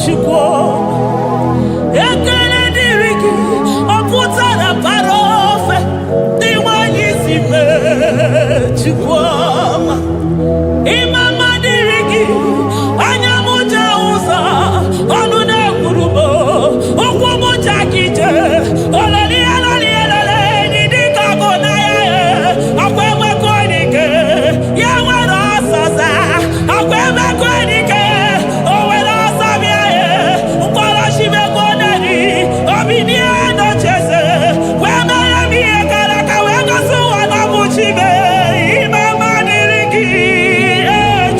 chukwu ekele dịrị gị ọ pụtara para ofe dị nwanyị si mee chukwu ọma ịmama dịrị gị anya m je ụzọ ọnụ na-ekwuru m ụkwụ m jakije ololielolielole dị dịka bụ na ya ọkwa emekọ dike ya nwere ọsọza ọkwa emekọ dike o nwere ọsọ bịa ya mkpọrọchimego neri obinie nocheze wee mere m ihe kara ka wee gosi ụwa na bụ chibe ịmama dịrị gị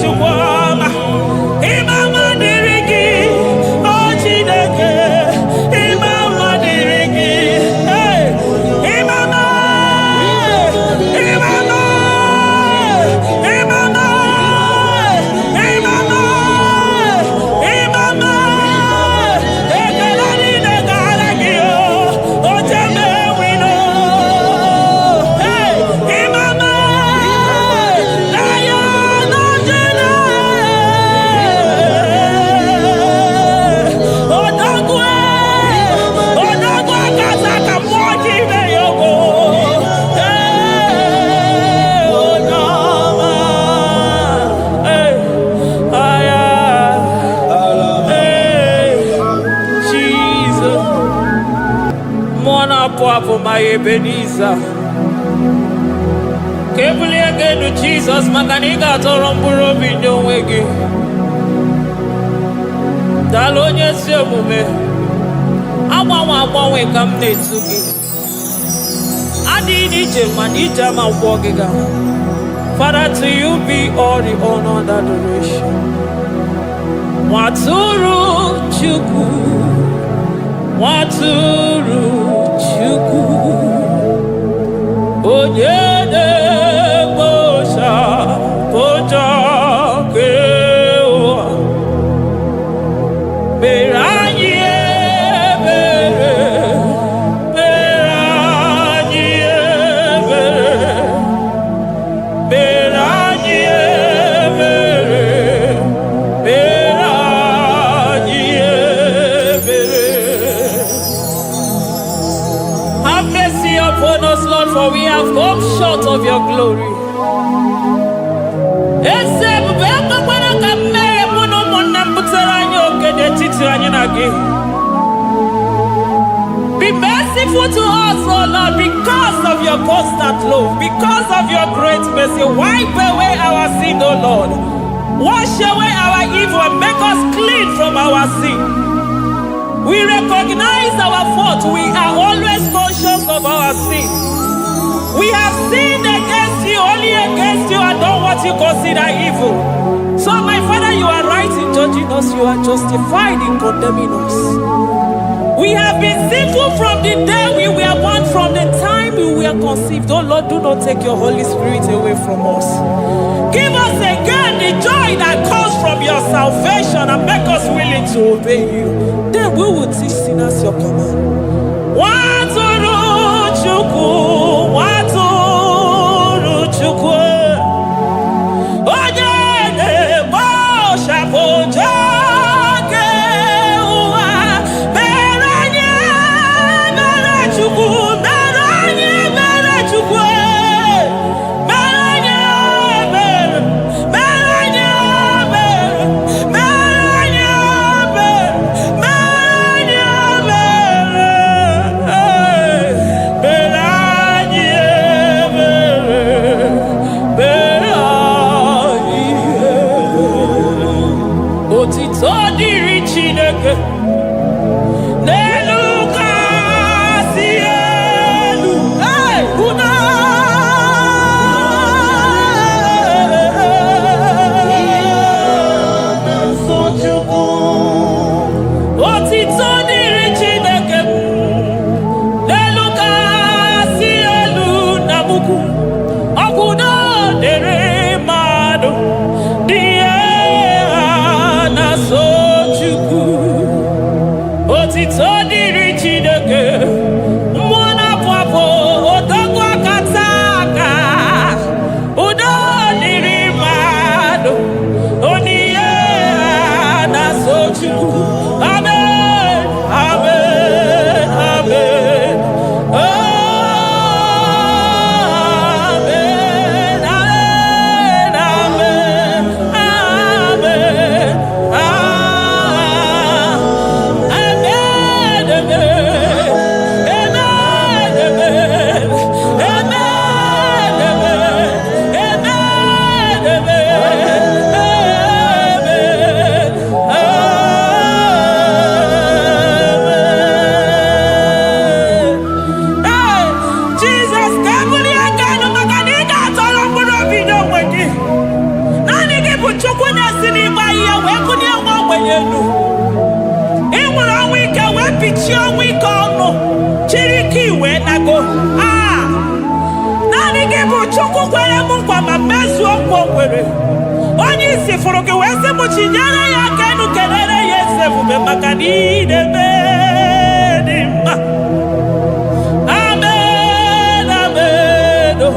chukwu ọma ịmama dịrị gị o Chineke ịmama dịrị gị ịmama ịmama ịmama ịmama ịmama ekele niile gara gị o chebe wino ịmama na ya nọjide odogwu akasa ka mmụọ ji ime ya ogbo onye ọma aya Jesus mmụọ na-apụ apụ ma ya Ebenezer ka ebulie gị elu Jizọs maka na ị ga-atọrọ mkpụrụ obi nye onwe gị daalụ onye ezi omume agbanwe ka m na-etu gị adịghị n'iche mana ije ama gwọ gị ga Father, to you be all the honor and adoration. Nwatụrụ Chukwu Nwatụrụ Chukwu onye na-ekpochapụ nke ụwa mere anyị ebere mere anyị ebere mere anyị ebere mere anyị ebere. Have mercy upon us, Lord, for we have come short of your glory. Eze ebube ekwekwara ka mmehie mụ na ụmụnne m butere anyị oke n'etiti anyị na gị. Be merciful to us, O Lord, because of your constant love, because of your great mercy. Wipe away our sin, O Lord. Wash away our evil and make us clean from our sin. We recognize our fault. We are always conscious of our sin. We have sinned against you, only against you, and done what you consider evil. So, my Father, you are right in judging us. You are justified in condemning us. We have been sinful from the day we were born, from the time we were conceived. Oh Lord, do not take your Holy Spirit away from us. Give us again the joy that comes from your salvation and make us willing to obey you. Then we will teach sinners your command. Nwatụrụ Chukwu, Nwatụrụ Chukwu, onye na-ekpochapụ nke ụwa mere anyị ebere Chukwu mere anyị ebere Chukwu mere anyị ebere mere anyị ebere mere anyị ebere mere anyị otito dịrị Chineke n'elu kasị elu una otito dịrị Chineke n'elu kasị elu na mukwu ọgwụdo dịrị mmadụ dị otito dịrị Chineke mmụọ na-apụ apụ odogwu akata aka udo dịrị mmadụ oniye na-asọ Chukwu chiomwe kono chiriki we nago nani gị bụ Chukwu kwere m nkwa ma mezuo nkwa o kwere. Onye isi fụrụ gị wee sị m chinyere ya aka enu kelere ya eze ebube maka na ị na-eme dị mma. Amen, amen, oh.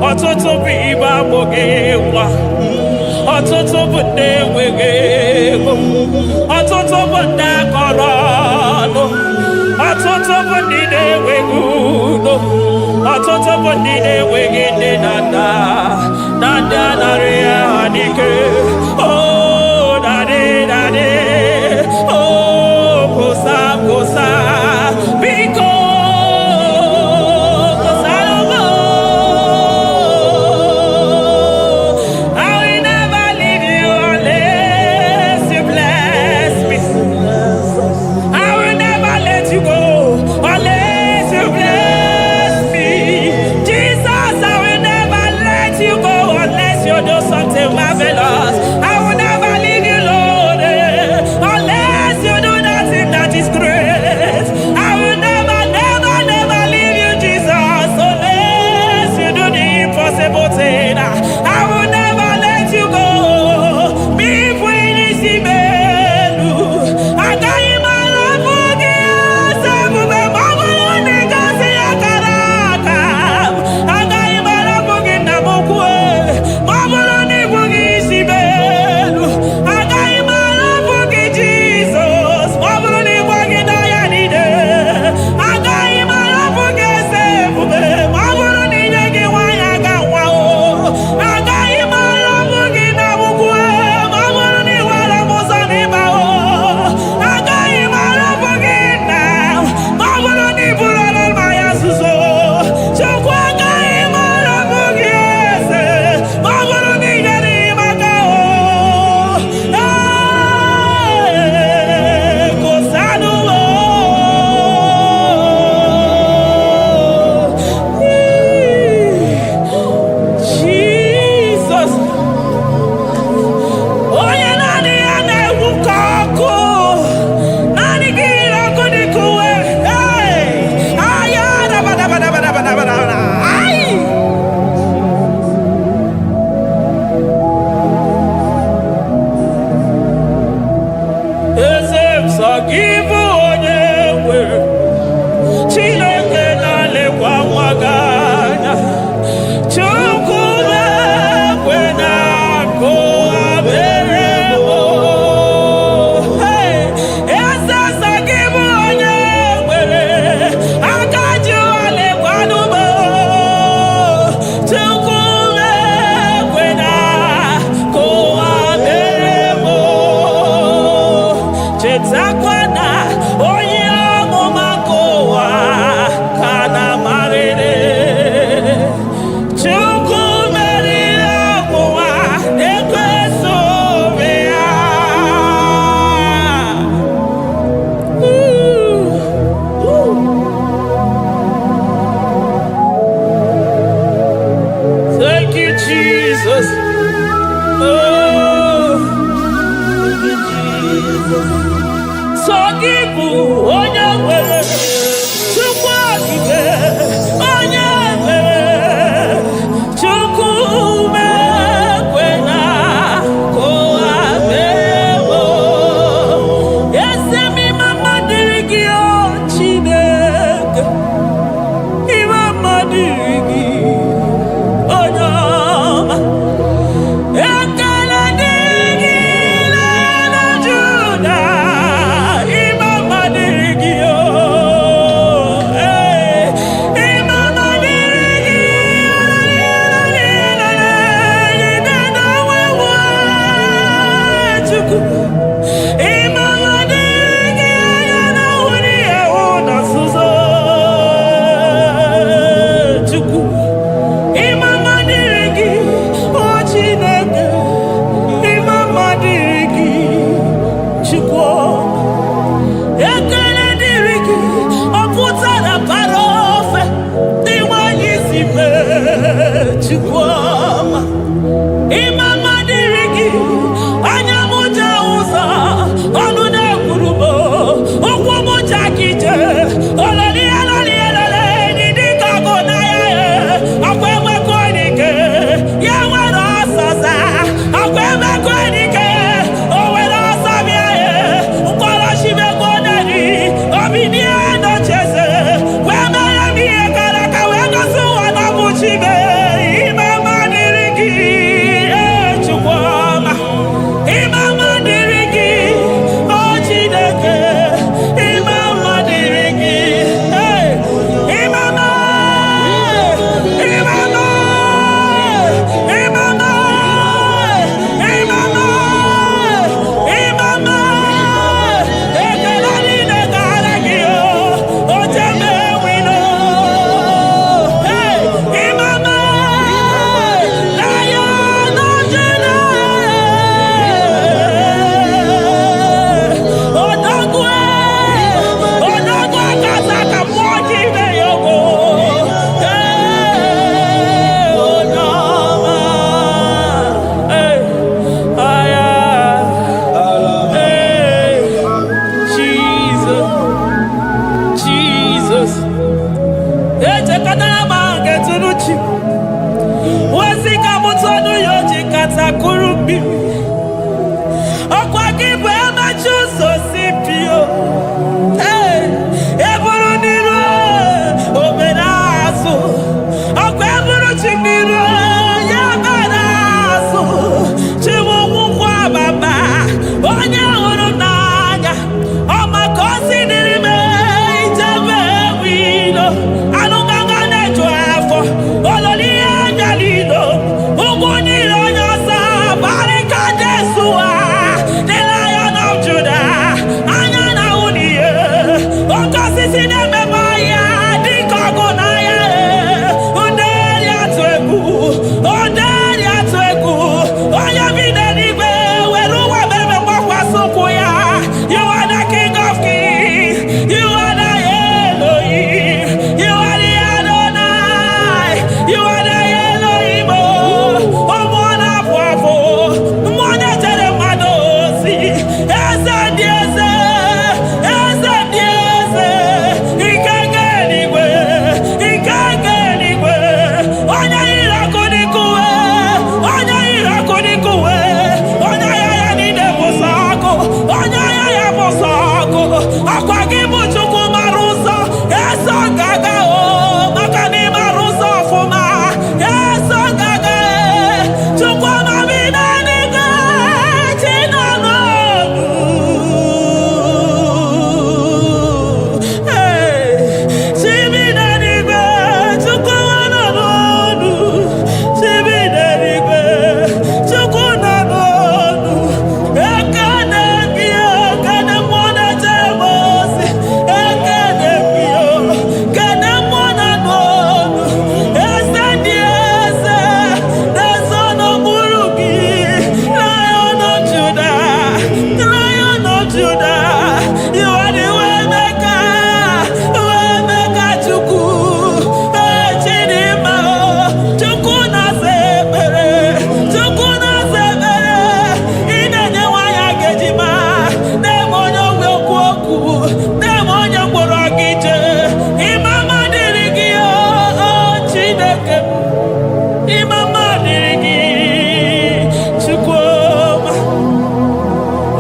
Ọtụtụ bụ ibe agbụghị nwa, ọtụtụ bụ ndị enweghị ego, ọtụtụ bụ ndị akọrọ ọnụ, ọtụtụ bụ ndị na-enweghị udo, ọtụtụ bụ ndị na-enweghị nne na nna ndị anarị ya n'ike. Daddy, kosa biko.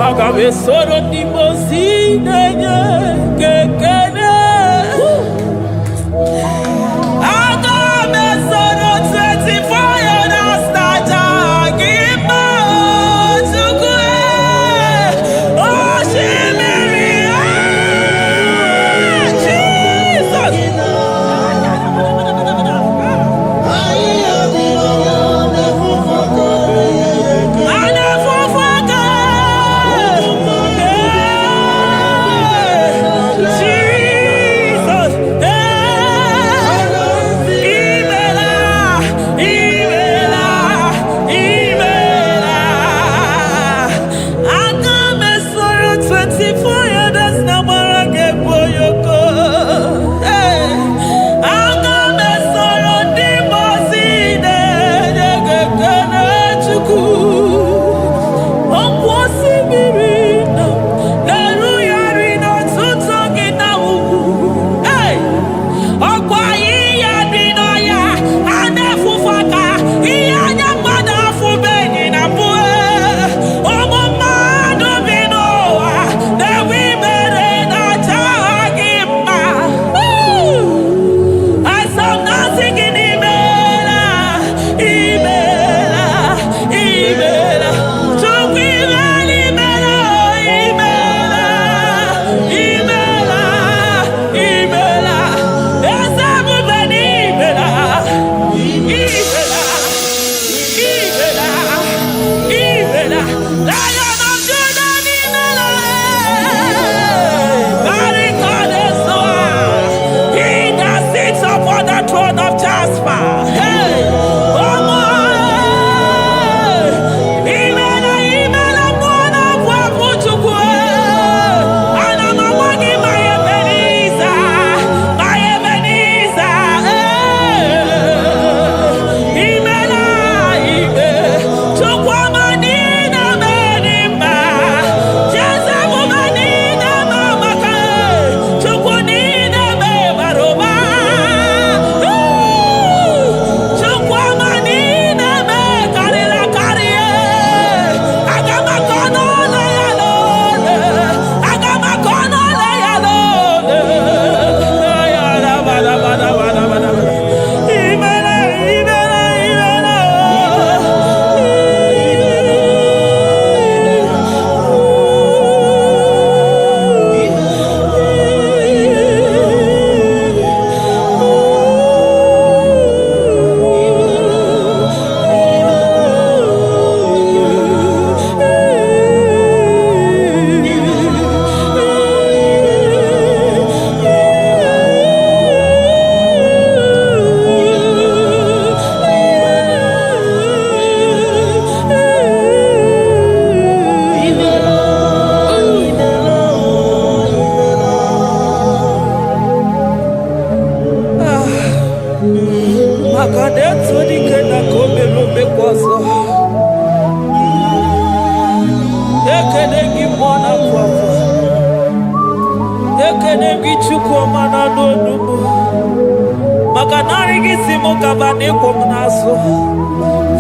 Magabe soro di mosi nenye kekene. Agabe soro 24 years naja gima tukwe. Oh shimiri Jesus.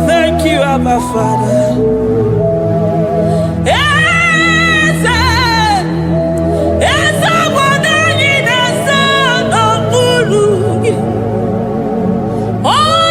Thank you, Abba Father. Oh,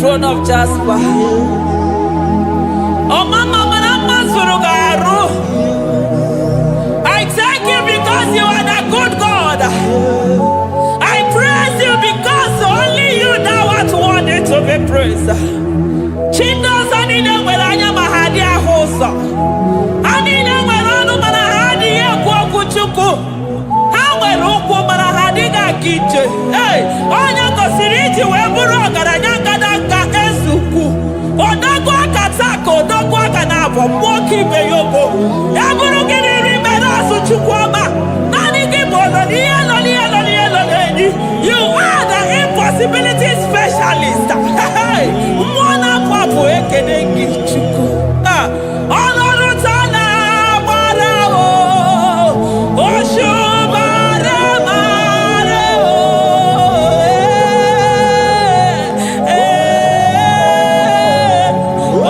throne of Jasper. Oh, Mama, I thank you because you are the good God. I praise you because only you now are worthy to be praised. Chindos anine weranya mahadi ahosa. Anine werano manahadi ya kwa kuchuku. Hawe ruku manahadi ga kiche. Hey, onya kosiriti weburu garanya kadaka esuku. Odagwa katako, odagwa kanabo, mwoki beyobo. Yaburu gini rimerasu chukwama. Nani gibolo, you are the impossibility specialist. Mwana papu ekenengi chuku. Olorutana marao. Oshubare marao.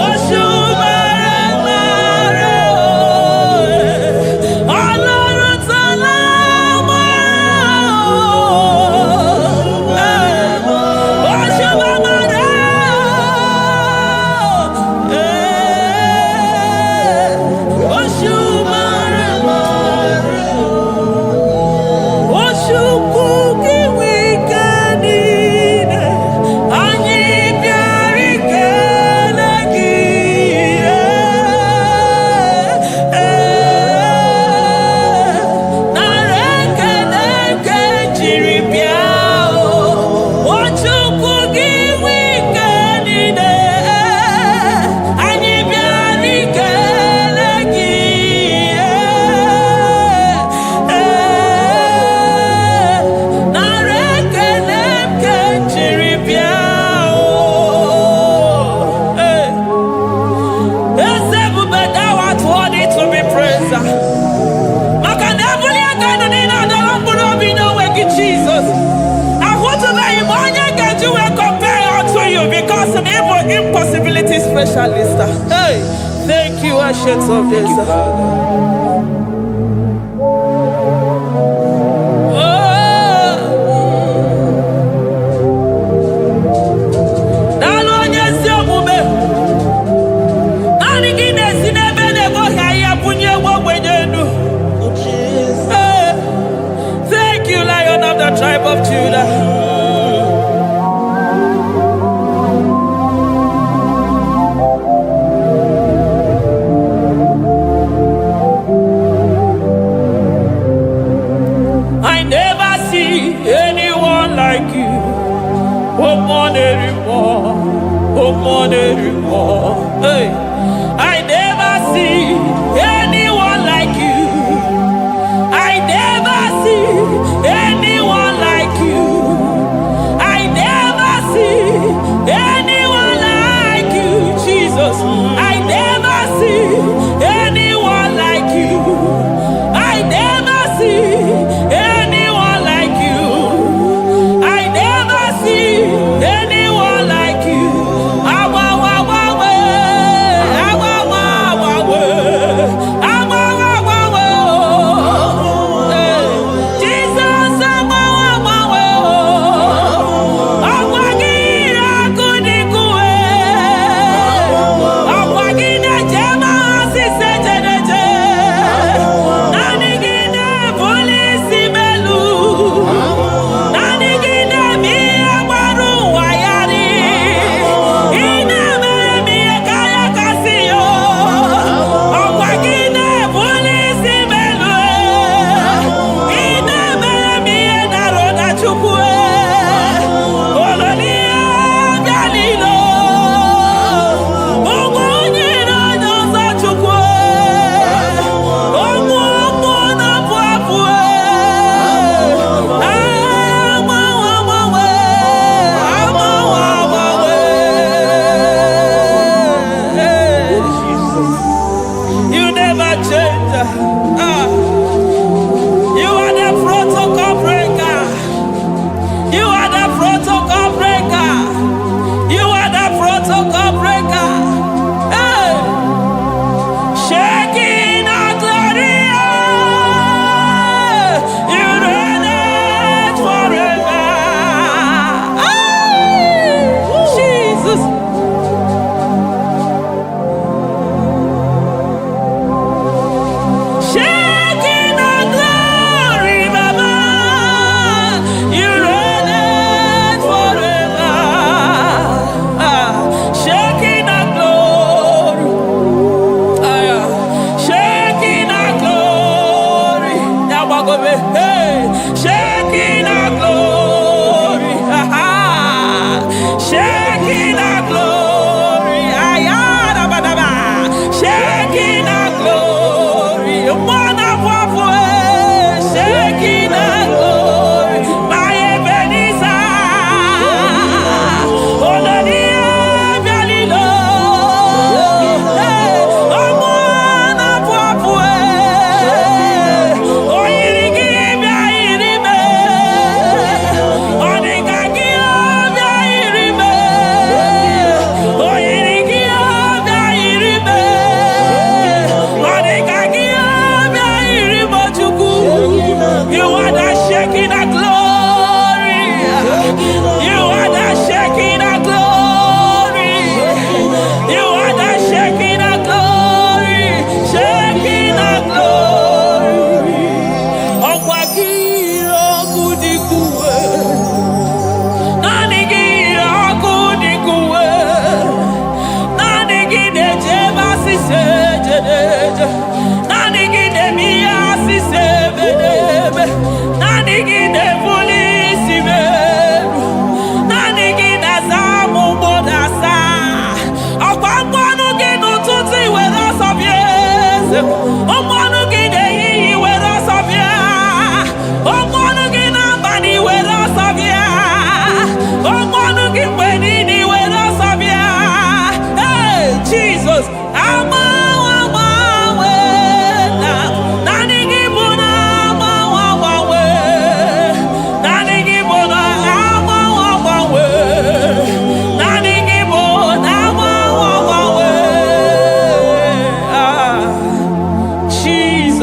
Oshubare marao. Olorutana impossibility specialist. Hey, thank you, Ancient of Days. Thank you, Lion of the tribe of Judah. Hey, I never see anyone like you. I never see anyone like you. I never see anyone like you, Jesus. I never see anyone like you. I never see anyone like you. I never see anyone like you.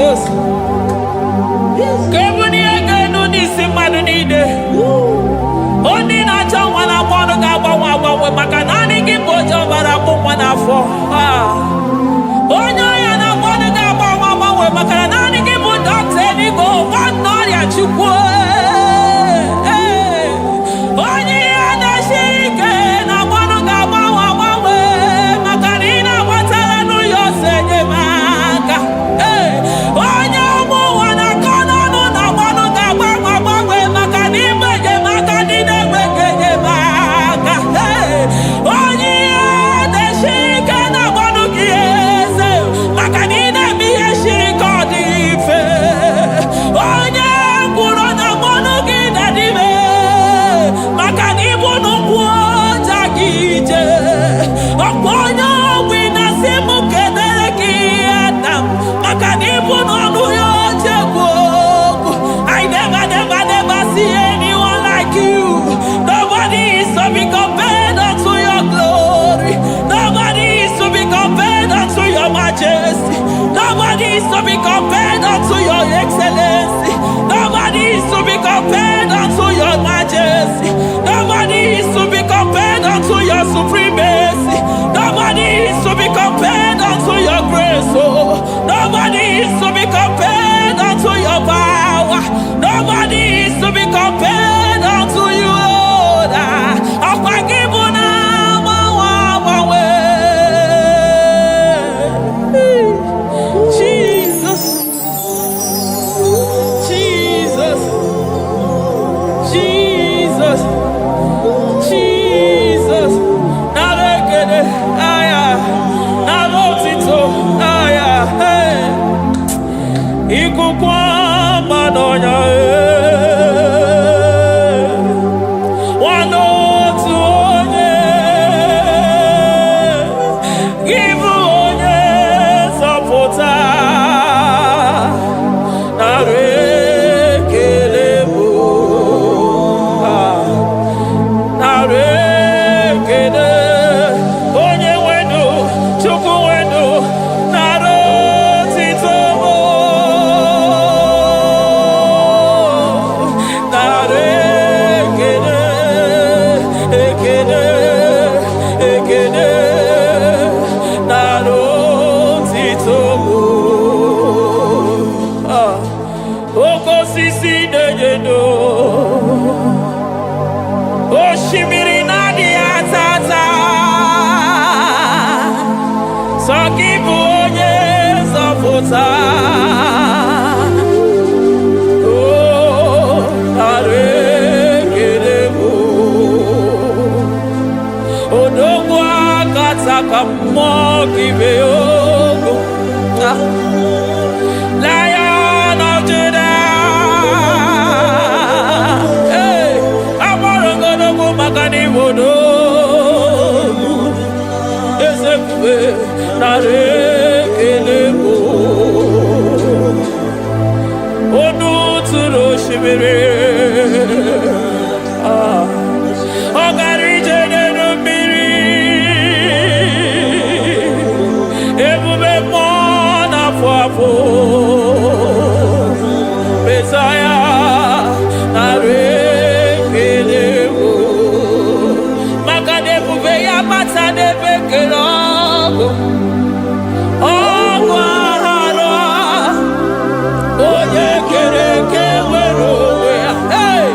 Jesus. Kebuni egenu nisi mmadụ niile. Onye na-achọ nwa na-agba ọnụ ga-agbanwe agbanwe maka na anyị gị bụ oje ọbara akpụ nwa n'afọ. Onye ọya na-agba ọnụ ga-agbanwe agbanwe maka na naanị gị bụ dọkịta eluigwe nwanne ọrịa Chukwu. Onye ihe na-esi ike na-agba ọnụ ga-agbanwe agbanwe maka na ị na-agbatara n'ụyọ ose enyemaka. Onye ụmụ ụwa na-akọ n'ọnụ na-agba ọnụ ga-agbanwe agbanwe maka na ime enyemaka ndị na-enweghị enyemaka. Onye ihe na-esi ike na-agba ọnụ gị eze maka na ị na-eme ihe siri ike ọ dị mfe. Onye kwuru na-agba ọnụ gị dadime maka na ịbụ n'ụkwụ ọja gị ije. Ọkwa onye ọgwụ ị na-asị m kedere gị ada m maka na ịbụ n'ọnụ ya oche egwu okwu. I never see anyone like you. Nobody is to be compared unto your glory. Nobody is to be compared unto your majesty. Nobody is to be compared unto your excellency. Nobody is to be compared unto your majesty. Nobody is to be compared unto your supremacy. Nobody is to be compared unto your grace. Oh, nobody is to be compared unto your power. Nobody is to be compared unto you, Lord. Jesus, Jesus, Jesus, Jesus. Narekede, aya, nabotito, aya, hey. Ikukwa madonya, wanotu onye, givu onye zọpụta. Narekele bụ, narekele onye nwenu, Chukwu nwenu, narotito bụ. Narekele, ekele, ekele, narotito bụ. Oke osisi na-enyedo, osimiri na-adịghị ata ata. Sọ gị bụ onye nzọpụta. Oh, narekele bụ. Odogwu akata ka mmụọ gị bee ogo. Lion of Judah. Hey, agbara ogologo maka na ịbụ odogwu. Eze ebube narekele bụ. Onu tụrụ osimiri. Ọ gara ije n'elu mmiri. Ebube mmụọ na-afụ afụ. Mesaya narekele bụ. Maka na ebube ya bata n'ebe kere ọgụ. Ọgụ aghara onye kere eke nwere onwe ya. Hey!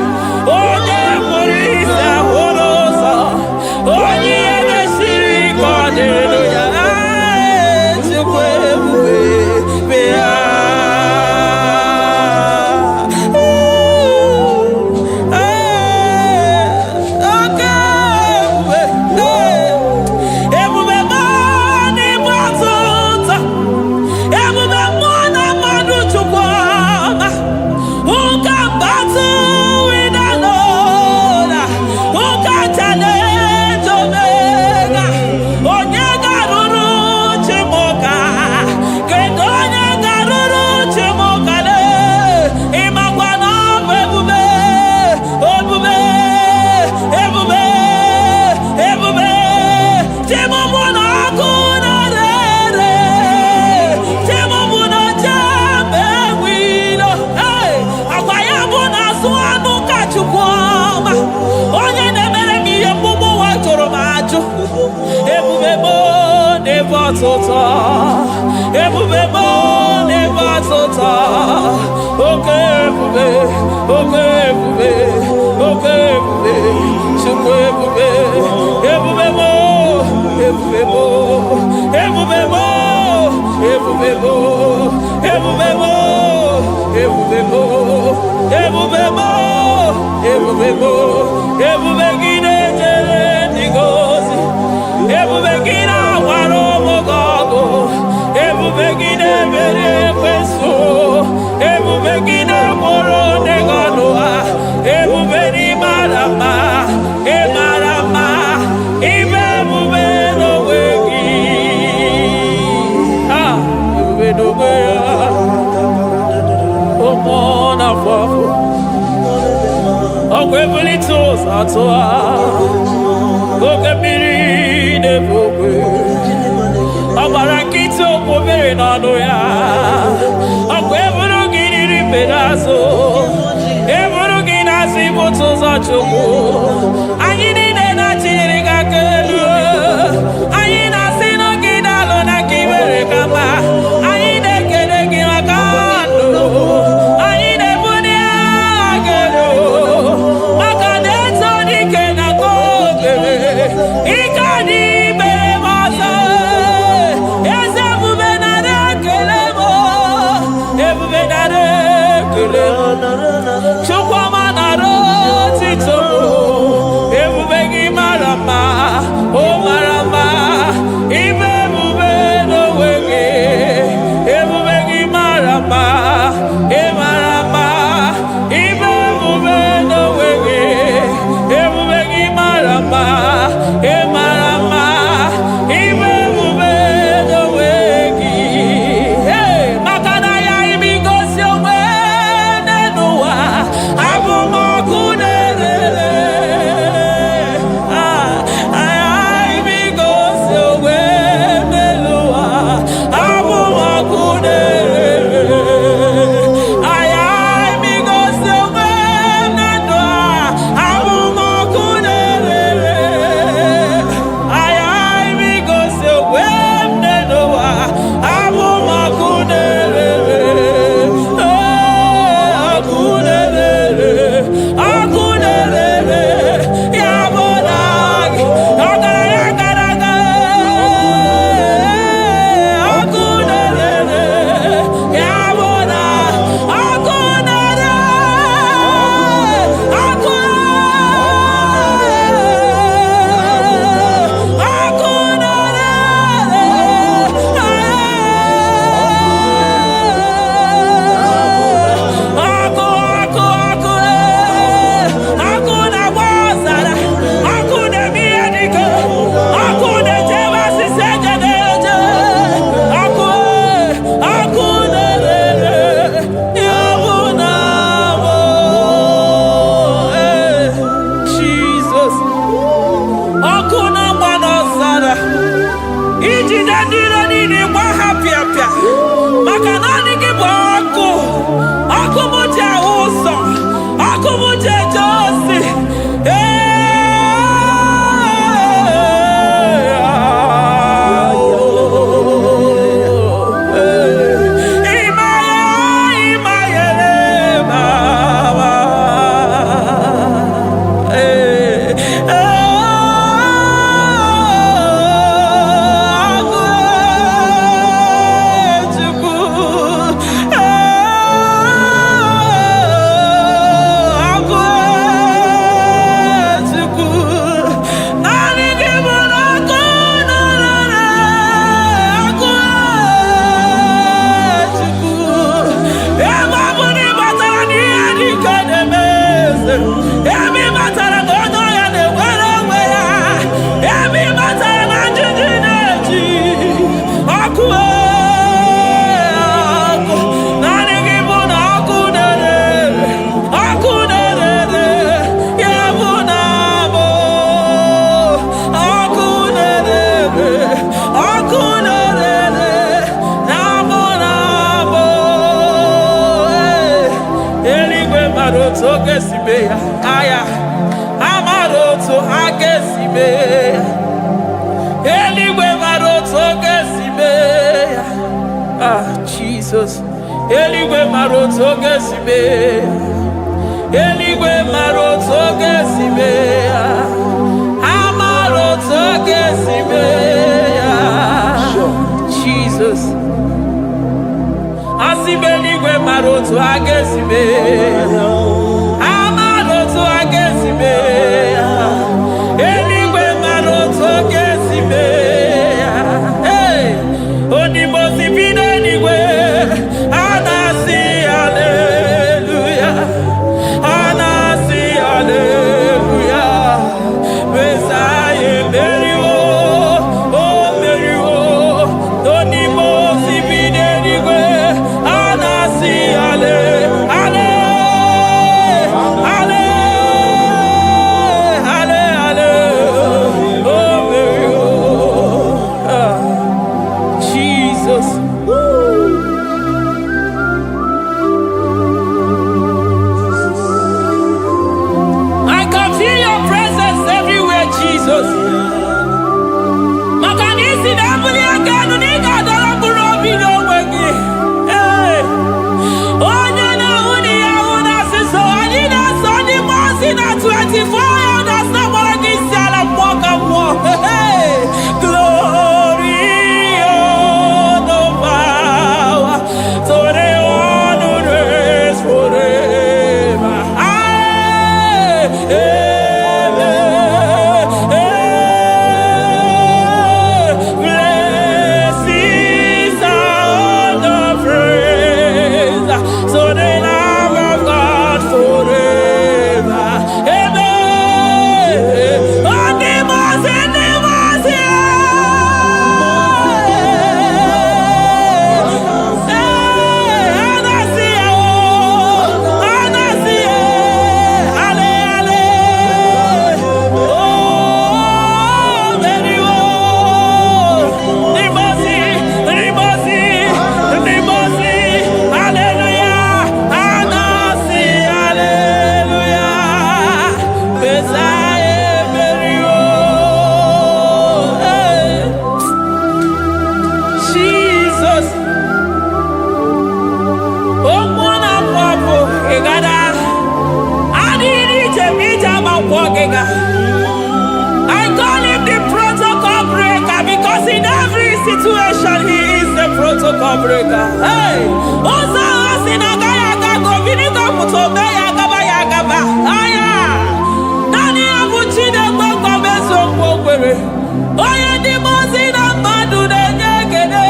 Jesus, Eligwe maroto gesime, Eligwe maroto gesimeya. Amaroto gesimeya. Jesus. Asibeligwe maroto agesimeya. Amaroto agesimeya. Eligwe maroto gesimeya. Hey, onimosi bide eligwe. Anasi hallelujah. Anasi hallelujah. Besaye merio, oh merio. Onimosi bide eligwe. Anasi hallelujah. I call him the protocol breaker because in every situation he is the protocol breaker. Hey, Osa Osinaga Yagago, Viniga Mutobe Yagaba Yagaba. Aya, Nani Abuchina Boko Meso Pogwere. Oya Dimosi Namadu Negede,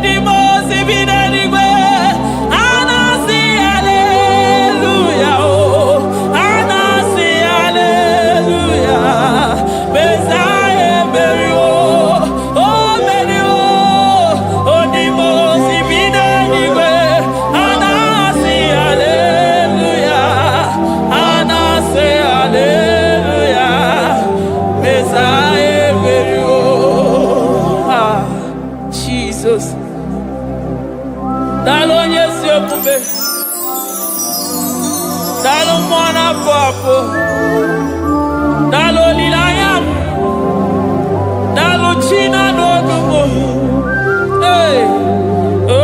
Dimosi Vinenigwe. Anasi hallelujah. Anasi hallelujah. Besaye Merio, oh Merio, oh Dimosi Vinenigwe. Anasi hallelujah. Anasi hallelujah. Besaye Merio. Ah, Jesus. Dalo nyesi okube. Dalo mwana papo. Dalo lilayam. Dalo china no dumo. Hey. Oh.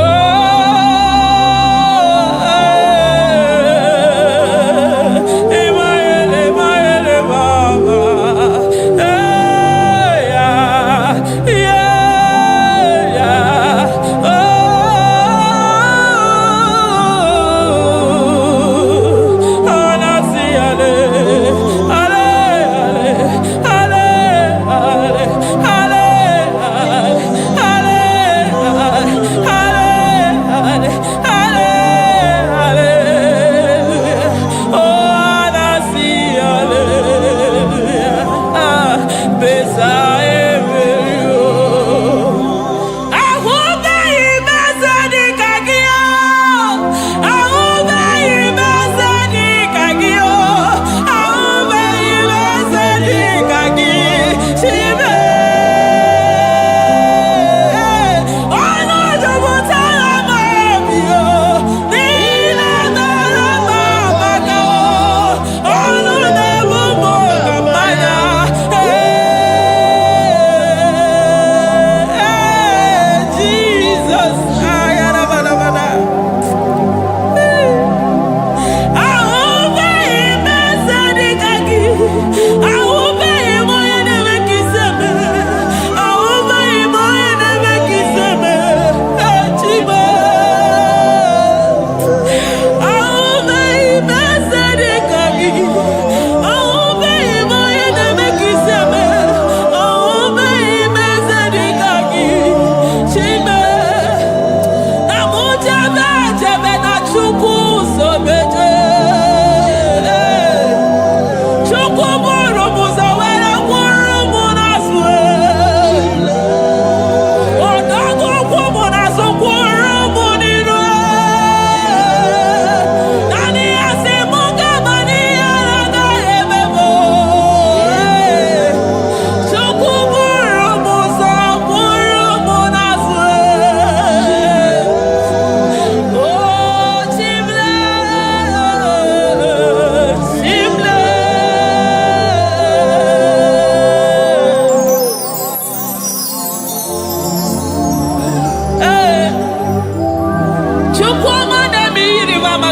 Emaele, emaele, baba. Hey, yeah, yeah, yeah. Oh. Anasi ale, ale, ale, ale, ale, ale, ale.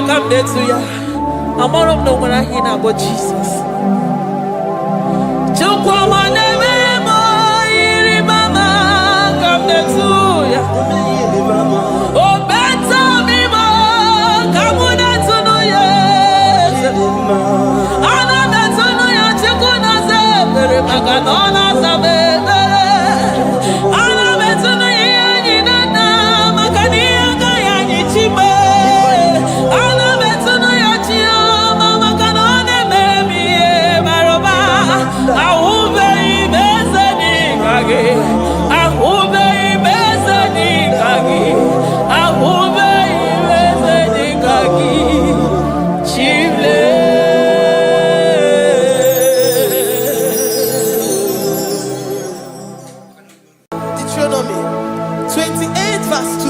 come there to ya. I'm all of no one I hear about Jesus. Chukwama neme mo iri mama come there to ya. Oh better me mo come there to no ya. Ana better no ya chikuna se pere maganona sabe. Ana better no ya ni na makani aga ya ni chime. Ana better no ya chia mama kanone baby maroba. Ahube ibezeni kage. Ahube ibezeni kage. Ahube ibezeni kage. Chile. Deuteronomy 28 verse 2.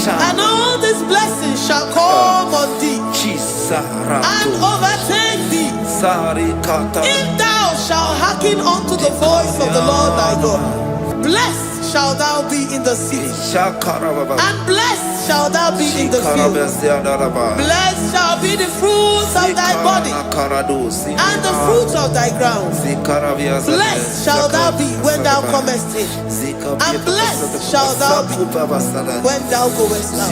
And all these blessings shall come on thee and overtake thee if thou shalt hearken unto the voice of the Lord thy God. Blessed shalt thou be in the city, and blessed shalt thou be in the field. Blessed shall be the fruit of thy body, and the fruit of thy ground. Blessed shalt thou be when thou comest in, and blessed shalt thou be when thou goest out.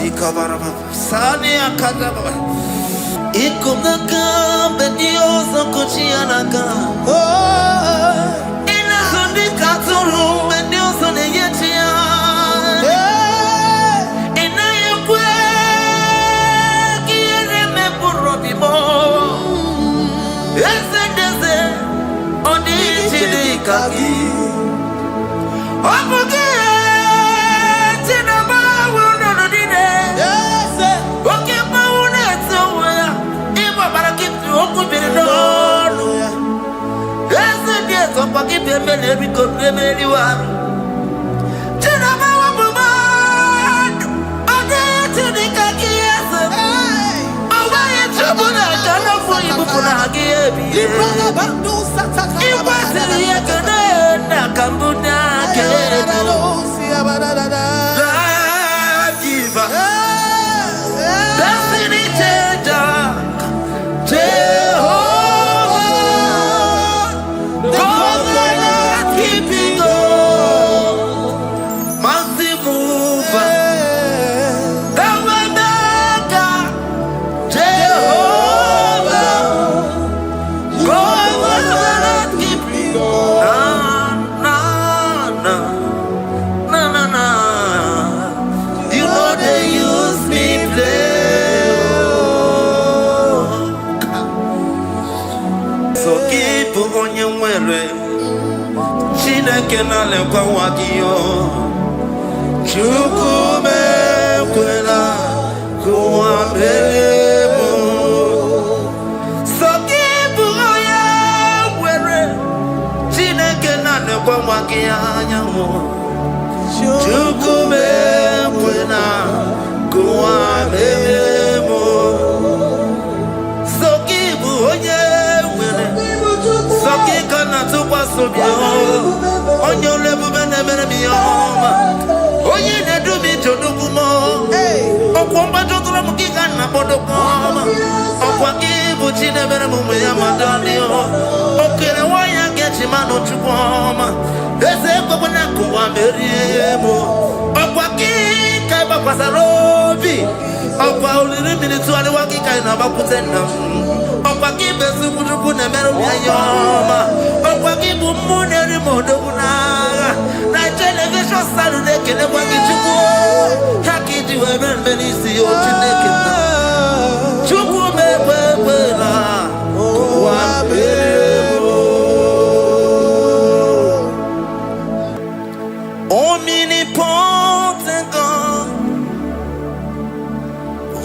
Omnipotent God,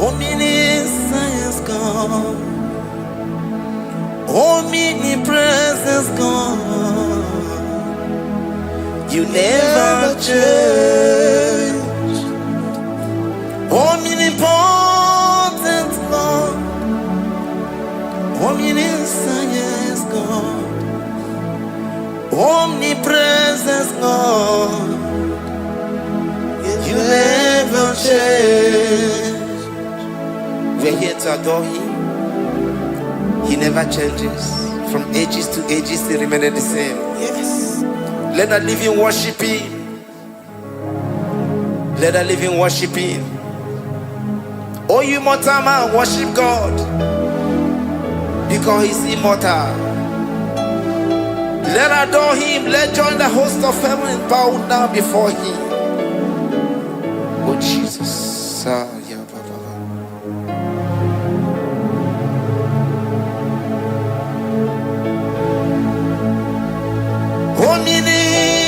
omniscience God, omnipresence God, you never change. Omnipotent God, omniscience God, omnipresence God, you never change. We're here to adore him. He never changes. From ages to ages, he remains the same. Yes. Let the living worship him. Let the living worship him. Oh, you mortal man, worship God, because he's immortal. Let adore him. Let join the host of heaven and bow down before him. Oh Jesus.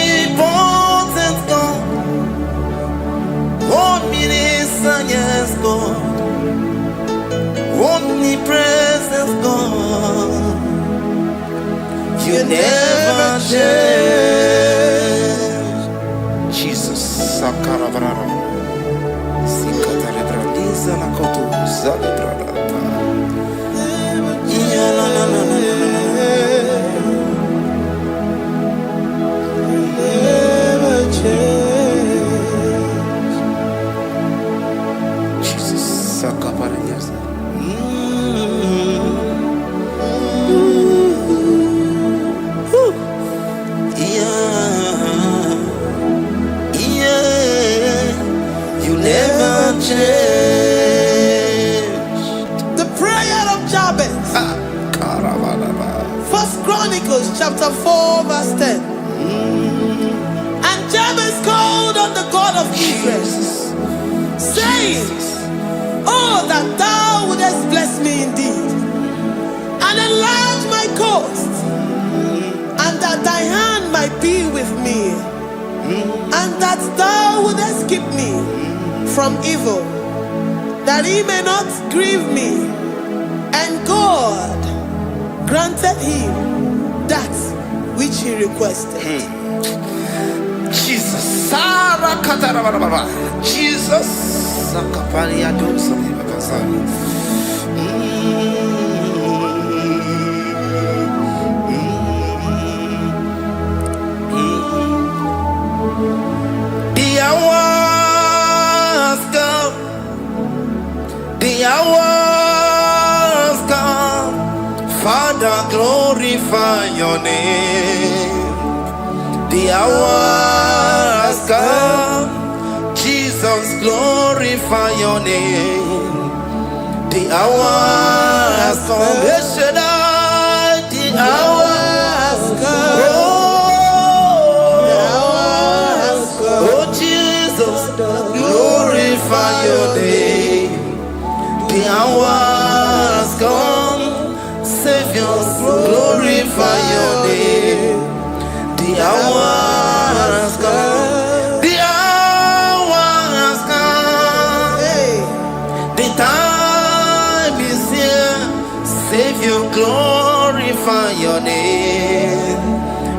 Omnipotent God, omniscient yes God, omnipresent God, you never change. Jesus. Sakarabrara. Sikatarebradiza nakoto zalebrada. Ya la la la la la. First Chronicles chapter 4 verse 10. And Jabez called on the God of Israel, saying, oh, that thou wouldest bless me indeed, and enlarge my coast, and that thy hand might be with me, and that thou wouldest keep me from evil, that he may not grieve me. And God granted him that which he requested. Jesus. Jesus. The hours come. The hours come. Father, glorify your name. The hours come. Jesus, glorify your name. The hours come. The hours come. Oh, Jesus, glorify your name. The hours come. Savior, glorify your name. The hours come. The hours come. The time is here. Savior, glorify your name.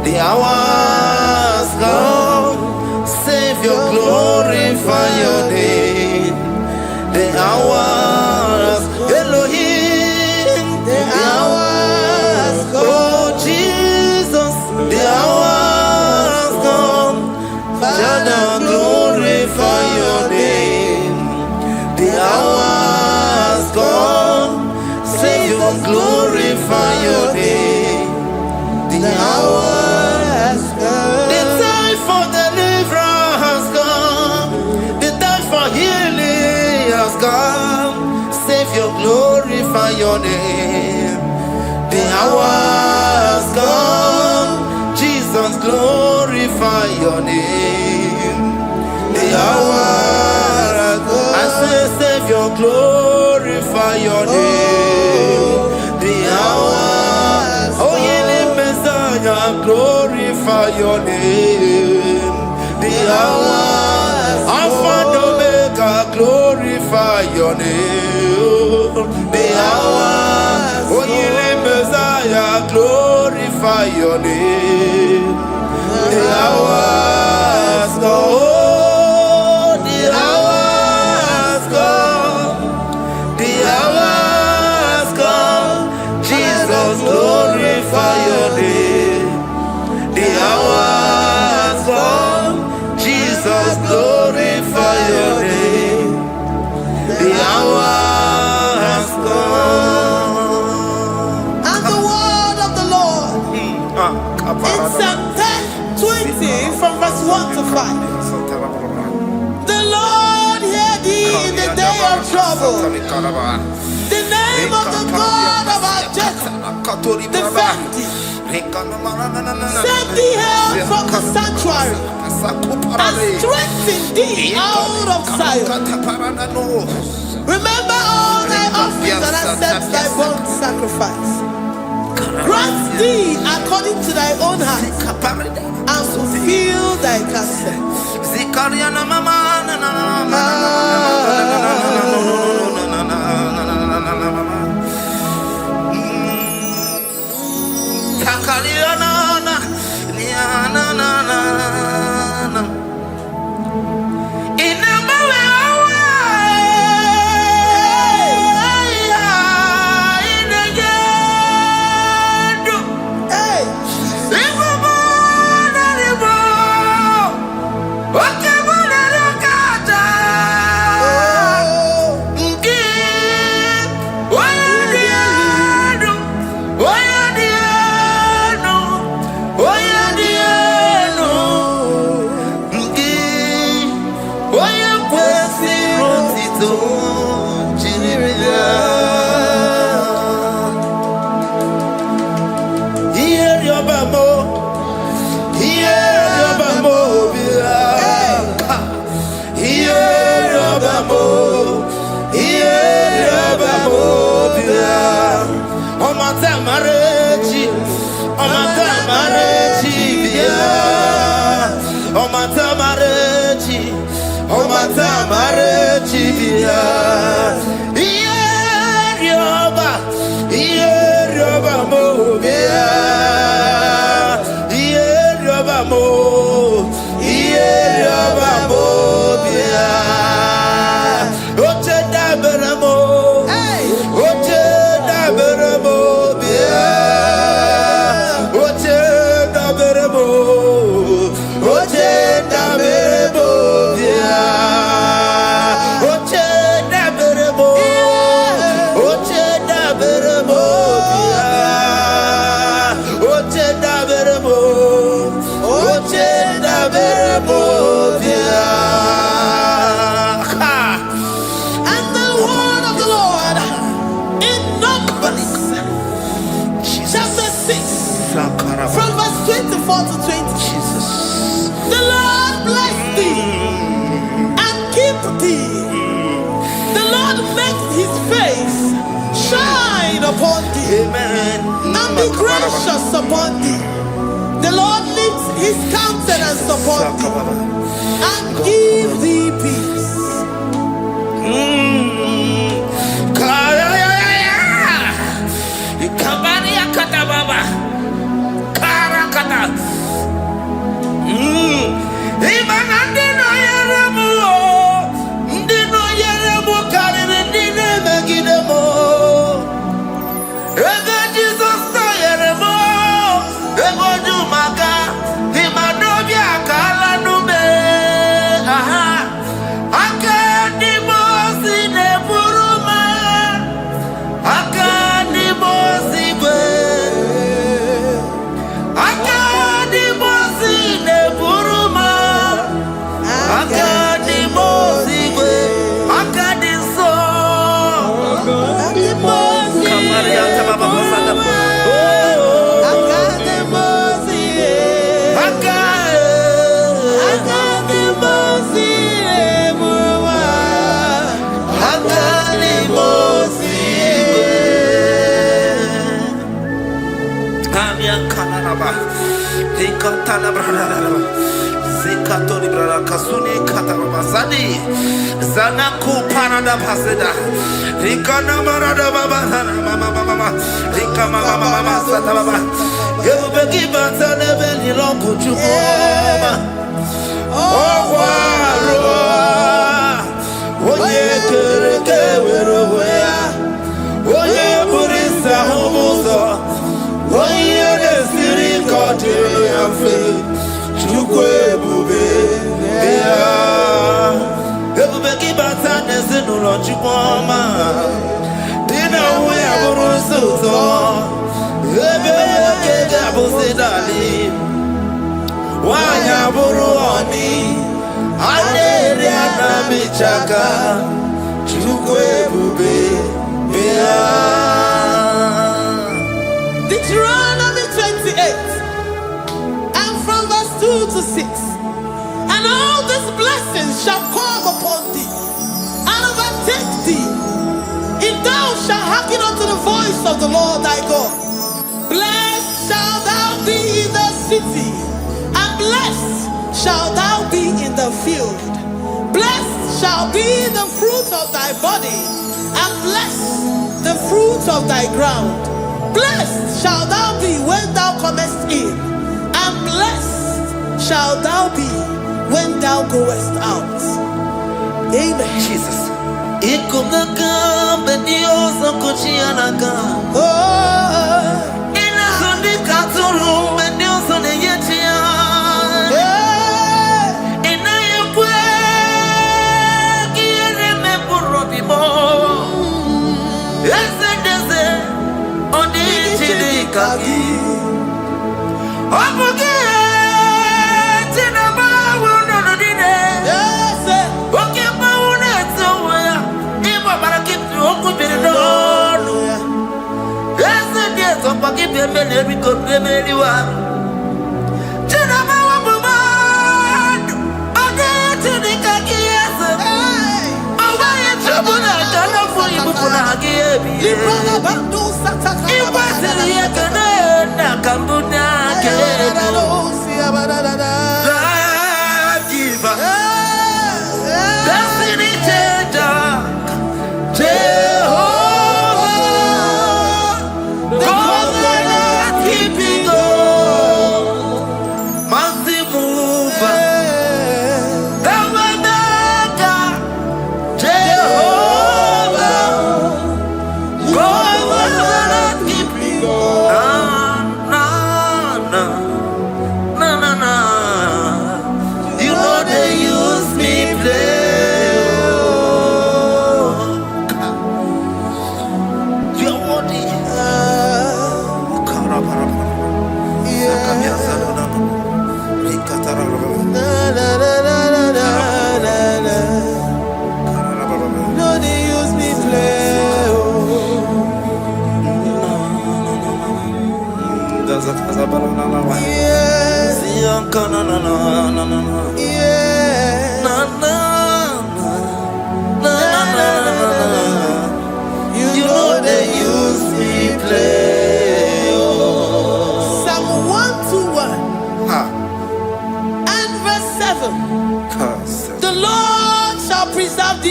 The hours come. Savior, glorify your name. The hours, Elohim. The hours come. Oh Jesus, the hours come. Father, glorify your name. The hours come. Savior, glorify your name. The hours come. The time for deliverance has come. The time for healing has come. Savior, glorify your name. The hours come. Jesus, glorify your name. The hours come. I say, Savior, glorify your name. The hours. Oh, healing Messiah, glorify your name. The hours. Alpha and Omega, glorify your name. The hours. Oh, healing Messiah, glorify your name. The hours go. The hours go. The hours come. Jesus, glorify your name. The hours come. Jesus, glorify your name. The hours The name of the God of our Jacob defend thee. Send thee help from the sanctuary and strengthen thee out of Zion. Remember all thy offerings and accept thy burnt sacrifice. Grant thee according to thy own heart and fulfill thy counsel. From verse 24 to 20. Jesus. The Lord bless thee and keep thee. The Lord make his face shine upon thee. Amen. And be gracious upon thee. The Lord lifts his countenance upon thee and give thee peace. Zanaku parada paseda. Rikana marada baba mama rikama mama sata baba. You begi bata lebeli longu chukoma. Oh waro. Oye kereke weroya. Oye burisa humuzo. Oye desiri kote yafe. Chukwe bube. Everybody but I no lunch mama. Dinner we have so why Yaburoni? I did Chaka Chukwe Bube. hearken unto the voice of the Lord thy God. Blessed shalt thou be in the city, and blessed shalt thou be in the field. Blessed shall be the fruit of thy body, and blessed the fruit of thy ground. Blessed shalt thou be when thou comest in, and blessed shalt thou be when thou goest out. Amen. Jesus.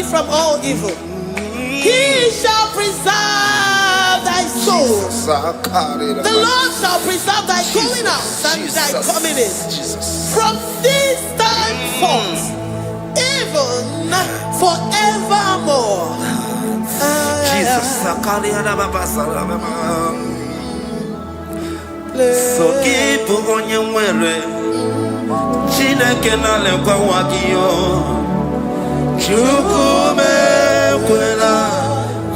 From all evil, he shall preserve thy soul. The Lord shall preserve thy going out and thy coming in from this time forth, even forevermore. Jesus. So keep on your way. Chineke na lekwa wakio. Chukume kwela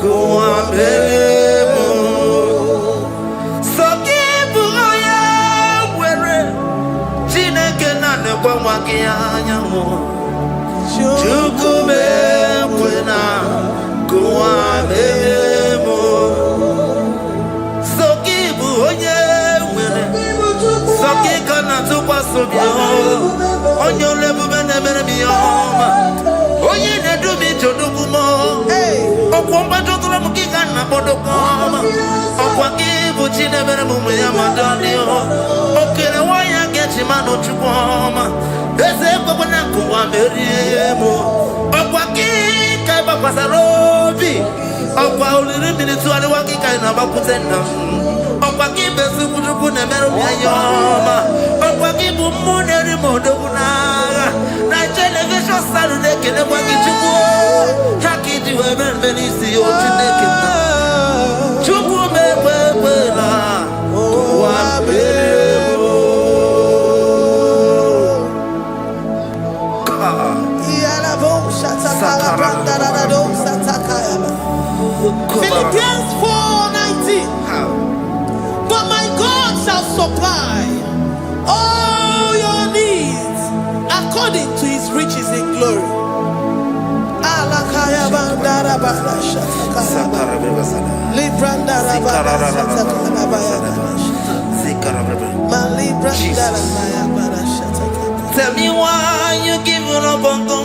kuambelemo. Sokibu oya were. Chineke na lekwa wakianyamo. Chukume kwela kuambelemo. Sokibu oya were. Sokika na tukwa sobio. Onyo lebu bene bene biyoma. Oye ne do mi jodogu mo. Okwomba jodula mukika na bodokoma. Okwakibu chine bere mumu ya madani o. Okere waya gechi mano chukwoma. Eze kwa na kuwa meriemo. Okwakika iba kwa sarobi. Okwa uliri minitu ali wakika ina bakutenda. Okwakibe sukujuku ne meru ya yoma. Okwakibu muneri modogu naga. Na television Saturday kene wangi chuku haki diwe benvenisi o chineke na chuku mekwela wa bebo yala bo shata kala do sataka. Philippians 4:19. But my God shall supply all your needs according to his riches in glory. Alakaya bandara bala shatakara. Librandara bala shatakara baya. Malibrandara baya bala shatakara. Tell me why you giving up on God.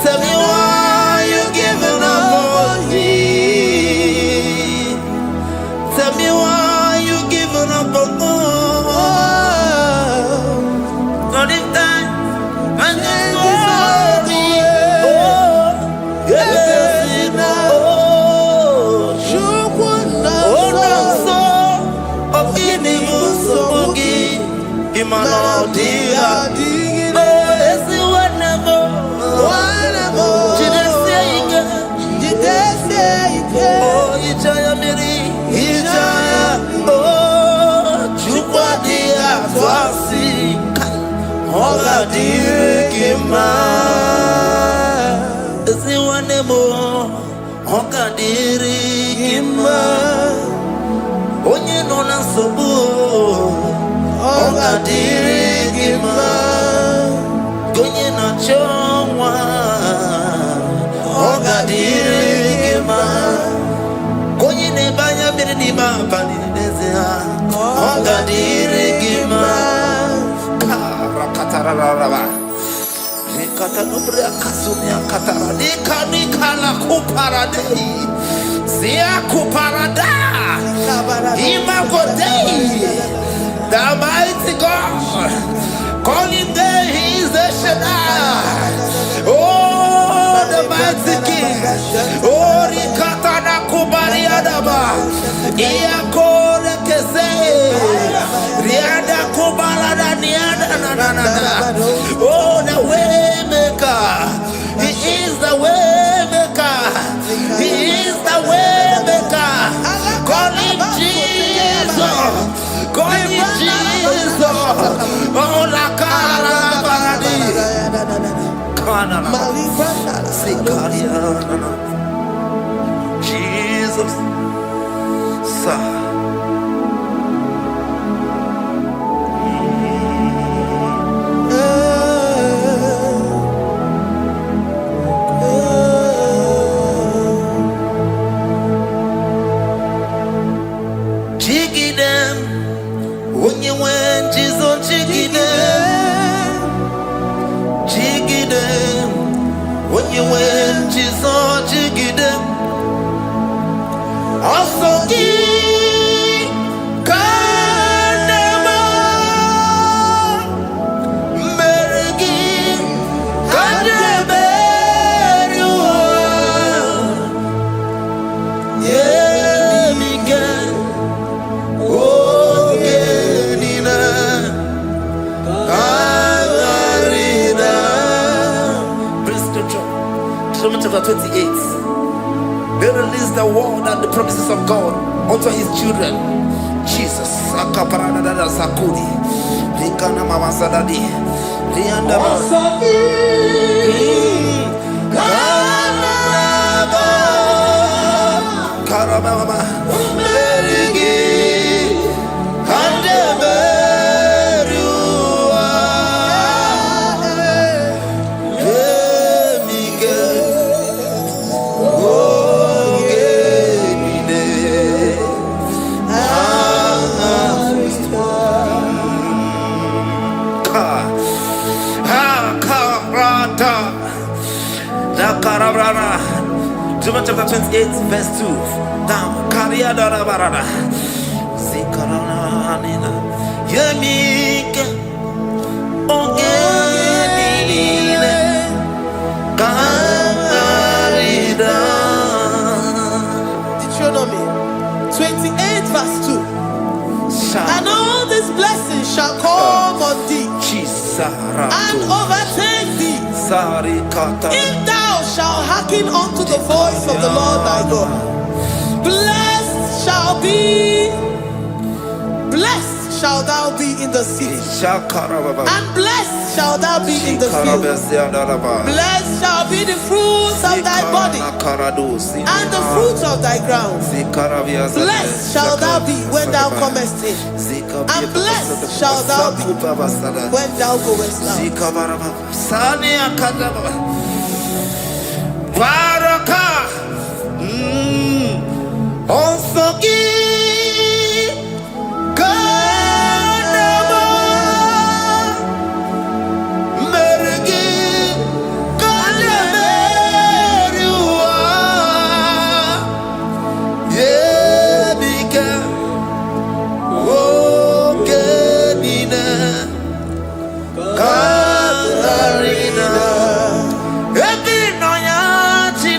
Tell me why you giving up on Ogadirigima. Ziwanemo. Ogadirigima. Onye nona sobu. Ogadirigima. Gonye na chongwa. Ogadirigima. Gonye ne banya biri ni ba bani nezia. Ogadirigima. Karakatararaba. Rekata nubria kasunya katara. Nikala kuparadei. Zia kuparada. Imagodei. The mighty God. Calling there, he is the Shaddai. Oh, the mighty King. Oh, Rikatana Kubariadaba. Iakore Kese. Riada Kubalada Niada. Oh, the way maker. He is the way maker. He is the way maker. Call him Jesus. Call him Jesus. Oh, la cara paradi. Kana. Sikaria. Jesus. Sa. You went to so jigide. Also kanema merigi kandeberu yemiga ogenina agarida. Praise the Lord. Psalm chapter 28. They release the word and the promises of God unto his children. Jesus. Akaparadada sakudi. Likana mama sadadi. Lianda Karababa. Merigi. John chapter 28 verse 2. Down. Kariada barada. Zikarana nina. Yemika. Ogenine. Karida. Deuteronomy 28 verse 2. And all these blessings shall come on thee and overtake thee if thou shalt hearken unto the voice of the Lord thy God. Blessed shall thou be in the city, and blessed shall thou be in the field. Blessed shall be the fruits of thy body, and the fruits of thy ground. Blessed shall thou be when thou comest in, and blessed shall thou be when thou goest out. Baraka. Also Katarina, Ebinoyachi.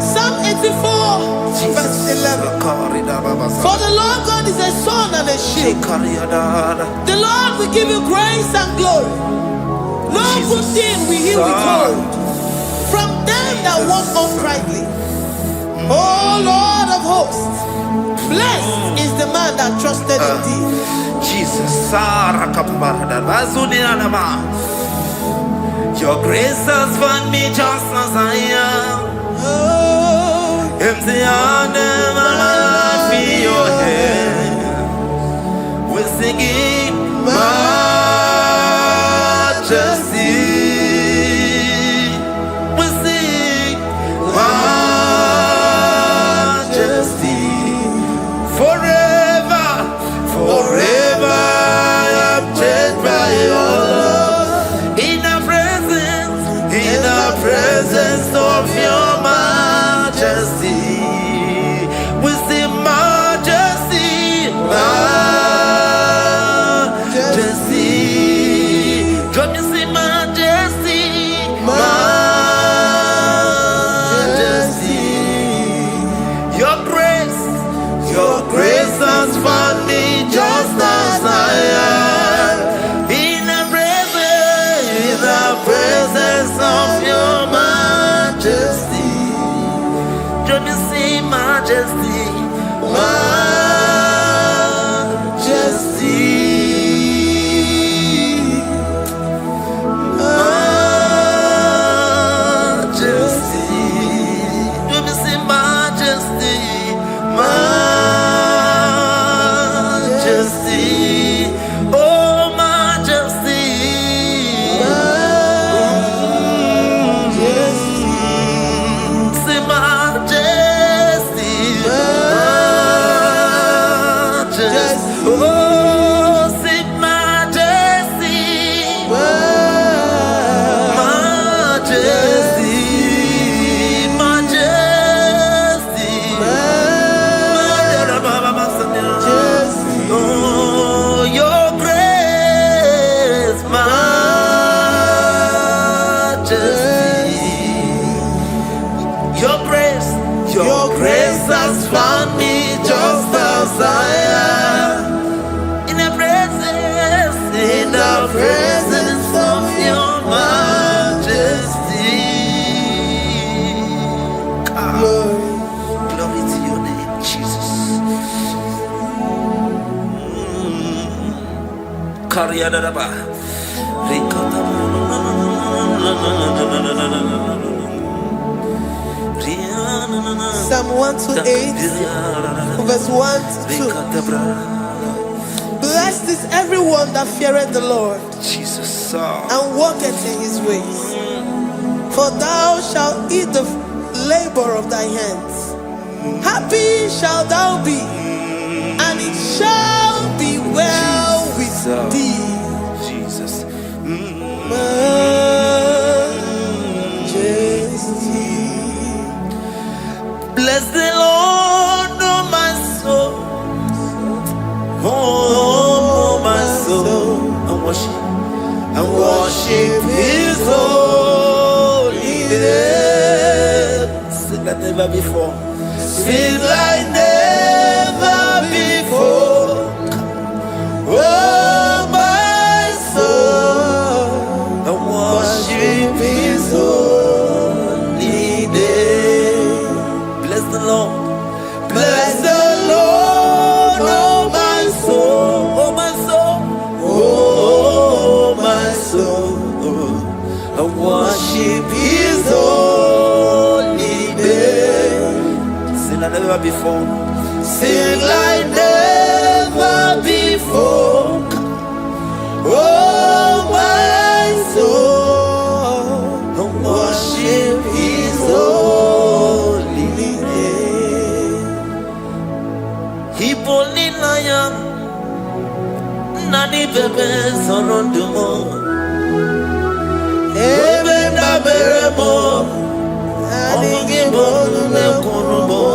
Psalm 84, verse 11. For the Lord God is a sun and a shield. The Lord will give you grace and glory. No good thing will he withhold from them that walk uprightly. O Lord of hosts, blessed is the man that trusted in thee. Jesus, your grace has found me just as I am. Empty handed, my life in your hand. We're singing majesty. We sing majesty. Forever, forever I'm changed by your love. In the presence of your majesty, we see majesty, majesty. Come you see majesty, majesty. Your grace has found me just as I am. In the presence of your majesty, don't you see majesty, majesty, majesty, don't you see majesty, majesty, oh majesty. Your grace has found me just as I am. In the presence of your majesty. Glory to your name, Jesus. Psalm 128, verse 1 to 2. Blessed is everyone that feareth the Lord, Jesus, and walketh in his ways. For thou shalt eat the labor of thy hands. Happy shalt thou be, and it shall be well with thee. Jesus. Bless the Lord, oh my soul, oh my soul, and worship His holy name. Sing like never before. Sing like never before. Oh my soul, and worship His holy name. Bless the Lord. Bless the Lord, oh my soul, oh my soul, oh my soul, and worship His holy name. Sing like never before. Sing like never before. Oh my soul, and worship His holy name. Hipoli lion, nani bebe sorondumo, ebe na beremo, omugi bolu ne kunumo,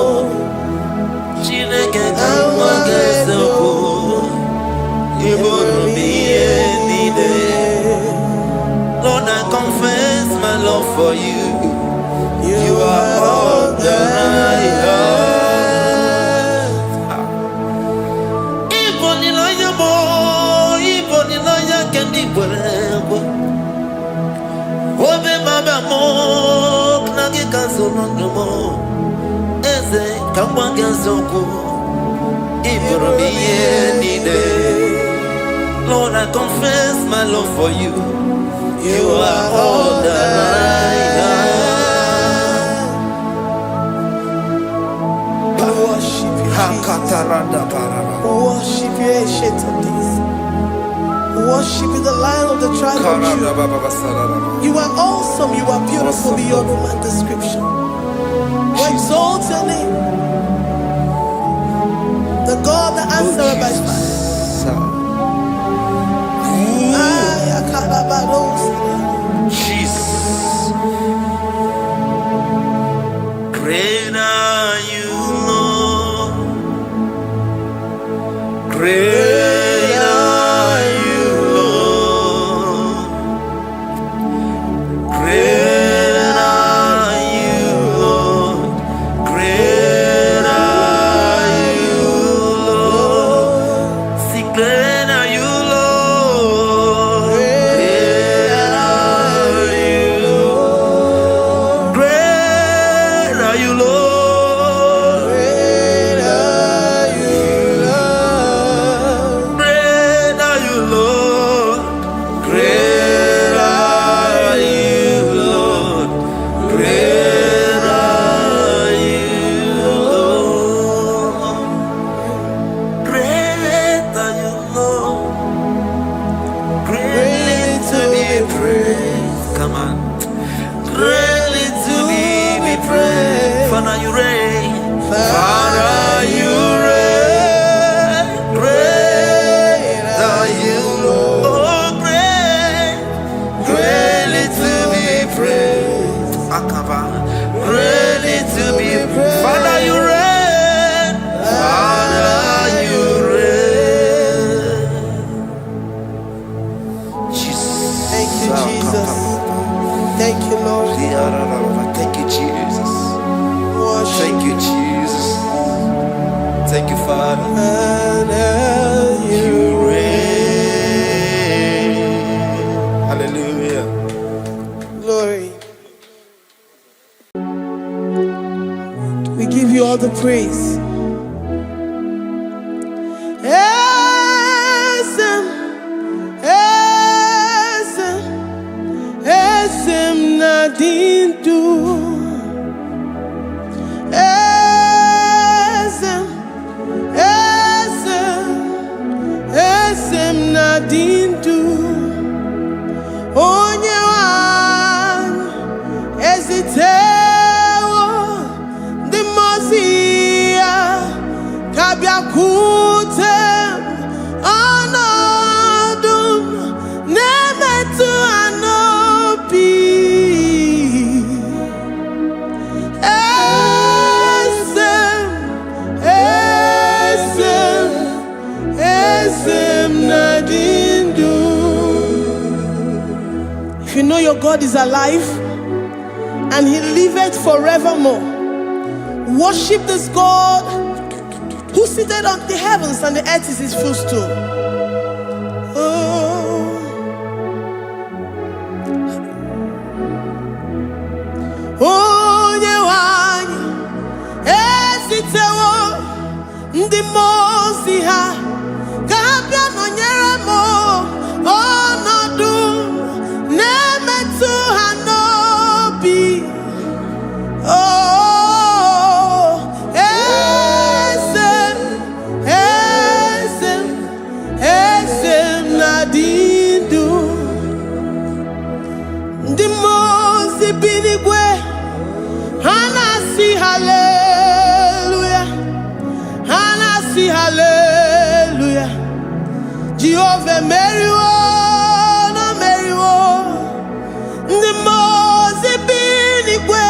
no more. Eze Kamwangazoku Lord, I confess my love for you. You are all that I have. Worship you, Jesus. Worship you, Ancient of Days. Worship you, the Lion of the tribe of Judah. You are awesome. You are beautiful beyond human description. We exalt your name, the God that answered by fire. Jesus, great are you, Lord. Great are you, Lord. Great are you, Lord. Great are you, Lord. See, great are you, Lord. Thank you, Lord. Thank you, Jesus. Thank you, Jesus. Thank you, Father. You reign. Hallelujah. Glory. We give you all the praise. Nadindu Esem Nadindu Onyewan Ezitewo Dimozia Kabiakutem Anadum Nemetu Anopi If you know your God is alive and he liveth forevermore, worship this God who seated on the heavens and the earth is his footstool. Ndi mozi ha kabia nonyere mo onodu nemetu ha nobi esem nadindu ndi mozi binigwe hanasi hallelujah. Hallelujah. Jehovah Mary, no Mary, the Mose binigwe.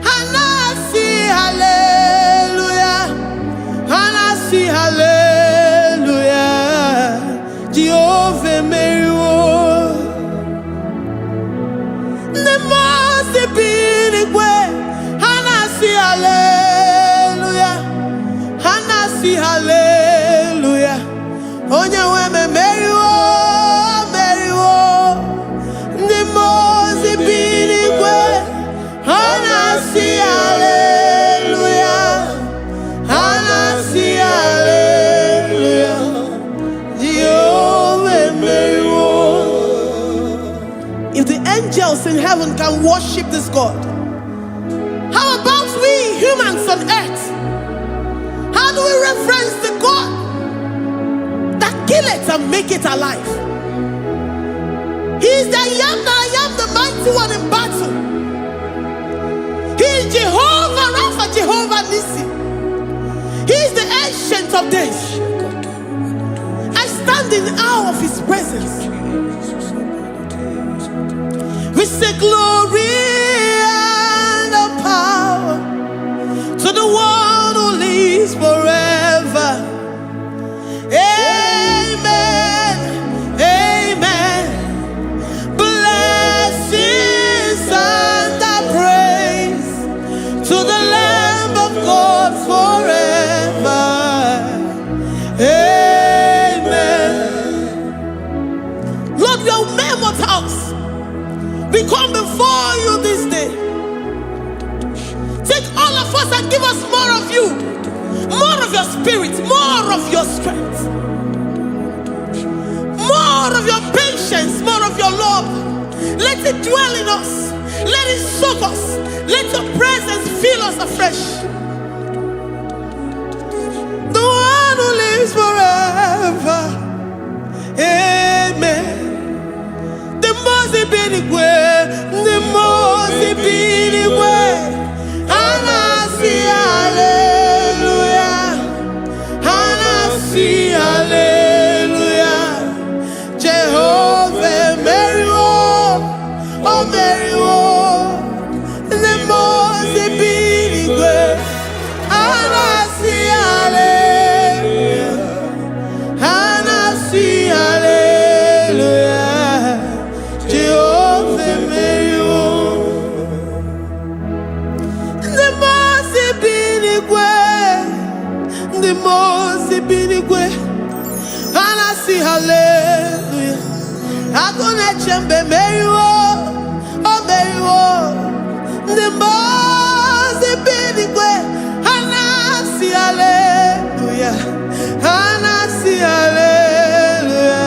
Hanasi hallelujah. Hanasi hallelujah. Jehovah Mary, the Mose binigwe. Hanasi hallelujah. Hallelujah. Onye weme Mary wo the mozi binigwe. Hanasi heaven can worship this God? How about we humans on earth? How do we reference the God that kill it and make it alive? He is the I am, the mighty one in battle. He is Jehovah Rapha, Jehovah Nissi. He is the ancient of days. I stand in awe of his presence. We say glory and the power to the one who lives forever. Amen. Amen. Blessings and the praise to the Lamb of God forever. Amen. Lord, your mammoth house, we come before you this day. Take all of us and give us more of you, more of your spirit, more of your strength, more of your patience, more of your love. Let it dwell in us. Let it soak us. Let your presence fill us afresh. The one who lives forever. Amen. The most big way. And I see hallelujah. And I see hallelujah. Jehovah, Mary, oh Mary, the most big way. And I see hallelujah. And I see hallelujah. Jehovah, Mary, the most big way. And I see hallelujah. I'm gonna chamber Mary, oh Mary, the most big way. And I see hallelujah. And I see hallelujah.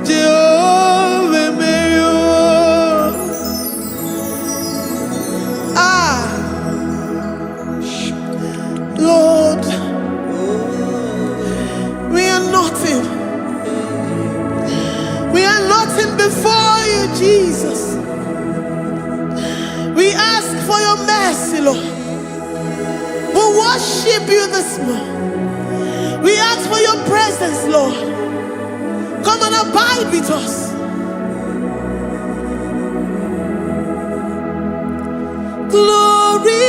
Jehovah Mary, Lord, we are nothing. We are nothing before you, Jesus. We ask for your mercy, Lord. We worship you this morning. We ask for your presence, Lord. Come and abide with us. Glory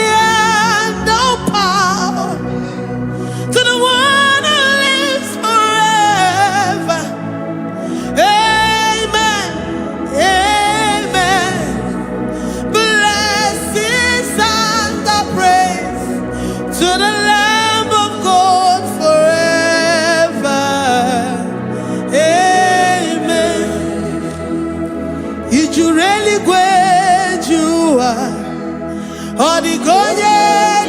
and no power to the one who lives forever. Amen. Amen. Blessings and the praise to the Lamb of God forever. Amen. Is you really great you are? Odigonye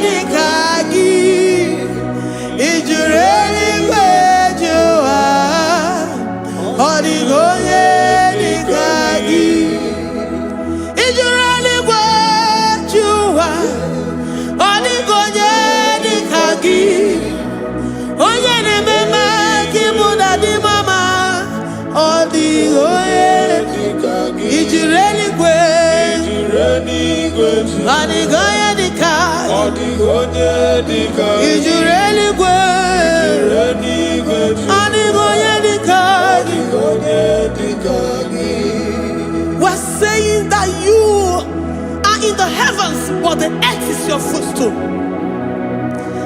dikagi, ijureli kwejuwa. Odigonye dikagi, ijureli kwejuwa. Odigonye dikagi, onye ni mema kimuda di mama. Odigonye dikagi, ijureli kwejuwa. Odigonye dikagi, ijureli kwejuwa. Odigonye dikagi. We're saying that you are in the heavens, but the earth is your footstool.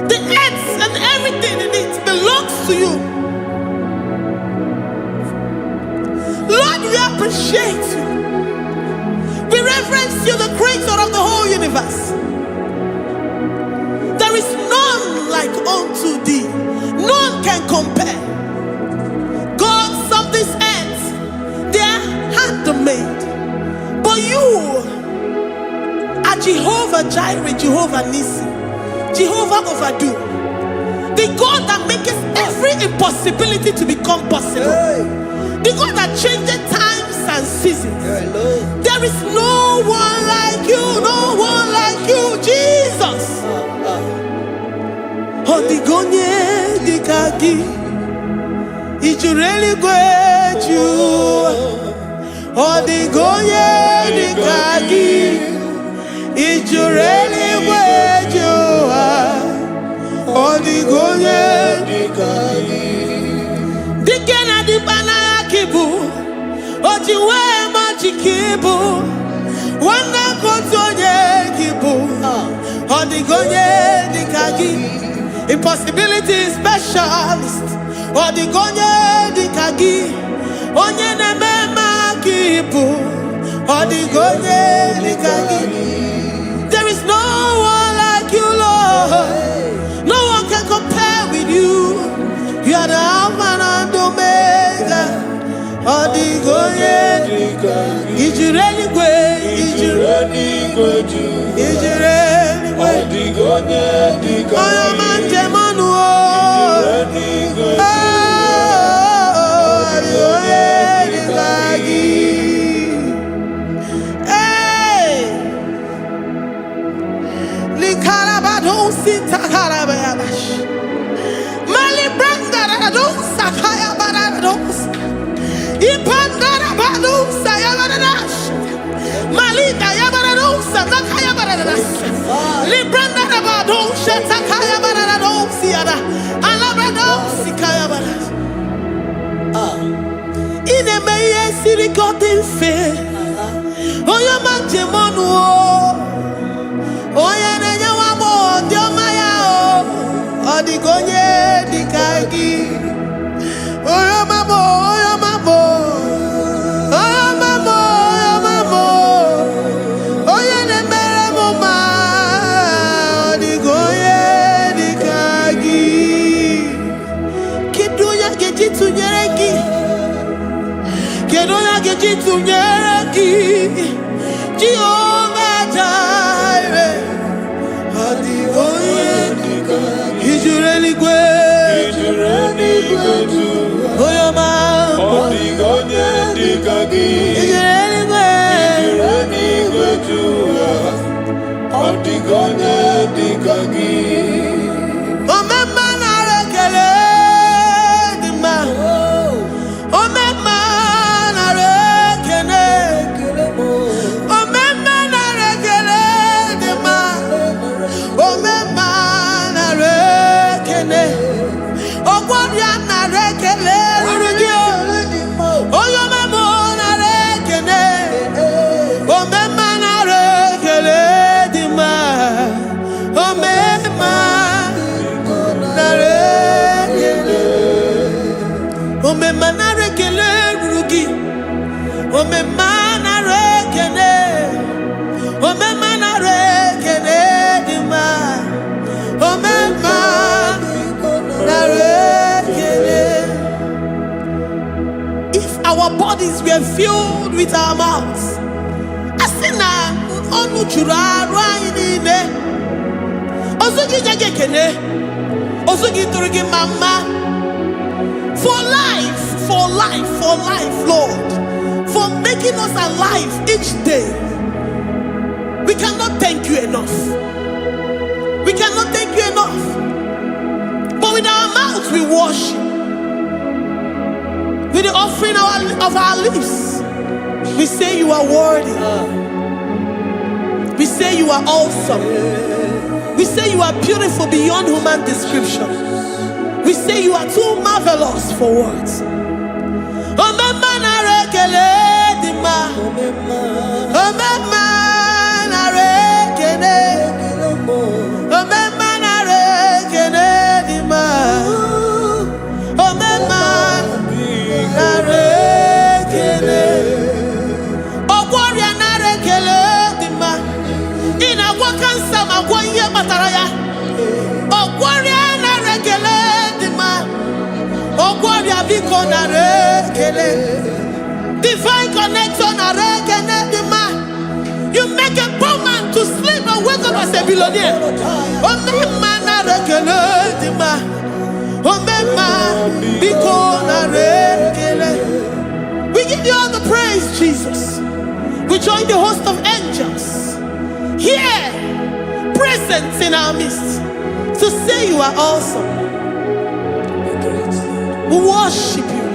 The earth and everything in it belongs to you. Lord, we appreciate you. We reverence you, the creator of the whole universe. There is none like unto thee. None can compare. Gods of this earth, they are handmade. But you are Jehovah Jireh, Jehovah Nissi, Jehovah Overdo. The God that makes every impossibility to become possible. The God that changes times and and seasons. There is no one like you, no one like you, Jesus. Odigonye dikagi, ijureli gweju. Odigonye dikagi, ijureli gweju. Odigonye dikagi. Dikena dibana kibu, ojiwe majikibu, wana kotonye kibu. Odigonye dikagi. Impossibility specialist. Odigonye dikagi. Onye nemema kipu. Odigonye dikagi. There is no one like you, Lord. No one can compare with you. You are the Alpha and Omega. Odigonye dikagi. Ijureli gwe. Ijureli gwe. Ijureli gwe. Odigonye dikagi. Oyo manje manu o. Ijureli gwe. Odigonye dikagi. Hey. Likarabado sitakarabayabash. Mali branda radosa kaya barados. Ipandara bado sayabarash. Malika yabaradosa nakaya baradas. Libranda rabado shatakaya barados yada. Alabrados kaya baradas. Ine meye sirikotin fe. Oya manje monu o. Oya nenya wamo diomaya o. Odigonye dikagi. Oya mamo, oya mamo. Oya mamo, oya mamo. Oya nemere moma. Odigonye dikagi. Kiduya gejitu nyereki. Kiduya gejitu nyereki. Jehovah Jireh. Odigonye dikagi. Ijureli gwe. Ijureli gwe. Oyoma. Odigonye dikagi. Ijureli gwe. Ijureli gwe. Odigonye dikagi. Omema na rekele dima. Omema na rekele. Omema na rekele dima. Omema na rekele. Ogwaria na rekele rugio. Oyoma mo na rekele. Omema na rekele dima. Omema na rekele. Omema na rekele rugi. Omema na rekele. Omema na rekele dima. Omema na rekele. If our bodies were filled with our mouths, asina onu chura rainine. Osugi jage kene. Osugi turugi mama. For life, for life, for life, Lord. For making us alive each day. We cannot thank you enough. We cannot thank you enough. But with our mouths we worship. With the offering of our lips, we say you are worthy. We say you are awesome. We say you are beautiful beyond human description. We say you are too marvelous for words. Omema na rekele dima. Omema na rekele. Omema na rekele dima. Omema na rekele. Ogwaria na rekele dima. Ina wakansa magwanye bataraya. Ogwaria na rekele dima. Ogwaria biko na rekele. Divine connection na rekele dima. You make a poor man to sleep and wake up as a billionaire. Omema na rekele dima. Omema biko na rekele. We give you all the praise, Jesus. join the host of angels here, present in our midst, to say you are awesome. We worship you.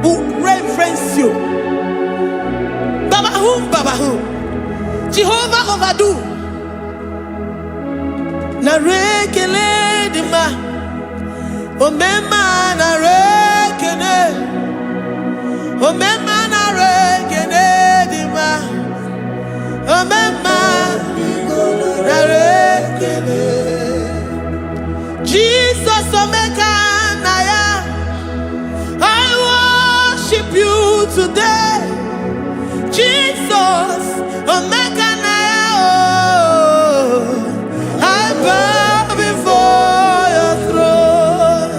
We reverence you. Baba who? Jehovah overdo. Na rekele dima. Omema na rekele. Omema na rekele dima. Omema na rekele. Jesus omeka naya. I worship you today. Jesus omeka naya. I bow before your throne.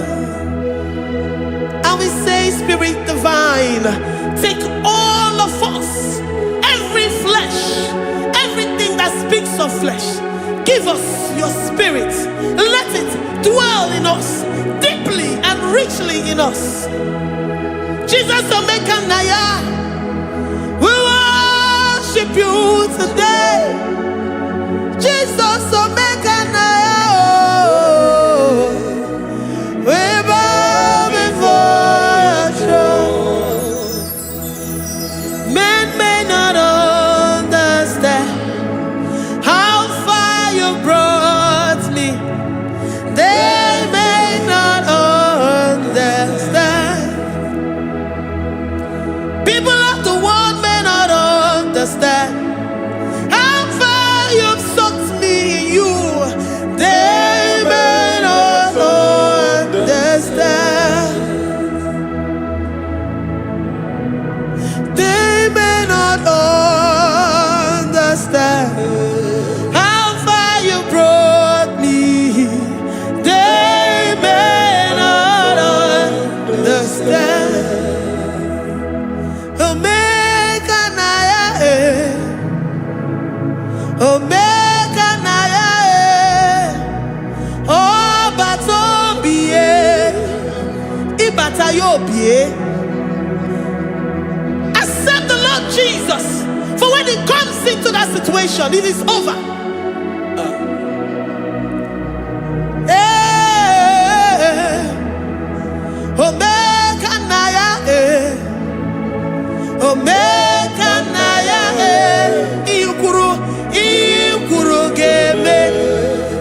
And we say, Spirit divine, take all of us, every flesh, everything that speaks of flesh. Give us your spirit. Let it dwell in us, deeply and richly in us. Jesus omeka naya. We worship you today. Jesus omeka naya. We bow before your throne. Men may not understand how far you brought me. They may not understand. People of the world may not understand how far you've sucked me in you. They may not understand. They may not understand how far you brought me. They may not understand. Omeka naya, omeka naya, obatobie, ibatayobie. Accept the Lord Jesus, for when He comes into that situation, it is over. Omeka naya, omeka naya, ikuru game.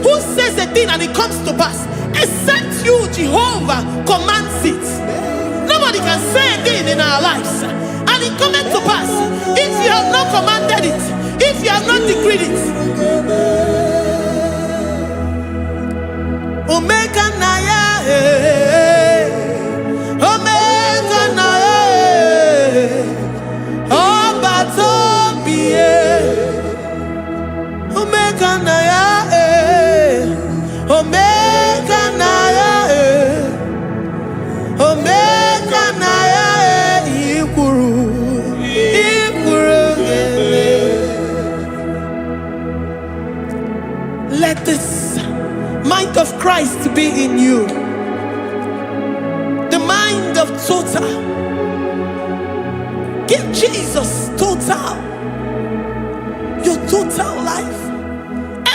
Who says a thing and it comes to pass? Except you, Jehovah, commands it. Nobody can say a thing in our lives and it comes to pass if you have not commanded it, if you have not decreed it. Omeka naya, omeka naya, obatobie, omeka naya, omeka naya, omeka naya, ikuru gele. Let this mind of Christ be in you, the mind of total. Give Jesus total, your total life,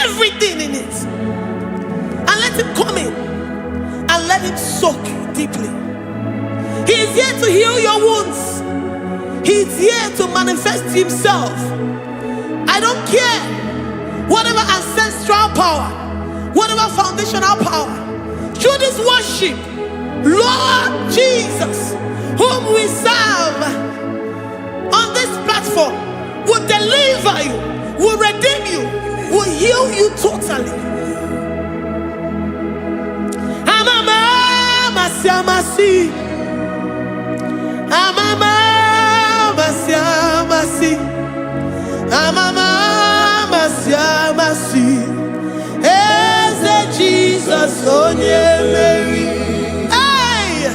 everything in it, and let Him come in and let Him soak deeply. He is here to heal your wounds. He is here to manifest Himself. I don't care whatever ancestral power, whatever foundational power, through this worship, Lord Jesus, whom we serve on this platform, will deliver you, will redeem you, will heal you totally. Amama masiamasi, amama masiamasi, amama masiamasi. Jesus, on Mary. Hey,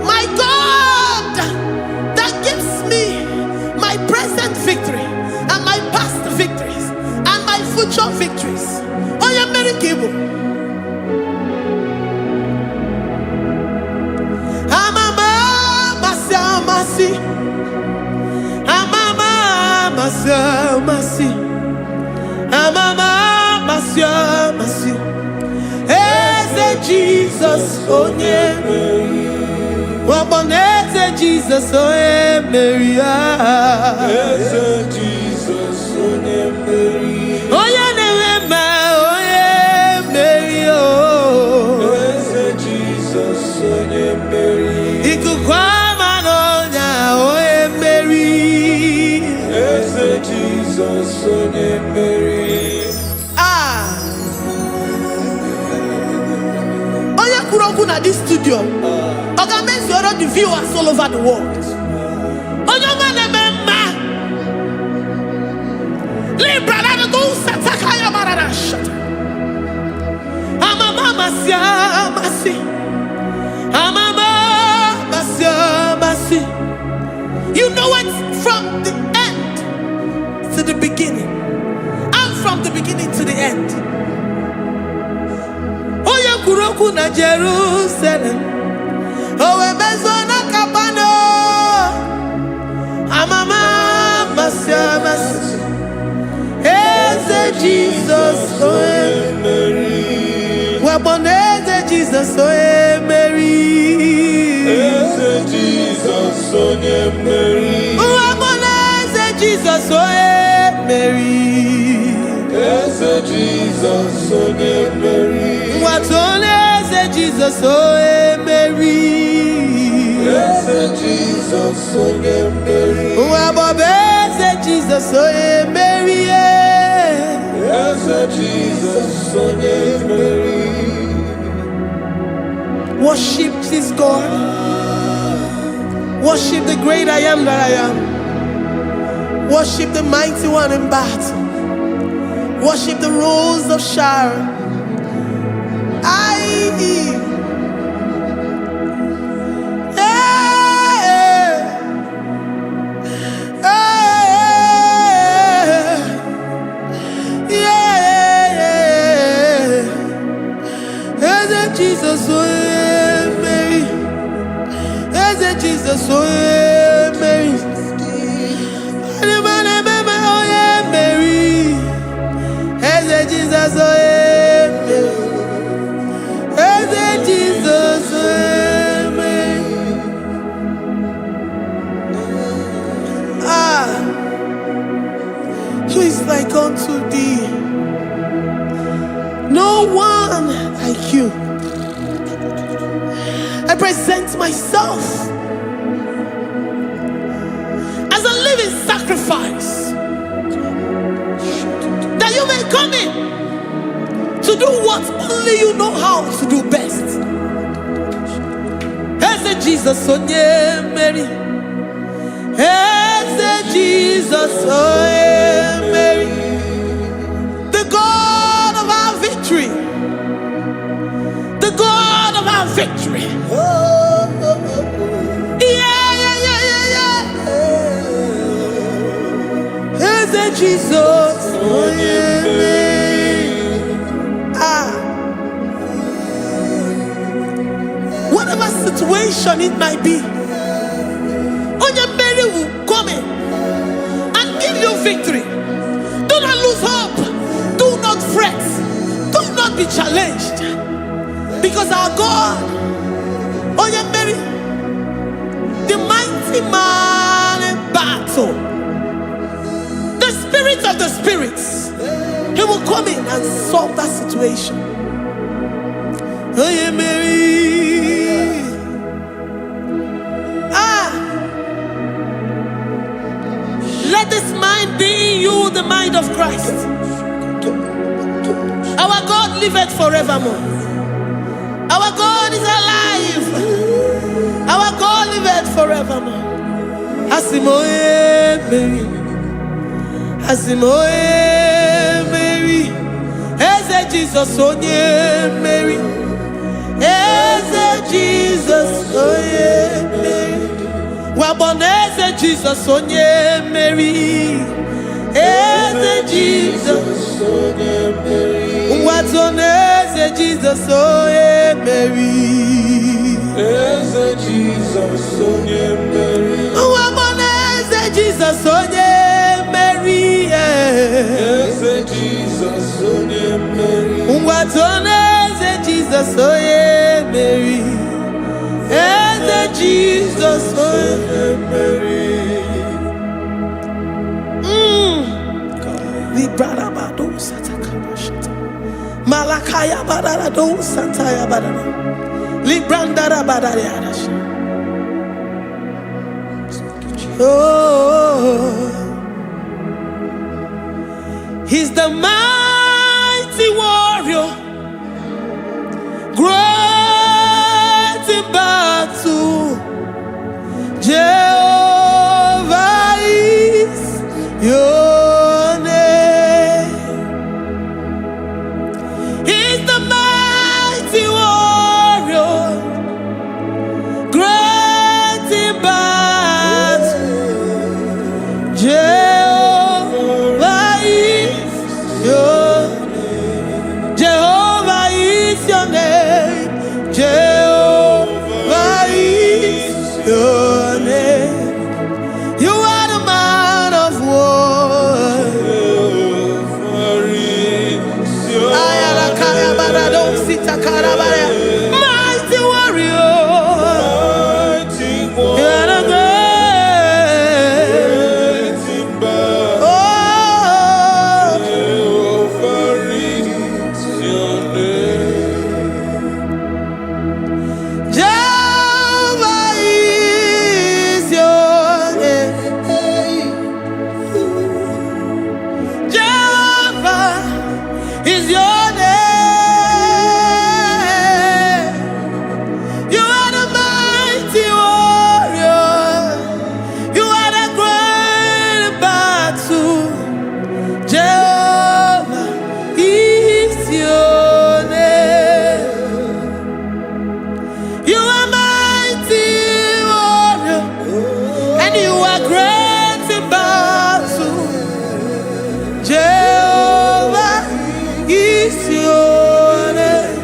my God, that gives me my present victory and my past victories and my future victories. On Mary Kibo. Amama Masi, Masia, Masia. Eze Jesus, onye Mary. Waboneze Jesus, onye Mary. Eze Jesus, onye Mary. Onye Newema, onye Mary. Eze Jesus, onye Mary. Ikukwama n'onya, onye Mary. Eze Jesus, onye Mary. At this studio, organize the viewers all over the world. You know it from the end to the beginning, and from the beginning to the end. Kuroku na Jerusalem, owe bezona kapano, amama Masia, Masia. Eze Jesus, owe Mary. Waboneze Jesus, owe Mary. Eze Jesus, owe Mary. Waboneze Jesus, owe Mary. Eze Jesus, owe Mary. What's on Jesus, oh Mary. Yes, Jesus, oh Mary. Yes, Jesus, oh Mary. Yes, Jesus, oh Mary. Worship this God. Worship the great I am that I am. Worship the mighty one in battle. Worship the rose of Sharon. Jesus, oh Mary. Jesus, oh Mary. Mary. Jesus, oh Jesus, Mary. Who is like unto thee? No one like you. I present myself as a living sacrifice, that you may come in to do what only you know how to do best. Eze Jesus, oh yeah, Mary. Eze Jesus, oh yeah, Mary. The God of our victory. The God of our victory. Eze Jesus, oh yeah, whatever situation it might be, Onya Mary will come in and give you victory. Do not lose hope. Do not fret. Do not be challenged. Because our God, Onya Mary, the mighty man in battle, the spirit of the spirits, he will come in and solve that situation. Onya Mary. Let this mind be in you, the mind of Christ. Our God liveth forevermore. Our God is alive. Our God liveth forevermore. Asimoe Mary. Asimoe Mary. Eze Jesus, onye Mary. Eze Jesus, onye Mary. Waboneze Jesus, onye Mary. Eze Jesus, onye Mary. Watoneze Jesus, onye Mary. Eze Jesus, onye Mary. Waboneze Jesus, onye Mary. Mary, yes, Jesus, Jesus, oh yeah, Mary, yes, Jesus, oh yeah, Mary. Librada bado satakabashita, Malakaya badara do sataya badara, Librandara badara yadash. Oh, he's the mighty warrior, great in battle. Jehovah is your name. He's the mighty warrior, great in battle. Jehovah is your name. Jehovah is your name. Jehovah is your name. You are the man of war. Mighty warrior. You are the is your name. You are the mighty warrior. You are the great battle. Jehovah is your name. You are mighty warrior, and you are great in battle. Jehovah is your name.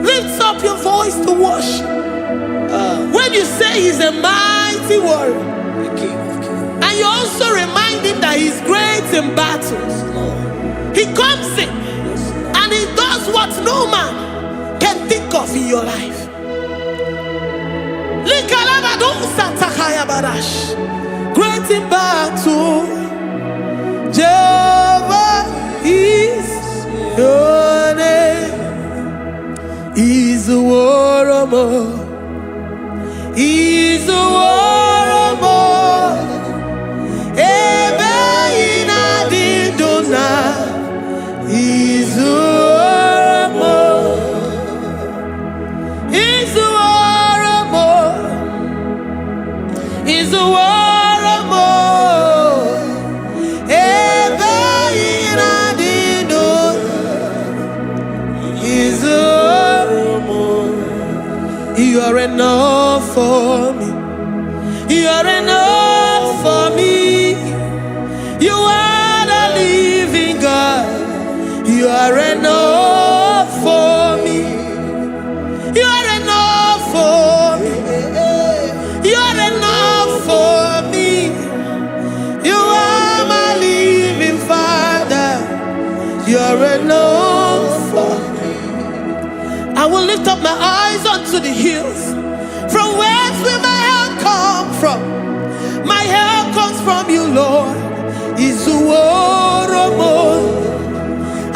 Lift up your voice to worship. When you say he's a mighty warrior, and you also remind him that he's great in battles, he comes in and he does what no man can think of in your life. Great in battle, Jehovah is your name. He's a warrior. He's a warrior. Ebe ina didona. He's a warrior. He's a warrior. He's a warrior. You are enough for me. You are enough for me. You are the living God. You are enough for me. You are enough for me. You are enough for me. You are my living Father. You are enough for me. I will lift up my eyes unto the hills. From whence will my help come from? My help comes from you, Lord. Is the word of God.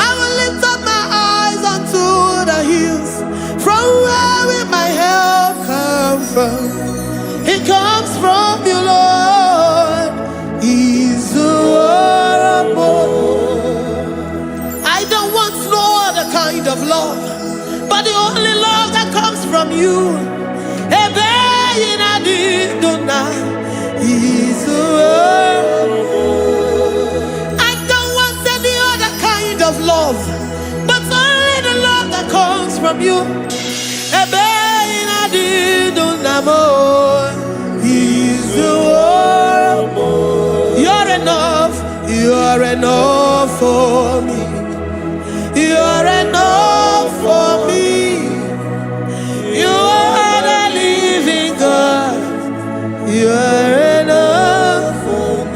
I will lift up my eyes unto the hills. From where will my help come from? It comes from you, Lord. Is the word of God. I don't want no other kind of love, but the only love that comes from you. I don't want any other kind of love, but only the love that comes from you. You're enough. You're enough for me. You're enough for me. You are the living God. You are enough for me.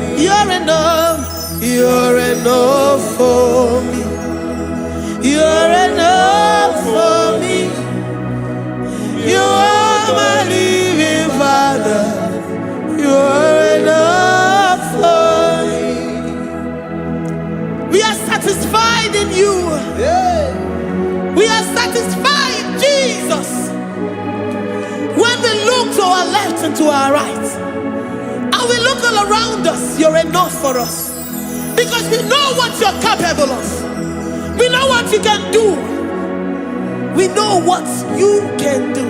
satisfied Jesus. When we look to our left and to our right, and we look all around us, you're enough for us. Because we know what you're capable of. We know what you can do. We know what you can do.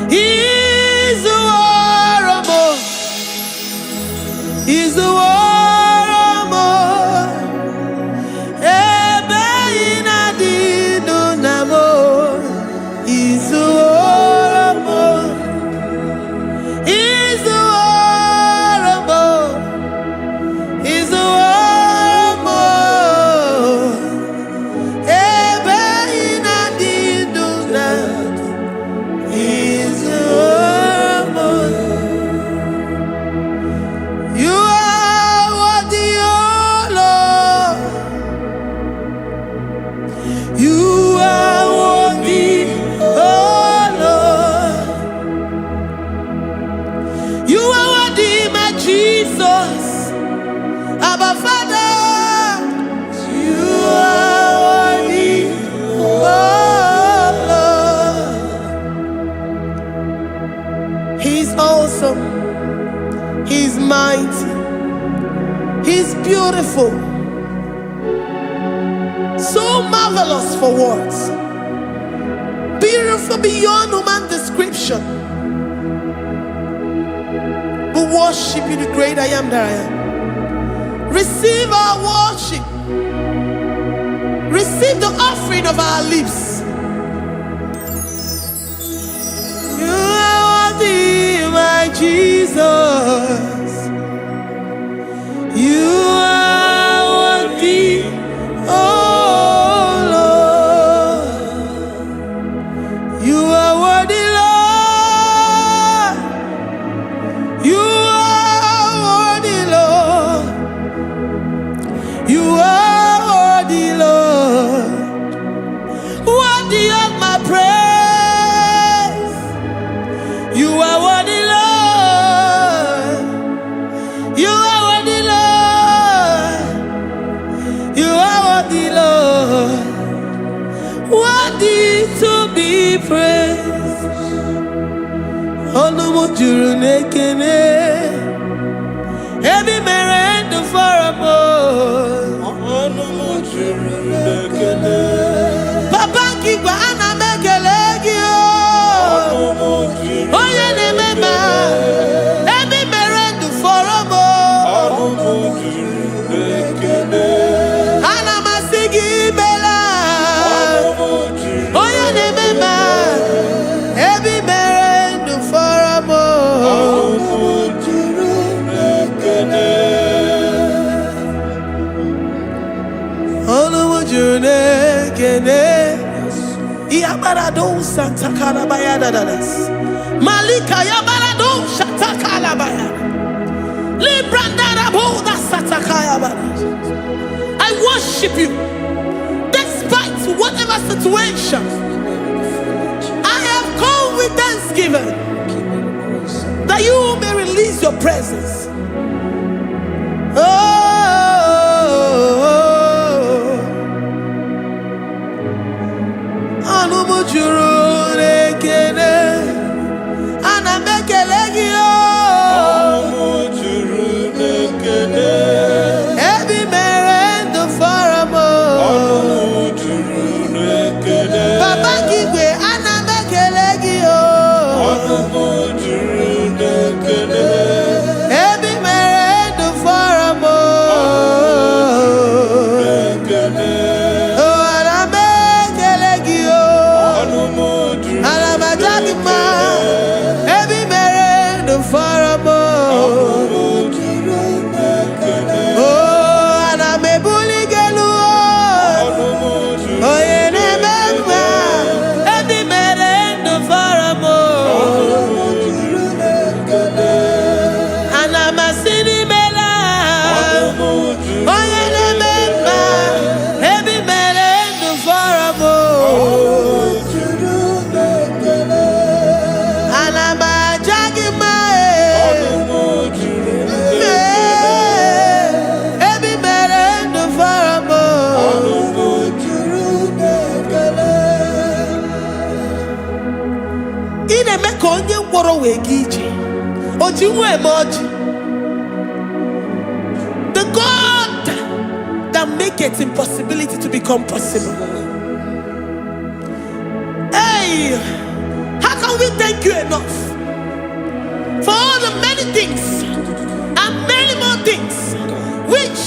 He's the warrior. He's the warrior. He's the warrior. He's the warrior. He's the Jesus, Abba Father, you are worthy, oh Lord. He's awesome, He's mighty, He's beautiful, so marvelous for words, beautiful beyond human description. We worship you, the great I am that I am. Receive our worship. Receive the offering of our lips. You are worthy, my Jesus. You are worthy, oh Lord. You are worthy, Lord. You are worthy, Lord. You are worthy, Lord. Worthy of my praise. You are worthy, Lord. You are worthy, Lord. You are worthy, Lord. Worthy to be praised. Onumujuru nekene, ebi merendo faramo. Onumujuru nekene, Papa kigwa anamekelegi o. Oye ne mema, ebi merendo faramo. Onumujuru nekene, anamasigi bela. Oye ne mema, ebi merendo faramo. Yabarado Santa Calabaya dadas. Malika Yabarado Shata Calabaya. Libranda Boda Satakaya. I worship you despite whatever situation. I have come with thanksgiving that you may release your presence. Anumujuru nekene, anamekelegi o. Anumujuru nekene, ebi merendo faramo. Anumujuru nekene, Papa kigwe anamekelegi o. Anumujuru nekene, ebi The God that maketh impossibility to become possible. Hey, how can we thank you enough for all the many things and many more things which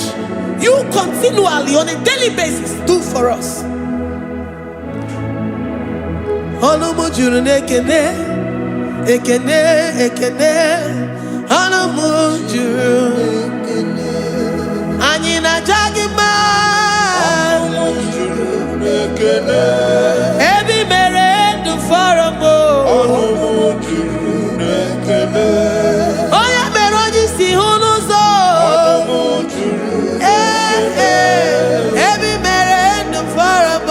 you continually on a daily basis do for us? Anyị na-aja gị mma, ebe mere ndụ fọrọ m, onye mere onye isi hụ n'ụzọ, ebe mere ndụ fọrọ m,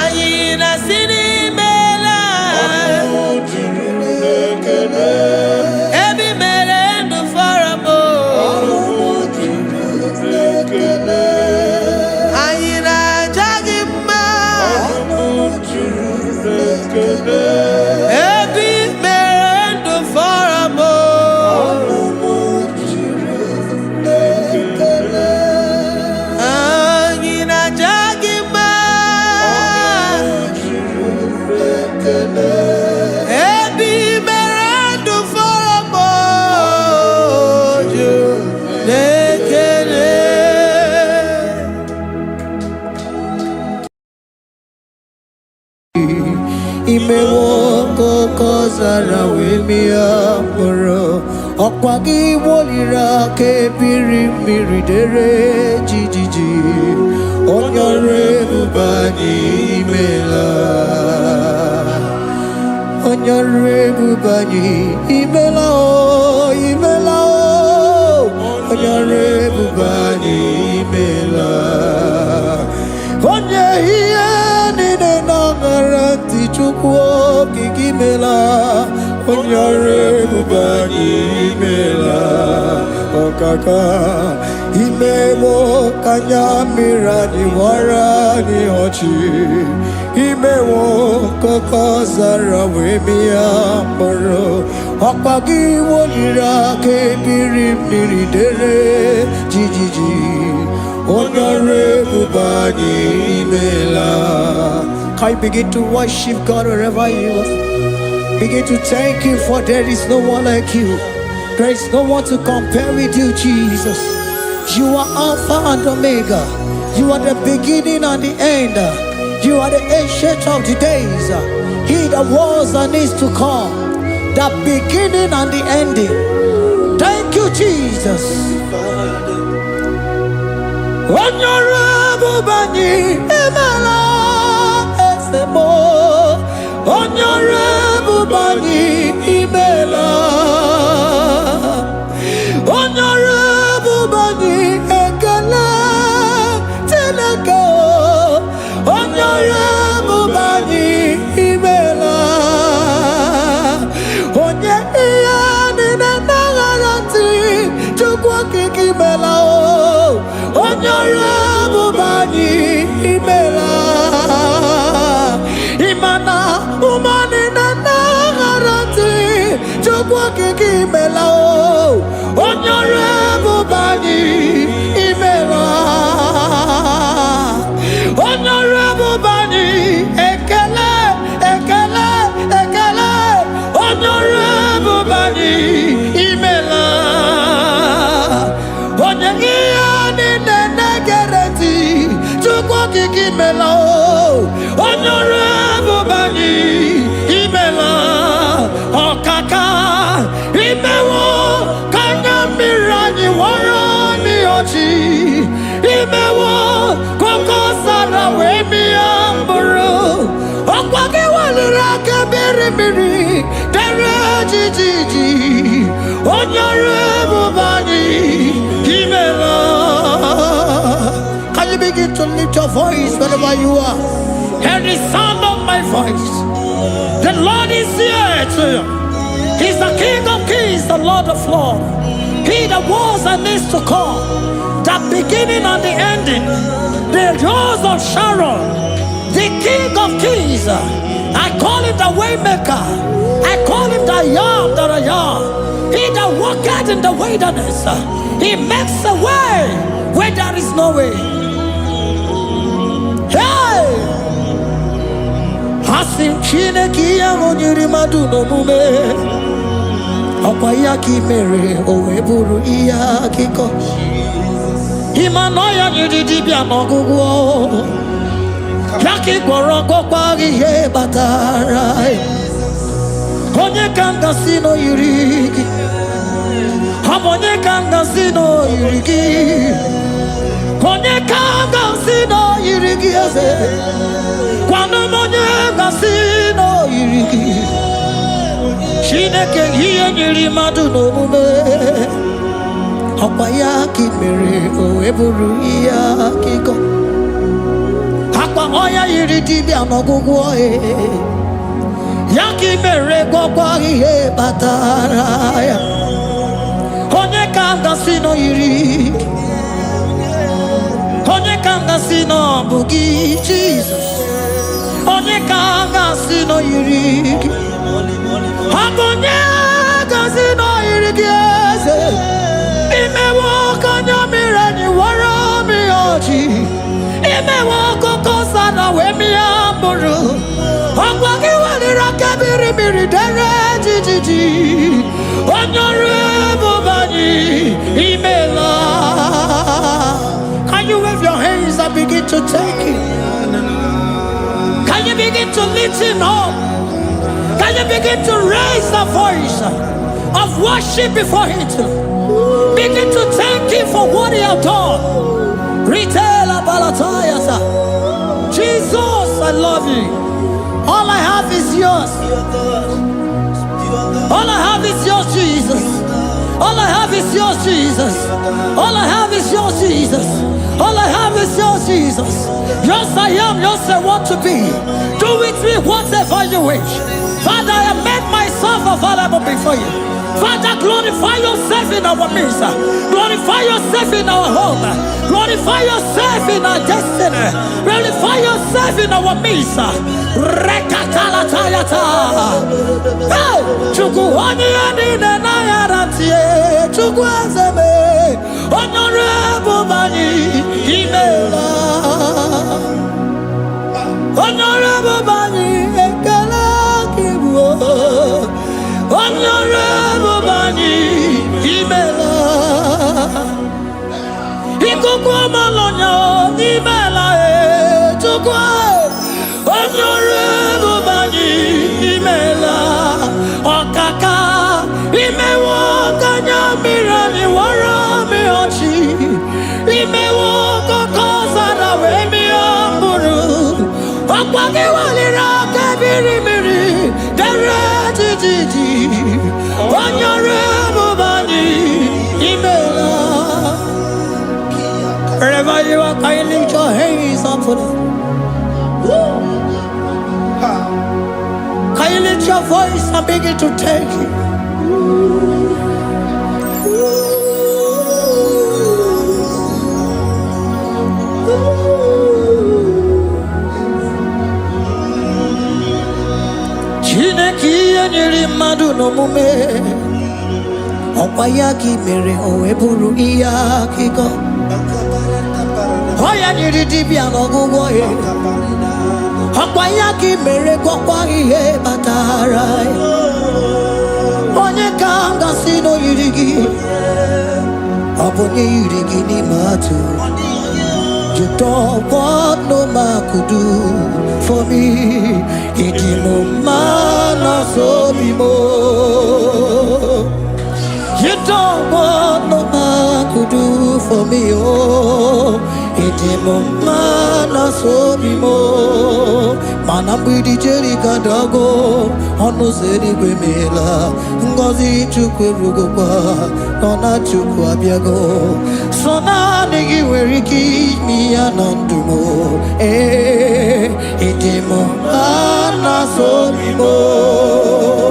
anyị na-asị n'imela. Imewoko kozara wemia moro Okwagi wolira ke biri miridere jijiji Onyore bubani imela Onyore bubani imela o imela o Onyore bubani imela Onye hiye nine nangaranti chukwo kikimela Onyore bubani imela Okaka Imewo kanyamira ni wara ni ochi Imewo koko zara wemia moro Okpagi wolira ke biri miridere jijiji Onyore bubani imela. Can you begin to worship God wherever you are? Begin to thank Him, for there is no one like you. There is no one to compare with you, Jesus. You are Alpha and Omega. You are the beginning and the end. You are the ancient of the days. He that was and is to come. The beginning and the ending. Thank you, Jesus. Onyore bubani imela esemo. Onyore bubani imela. Onyore bubani ekele teleko. Onyore bubani imela. Onye iyani na nagaranti chukwa kikimela o. Onyore bubani imela. Imana umani na nagaranti chukwa kikimela o. Onyore bubani imela. Onyore bubani ekele ekele ekele. Onyore bubani imela. Onye iyani na nagaranti chukwa kikimela o. Onyore bubani imela. Okaka imewo kanyamira ni wara ni ochi. Imewo koko sara wemi amboro. Okwagi walira kebiri miri dere jijiji. Onyore bubani imela. Can you begin to lift your voice wherever you are? Hear the sound of my voice. The Lord is here to you. He's the King of Kings, the Lord of Lords. He that was and is to come, the beginning and the ending, the Rose of Sharon, the King of Kings, I call him the way maker. I call him the yam that I am. He that walketh in the wilderness. He makes a way where there is no way. Hey! Hasim Chineki Yamonyuri Madu no Mume. Okwayaki Mere Oweburu Iyakiko. Imanoya Nidibia Nogugo. Yaki Goroko Kwagi He Batarai. Onye Kanga Sino Yurigi. Onye Kanga Sino Yurigi. Onye Kanga Sino Yurigi. Kwano Monye Sino Yurigi. Chineke Hiye Nyiri Madu no Mume. Okwayaki Mere Oweburu Iyakiko. Oya yiri dibia nogugo Yaki mere gogwa ihe batara ya. Onye kanga sino yiri. Onye kanga sino bugi Jesus. Onye kanga sino yiri. Onye kanga sino yiri kiese. Imewo kanya mirani wara mi oji. Imewo sana we mi amburu Ogwagi wali rakabiri miri dere jijiji Onyore bubani imela. Can you wave your hands and begin to take it? Can you begin to lift him up? Can you begin to raise the voice of worship before him? Begin to thank him for what he has done. Retail Balatayasa. Jesus, I love you. All I have is yours. All I have is yours, Jesus. All I have is yours, Jesus. All I have is yours, Jesus. All I have is yours, Jesus. Yours I am, yours I want to be. Do with me whatever you wish. Father, I made myself available before you. Father, glorify yourself in our midst. Glorify yourself in our home. Glorify yourself in our destiny. Glorify yourself in our midst. Rekatalatayata. Hey! Chukwani anine na yarantie. Chukwazeme. Honorable Bani. Imela. Honorable Bani. Ekala kibuo. Honorable Bani, Imela. Ikukwa malonya, Imela, Chukwa. Honorable Bani, Imela. Okaka, Imewo kanya mirani wara mi ochi. Imewo kokoza na we mi amburu. Okwagi wali rake biri miri, dere jiji. Wherever you are, can you lift your hands up for them? Can you lift your voice and begin to take it? Chineki anyiri madu no mume. Okwayaki mere oweburu iyakiko. Oya nyiri dibia nogugo he. Okwayaki mere gogwa ihe batara. Onye kanga sino yirigi. Obonye yirigi ni matu. You don't want no man could do for me. Idimo mana so bimo. You don't want no man could do for me, oh. Idimo mana so bimo. Manambidi jeri kadago, ono zeri gwemela. Ngozi chukwe rugokwa, nona chukwa biago. Sona negi weriki mi anandumo, idimo mana so bimo.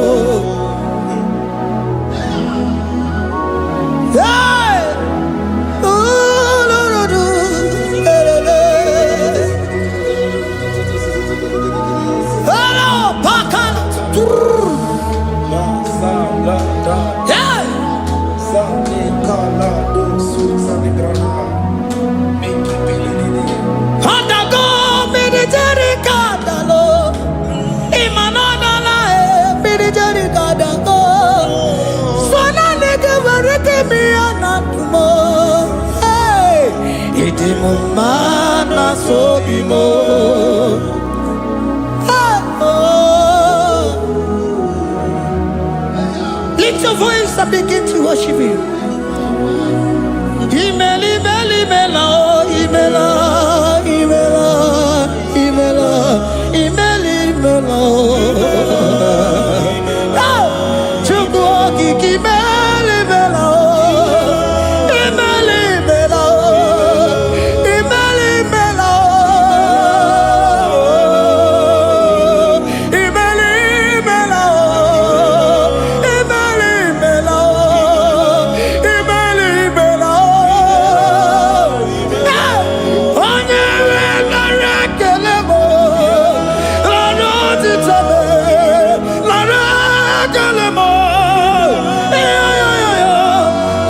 Lift your voice and begin to worship Him. Imela, imela, imela, imela, imela. Chukwuoki imela, imela, imela, imela, imela, imela, imela, imela, imela, imela, onye lara kelemo, lara titame, lara kelemo,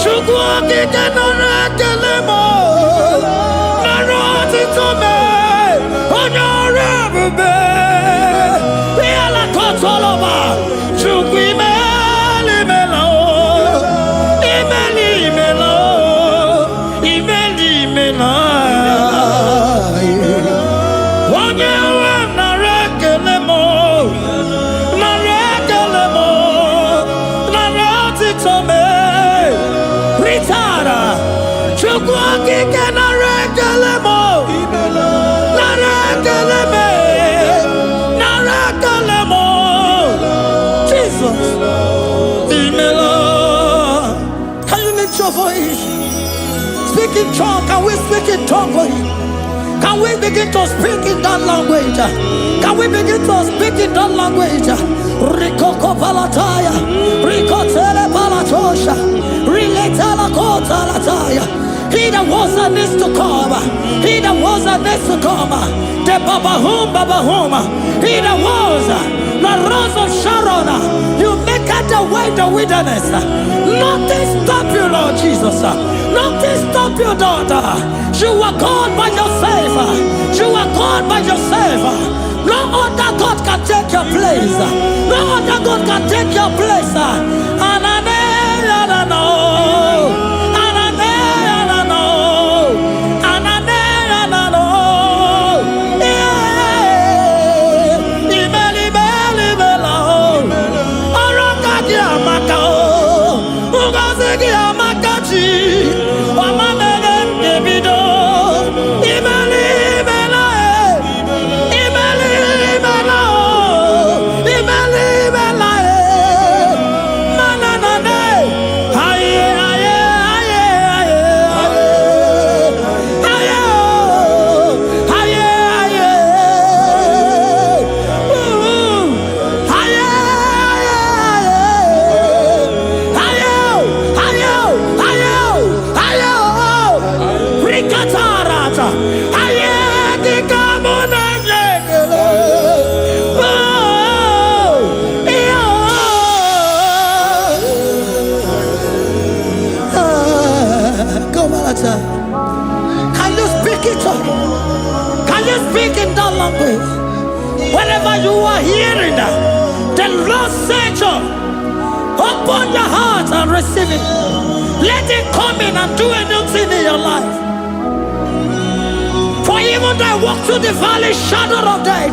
Chukwuoki lara kelemo, lara titame, onye rebube, yala kotoloba, Chukwu imela, imela, imela, imela, imela, imela. Onye nara kelemo, nara kelemo, nara titome, ritara, Chukwuoki nara kelemo, nara keleme, nara kelemo, Jesus, imela. Can you lift your voice? Speak in tongue. Can we speak in tongue for Him? Can we begin to speak in that language? Can we begin to speak in that language? Rikoko palataya, rikotele palatosha, riletala kota lataya. He that was and is to come. He that was and is to come. The babahum, babahum. He that was the rose of Sharon. You make out the way in the wilderness. Nothing stop you, Lord Jesus. Nothing stop you, daughter. You are God by yourself. You are God by yourself. No other God can take your place. No other God can take your place. And I know. Can you speak it to Him? Can you speak in that language? Whenever you are hearing that, the Lord said to you, open your heart and receive it. Let it come in and do a new thing in your life. For even though I walk through the valley shadow of death,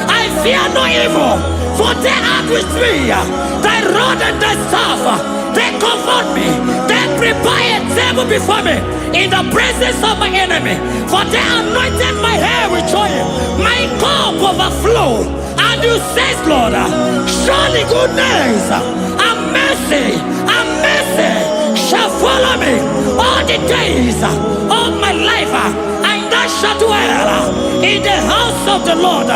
I fear no evil. For they are with me. Thy rod and thy staff, they comfort me. They prepare a table before me in the presence of my enemy. For they anointed my hair with oil. My cup overflow. And you say, Lord, surely goodness and mercy shall follow me all the days of my life. And I shall dwell in the house of the Lord.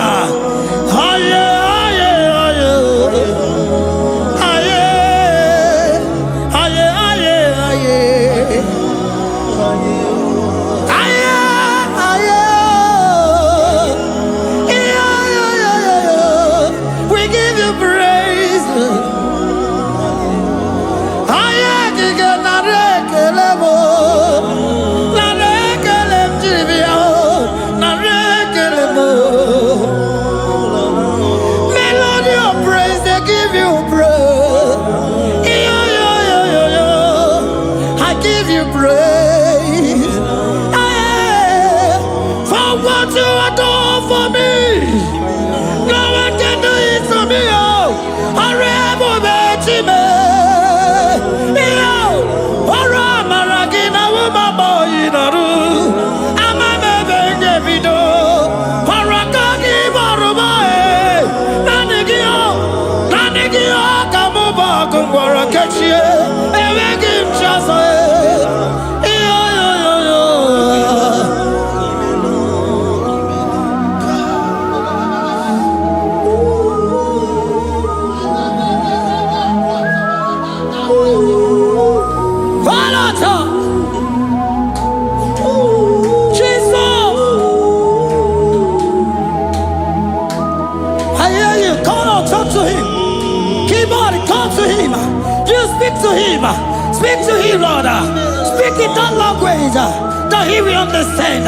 We give you praise. you praise. For what you have done for me, no one can do it for me. Oh, horrible baby, Speak to him, Lord. Speak in that language that he will understand.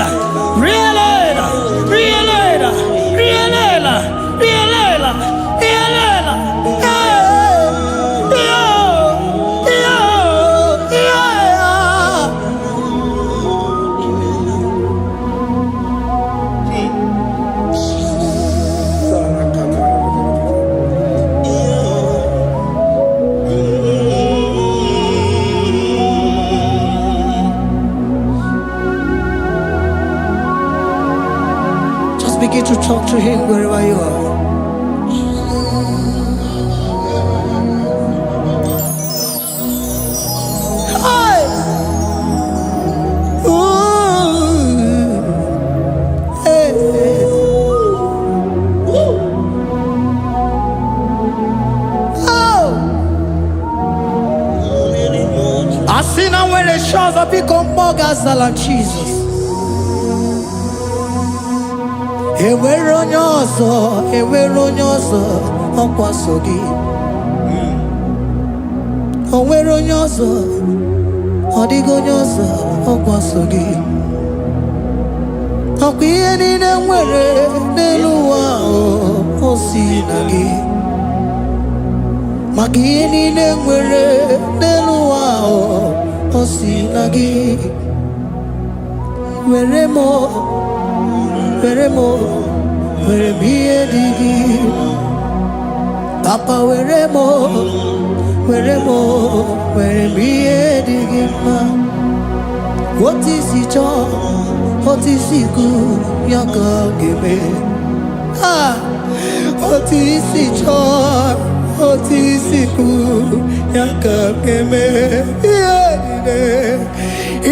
Begin to talk to him wherever you are. Hi. Ooh. Hey. Oh. I see now when the shores have become more than Jesus. Enwere onye ọzọ ọkwaso gị. O nwere onye ọzọ, ọ dịghị onye ọzọ ọkwaso gị. Ọkwa ihe niile nwere n'elu ụwa o si na gị. Maka ihe niile nwere n'elu ụwa o si na gị. Were mo were ihe dị gị. Papa were ihe dị gị mma. Otu isi chọọ, otu isi kwu ya ka ọ ga-eme. Otu isi chọọ, otu isi kwu ya ka ọ ga-eme.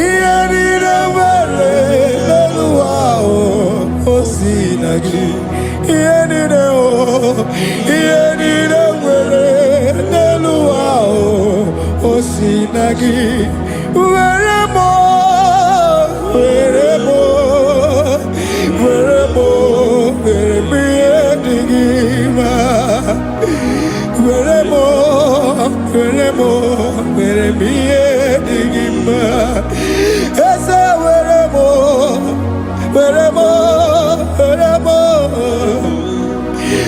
Ihe niile nwere n'elu ụwa o si na gị. Ihe niile nwere n'elu ụwa o si na gị. Were mo ihe dị gị mma. Were mo ihe dị gị mma. Eze were mo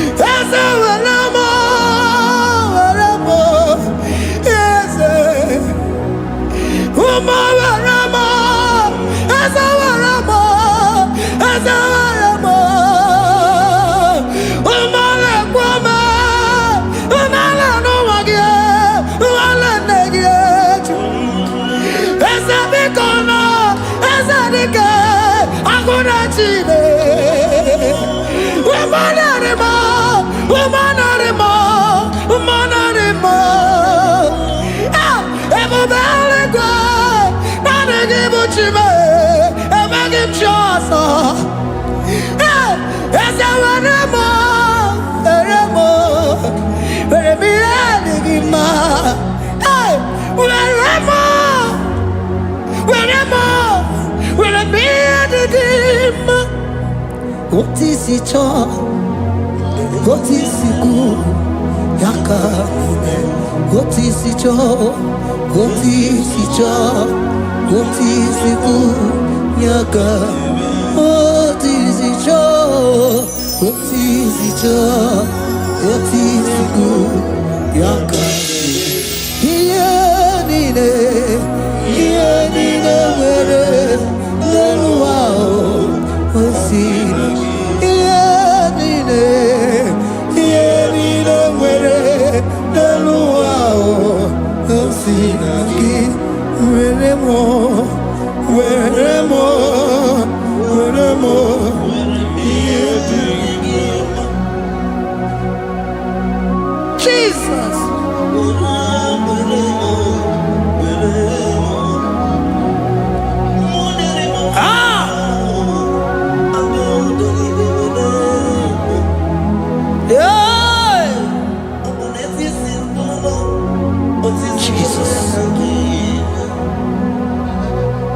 Eze what is it all? What is it good? Yaka, what is it all? What is it all? What is it good? Yaka, what is it all? What is it all? What is it good? Yaka, Jesus.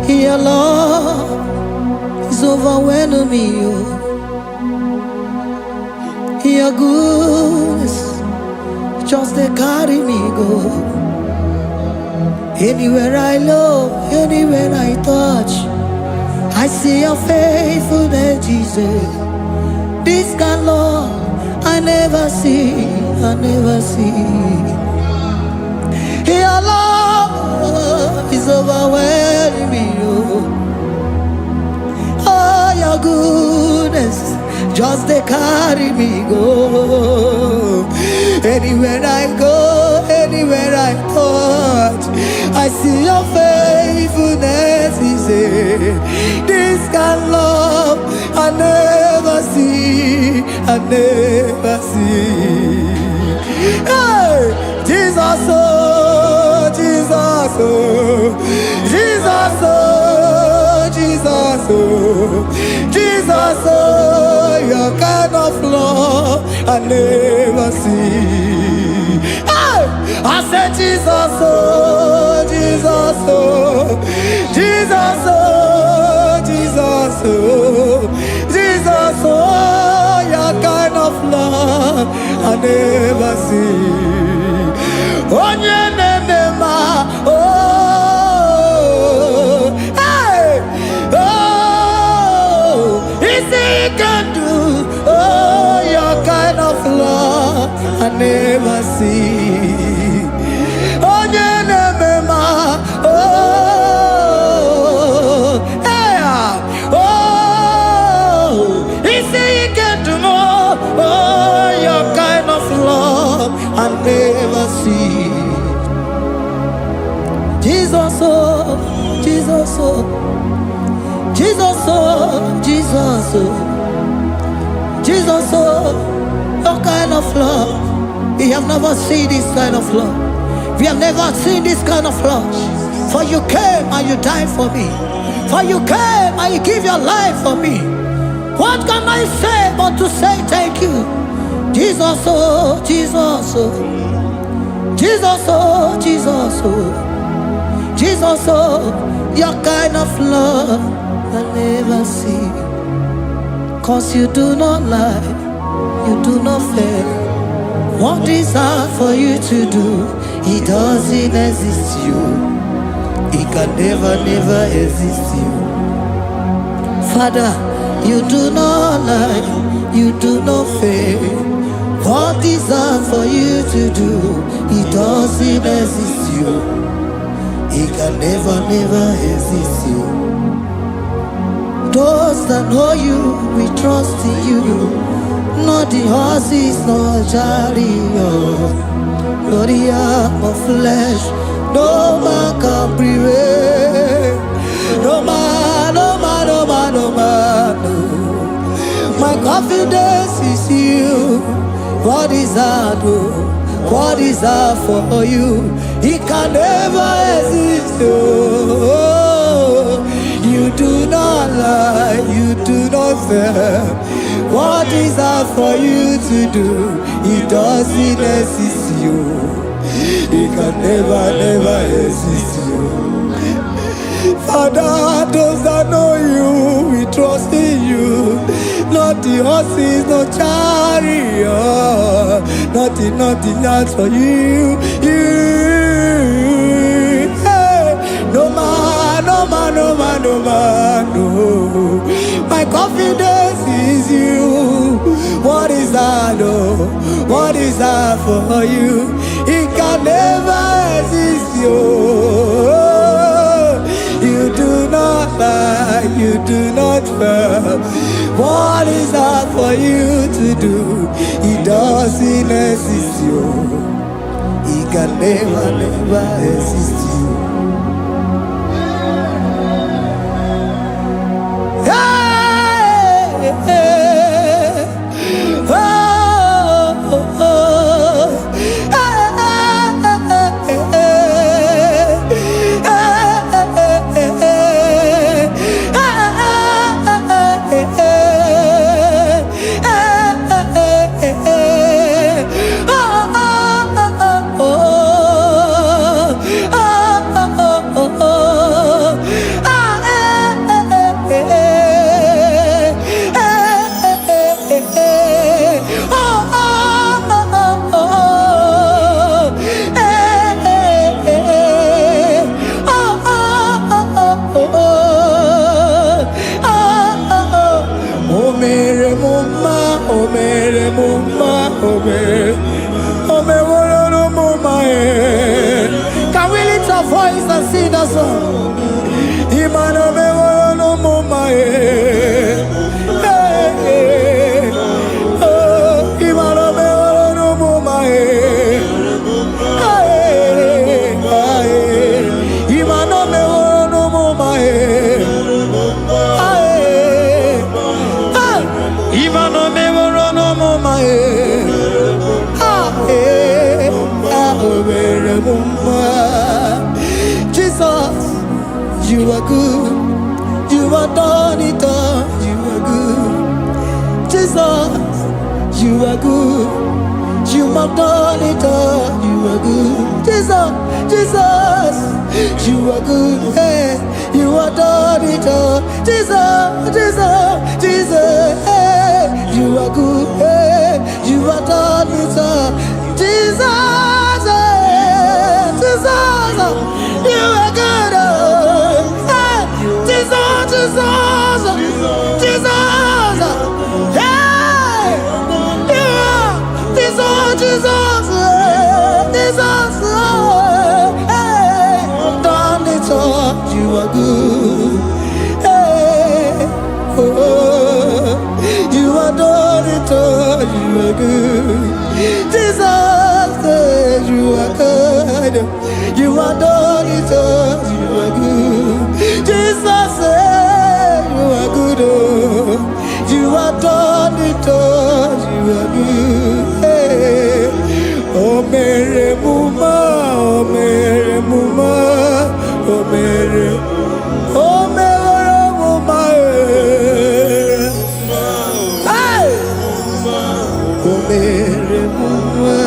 Your love is overwhelming me. Your goodness just they carry me go. Anywhere I look, anywhere I touch, I see your faithfulness, Jesus. This kind of love I never see, I never see. Your love is overwhelming me. Oh, your goodness just they carry me go. Anywhere I go, anywhere I touch, I see your faithfulness. This kind of love I never see, I never see. Hey, Jesus, oh, Jesus, oh, Jesus, oh, Jesus, oh, Jesus, oh, your kind of love I never see. Hey, I said Jesus, oh, Jesus, oh, Jesus, oh, Jesus, oh, Jesus, oh, your kind of love I never see. Oh, oh, hey, oh, easy you can do. Oh, your kind of love I never see. Oh, oh, hey, oh, easy you can do more. Oh, your kind of love I never see. Jesus, oh, Jesus, oh, Jesus, oh, Jesus, oh, Jesus, oh, your kind of love. We have never seen this kind of love. We have never seen this kind of love. For you came and you died for me. For you came and you give your life for me. What can I say but to say thank you? Jesus, oh, Jesus, oh, Jesus, oh, Jesus, oh, Jesus, oh, your kind of love I never see. Cause you do not lie, you do not fail. What is hard for you to do, it doesn't exist you. It can never, never exist you. Father, you do not lie, you do not fail. What is hard for you to do, it doesn't exist you. It can never, never exist you. Those that know you, we trust in you. Not the horses, nor chariot, nor the arm of flesh. No man can prevail. No man, no man, no man, no man, no. My confidence is you. What is hard, oh? What is hard for you? It can never exist, oh. You do not lie, you do not fail. What is hard for you to do? It doesn't exist you. It can never, never exist you. Father, those that know you, we trust in you. Not the horses, no chariot. Nothing, nothing else for you. Hey, no man, no man, no man, no man, no. My confidence is you. What is that, oh? What is that for you? It can never exist, you. You do not lie, you do not fail. What is that for you to do? It doesn't exist, you. It can never, never exist, you. and sing that song. Imano me woro no mo mae. Oh, imano me woro no mo mae. Imano me woro no mo mae. Imano me woro no mo mae. Jesus, you are good. You are done it all. You are good. Jesus, you are good. You have done it all. You are good. Jesus, Jesus, you are good. Hey, you are done it all. Jesus, Jesus, Jesus, hey, you are good. Hey, you are done it all. Jesus, Jesus, you are good. Hey, Jesus, Jesus, Jesus, hey, you are Jesus, Jesus, Jesus, hey, done it all. You are good. Hey, oh, you are done it all. You are good. Jesus, you are good. You are done it all. You are good. Jesus, you are good. Oh, you are done it all. You are good. Hey, oh mere muma, oh mere muma, oh mere muma. Hey, oh mere muma.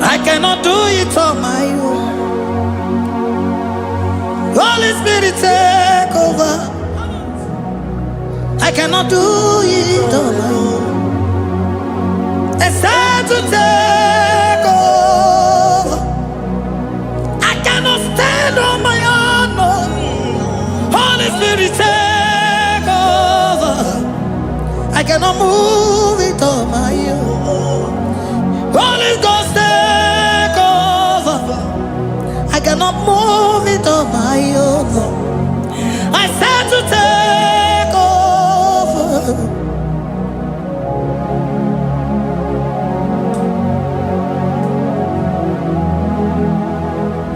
I cannot do it on my own. Holy Spirit, take over. I cannot do it on my own. It's time to take over. I cannot stand on my own. No. Holy Spirit, take over. I cannot move it on my own. Holy Ghost, take over. I cannot move it on my own. I said to take over.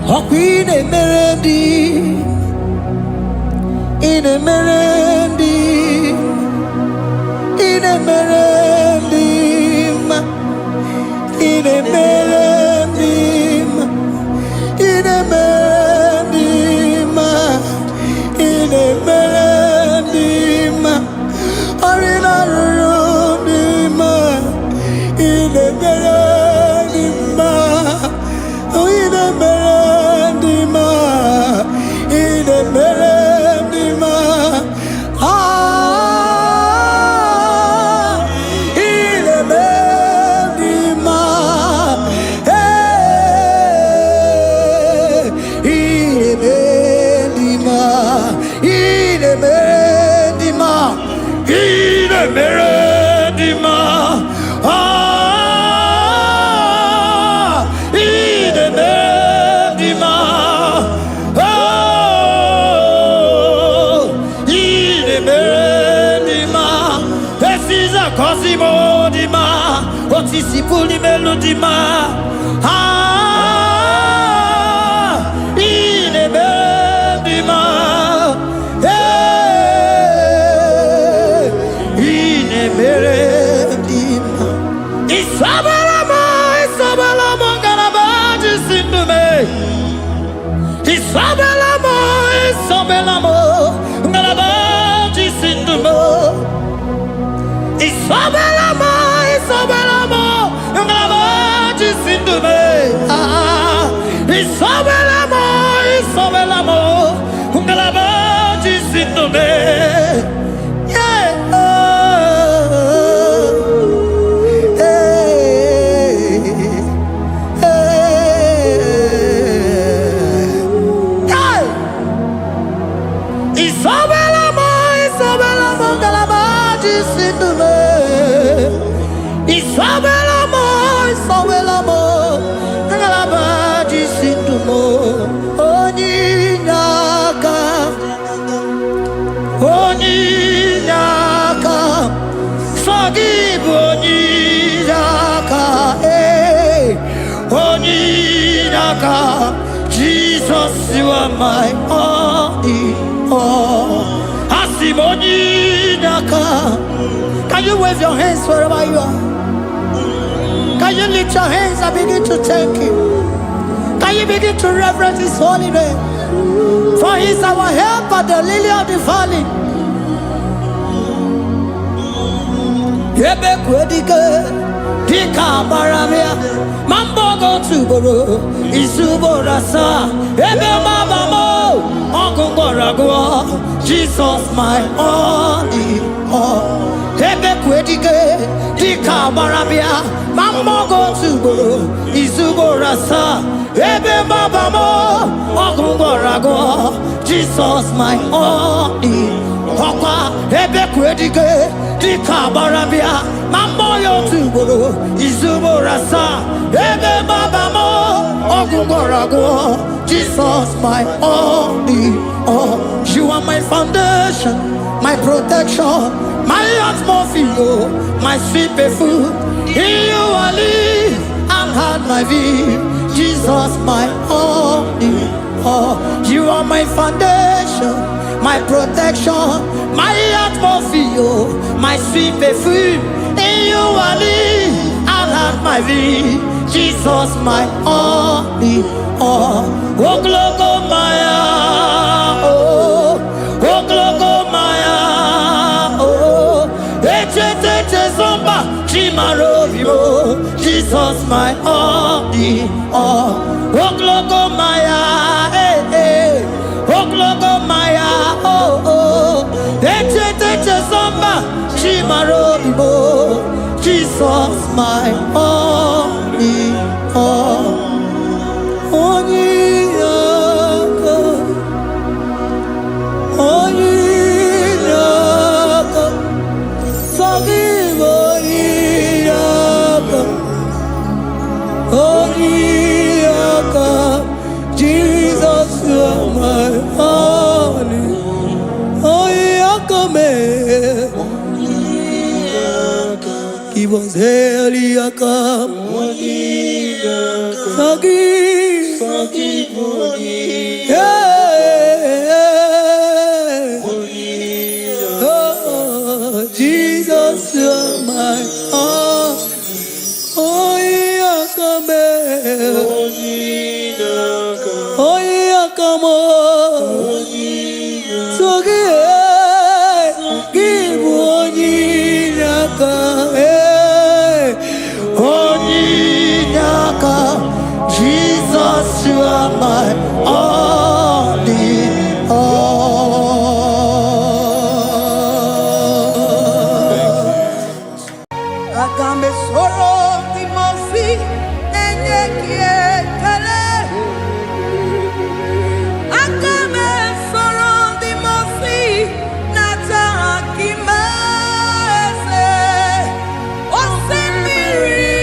Oh, Queen Emerendi, in Emerendi, in Emerendi, in Emerendi, in Emerendi, in Emerendi, Arina Rudima, in Emerendi, in Emerendi, in Emerendi, Cosimo di ma, otisipuli melodima, ine bendima, ine bendima. Isabalamo, garabaji sindume. Isabelamo, garabaji sindume. Isabelamo, Jesus, you are my all in all. Can you wave your hands wherever you are? Can you lift your hands and begin to thank Him? Can you begin to reverence His holy name? For He is our help at the lily of the valley. Dika baramia, mambo go tuboro, isubora sa, ebe mabamo, ongungorago, Jesus my only all. Ebe kwedike, dika baramia, mambo go tuboro, isubora sa, ebe mabamo, ongungorago, Jesus my only. Papa, ebe kwedike, dika baramia. Mambo yo tuboro, izubora sa, ebe babamo, ogungorago, Jesus my only all. You are my foundation, my protection, my atmosphere, my sweet perfume. In you I live and had my vie, Jesus my only all. You are my foundation, my protection, my atmosphere, my sweet perfume. In you I live and have my vie, Jesus my only all. Oh glogo maya, oh glogo maya, oh eche zomba chimaro vivo, Jesus my only all. Oh glogo maya, oh glogo maya, oh eche zomba chimaro vivo, Jesus my only all. Only forgive Jesus, you are my only. Give us Eliaka. Forgive me. Yeah. Oh, Jesus, you are my all. Oh, Yakame. Oh, Yakamo. Give Onyaka. Jesus, you are my only all. Agambe soro timosi enyekietele. Agambe soro timosi natakimese. Osemiri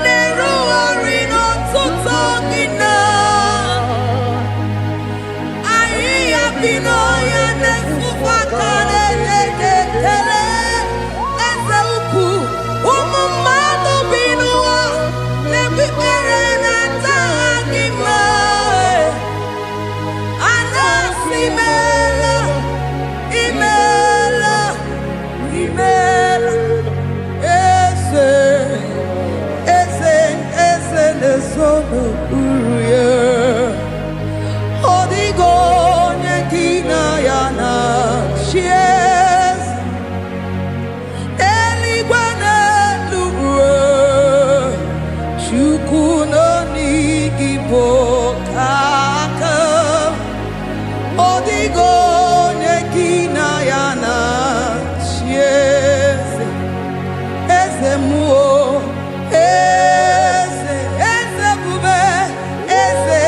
neruari no tutogina. Aia pinoya nesufakane neketele. Ezeuku umumado binua nebipere natakima. Anasimela imela imela ese nesono uruye odigo nekina yana shies eligwana lubwe chukuno nigibo kaka odigo nekina yana shies eze muo eze bube eze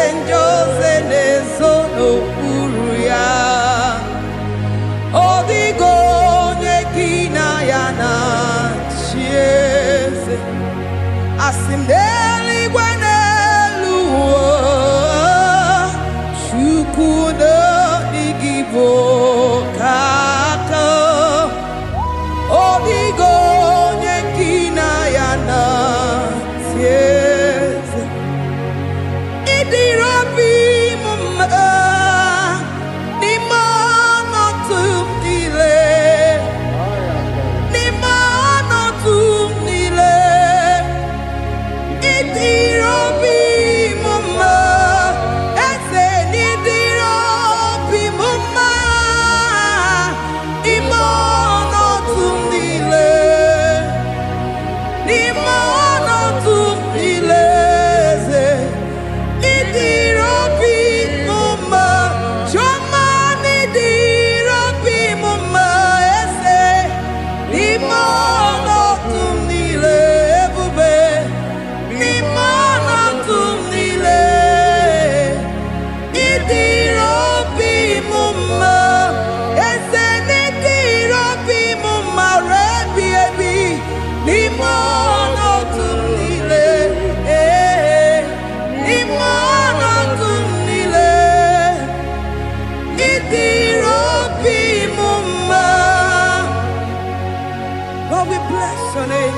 Lord, we bless your name.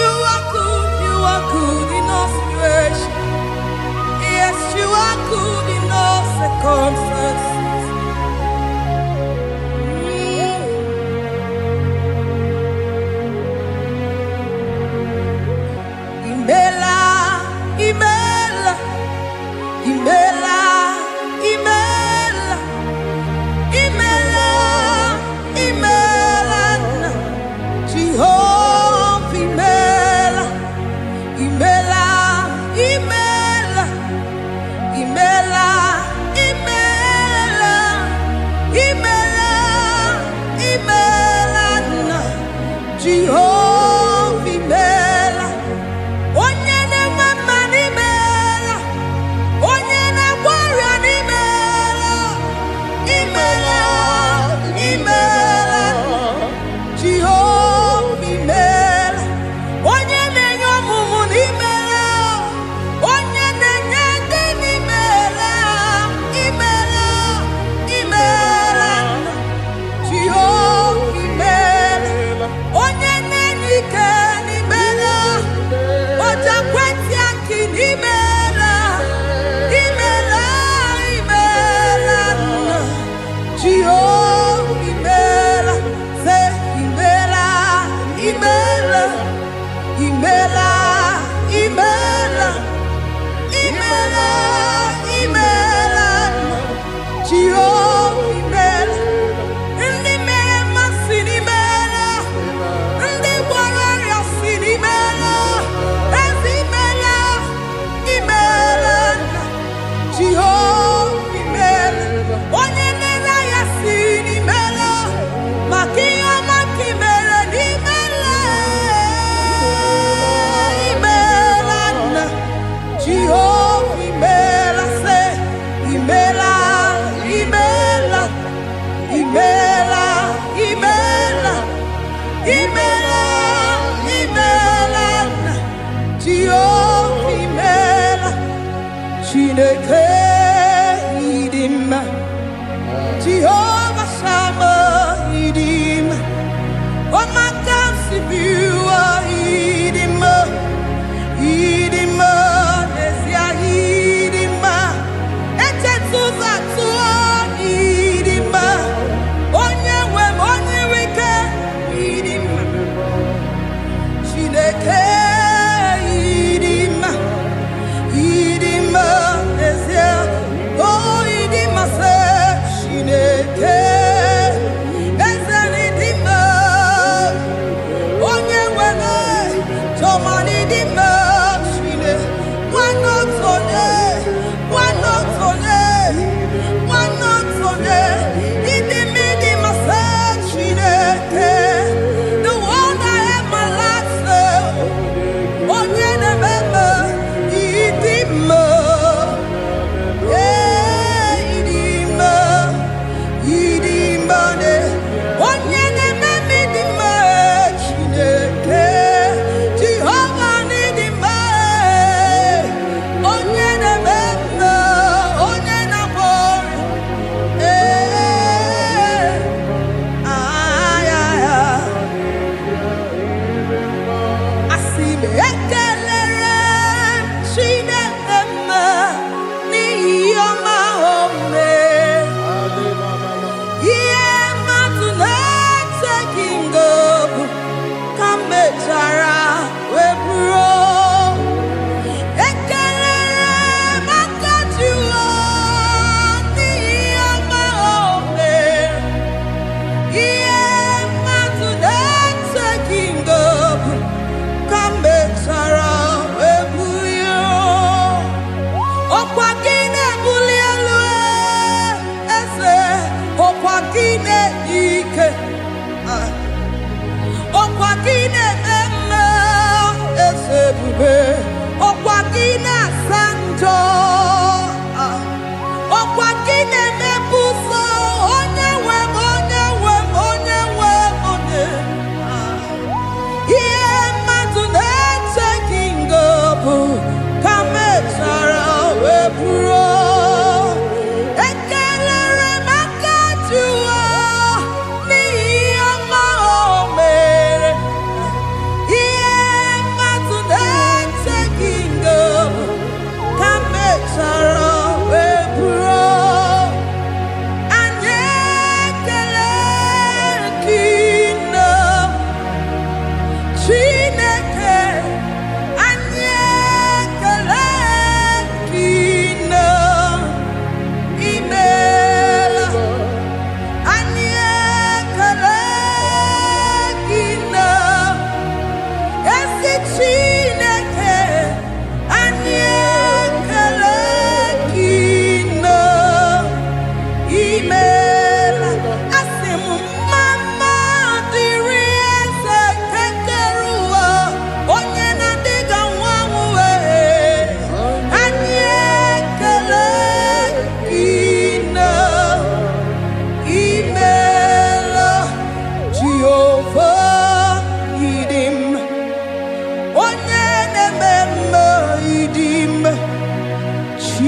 You are good in all situations. Yes, you are good in all circumstances. Imela, Imela, Imela, Imela, Imela, Imela, Jehovah, Imela, Imela, Imela, Imela, Imela, Imela, Imela, Jehovah, Imela. Onye na-enwe n'imela, onye na-agwọrịa n'imela, imela, imela, Jehova imela. Onye na-enye ọmụmụ n'imela, onye na-enye ndị n'imela, imela, imela, Jehova imela. Onye na-enye ike n'imela, Oja kweti aki imela, imela, imela, Jehovah imela, say imela, imela, imela, imela, imela, imela, Jehovah imela. Ndị mere mmasị n'imela, ndị gwara ọrịa si n'imela. Jehovah imela, onye na-ere ya si n'imela, maka ihe ọma nke imere n'imela, imela nna. Jehovah imela, say imela, imela, imela, imela, imela, imela nna. Jehovah imela. Chineke idima, Jehovah Shammah idima, Omakasibiwa idima, idima, Nesia idima, Etetuzatuo idima, Onyewe Onyewike idima, Chineke idima. Idima, oh idima se Chineke, eze idima, onye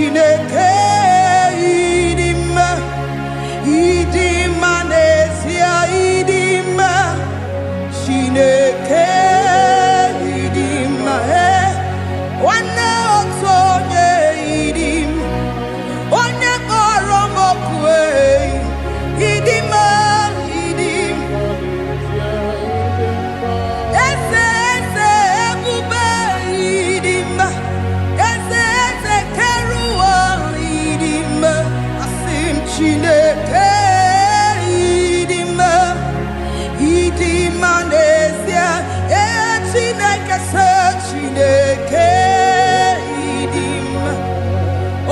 Chineke idima, idima nesia idima, Chineke idima, wana otonye idim, onye koromokwe idima idim, ese ebube idima, ese keruwa idima, asim Chineke idima, idima nesia, Chineke se Chineke idima,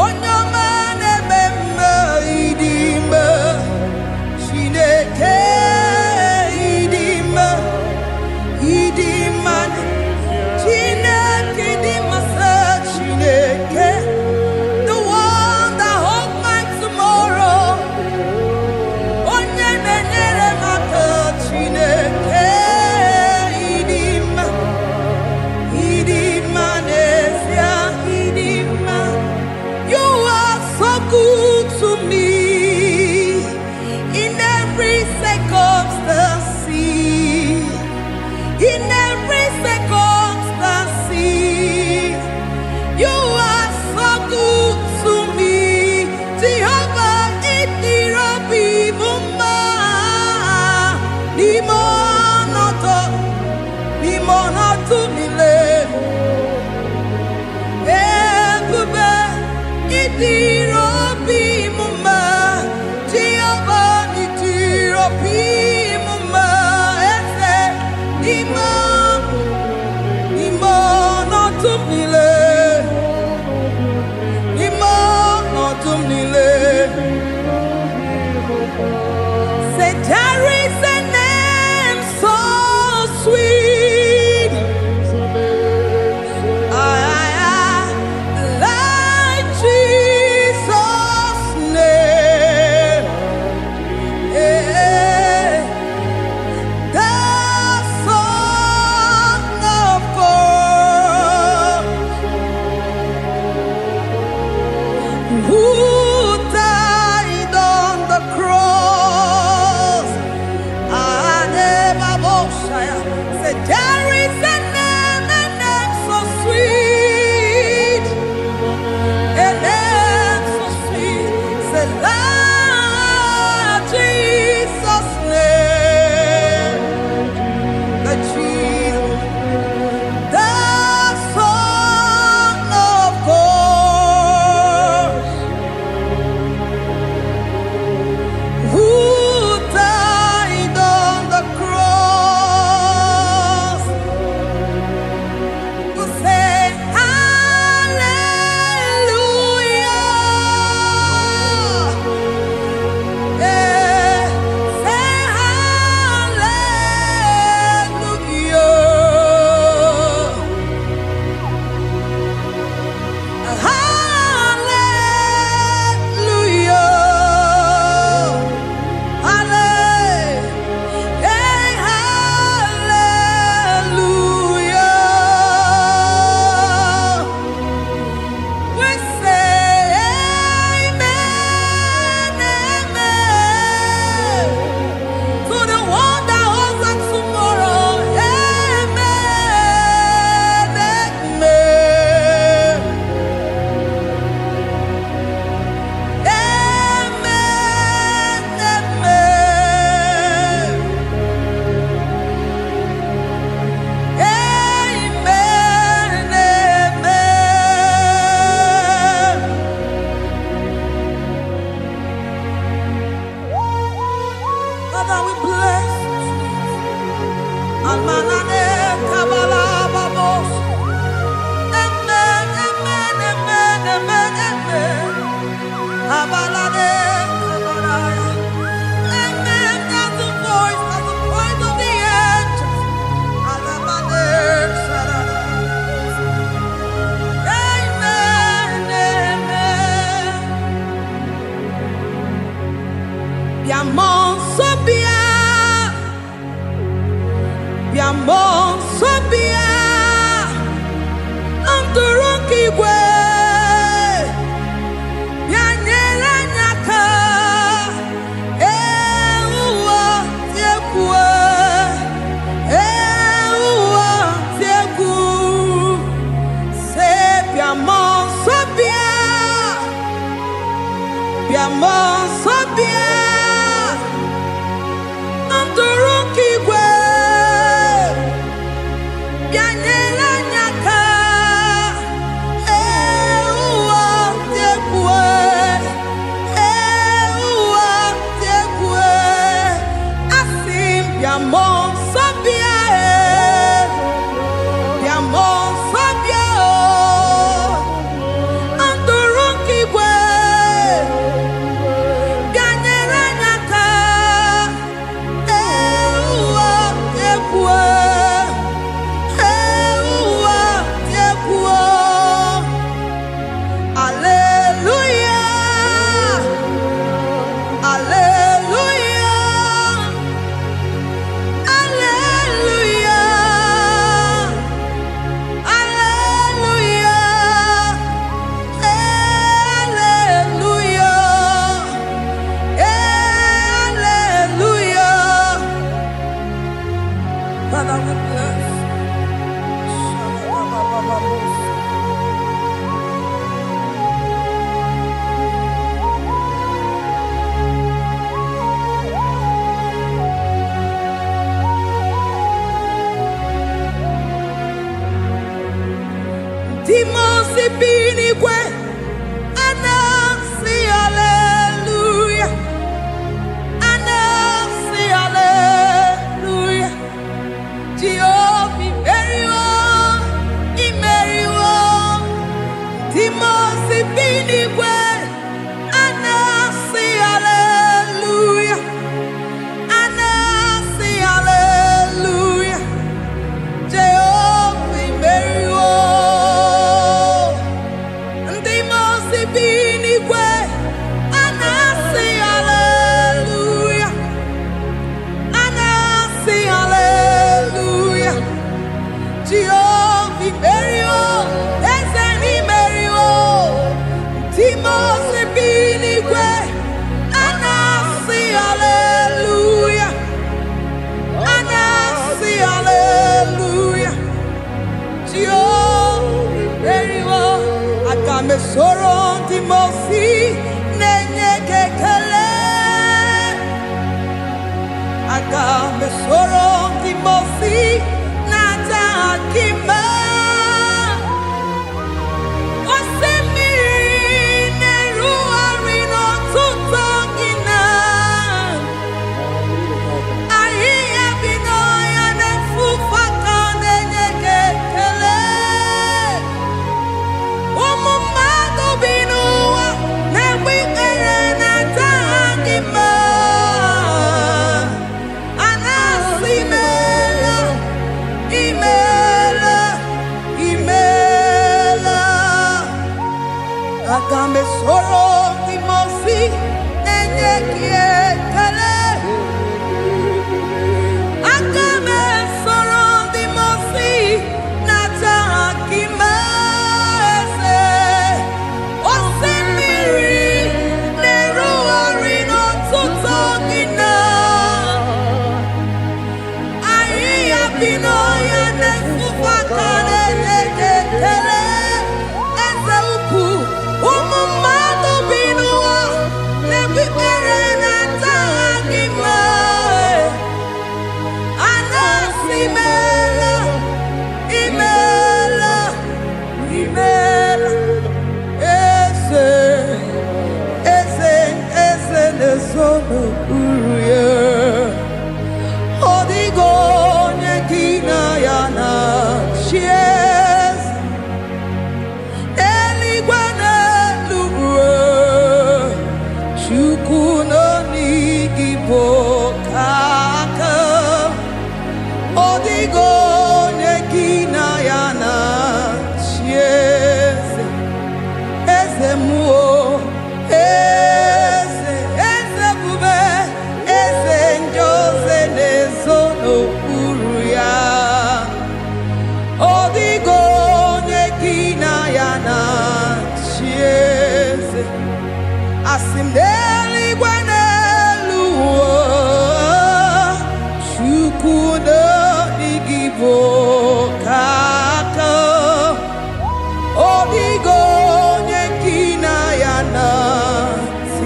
onyama nebema idima, Chineke idima, idima, Chineke idima se Chineke, the one that holds my tomorrow, onye nenyere maka Chineke idima, idima nesia idima. You are so good to me in every circumstance. In every circumstance, you are so good to me. Jehovah, Itirobi Bumba, Limonoto Mile, Ebube, Itirobi Mumba, Jehovah, Itirobi Mumba, Ese, Limonoto Mile, Limonoto Mile. Say there is a name so sweet, like Jesus.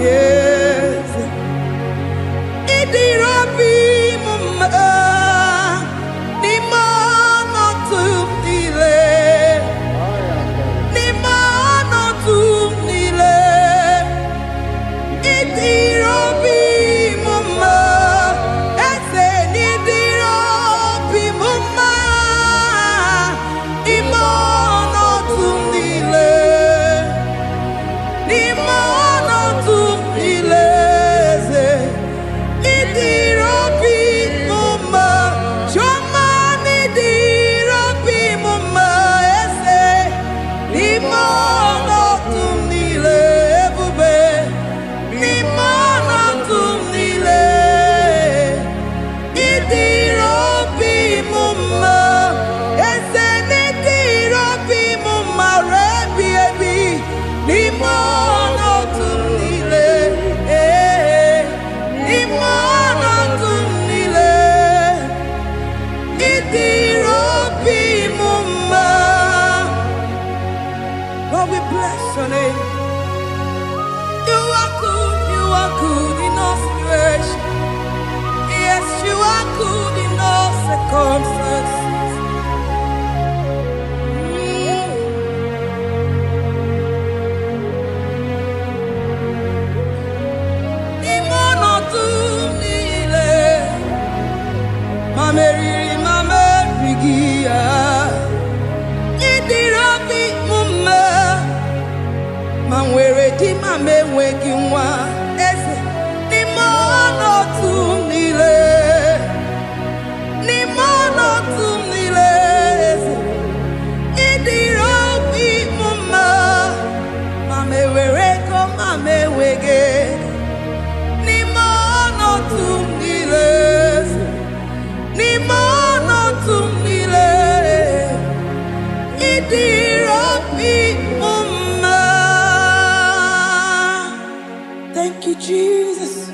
Yeah. bless your name. You are good in all situations. Yes, you are good in all circumstances. Thank you, Jesus.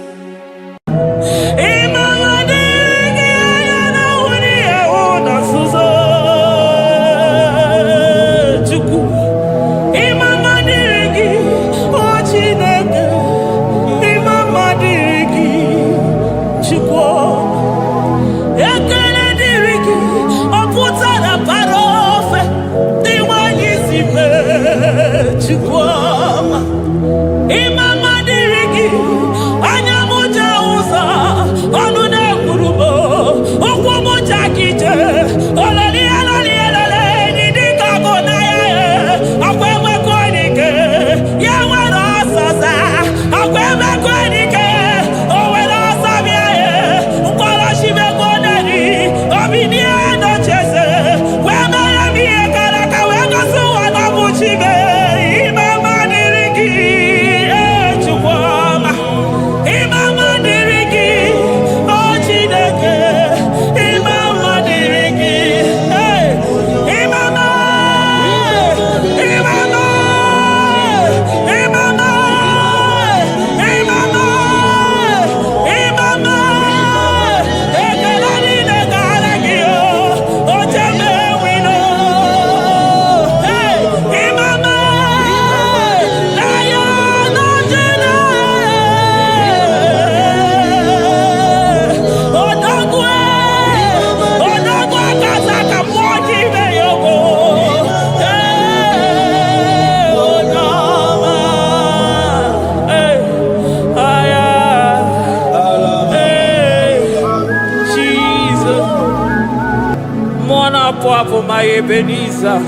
My Ebenezer,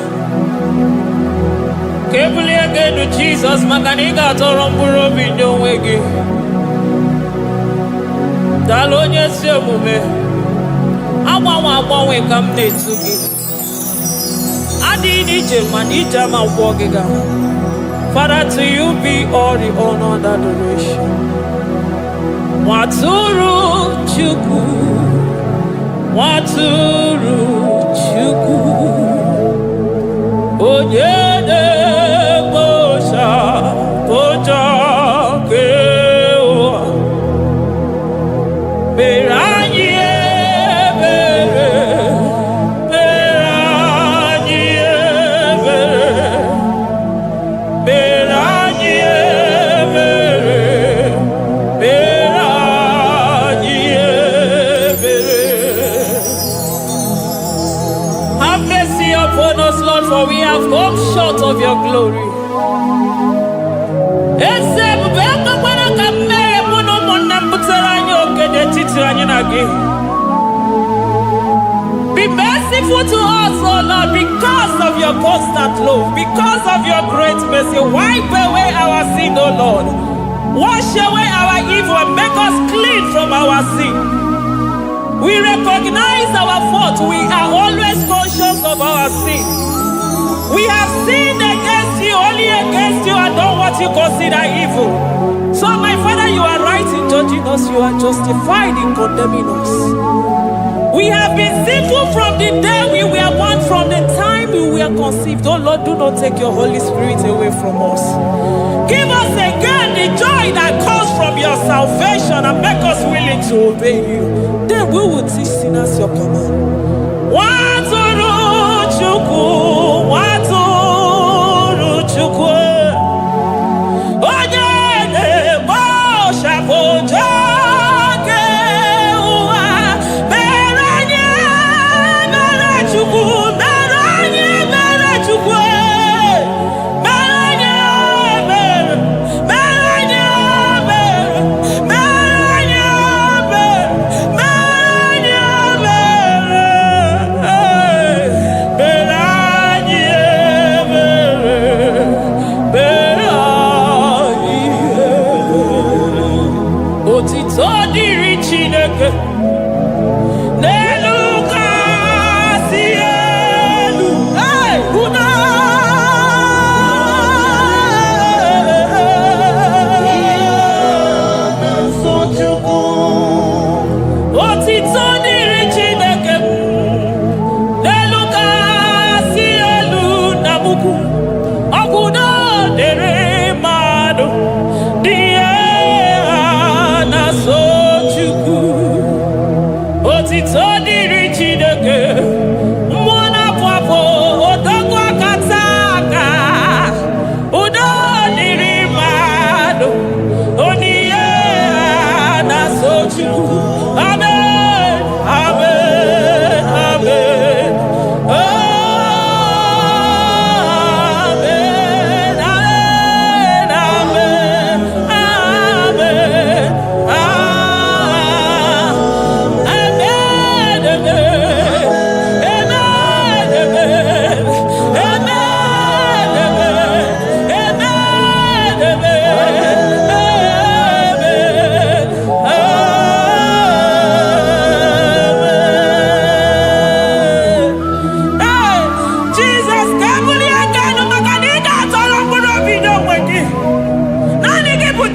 Kebuli again to Jesus, Makaniga Toromburo Bindo Wegi. Dalonya Semume, Awa come to give. Adi German, Ijama Wogiga. Father, to you be all the honor and adoration. Waturu Chuku, Waturu Chuku. Onyene bosha boja kewa Beranye bere Beranye bere Beranye bere Beranye bere. Have mercy upon us, Lord, for we have come short of your glory. Be merciful to us, oh Lord, because of your constant love, because of your great mercy. Wipe away our sin, oh Lord. Wash away our evil and make us clean from our sin. We recognize our fault. We are always conscious of our sin. We have sinned against you, only against you, and done what you consider evil. So, my Father, you are right in judging us. You are justified in condemning us. We have been sinful from the day we were born, from the time we were conceived. Oh Lord, do not take your Holy Spirit away from us. Give us again the joy that comes from your salvation and make us willing to obey you. Then we will teach sinners your command. Waturu Chukwu, Waturu Chukwu.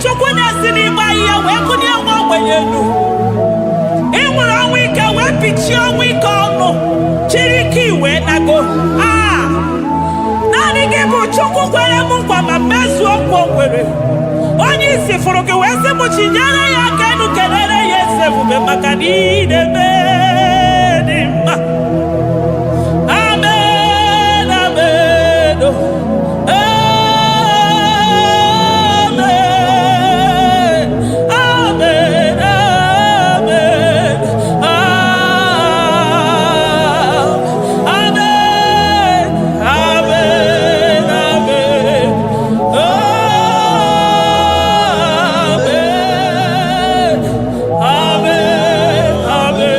chukwu na-esi n'ịgba ihe wee kụnye nwa ogbenye elu. Ị nwere ọnwụ ike wee pichie ọnwụ ike ọnụ chiri ike iwe nago. Naanị gị bụ chukwu kwere m nkwa ma mezuo okwu o kwere. Onye isi fụrụ gị wee sị m chinyere ya aka enu kelere ya eze ebube maka na ị na-eme dị mma. Amen, amen, amen, amen, amen, amen, amen,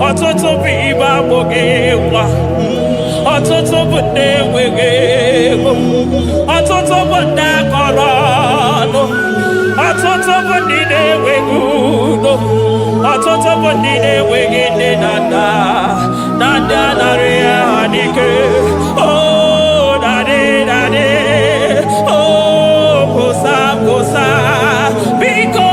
ọtụtụ bụ ibe agbụghị nwa, ọtụtụ bụ ndị enweghị ego, ọtụtụ bụ ndị akọrọ ọnụ, ọtụtụ bụ ndị na-enweghị udo, ọtụtụ bụ ndị na-enweghị nne na nna, na ndị anarị ya n'ike. Daddy, gosa, biko.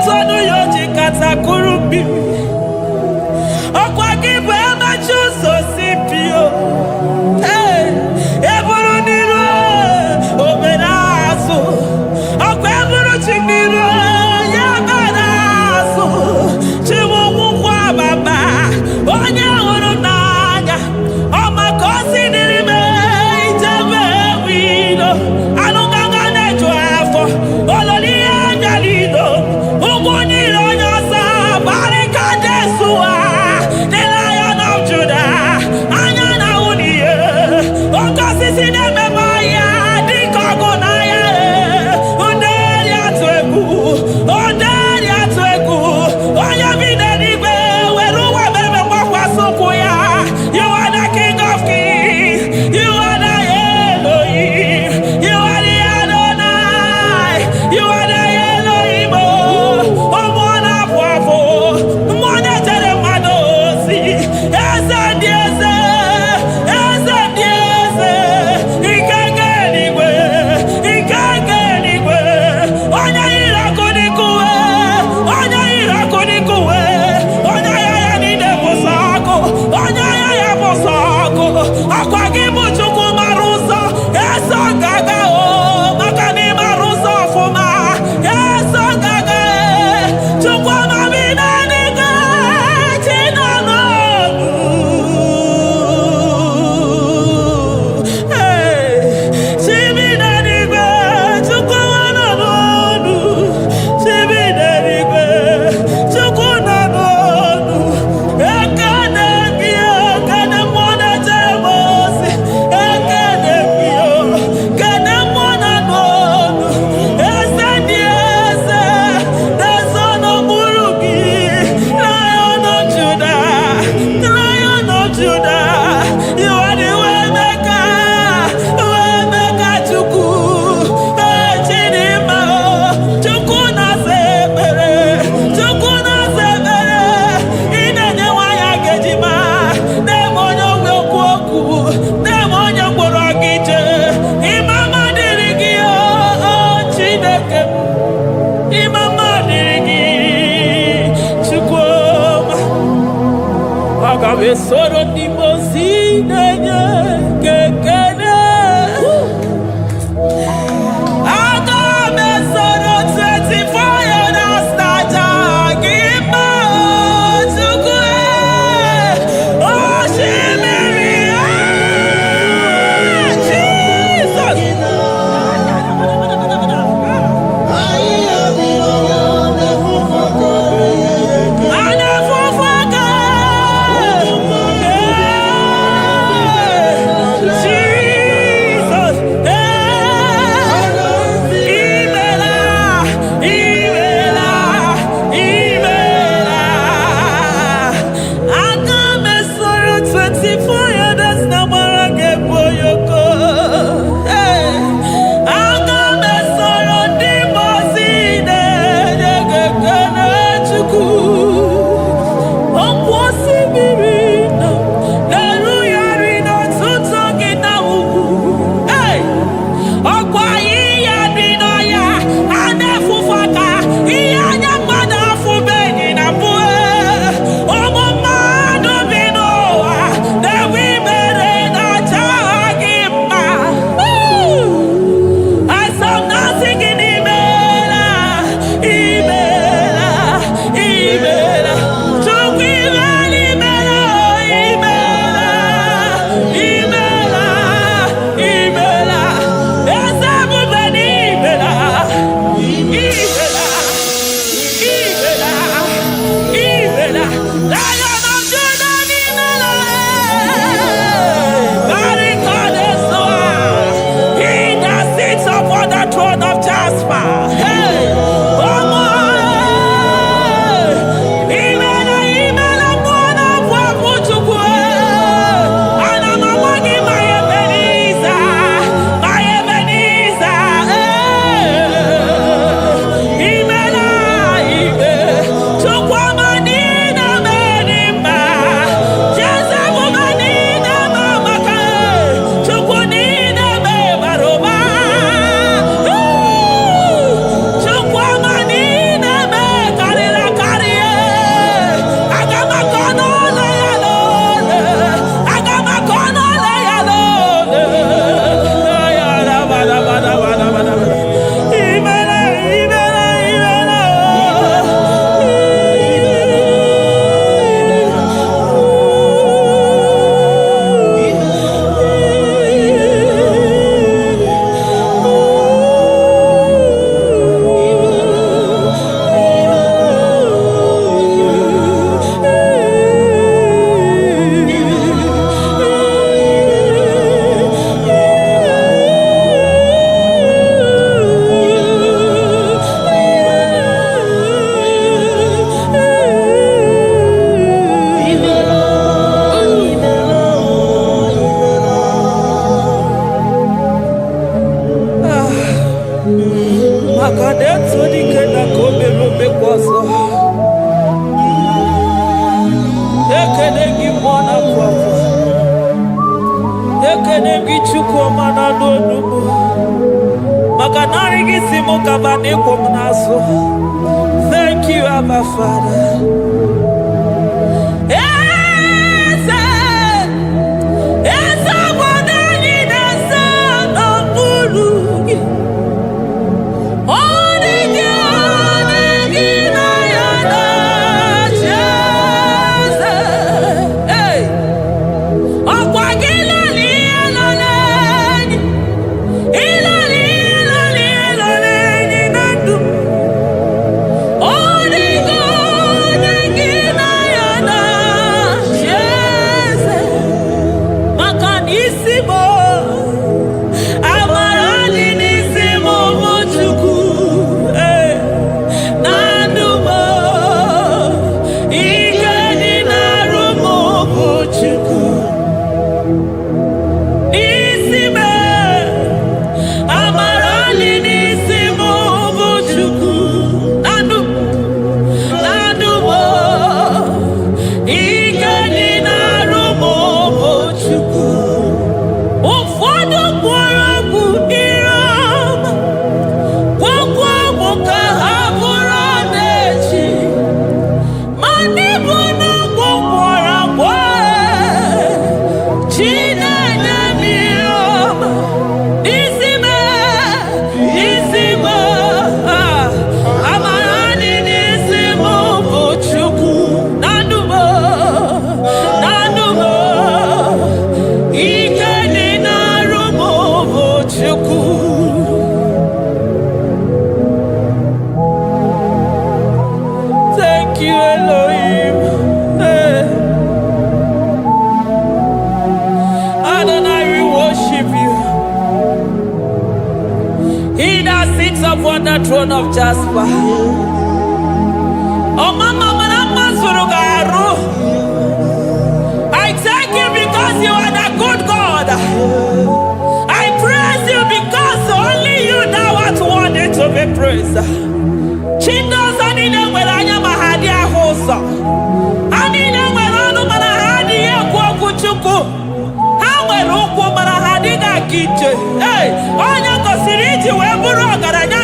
tonu yoji katakuru bibi. Okwa gibe amachu so sipio. Hey, eburu niru oberazo. Okwa eburu chiniru yabarazo. Chiwo kwa baba. Onye huru n'anya. Omakosi nirime ijebe wido. Anunganga nejo afo. Ololi anyalido. Uguniro nyasa. Barika desua. The Lion of Judah. Anyana uniye. Okosisi nememaya. Dikogunaya. Onderi atwegu. Onderi atwegu. Oya bidenigwe. Weruwa bebe wakwa sokuya. You are the King of Kings. You are the Elohim. You are the Adonai. You are the Elohim. Omwana bwavo. Mwana tere madosi. Eze dieze. Eze dieze. Ikenge nigwe. Ikenge nigwe. Onya irakunikuwe. Onya irakunikuwe. Onya yaya nide posako. Onya yaya posako. Akwa gibu chuku maruso. Eso gaga o. Makani maruso fuma. Eso gaga e. Chukwa mabina niga. China nonu. Hey. Chibina niga. Chukwa wana nonu. Chibina niga. Chukwa na nonu. Ekane bio. Kane mwana jemosi. Ekane bio. Kane mwana nonu. Ese dieze. Desono murugi. Lion of Judah. Lion of Judah. You are the way maker. Way maker chuku. Chidima. Chuku na sebere. Chuku na sebere. Inenye waya gejima. Demonyo wekwoku. Demonyo mborogije. Imama dirigi o Chineke. Imama dirigi. Chukwuma. Agabe soro di mosi nenye kekene. Agabe soro 24 years naja gima chukwe. Oshimiri Jesus. Anafufuka. ike na kobe lobe kwaso. Ekene gi mwana kwaso. Ekene gi chukwu mana n'onubu. Maka nari gi simo kabane kwa mnaso. Thank you, Abba Father. Upon the throne of Jasper. Oh, Mama, I thank you because you are the good God. I praise you because only you know what worthy to be praised. Chindos anine weranya mahadia hosa. Anine weranu manahadi ya kwa kuchuku. Hawe rukwo manahadi na kiche. Hey, onya kosiriji weburu garanya.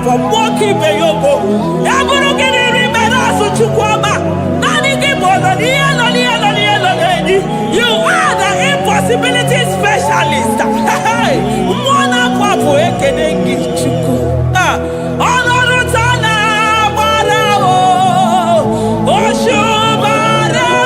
Moki beyogo, eburu gini rimera suchukwama. Nani gibolo ni. You are the impossibility specialist. Hey, mwana kwapo ekenengi chuku. Honoru tana marao, oshu marao.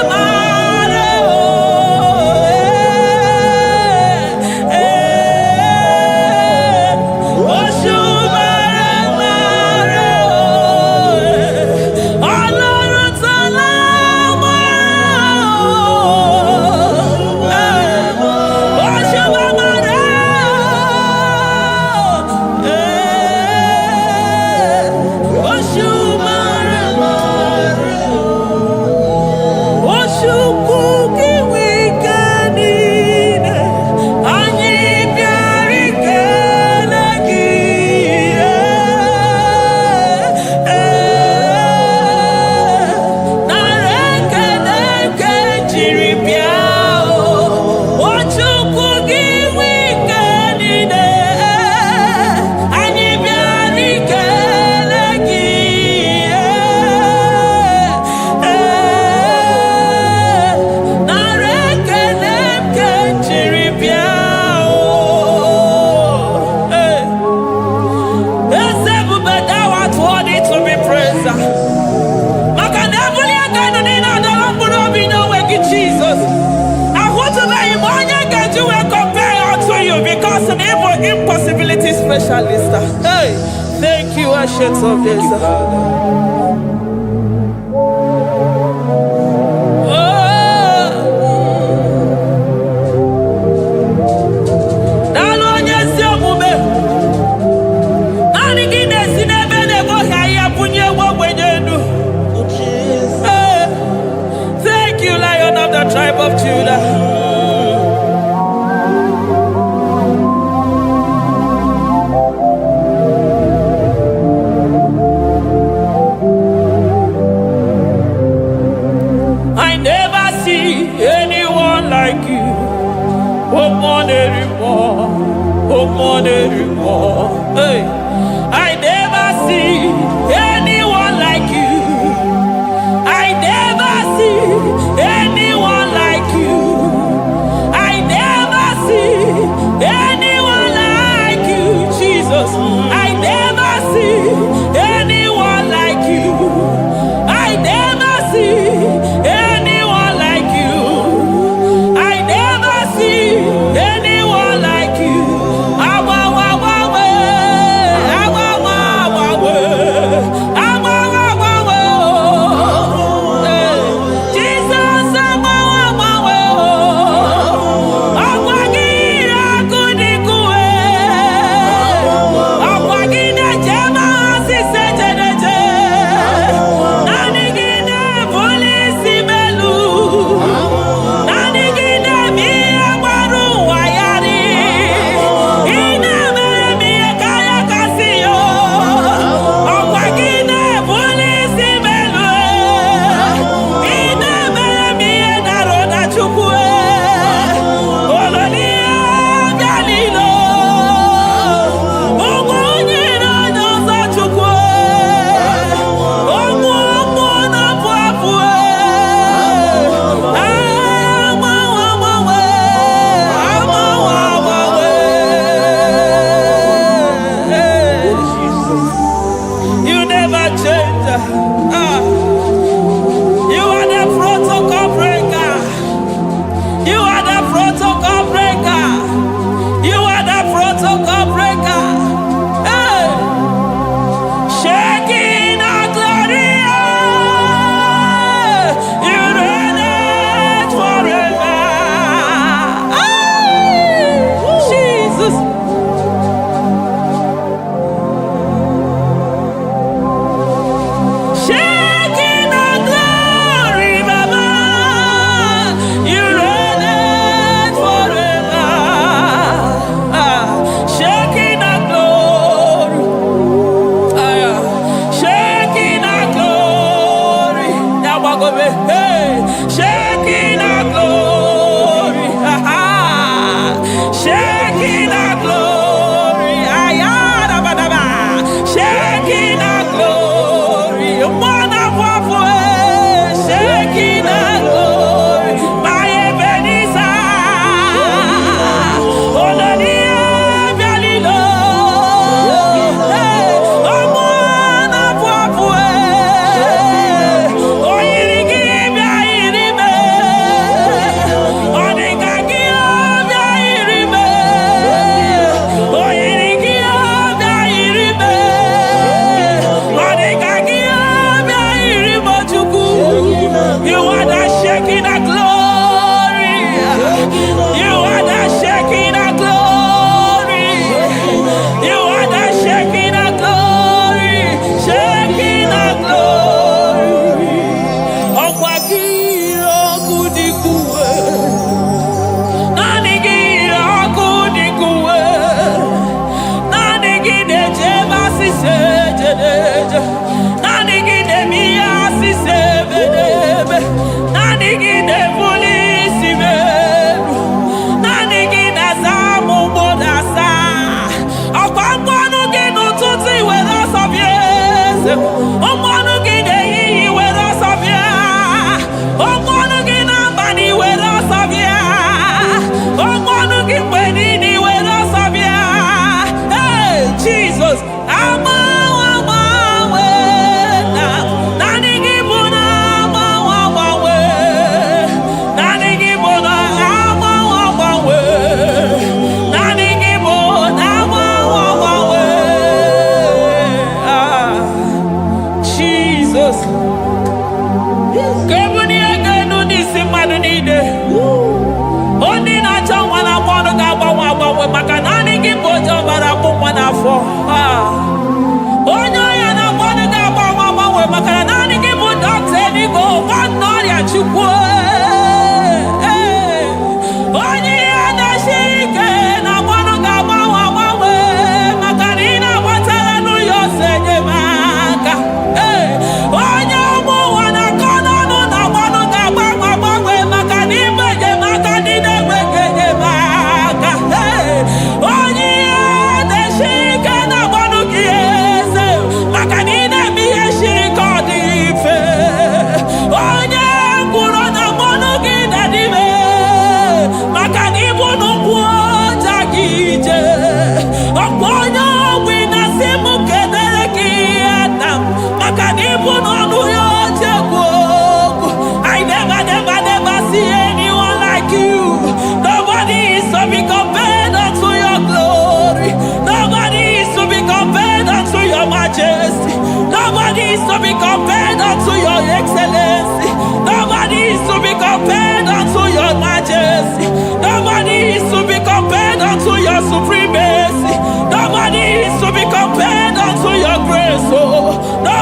Impossibility specialist. Hey, thank you, Ancient of Days. Thank you, Lion of the tribe of Judah. more anymore. Hey, I never see anyone like you. I never see anyone like you. I never see anyone like you, Jesus. I never see anyone like you. I never see anyone like you. I never see anyone like you.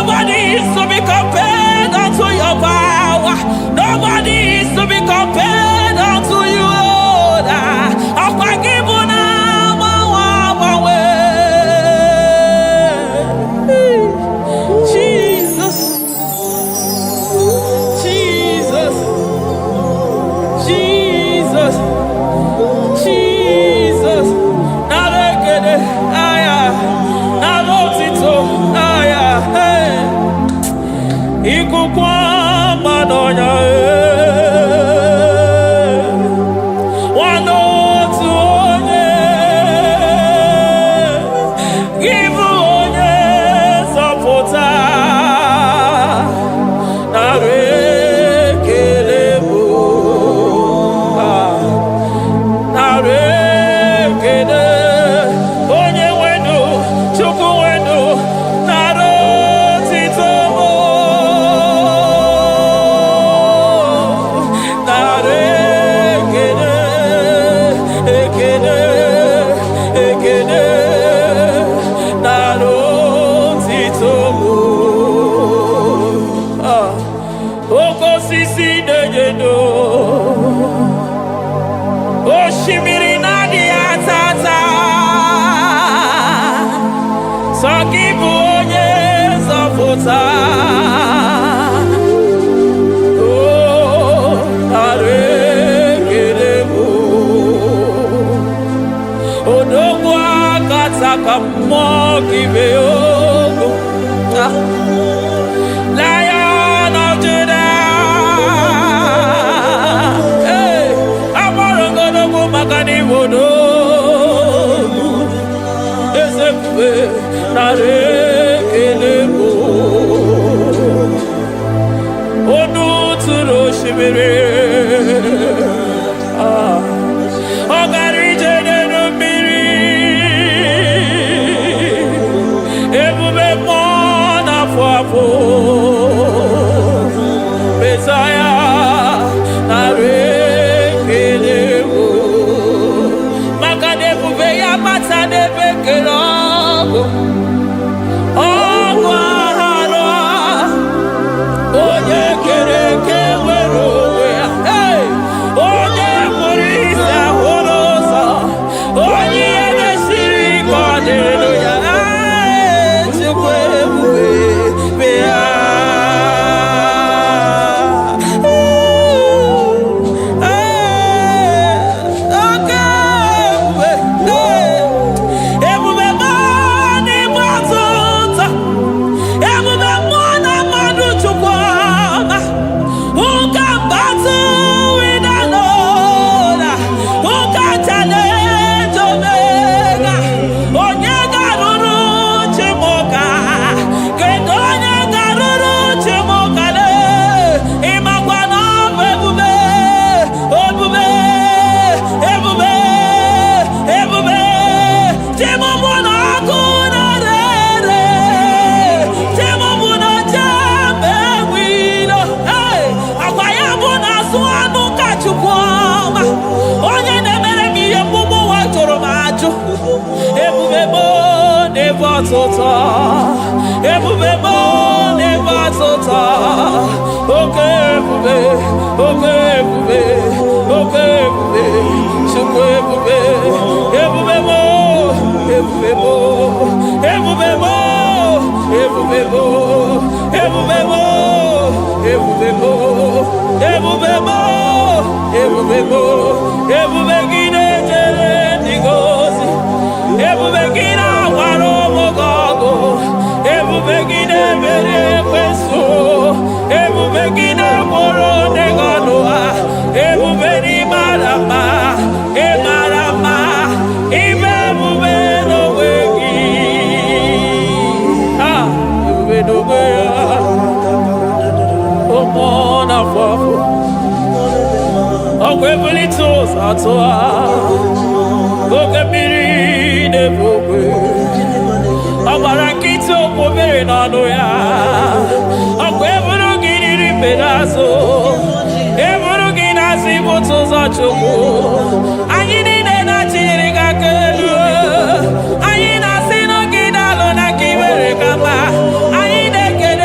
Nobody is to be compared unto your power. Nobody is to be compared unto you, Lord. Jesus, Jesus, Jesus, Jesus. Narekede, aya, narotito, aya, hey. Ikukwa madonya, wanotu onye, givu onye sapota, narekele bo, narekele onye wendo, chukwu wendo, narotito mo, narekele, ekele, ekele, narotito mo. Oko sisi dejedo, oshimiri nadi atata, sokibu onye zọpụta. Oh, arekele mo, odogwu akata ka mmụọ kibe ogo. Lion of Judah, hey, amọrọgodogwu maka n'ibodo, ezekwe narekele mo, onu tụrụ osimiri, ọ gara ije n'elu mmiri, ebube mmụọ na-afụ afụ, Mesaya narekele mo, maka na ebube ya mata n'ebe kere ọgụ, ọgụ aghara onye kere eke nwere onwe ya, hey! Onye kpụrụ isi ahụrụ ụzọ, onye ihe na-esiri ike ọ dịrị ya, Chukwu ebube bịa. Ebube ma n'ime ọtụtụ, ebube mmụọ na mmadụ Chukwu ọma. Who can battle with the Lord? Who can challenge Omega? Onye garuru Chimoka, kedu onye garuru Chimoka le? Ịmakwa na ọ bụ ebube, ebube, ebube, ebube. Chimọmụ na ọkụ na-ere, Chimọmụ na jembe wilo, hey! Agwa ya bụ na asụ anụ ka Chukwu ọma, onye na-emere m ihe mgbugbu ụwa jụrụ m ajụ. Ebube mo n'ebe ọtụtụ, ebube mo n'ebe ọtụtụ, oke ebube, oke ebube, oke ebube, Chukwu ebube, ebube mo, ebube mo, ebube mo, ebube mo, ebube mo, ebube mo, ebube mo, ebube mo, ebube gị na-ejere ndị gozi, ebube gị na-agwara ụmụ gị ọgụ, ebube gị na-emere ekwensu, ebube gị na-agboro ndị gị ọnụ ha, ebube n'ịmara mma, ịmara mma, ime ebube n'onwe gị, ebube n'onwe ya, ụmụ na-afụ afụ, ọgwụ ebulite ụzọ atụ ha, oke mmiri na-ebu ogwe, ọ gbara nkịtị okwu mere n'ọnụ ya, ọgwụ eburu gị riri mberazụ, eburu gị na-asị ibute ụzọ Chukwu. Anyị niile na-achịrị gị aka elu, anyị na-asị n'oge na-alụ na ka i mere ka mma, anyị na-ekele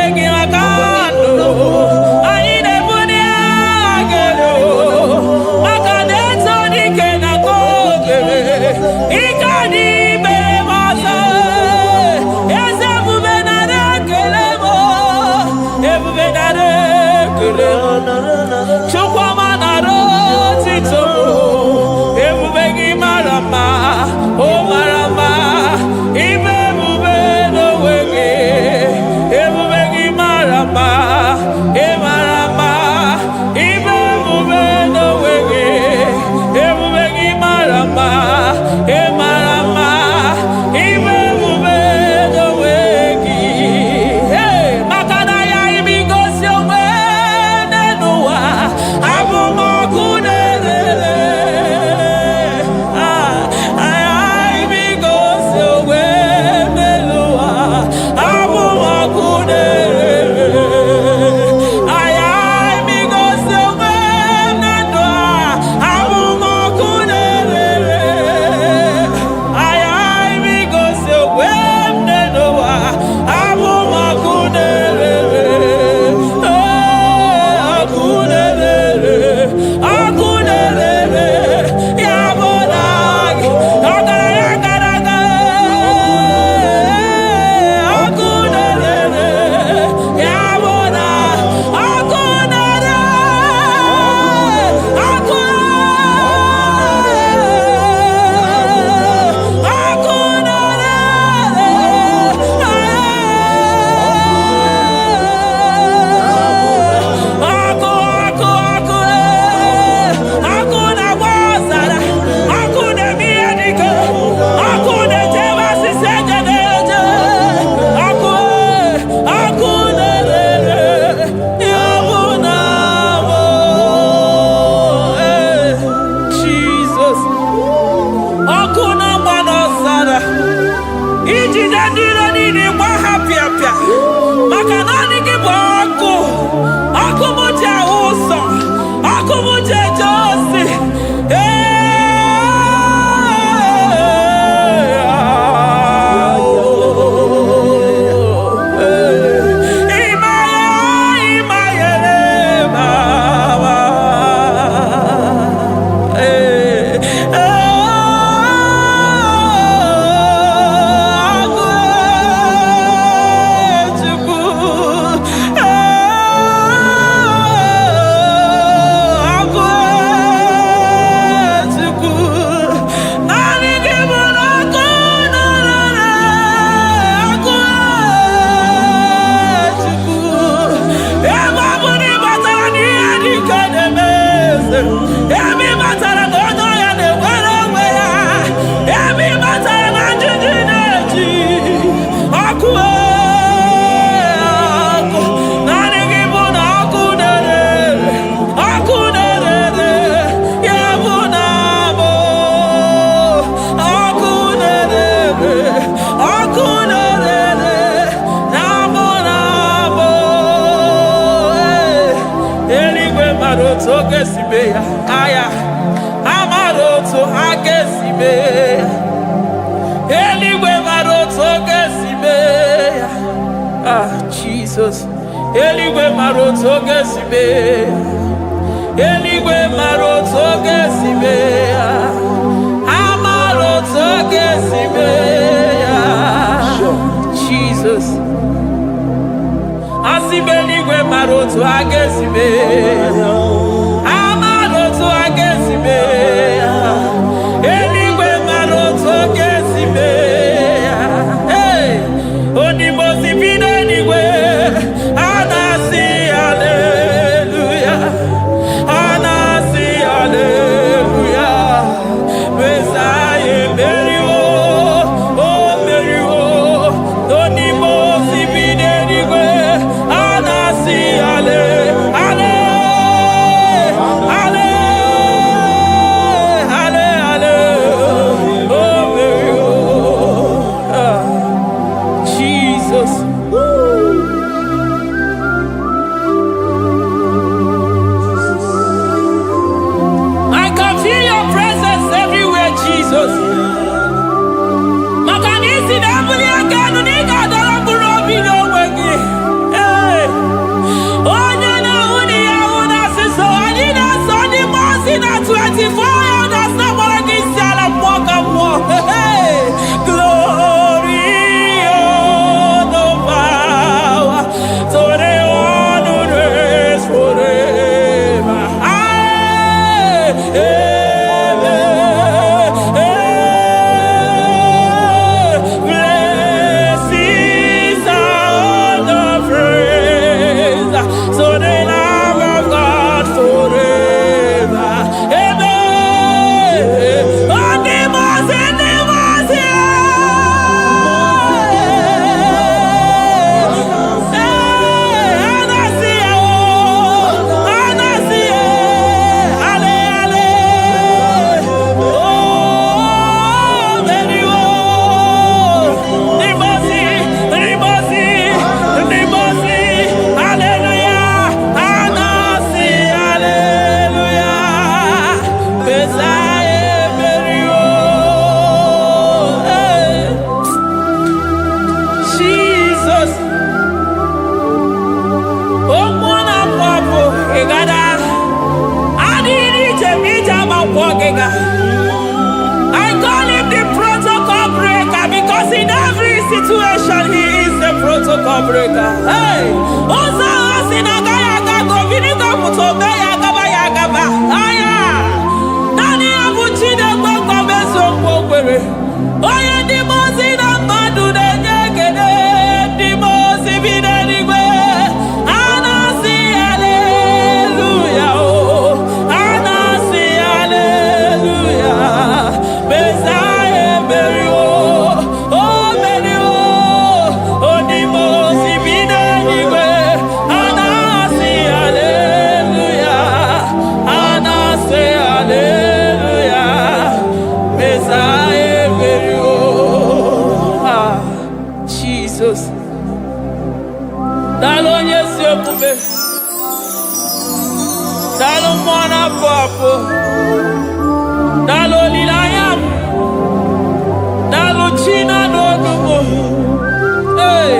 iji nye ndị iro niile gba ha pịapịa, maka naanị gị bụ ọkụ. Ọkụ m ji ahụ ụzọ, ọkụ m ji eje ozi. Aya, amaroto agesibe. Eligwe maroto gesibe. Ah, Jesus. Eligwe maroto gesibe. Eligwe maroto gesibe. Amaroto gesibe. Jesus. Asibe eligwe maroto agesibe. Eligwe maroto gesibe. Hey, onimosi bina eligwe. Anasi hallelujah. Anasi hallelujah. Besaye meriwo, oh meriwo. Onimosi bina eligwe. Anasi hallelujah. I call him the protocol breaker because in every situation he is the protocol breaker. Hey, Osa Osinaga Yagago Viniga Mutobe Yagaba Yagaba. Aya, Nani Abuchina Boko Beso Pokere. Oya Dimozina Madu de Negede, Dimozi Vinanigwe. Anasi hallelujah. Anasi hallelujah. Besaye Berio. Oh Berio. Oh Dimozi Vinanigwe. Jesus. Dalo nyesi okube. Dalo mwana papo. Dalo lilayam. Dalo china no nubo. Hey.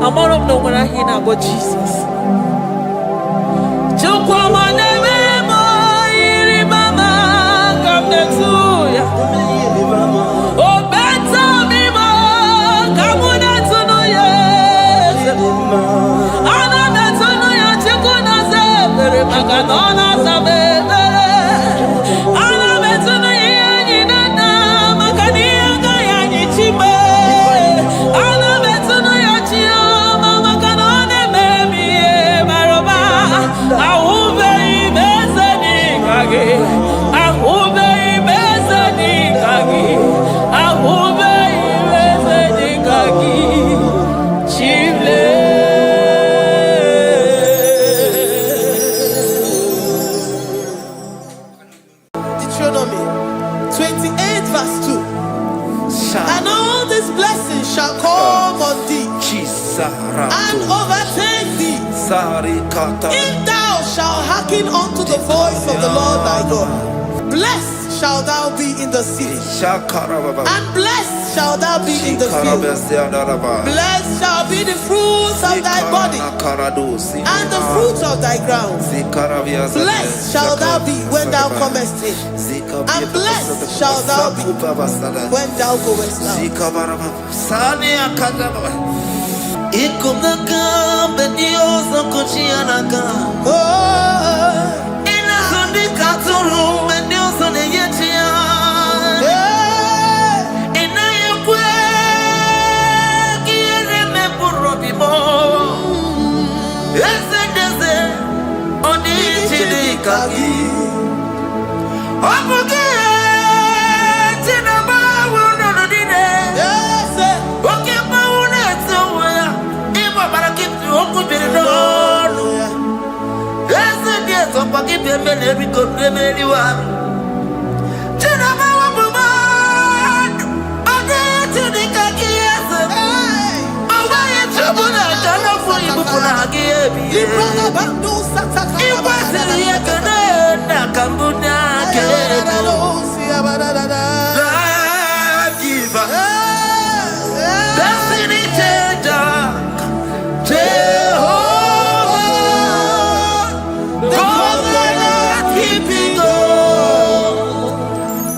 I'm all of no when I hear about Jesus. Oh, better me, come on, that's no yes. Ana better no ya chikuna se, maganona sabe. Ana better no ya ni nana, makania kaya ni chimbe. Ana better no ya chia, mama kanone baby maroba. Ahube ibeze ni kage, ahube ibeze ni kage, ahube ibeze ni kage, chimle. Deuteronomy 28 verse 2. And all these blessings shall come on thee and overtake thee if thou shalt hearken unto the voice of the Lord thy God. Blessed shalt thou be in the city, and blessed shalt thou be in the field. Blessed shall be the fruits of thy body, and the fruits of thy ground. Blessed shalt thou be when thou comest in, and blessed shalt thou be when thou goest out. Ikumnaka benioso kuchianaka. Ina sundika turu benioso neyetia. Ina yekwe kiere me purobimo. Ese deze odi chidikaki. Opuge chinaba wuno dine. Oke maune tsuwa. Oku bere no. Ese dia so pa ki be me le bi ko be me li wa. Tina ba wa bu ma life giver, destiny changer, Jehovah, covenant keeping God,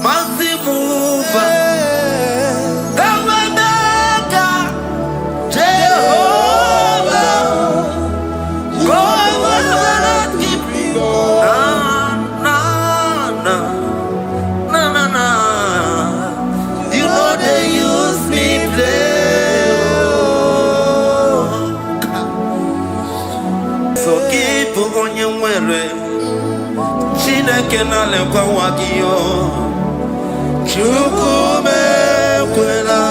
mountain mover, the Waymaker, Jehovah, covenant keeping God. Na na na na na, you know they use me play. So keep on your way. Chineke na lekwa wagiyo. Chukume kwela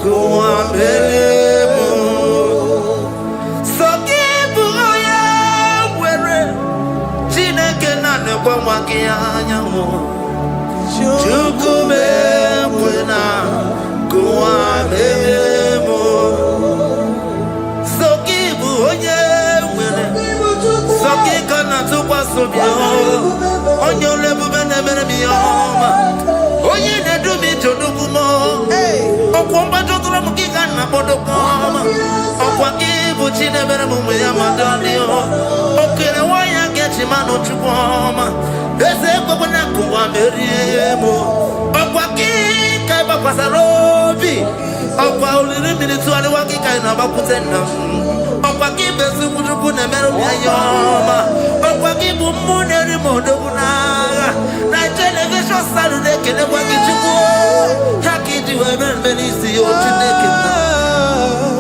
kuambelemo. So keep on your way. Chineke na lekwa wagiyo. Chukume kwela kuambelemo. So keep on your way. Sokika na tukwa sobio onyo lebu benemere miyoma oye ne dumi jodugumo okwomba jotoro mukika na bodokoma okwa kibu chinemere mumu ya madalio okere waya gechi mano chukwoma ese kwabo na kuwa meriemo okwa kika iba kwa sarobi okwa uliri milituali wakika inabakutena okwa kibesu kujuku ne meru ya yoma okwa kibu muneri modogunaga na television salude kene kwa kichuku hakiji wemen menisi yotineke na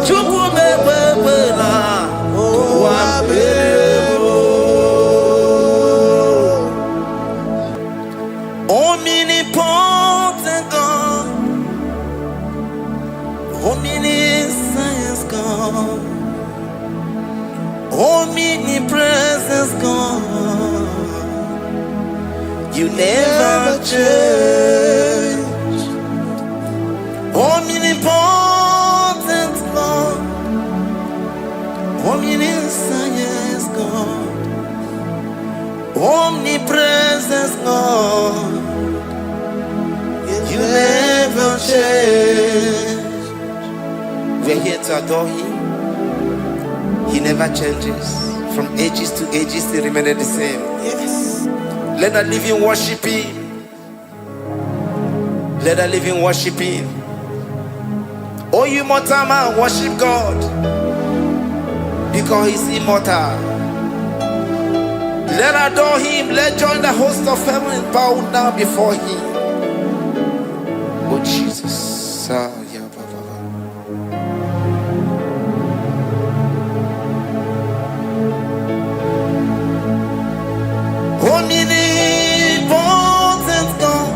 chuku mebebela kwa bebo omnipotent God, omniscience God, omnipresence God, you never change. Omnipotent God, omniscience God, omnipresence God, you never change. We're here to adore Him. He never changes. From ages to ages, He remained the same. Yes. Let the living worship Him. Let the living worship Him. Oh, you mortal man, worship God, because He's immortal. Let adore Him. Let join the host of heaven and bow down before Him. Oh Jesus. Yeah, Baba. Omnipotent God,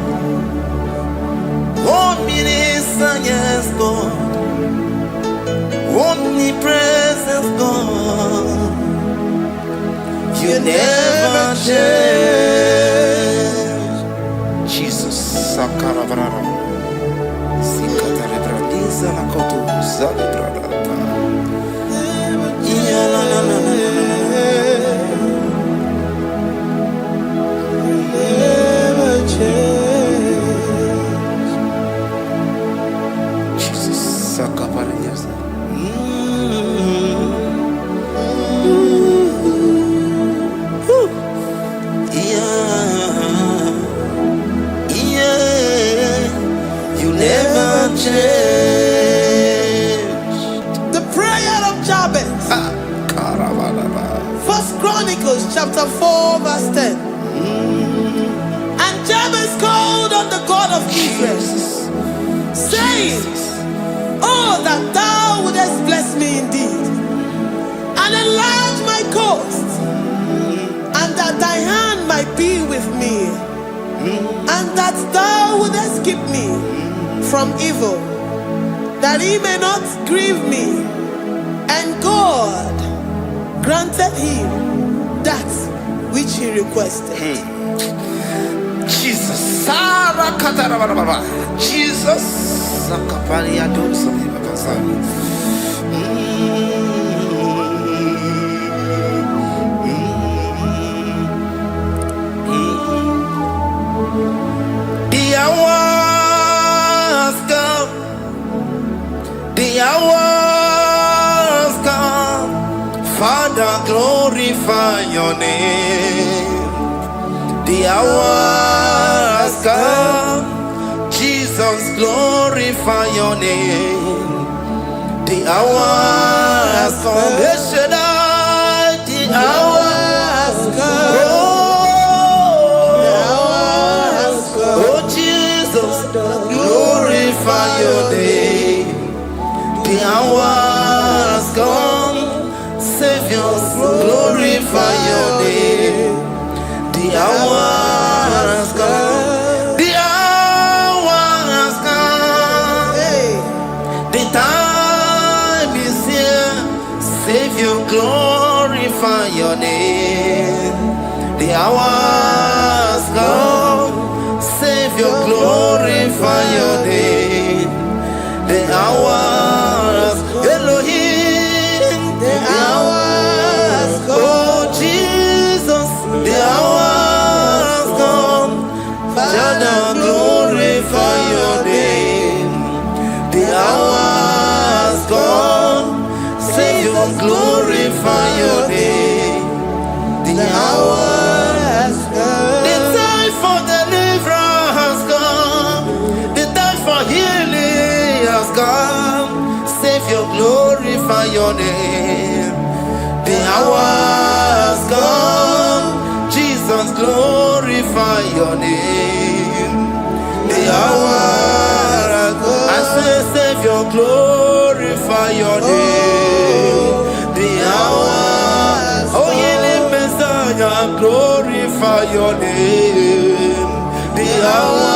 omniscience God, omnipresence God, you never change. Jesus, Sakarabrara, Sikatarebradiza Lakoto, Zalibrada. Jesus, Sakaparias. You never change. The prayer of Jabez. First Chronicles chapter 4 verse 10. And Jabez called on the God of Israel, saying, oh, that thou wouldest bless me indeed, and enlarge my coast, and that thy hand might be with me, and that thou wouldest keep me from evil, that he may not grieve me. And God granted him that which he requested. Jesus, Sarah Katarababa, Jesus, Sakaparia Dosa. The hour has come. Jesus, glorify your name. The hour has come. Yes, Shaddai, the hour has come. The hour has come. Oh, Jesus, glorify your name. The hour has come. Savior, glorify your name. The hour has come. The hour has come. The time is here. Savior, glorify your name. The hour has come. Savior, glorify your name. The hour has come. Elohim, the hour has come. Oh, Jesus, the hour has come. Father, glorify your name. The hour has come. Savior, glorify your name. The hour has come. The time for deliverance has come. The time for healing has come. Savior, glorify your name. The hour has come. Jesus, glorify your name. The hour has come. I say, Savior, glorify your name. The hour, oh, ye Messiah, glorify your name. The hour,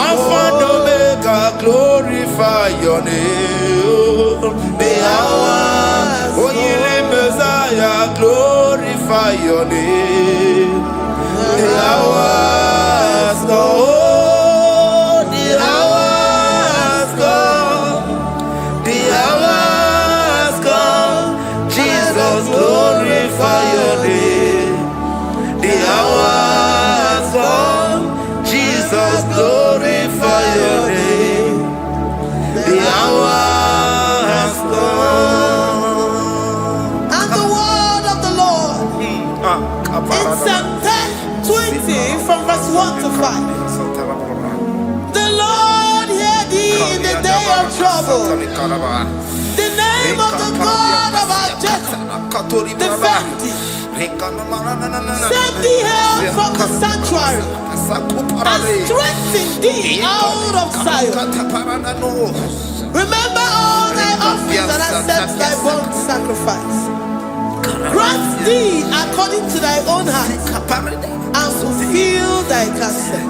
Alpha and Omega, glorify your name. The hour, oh, ye Messiah, glorify your name. The hour has come. Oh, the hour has come. The hour has come. Jesus, glorify your name. The hour has come. Jesus, glorify your name. The hour has come. And the word of the Lord in Psalm 20 from verse 1 to 5. The Lord hear thee in the day of trouble. The name of the God of our Jacob defend thee. Send thee help from the sanctuary and strengthen thee out of Zion. Remember all thy offerings and accept thy burnt sacrifice. Grant thee according to thy own heart and fulfill thy counsel.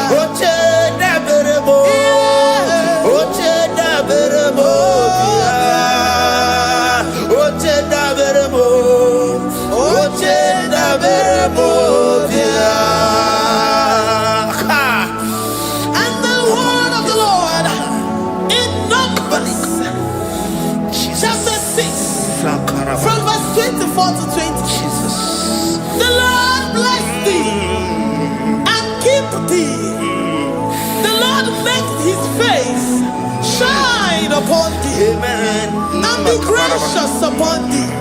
Oche Amen. And be gracious upon thee.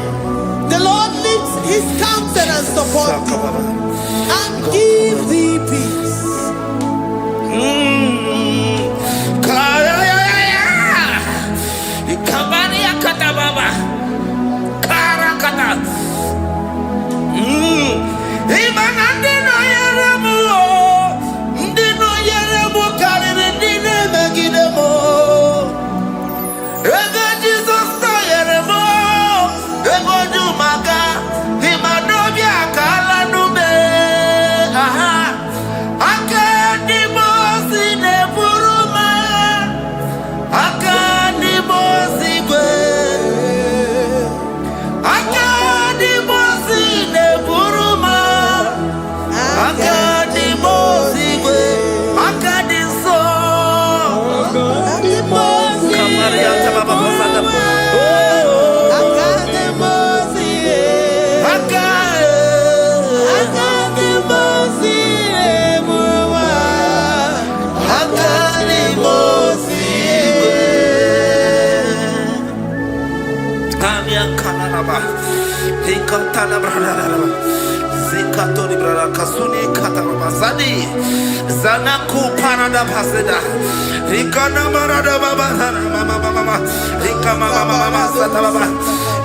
The Lord lifts his countenance upon thee and give thee peace. Zanaku parada paseda, Rikana marada baba, mama, Rikama mama sata baba.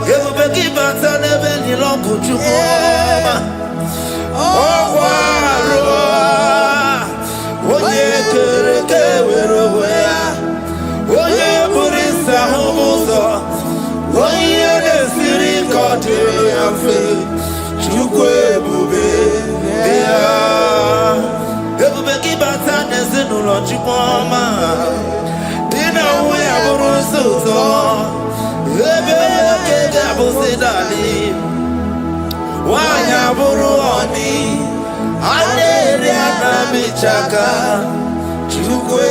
You begi bata nebeli longu chukoma. Oh waro, oye kereke weroya, oye burisa homuso, oye desiri kote yafe, chukwe bube ya. Everybody but I didn't know what you want. Dinner we have a so. Everybody that was it, darling. Why have a ruoni? I did a bichaka. Chukwe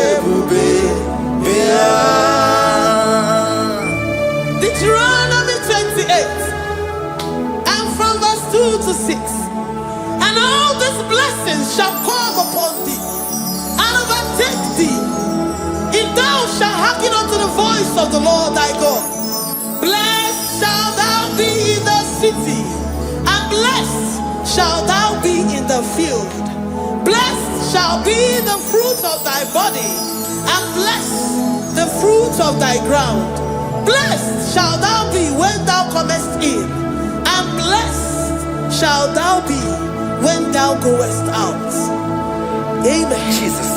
Deuteronomy 28 and from verse 2 to 6. And all these blessings shall come upon thee and overtake thee, if thou shalt hearken unto the voice of the Lord thy God. Blessed shalt thou be in the city, and blessed shalt thou be in the field. Blessed shall be the fruit of thy body, and blessed the fruit of thy ground. Blessed shalt thou be when thou comest in, and blessed shalt thou be when thou goest out. Amen. Jesus.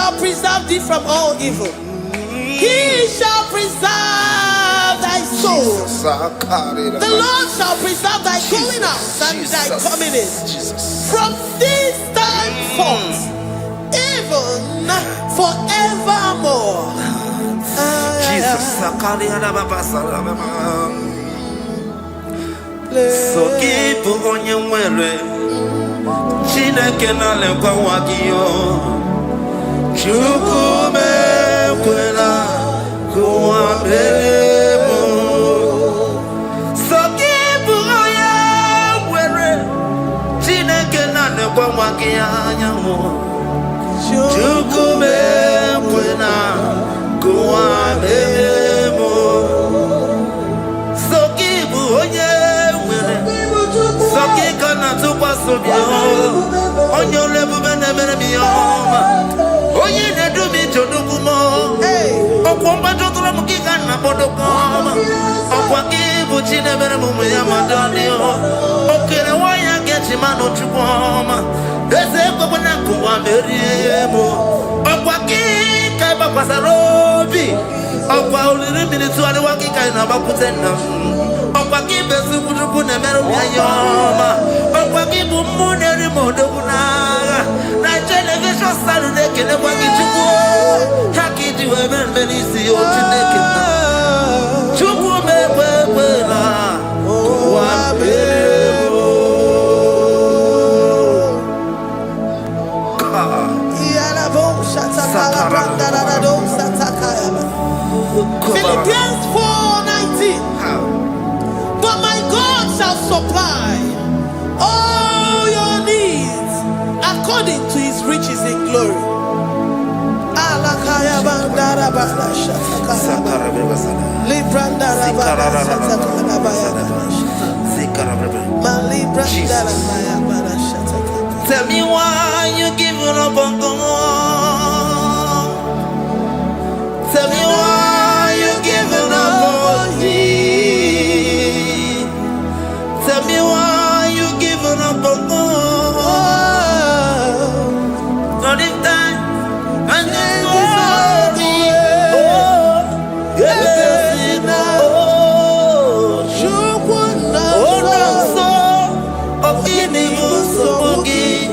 shall preserve thee from all evil. He shall preserve thy soul. The Lord shall preserve thy going out and thy coming in from this time forth, even forevermore. Jesus. So keep on your way. Chineke na lekwa wagiyo. Chukume kwela kuambemo. So keep on your way. Chineke na lekwa wagiyo. Chukume kwela kuambemo. So keep on your Sakikana to Passobio, on your level, and never be home. Oh, you need to meet your Dukumo. Oh, Combato Ramukana Bodocom. Oh, Wakibu China Muyamadonio. Okay, why I get him out of Chupoma. There's a Cobanacua Meriemo. Oh, Waki Kabapasarobi. Oh, while the minutes to the Waki Kainabakutena. Okwaki besu kutuku na meru yayoma. Okwaki bumuneri modokuna. Na television Saturday kene waki chuku. Haki diwe menisi ochineke na. Chuku mewewe na. Wabebo. Philippians 4:19. But my God shall supply all your needs according to his riches in glory. Tell me why you giving up on God. Tell me why you giving up on me. Tell me why you giving up on God. Not in time and then glory. Oh, yeah, oh, no, so of any so boogie.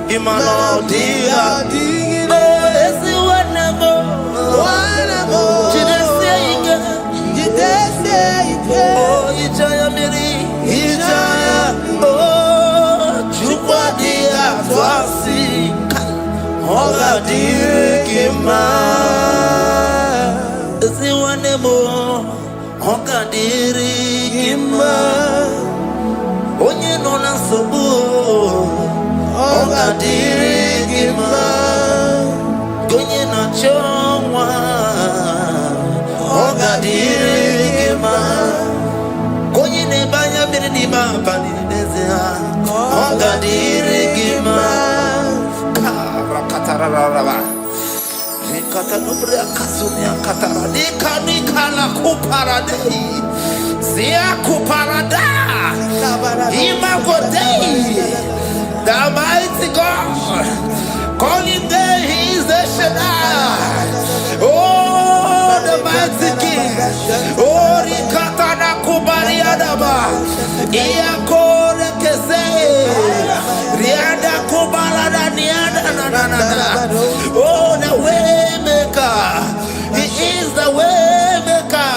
Imano dia. Oh, it's the one never. Oh, Ijaya Miri, Ijaya, oh, Chupadia, Twasi, Hoga Dirikima, Ziwanemo, Hoga Dirikima, Onye Nona Sobu, Hoga Dirikima, Gonye na Chongwa, Hoga Dirikima. Konyi ne banya bini ma bani nezia. Onga dirigima. Karakatara. Nikata nubria kasunia katara. Nikala kuparadei. Zia kuparada. Imagodei. The mighty God. Calling there, he is the Shaddai. Oh, the mighty King. Oh, Rikatana Kubariadaba. Iakore Kese. Riada Kubalada Niada. Oh, the way maker. He is the way maker.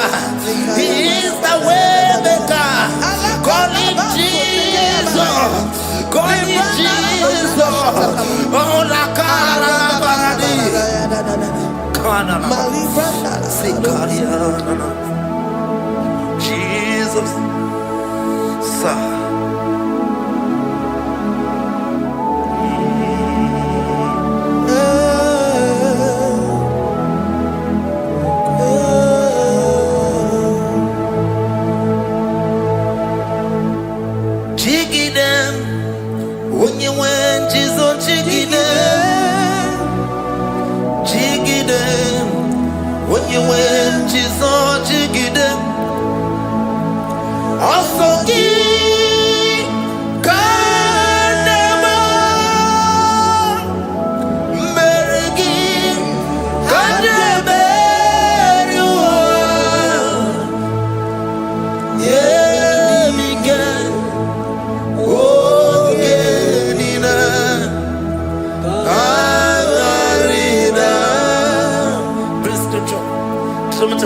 He is the way maker. Call him Jesus. Call him Jesus. Oh, la cara baradi. Kana. Jesus. Sa.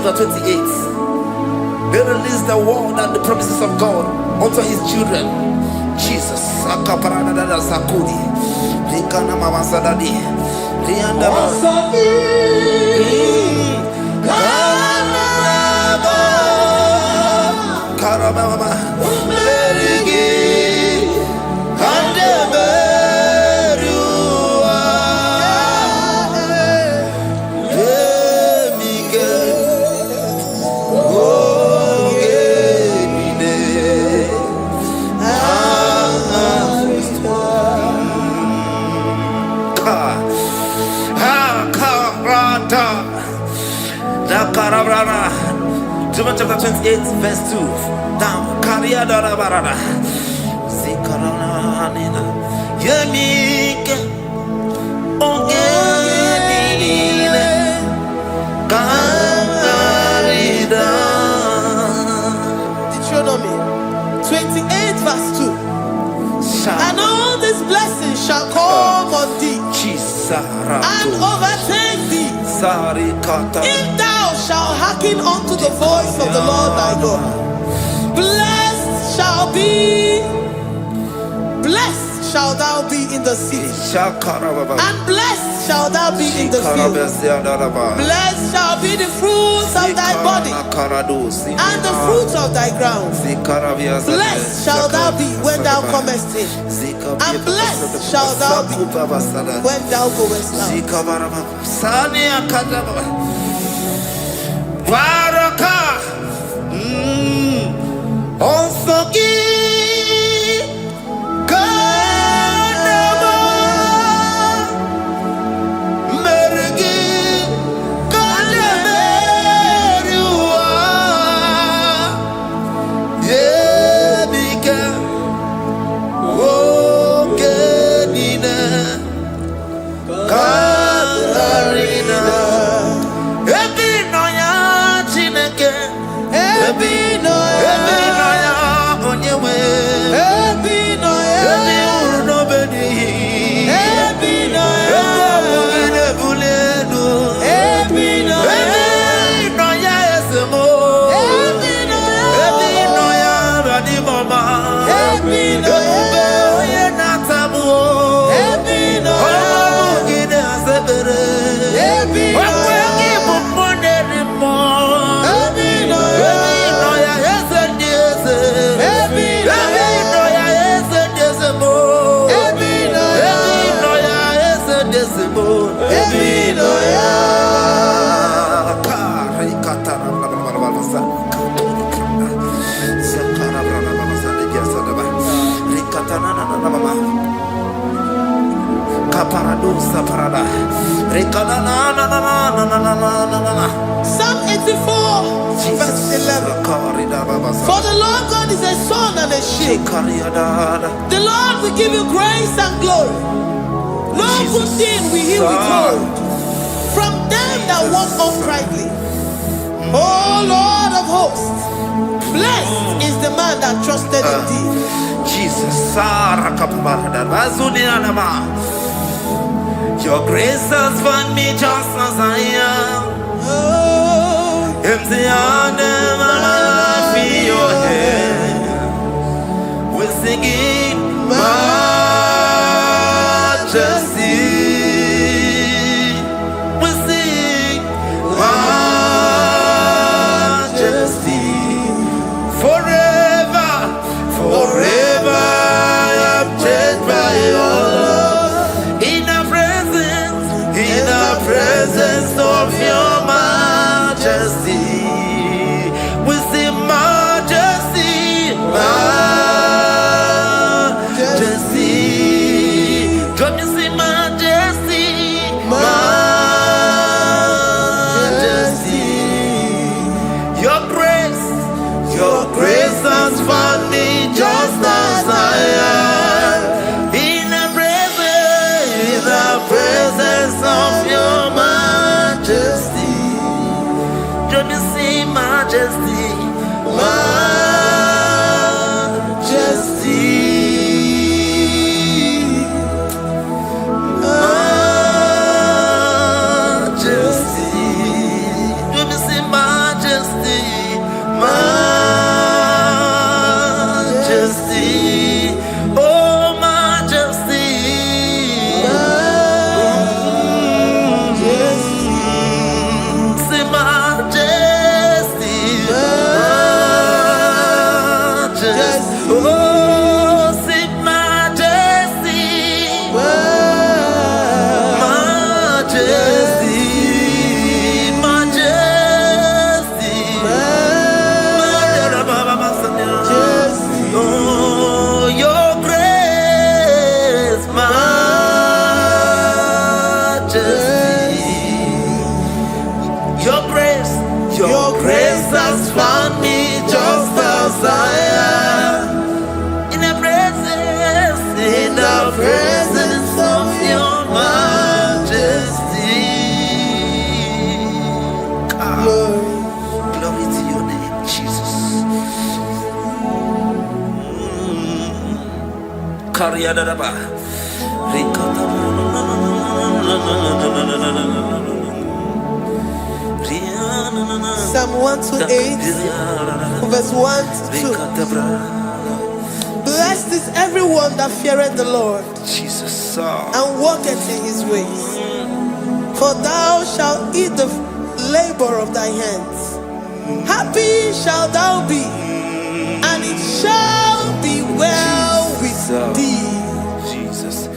chapter 28. They release the word and the promises of God unto his children. Jesus. John chapter 28, verse 2. Down. Karia dara barada. Zikarana nina. Yemike. Ongenine. Kangarida. Deuteronomy 28, verse 2. And all these blessings shall come on thee and overtake thee if thou shalt hearken unto the voice of the Lord thy God. Blessed shall thou be in the city, and blessed shall thou be in the field. Blessed shall be the fruits of thy body and the fruits of thy ground. Blessed shall thou be when thou comest in, and blessed shall thou be when thou goest out. Psalm 84, verse 11. For the Lord God is a sun and a shield. The Lord will give you grace and glory. No good thing will he withhold from them that walk uprightly. O Lord of hosts, blessed is the man that trusted in thee. Jesus, your grace has found me just as I am. Empty handed, my life in your hand. We're singing majesty. We sing majesty. Forever, forever I am changed by your love. In the presence of your majesty, we see majesty, majesty. Come you see majesty, majesty. Your grace has found me just as I am. In the presence of your majesty. Your grace has found me just as I am. In the presence of your majesty. Glory to your name, Jesus. Psalm 128, verse 1 to 2. Blessed is everyone that feareth the Lord, Jesus, and walketh in his ways. For thou shalt eat the labor of thy hands. Happy shalt thou be, and it shall be well with thee. Jesus.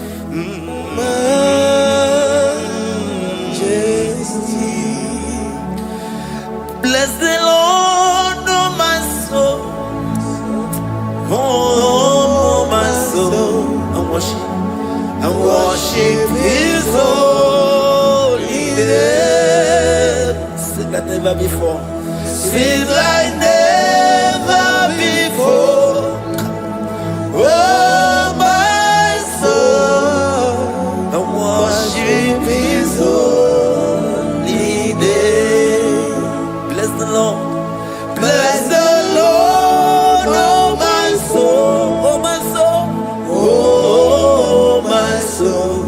Bless the Lord, oh my soul. Oh, my soul. And worship his holy name. Sing like never before. Sing like never before. Oh, my soul. And worship his holy name. Bless the Lord. Bless the Lord, oh my soul. Oh my soul. Oh my soul.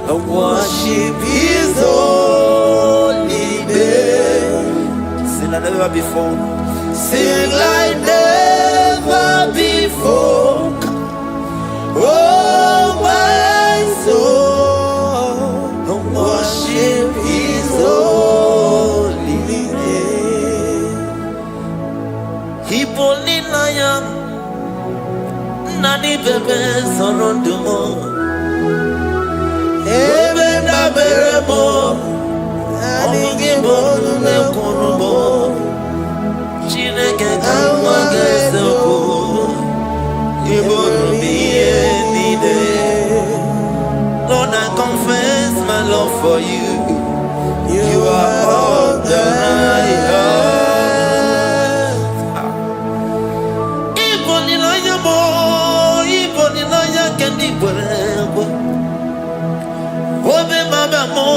And worship his holy name. Sing like never before. Sing like never before. Oh my soul. And worship his holy name. Hipoli nayam nani bebe sorondumo ebe na beremo IGBO ne konumo chineke kanwa gesoko ibonu biye nide. Lord, I confess my love for you. You are all that I have. Even in I can be well. Obe mama mo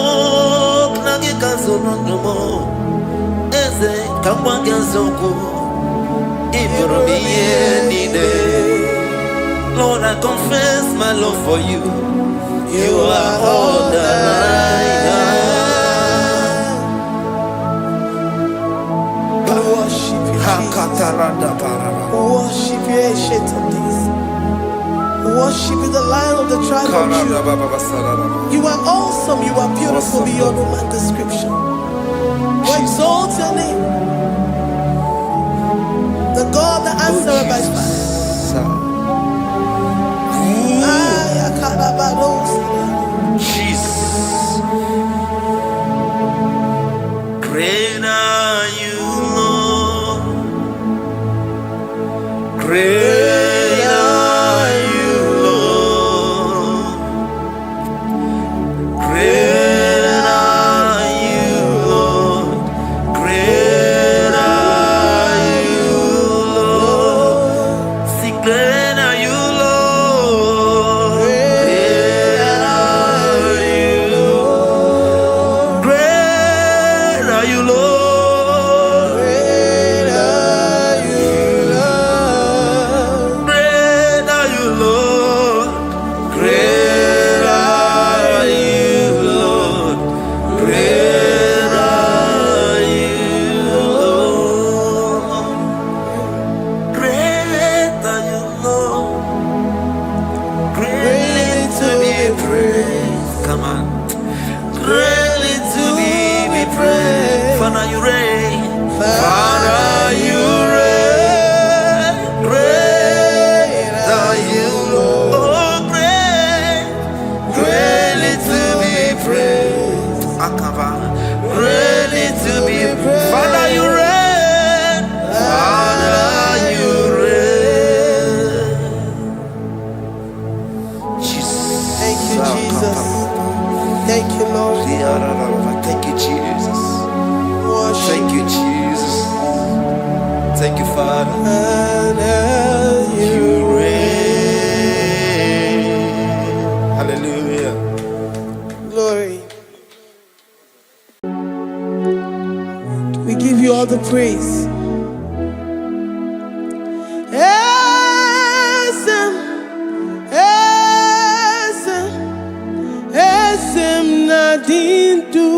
knagi kazono mo eze kamwa gazoko ibro biye nide. Lord, I confess my love for you. You are all that I have. Worship you, worship you, ancient of days. Worship you, the Lion of the tribe of Judah. You are awesome, you are beautiful beyond human description. We exalt your name, the God that answered by fire. Jesus. Great are you, Lord. Great are you, Lord. Great are you, Lord. Great are you, Lord. See, great are you, Lord. Great are you, Lord. Thank you, Jesus. Thank you, Jesus. Thank you, Father. You reign. Hallelujah. Glory. We give you all the praise. Esem nadindu.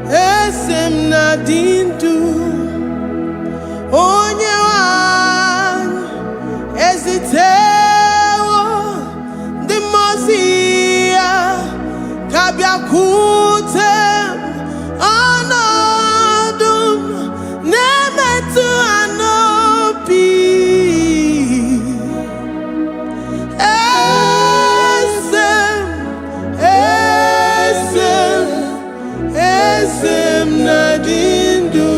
Esem nadindu. Onye wanyu ezitewo ndi mozia kabia kutem anodum nemetu anopi esem nadindu.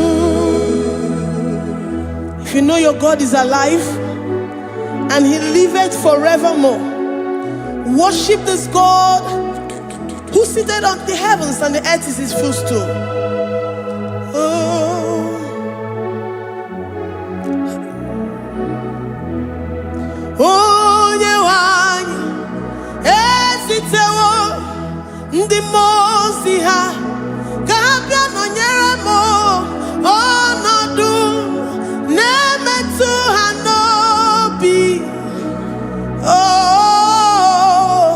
If you know your God is alive and he liveth forevermore, worship this God who seated on the heavens and the earth is his footstool. Oh, onye wanyu ezitewo ndị mozi ha ga-abịa nọnyere m ọnọdụ na-emetụ ha n'obi. Oh,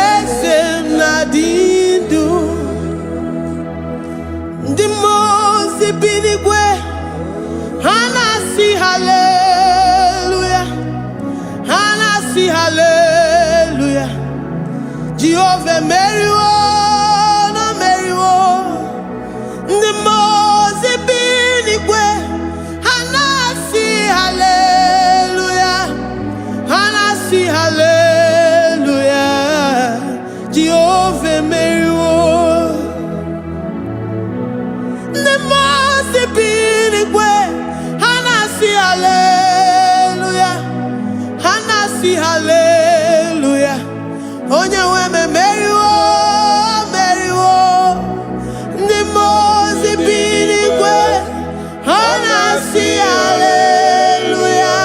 esem nadindu. Ndị mozi bi n'igwe ha na-asị haleluya, ha na-asị haleluya. Jehovah meriwo na meriwo. Ndị mozi bi n'igwe ha na-asị haleluya, ha na-asị haleluya. Jehovah meriwo. Ndị mozi bi n'igwe ha na-asị haleluya, ha na-asị haleluya. Onye nwe m meriwo, meriwo. Ndị mozi bi n'igwe ha na-asị haleluya,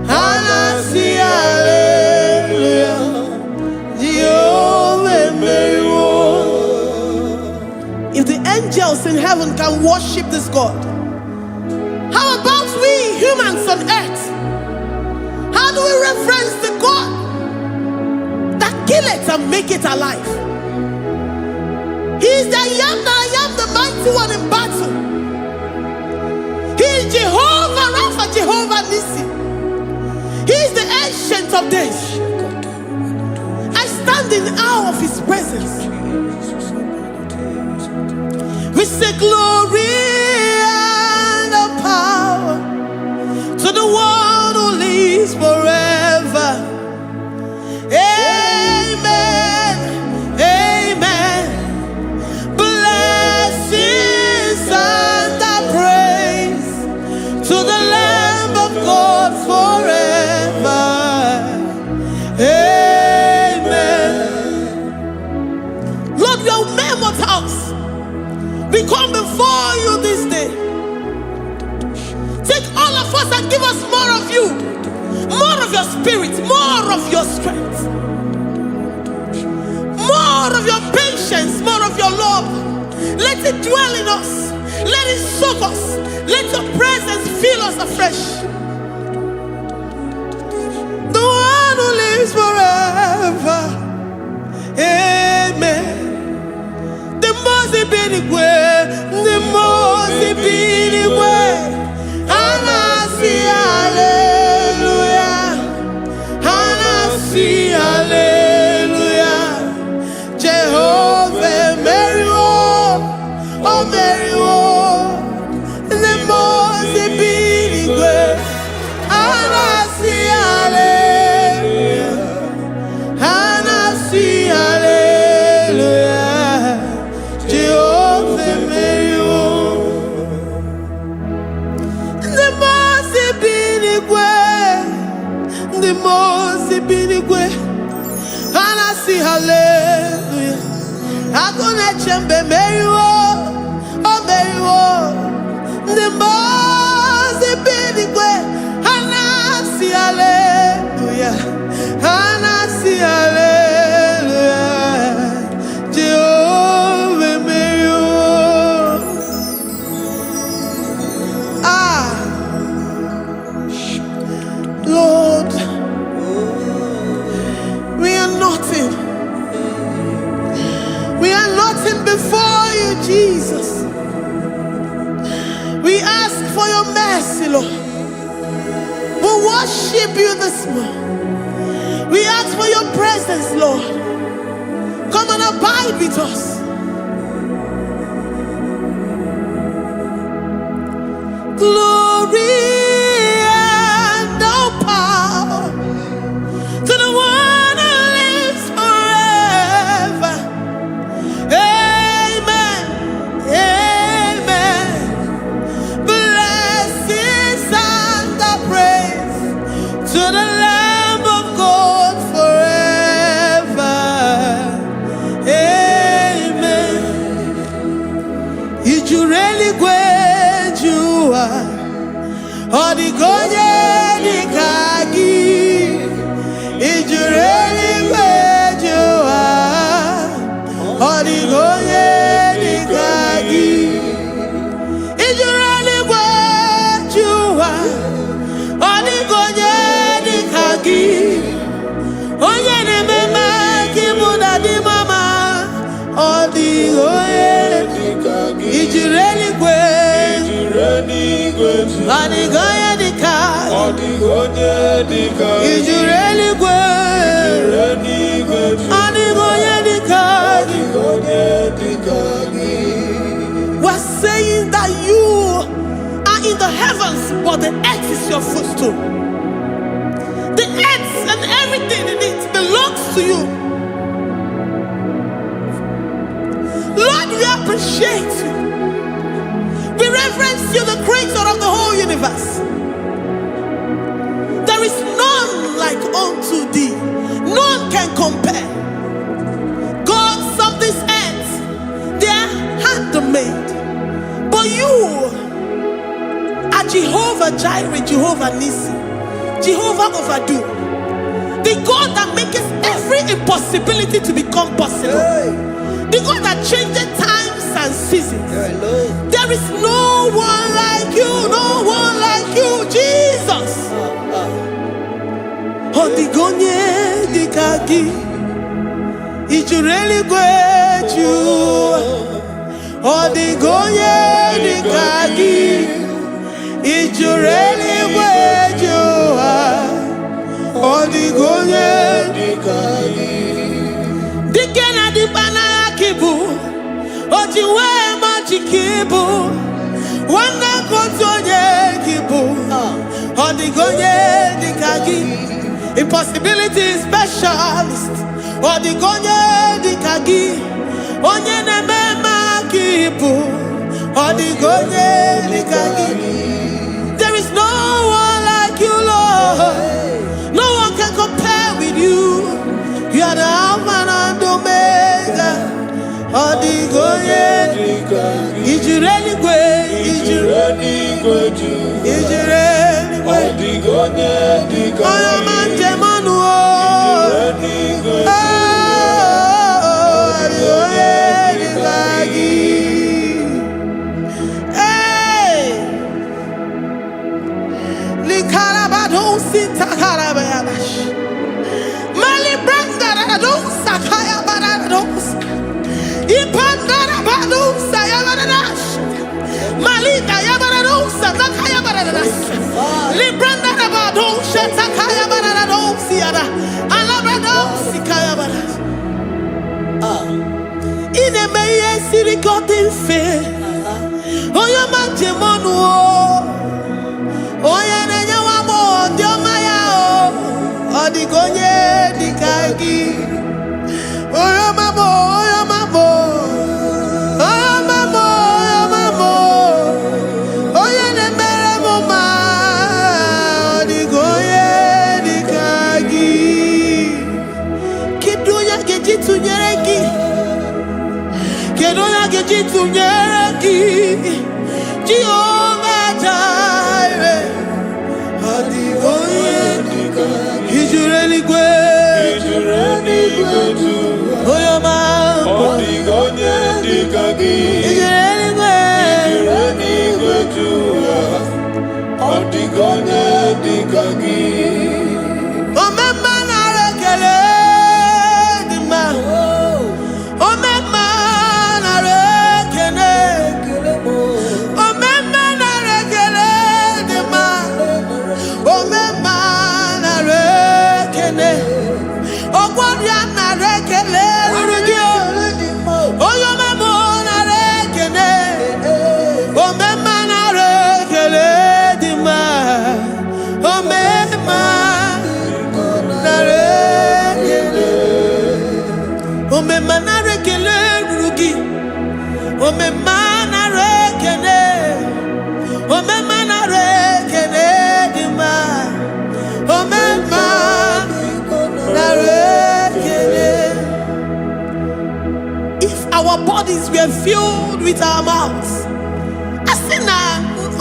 ha na-asị haleluya. Jehovah meriwo. If the angels in heaven can worship this God, how about we humans on earth? How do we reverence the God that kill it and make it alive? He is the I am, the mighty one in battle. He is Jehovah Rapha, Jehovah Nissi. He is the ancient of days. I stand in awe of his presence. We say glory and the power to the one who lives forever. Amen, amen. Blessings and the praise to the Lamb of God forever. Amen. Lord, we are mere mortals. We come before you this day. Take all of us and give us more of you, more of your spirit, more of your strength, more of your patience, more of your love. Let it dwell in us. Let it soak us. Let your presence fill us afresh. The one who lives forever. Amen. The mozi bi n'igwe, the mozi bi n'igwe, ha na-asị haleluya, ha na-asị haleluya. Jehovah meriwo, oh meriwo. The mozi bi n'igwe, ha na-asị haleluya, ha na-asị haleluya. Jehovah meriwo. the most binigwe. And I see hallelujah. I'm gonna chamber Mary, oh Mary, the most binigwe. And I see hallelujah. And I see hallelujah. Jehovah Mary. Lord, we are nothing. We are nothing before you, Jesus. We ask for your mercy, Lord. We worship you this morning. We ask for your presence, Lord. Come and abide with us. Glory. We're saying that you are in the heavens, but the earth is your footstool. The earth and everything in it belongs to you. Lord, we appreciate you. We reverence you, the creator of the whole universe. There is none like unto thee. None can compare. Gods of this earth, they are handmade. But you are Jehovah Jireh, Jehovah Nissi, Jehovah Overdo. The God that makes every impossibility to become possible. The God that changes times and seasons. There is no one like you, no one like you, Jesus. Odigonye dikagi, ijureli gweju. Odigonye dikagi, ijureli gweju. Odigonye dikagi. Dikena dipana kibu, ojiwe majikibu. Wana kotonye kibu, odigonye dikagi. Impossibility specialist. Odigonye dikagi. Onye nemema kibu. Odigonye dikagi. There is no one like you, Lord. No one can compare with you. You are the Alpha and Omega. Odigonye dikagi. Ijureli gwe. Ijureli gwe. Ijureli gwe. Odigonye dikagi. God in faith. Oh, you man, Jemonu. Oh, yeah, then you want more. Diomaya. Oh, the Gonye, the Kagi. Oh, you mamo. Oh, you mamo. Oh, you mamo. Oh, you mamo. Oh, yeah, then Mama. Oh, the Gonye, the Kagi. Jehovah Jireh. Ijureni gwe. Oyoma. Ijureni gwe. Omema na rekele dima. Omema na rekele. Omema na rekele dima. Omema na rekele. Ogwadia na rekele rugio. Oyomemo na rekele. Omema na rekele dima. Omema na rekele. Omema na rekele rugi. Omema na rekele. Omema na rekele dima. Omema na rekele. If our bodies were filled with our mouths, asina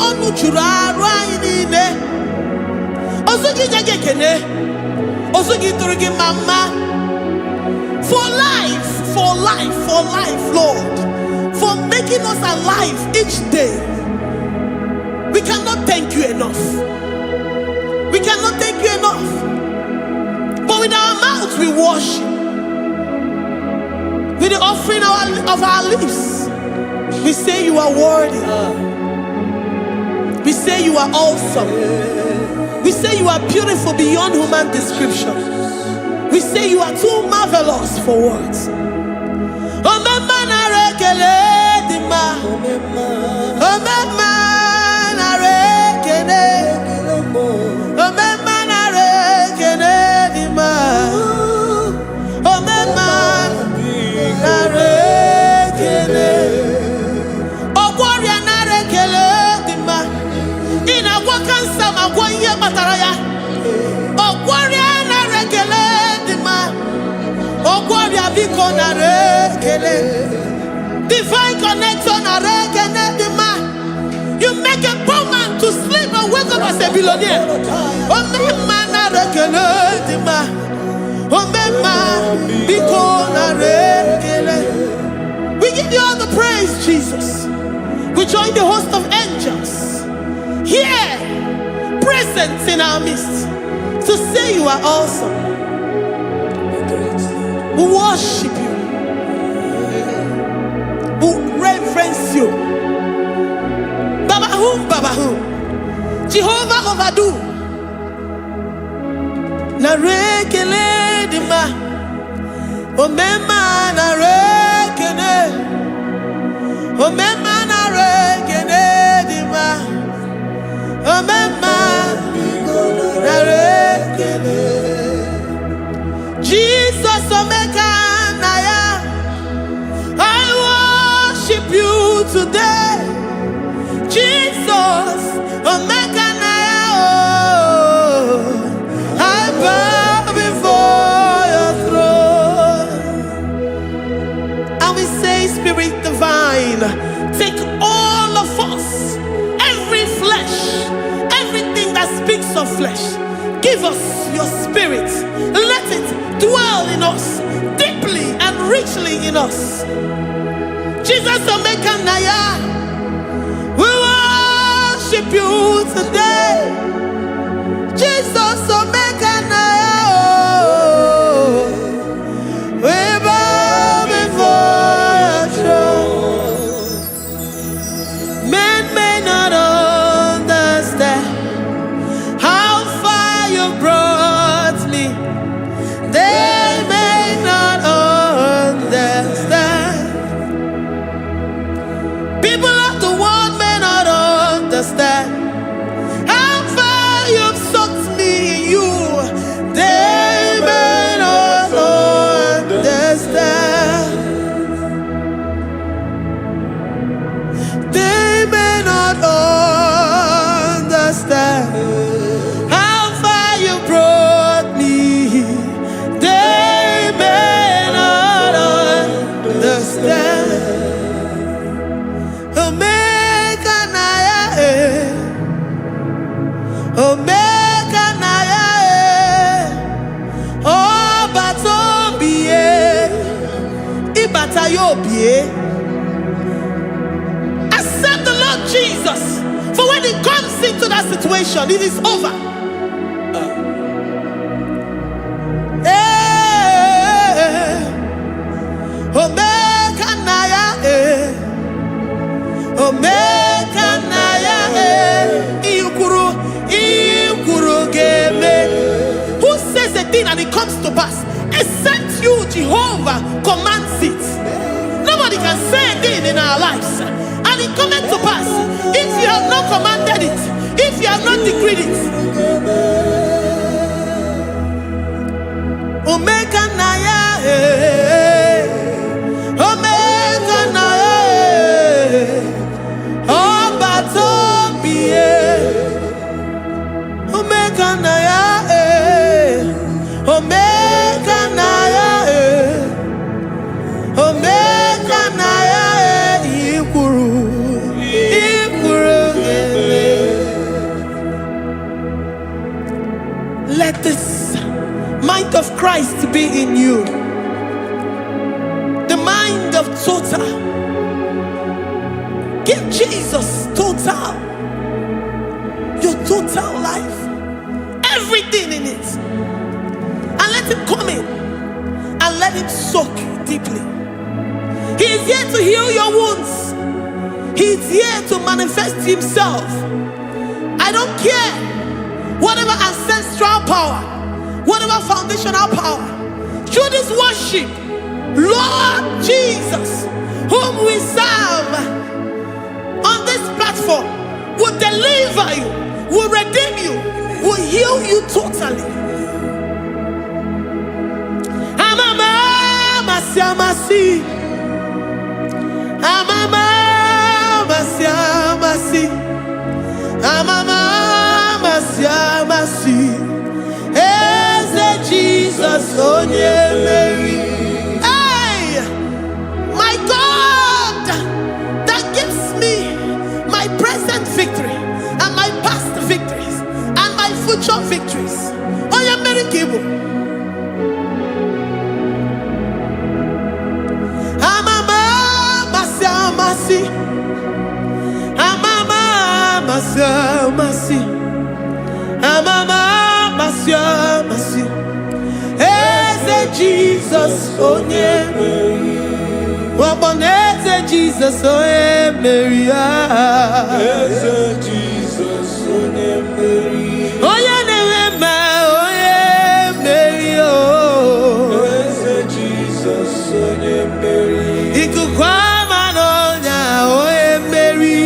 onu chura rainine. Osugi jagekene. Osugi turigi mama. For life, Lord. For making us alive each day. We cannot thank you enough. We cannot thank you enough. But with our mouths we worship. With the offering of our lips, we say you are worthy. We say you are awesome. We say you are beautiful beyond human description. We say you are too marvelous for words. Omema na rekele dima. Omema na rekele. Omema na rekele dima. Omema na rekele. Ogwaria na rekele dima. Ina wakansa magwanye mataraya. Ogwaria na rekele dima. Ogwaria biko na rekele. Divine connection na rekele dima. You make a poor man to sleep and wake up as a billionaire. Omema na rekele dima. Omema biko na rekele. We give you all the praise, Jesus. We join the host of angels here, present in our midst, to say you are awesome. We worship you. We reverence you. Baba who? Jehovah overdo. Na rekele dima. Omema na rekele. Omema na rekele dima. Omema na rekele. Jesus omeka naya. I worship you today. Jesus omeka naya. Oh, I bow before your throne. And we say, Spirit divine, take all of us, every flesh, everything that speaks of flesh. Give us your spirit. Let it dwell in us, deeply and richly in us. Jesus omeka naya. We worship you today. Jesus omeka naya. Oh, we bow before your throne. Men may not understand how far you brought me. They may not understand. People of the world may not understand Accept the Lord Jesus. For when He comes into that situation, it is over. Omega Naya, Omega Naya, Ikuru Game. Who says a thing and it comes to pass? Except you, Jehovah, commands it. Nobody can say a thing in our lives and it comes to pass. If you have not commanded it, if you have not decreed it. Omega Naya, Omega Naya, Obatobie, Omega Naya, Omega Naya, Omega Naya, Ikuru. Let this mind of Christ be in you. The mind of total. Give Jesus total. Your total life. Everything in it. And let Him come in. And let Him soak deeply. He is here to heal your wounds. He is here to manifest Himself. I don't care. Whatever ancestral power, whatever foundational power, through this worship, Lord Jesus, whom we serve on this platform, will deliver you, will redeem you, will heal you totally. Amama masiamasi, amama masiamasi, amama masiamasi. Jesus, onye Mary. Hey, my God, that gives me my present victory and my past victories and my future victories. Onye Mary Kibu. Amama masiamasi, amama masiamasi, amama masiamasi. Jesus, oh yeah, Mary. Jesus, oh yeah, Mary. Jesus, oh yeah, Mary. Oh yeah, Mary. Oh, Jesus, oh yeah, Mary. Ikukwamano nya, oh yeah, Mary.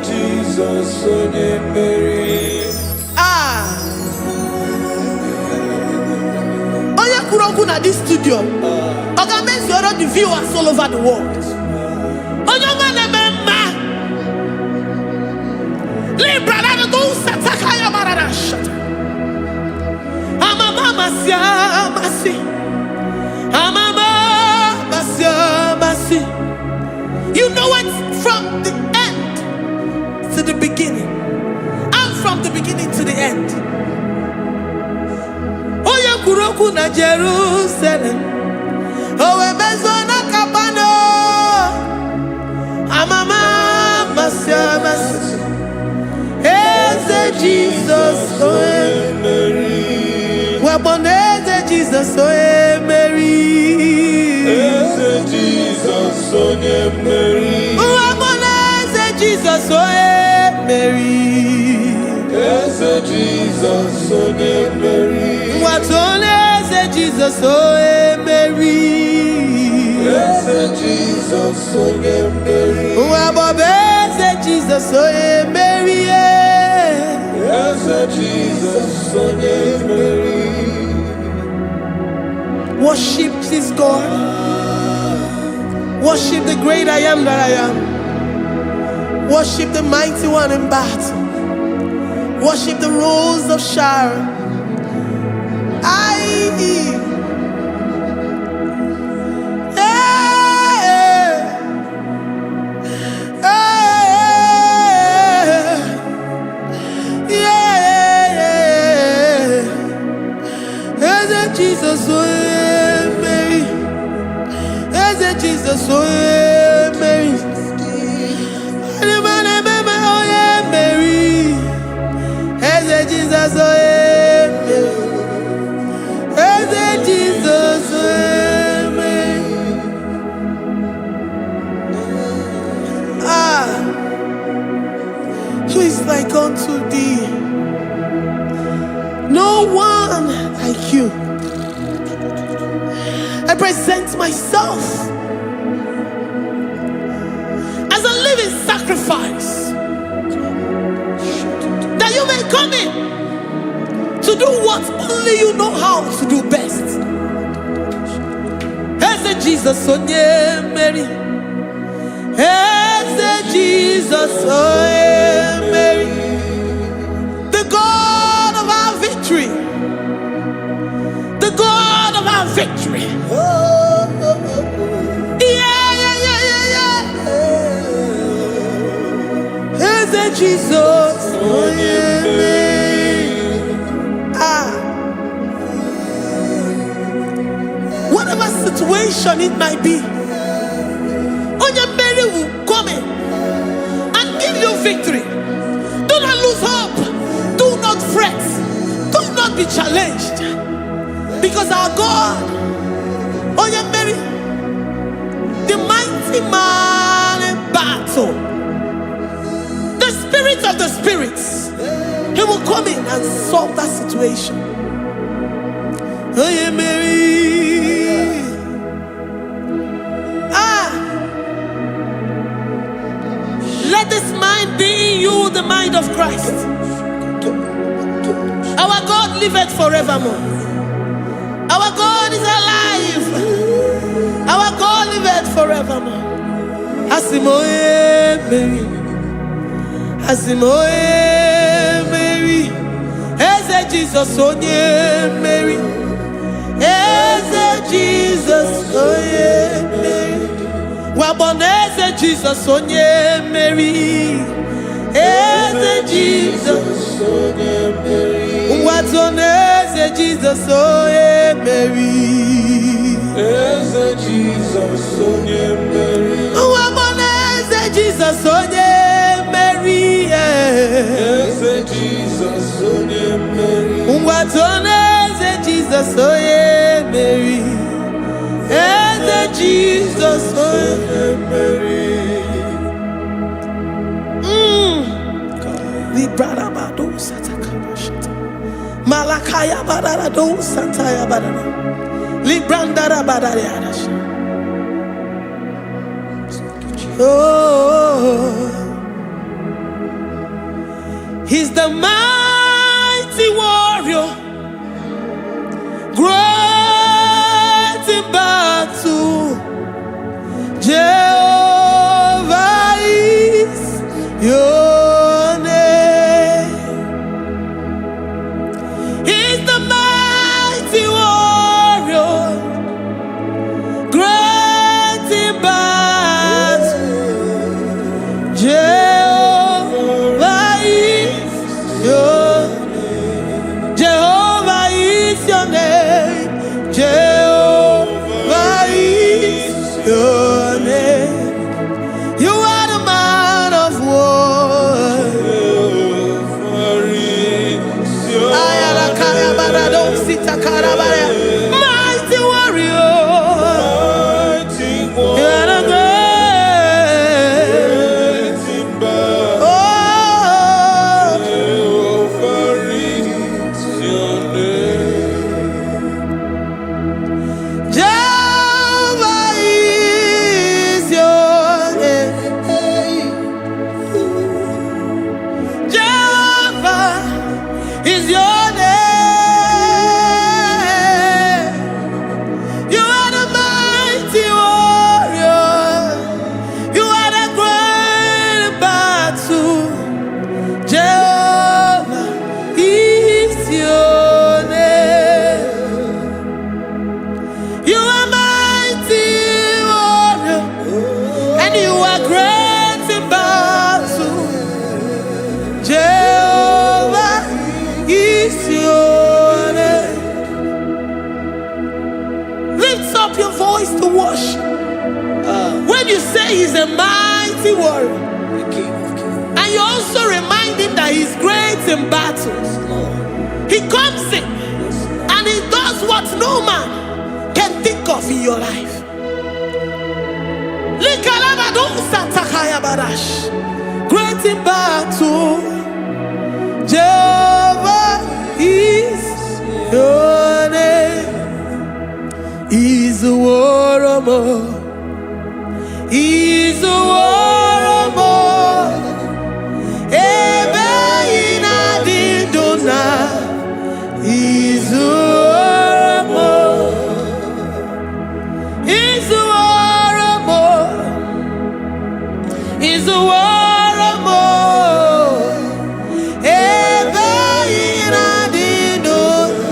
Jesus, oh yeah, Mary. At this studio, organize all the viewers all over the world. You know it from the end to the beginning, and from the beginning to the end. Kuroku na Jerusalem, owe bezona kapano, amama masiamas, eze Jesus oe Mary, waboneze Jesus oe Mary, eze Jesus oe Mary, waboneze Jesus oe Mary, eze Jesus oe Mary. Jesus, oh Mary. Yes, Jesus, oh Mary. Yes, Jesus, oh Mary. Yes, Jesus, oh Mary. Worship this God. Worship the great I am that I am. Worship the mighty one in battle. Worship the rose of Sharon. Jesus, oh Mary, who is like unto thee? No one like you. I present myself as a living sacrifice, that you may come in to do what only you know how to do best. Eze Jesus, oh yeah, Mary. Eze Jesus, oh yeah, Mary. The God of our victory. The God of our victory. Eze Jesus, oh yeah, Mary. Whatever situation it might be, Onya Mary will come in and give you victory. Do not lose hope. Do not fret. Do not be challenged. Because our God, Onya Mary, the mighty man in battle, the spirit of the spirits, he will come in and solve that situation. Onya Mary. Let this mind be in you, the mind of Christ. Our God liveth forevermore. Our God is alive. Our God liveth forevermore. Asimoye Mary. Asimoye Mary. Eze Jesus, onye Mary. Eze Jesus, onye Mary. Waboneze Jesus, onye Mary. Eze Jesus, onye Mary. Watoneze Jesus, onye Mary. Eze Jesus, onye Mary. Waboneze Jesus, onye Mary. Eze Jesus, onye Mary. Watoneze Jesus, onye Mary. Eze Jesus, onye Mary. Librada bado satakaba shata. Malakaya badara do sataya badara. Librandara badara yadash. Oh, he's the mighty warrior, great in battle. Jehovah is your name. He's the mighty warrior, great in battle. Jehovah is your name. Jehovah is your name. Jehovah is your name. You are the man of war. Ayalakaya barado sitakarabaya. Mighty warrior. You are the great. Oh, Jehovah is your name. Jehovah is your name. Jehovah is your name. You are the mighty warrior. You are the great battle. Jehovah is your name. You are mighty warrior, and you are great in battle. Jehovah is your name. Lift up your voice to worship. When you say he's a mighty warrior, and you also remind him that he's great in battles, he comes in and he does what no man can think of in your life. Great in battle. Izuoromo, ebe inadidona. Izuoromo, Izuoromo, Izuoromo, ebe inadidona.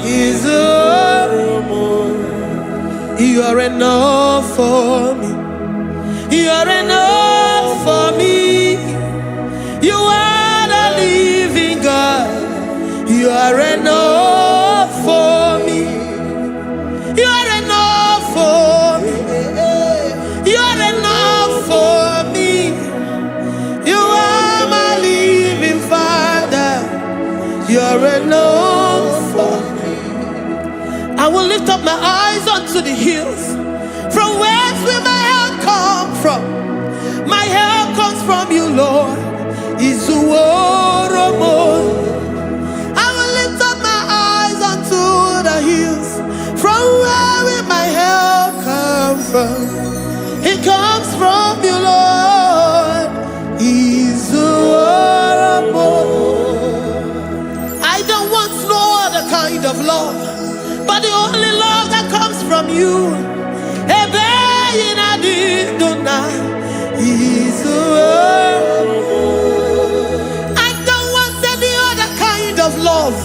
Izuoromo. You are enough for me. You are enough for me. You are the living God. You are enough for me. You are enough for me. You are enough for me. You are my living Father. You are enough for me. I will lift up my eyes unto the hills. From whence will my help come from? My help comes from you, Lord. Izuoromo. I will lift up my eyes unto the hills. From where will my help come from? It comes from you, Lord. Izuoromo. I don't want no other kind of love, but the only love that comes from you. Ebe inadidona. Izuoromo. I don't want any other kind of love,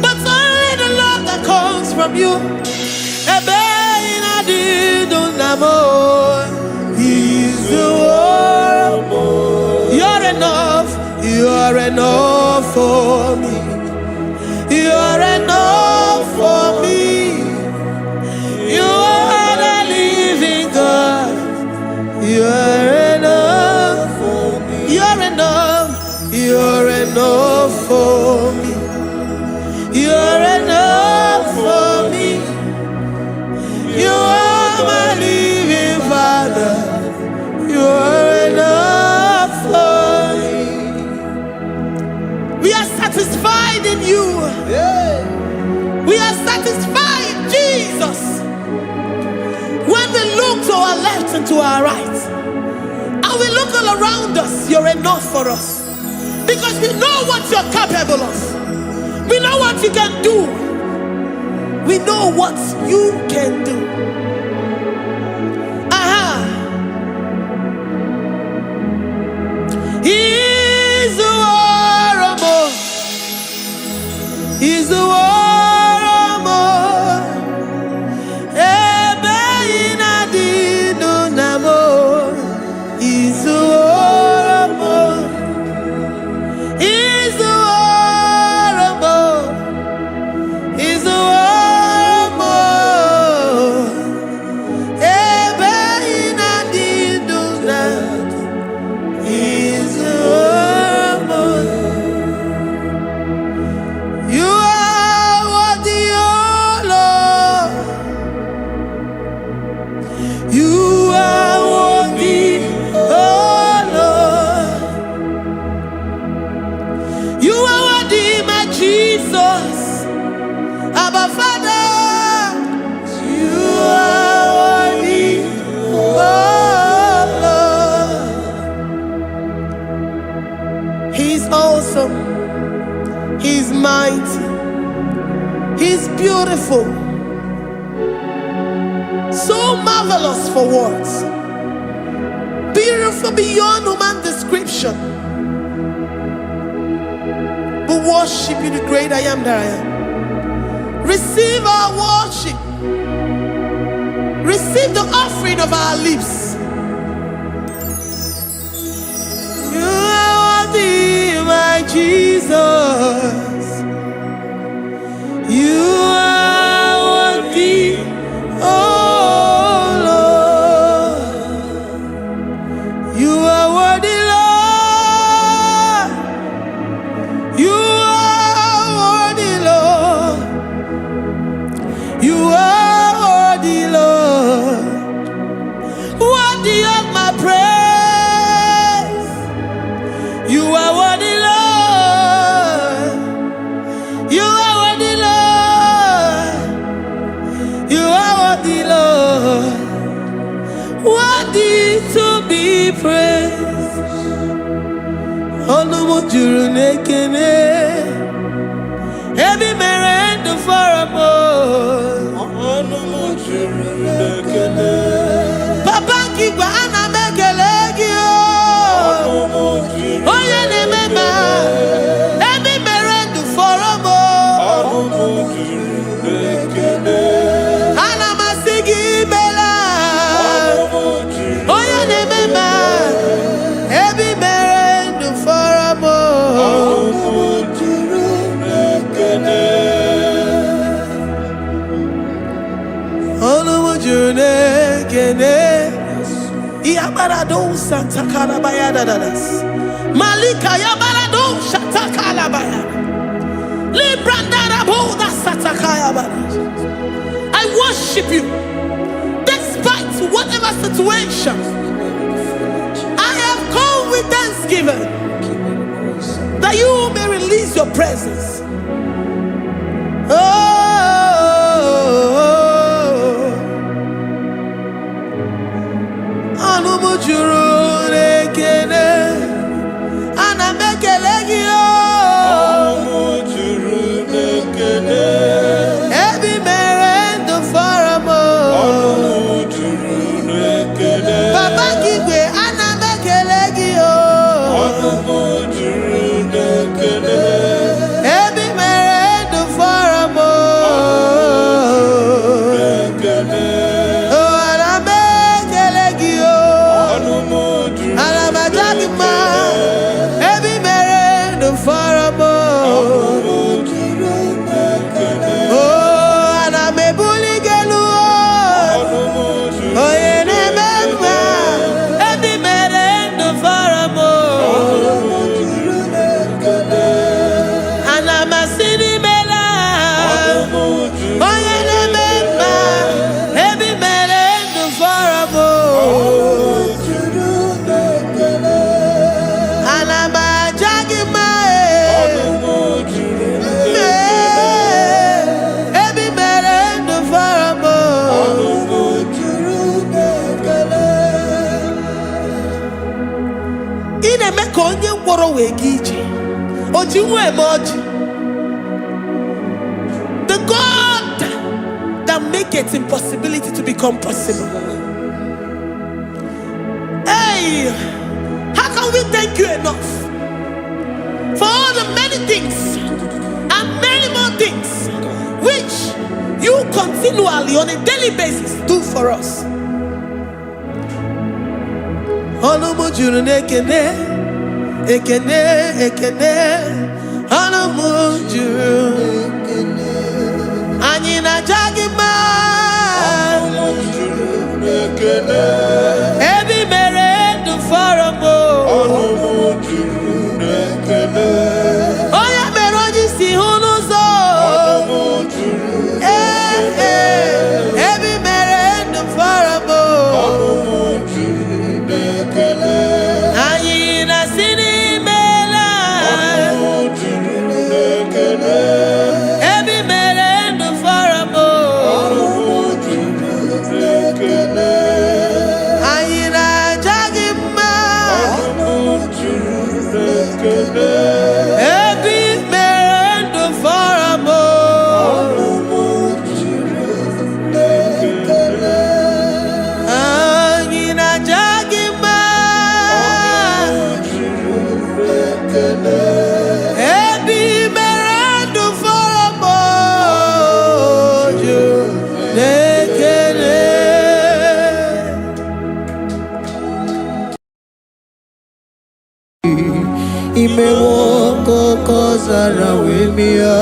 but only the love that comes from you. Ebe inadidona mo. Izuoromo. You're enough. You are enough for me. You are enough for me. You are the living God. You are enough for me. You are enough. You are enough for me. You are enough for me. You are my living Father. You are enough for me. We are satisfied in you. We are satisfied, Jesus. When we look to our left and to our right, and we look all around us, you're enough for us. Because we know what you're capable of. We know what you can do. We know what you can do. Aha. Izuoromo. Izuoromo. Ebe inadidona mo. Izuoromo. Izuoromo. Izuoromo. Ebe inadidona. Izuoromo. You are worthy, oh Lord. You are worthy, oh Lord. You are worthy, my Jesus. Abba Father, you are worthy, oh Lord. He's awesome. He's mighty. He's beautiful. So marvelous for words. Beautiful beyond human description. We worship you, the great I am that I am. Receive our worship. Receive the offering of our lips. You are worthy, my Jesus. You are worthy, oh Lord. You are worthy, Lord. You are worthy, Lord. You are worthy, Lord. Worthy of my praise. You are worthy, Lord. Onumu juru nekene. Ebi mere ndu foramo. Onumu juru nekene. Papa kigwa ana mekele gio. Onumu juru. Oye ne mema. Ebi mere ndu foramo. Onumu juru nekene. Ana masigi bela. Onumu juru. Oye ne mema. Ebi mere ndu foramo. Onumu juru nekene. Onumu juru nekene. Iabarado Santa Bayada das. Malika Yabarado Shatakala Bayada. Librandara Boda Satakaya Badas. I worship you despite whatever situation. I have come with thanksgiving that you may release your presence. Onumu juru nekene. Ana mekele gio. Onumu juru nekene. Ebi mere ndu foramo. Onumu juru nekene. Papa kigwe ana mekele gio. Onumu juru nekene. Ebi mere ndu foramo. Onumu nekene. The God that makes impossibility to become possible. Hey, how can we thank you enough for all the many things and many more things which you continually on a daily basis do for us? Onumu juru nekene. Ekene, ekene, Onumu juru. Anyina jagima. Onumu juru nekene. Ebi mere ndu foramo. Onumu juru nekene. Oya meroji si hunuzo. Onumu juru nekene. Ebi mere ndu foramo. Onumu juru nekene. Anyina sini. Imewoko kozara wemia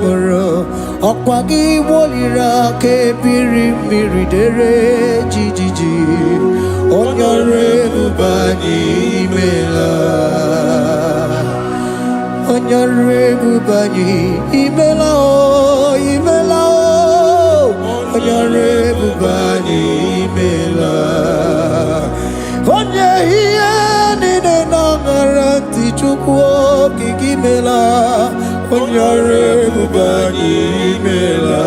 moro Okwagi wolira ke birimiri dere jijiji Onyore bubani imela Onyore bubani imela o imela o Onyore bubani imela Onye hiye nine nangaranti chukwo kikimela Onyore bubani imela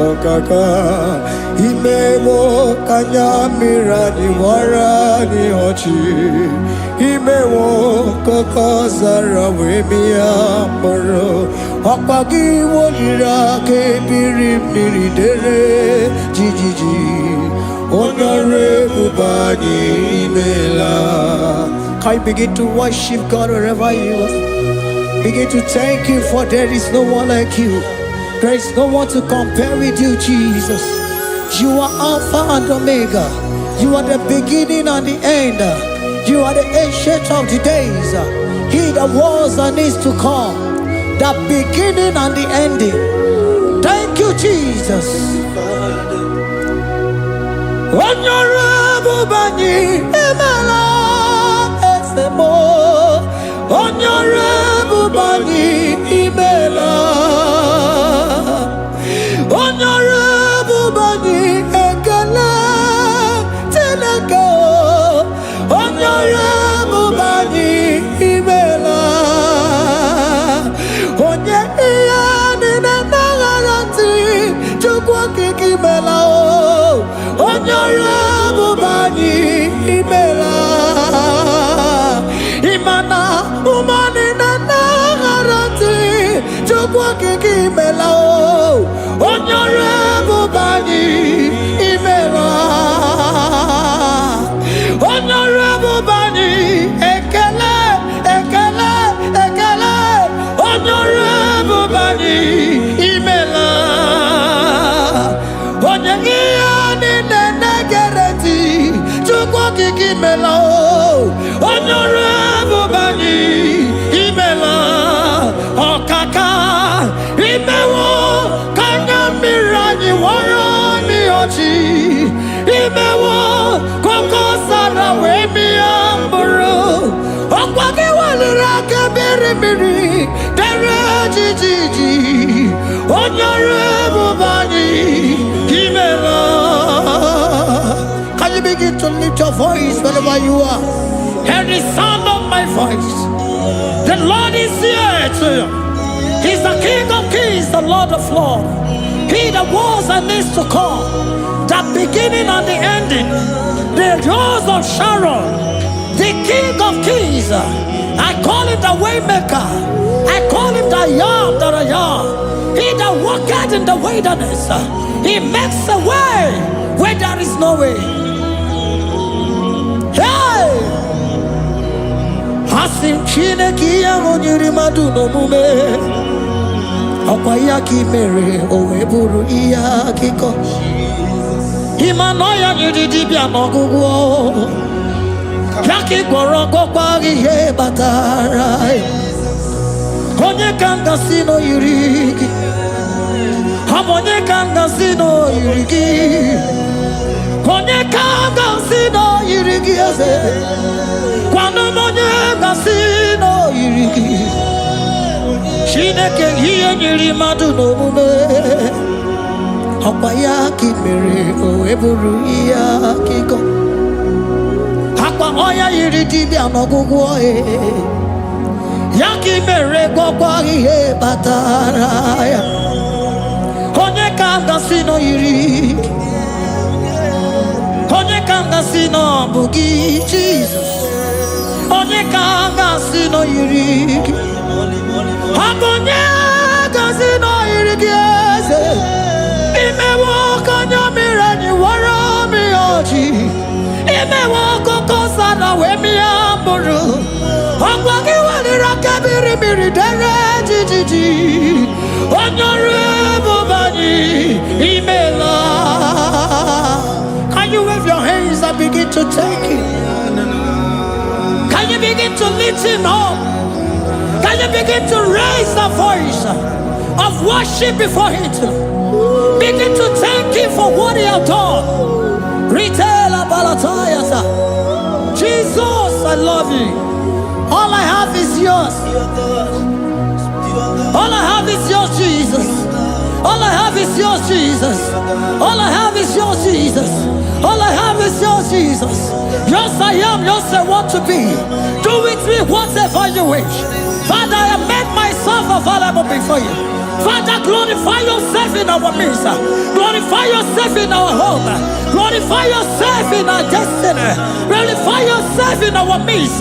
Okaka Imewo kanyamira ni wara ni hochi Imewo koko zara wemia moro Okpagi wolira ke biri miri dere jijiji Onore bubani mela. Can you begin to worship God wherever you are? Begin to thank Him, for there is no one like you. There is no one to compare with you, Jesus. You are Alpha and Omega. You are the beginning and the end. You are the ancient of the days. He that was and is to come. The beginning and the ending. Thank you, Jesus. Honorable Bani Emala Esemo. Honorable Bani Emala. Honorable Bani Ekala Tenako. Honorable Bani Emala. Onye iyani na nagarati chukwa kiki mela. Honorable Bani Imela. Imana umani na nagarati chukwa kiki mela. Honorable Bani Imela. Honorable Bani Ekele Ekele Ekele. Honorable Bani Imela. Kiki mela, honorable Bani Imela, Okaka Imewo Kanya Mirani Warani Ochi Imewo Koko Sara Wemi Amburu Okwagi Waliraka Biri Biri Dere Jiji Honorable Bani Imela. Can you begin to lift your voice wherever you are? Hear the sound of my voice. The Lord is here to you. He's the King of Kings, the Lord of Lords. He that was and is to come, the beginning and the ending, the Rose of Sharon, the King of Kings. I call him the Waymaker. I call him the Yam that I am. He that walketh in the wilderness, he makes a way where there is no way. Hey! Hasim chine kiya monyiri maduno mume. Okwaya kimere owe buru iya kiko. Imanoya nyidibia nogugo. Yaki gorogo kwagi ye batara. Onye kanga sino yurigi. Hamonye kanga sino yurigi. Onye kanga sino yirigi eze. Kwano monye sino yirigi. Chineke hiye nyiri madu no mume. Okwaya kimere o eburu iya kiko. Akwa oya yiridi bi anogugu oe. Yaki mere gwagwa ihe batara ya. Onye kanga sino yirigi. Onye kanga sino bugi Jesus. Onye kanga sino yirigi. Onye kanga sino yirigi eze. Imewo kanya mirani wara mi oji. Imewo koko sana we mi amburu. Ogwagi walira kabiri miri dere jijiji. Honorable Bani Imela. Can you wave your hands and begin to thank Him? Can you begin to lift Him up? Can you begin to raise the voice of worship before Him? Begin to thank Him for what He has done. Retail Balatayasa. Jesus, I love you. All I have is yours. All I have is yours, Jesus. All I have is yours, Jesus. All I have is yours, Jesus. All I have is yours, Jesus. Yours I am, yours I want to be. Do with me whatever you wish. Father, I made myself available before you. Father, glorify yourself in our midst. Glorify yourself in our home. Glorify yourself in our destiny. Glorify yourself in our midst.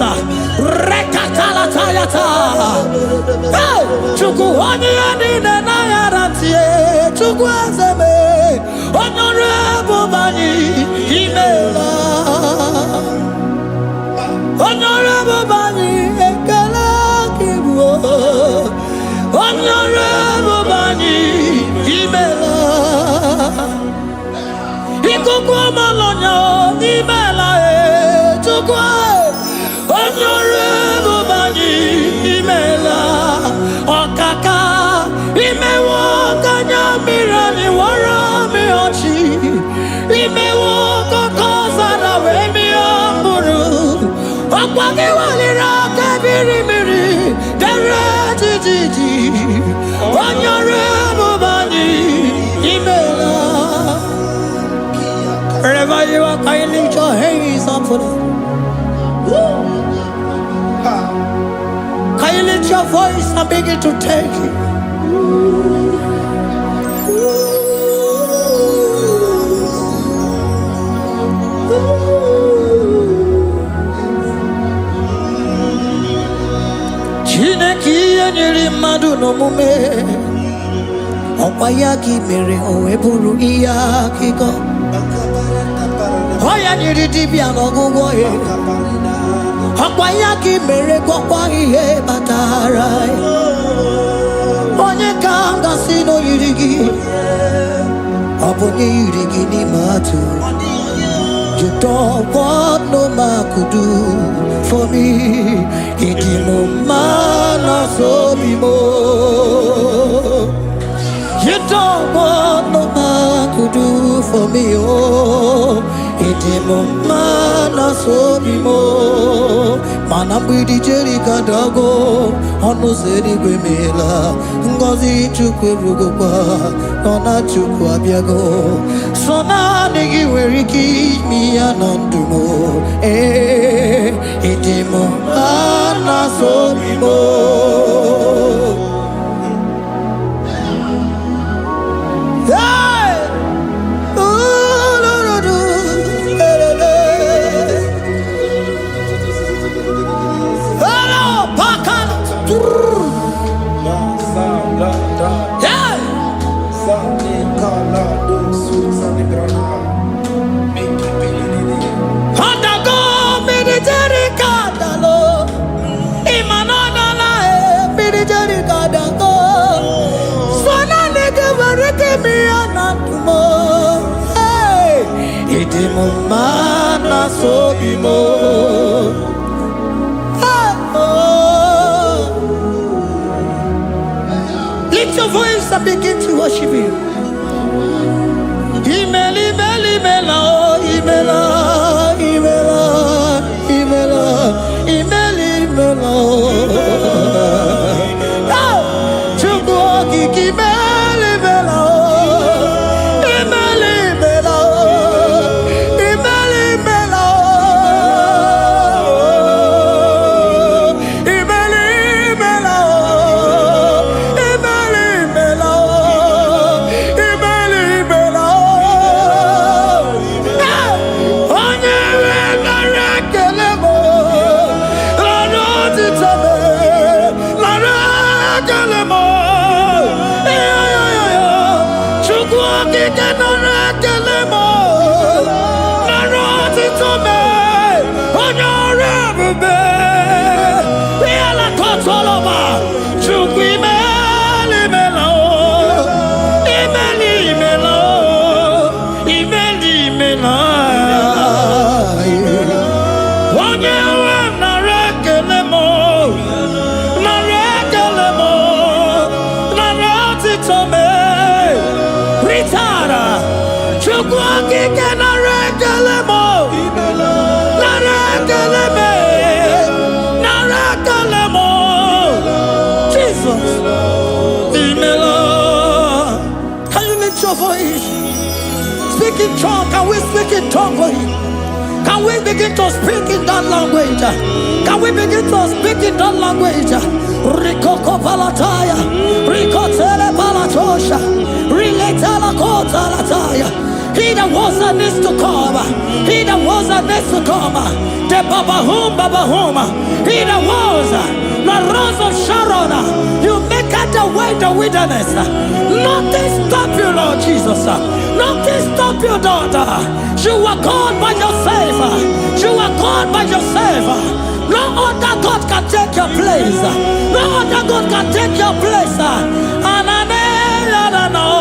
Rekatala kata. Chuku wani ani na yaratie. Chuku azeme. Honorable bani imela. Honorable bani ekala kibuo. Honorable bani imela. Ikukwa malonya imela chukwa. Honorable bani imela. Okaka imewo kanya mirani wara mi ochi. Imewo kokoza na wemi amburu. Okwage walira kabiri miri. Dere jiji. Honorable bani imela. Wherever you are, can you lift your hands up for them? Can you lift your voice and begin to take it? Chineki enyiri mmadụ n'omume ọkwa ya gị mere o wee bụrụ ihe akụkọ. Oya nyiri dibịa n'ọgwụgwọ ya ọkwa ya gị mere gwọkwa ihe batara ya. Onye ka m gasị n'oyiri gị ọ bụ onye yiri gị n'ime atụ. You don't want no man could do for me. Ịdị m mma n'ọsọ obi m. You don't want no man could do for me, oh. Iti mo mana sobi mo, mana mbidi jeri kadago, onu seri gwemela, ngozi chukwe rugokwa, ona chukwa biago, sona negi weriki mi anandumo, iti mo mana sobi mo. Mana sobimo. Lift your voice and begin to worship Him. Imela, imela, imela, imela, imela, imela, imela, imela. Chukwu okike imela, imela. Speak in tongue. Can we speak in tongue for Him? Can we begin to speak in that language? Can we begin to speak in that language? Rikoko palataya, rikotele palatosha, riletala kota lataya. He that was and is to come. He that was and is to come. The babahum. He that was. river in the wilderness. Nothing stop you, Lord Jesus. Nothing stop your daughter. You are God by yourself. You are God by yourself. No other God can take your place. No other God can take your place. And I know.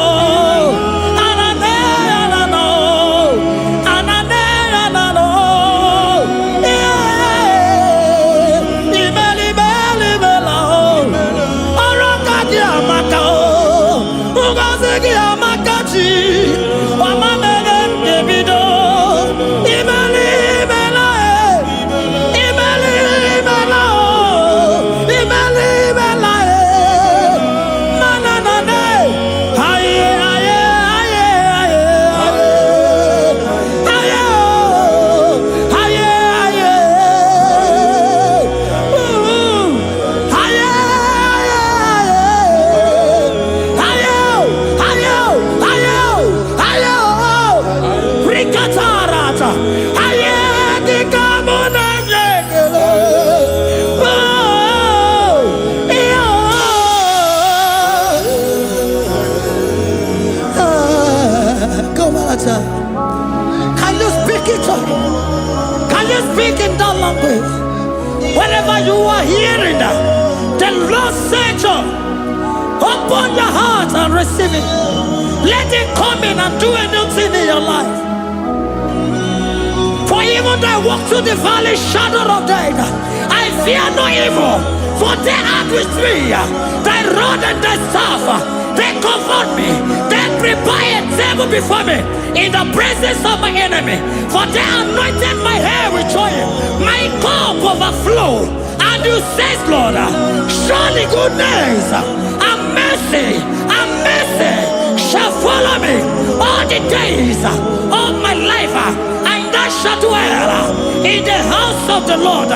Can you speak it to him? Can you speak in that language? Wherever you are hearing that, the Lord said to open your heart and receive it. Let it come in and do a new thing in your life. For even though I walk through the valley shadow of death, I fear no evil, for they are with me. Thy rod and thy staff, they comfort me. They prepare a table before me in the presence of my enemy. For they anointed my hair with oil. My cup overflow. And you say, Lord, surely goodness and mercy shall follow me all the days of my life. And I shall dwell in the house of the Lord.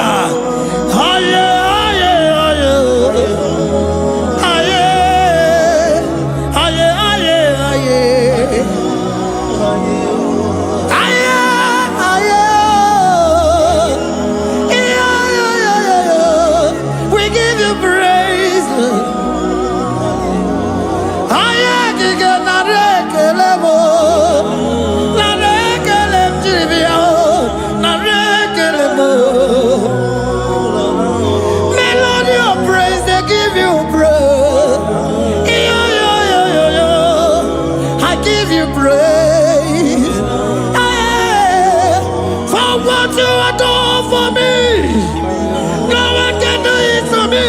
We give you praise. Melody of praise, they give you praise. I give you praise for what you have done for me. No one can do it for me.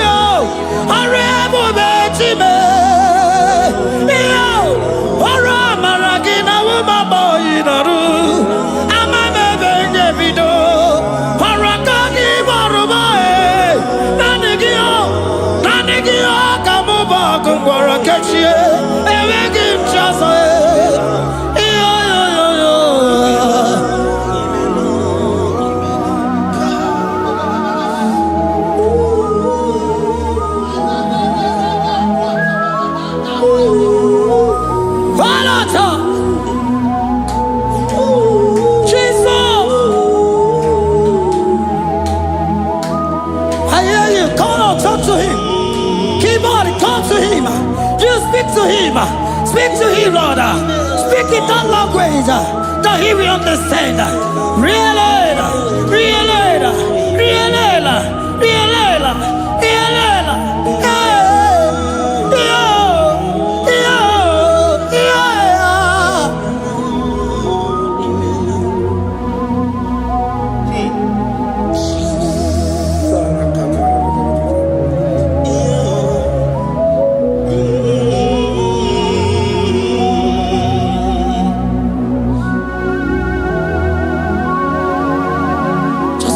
Speak to him, Lord. Speak in that language that he will understand.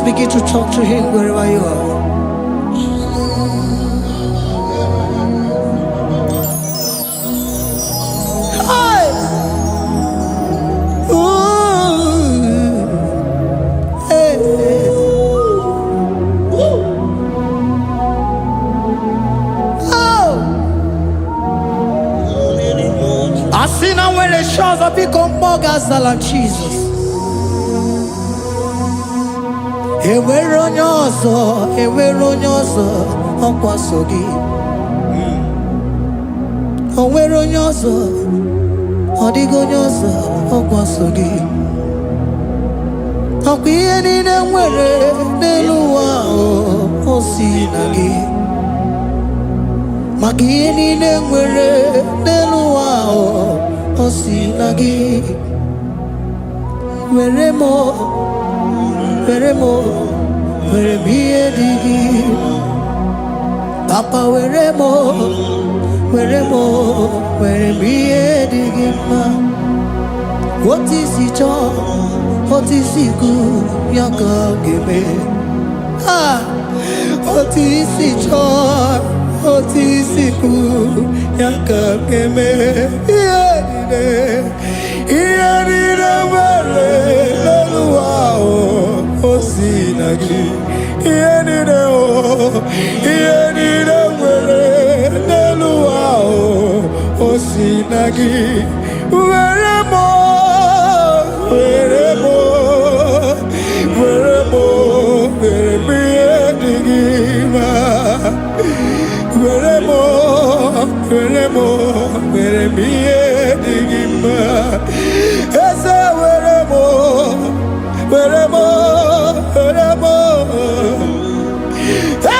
Begin to talk to him wherever you are. Hey. Ooh. Hey. Oh. I see now where the shores have become more than Jesus. Ewere onye ọzọ ọkwa so gị. onwere onye ọzọ, ọ dịghị onye ọzọ ọkwa so gị. Ọkwa ihe niile nwere n'elu ụwa o si na gị. Maka ihe niile nwere n'elu ụwa o si na gị. Were m ihe dị gị. Papa were m ihe dị gị mma. Otu isi chọọ, otu isi kwu ya ka ọ ga-eme. Otu isi chọọ, otu isi kwu ya ka ọ ga-eme. Ihe niile nwere n'elu ụwa o si na gị. Ihe niile nwere n'elu ụwa o si na gị. Were m ihe dị gị mma. Were m ihe dị gị mma. Eze were m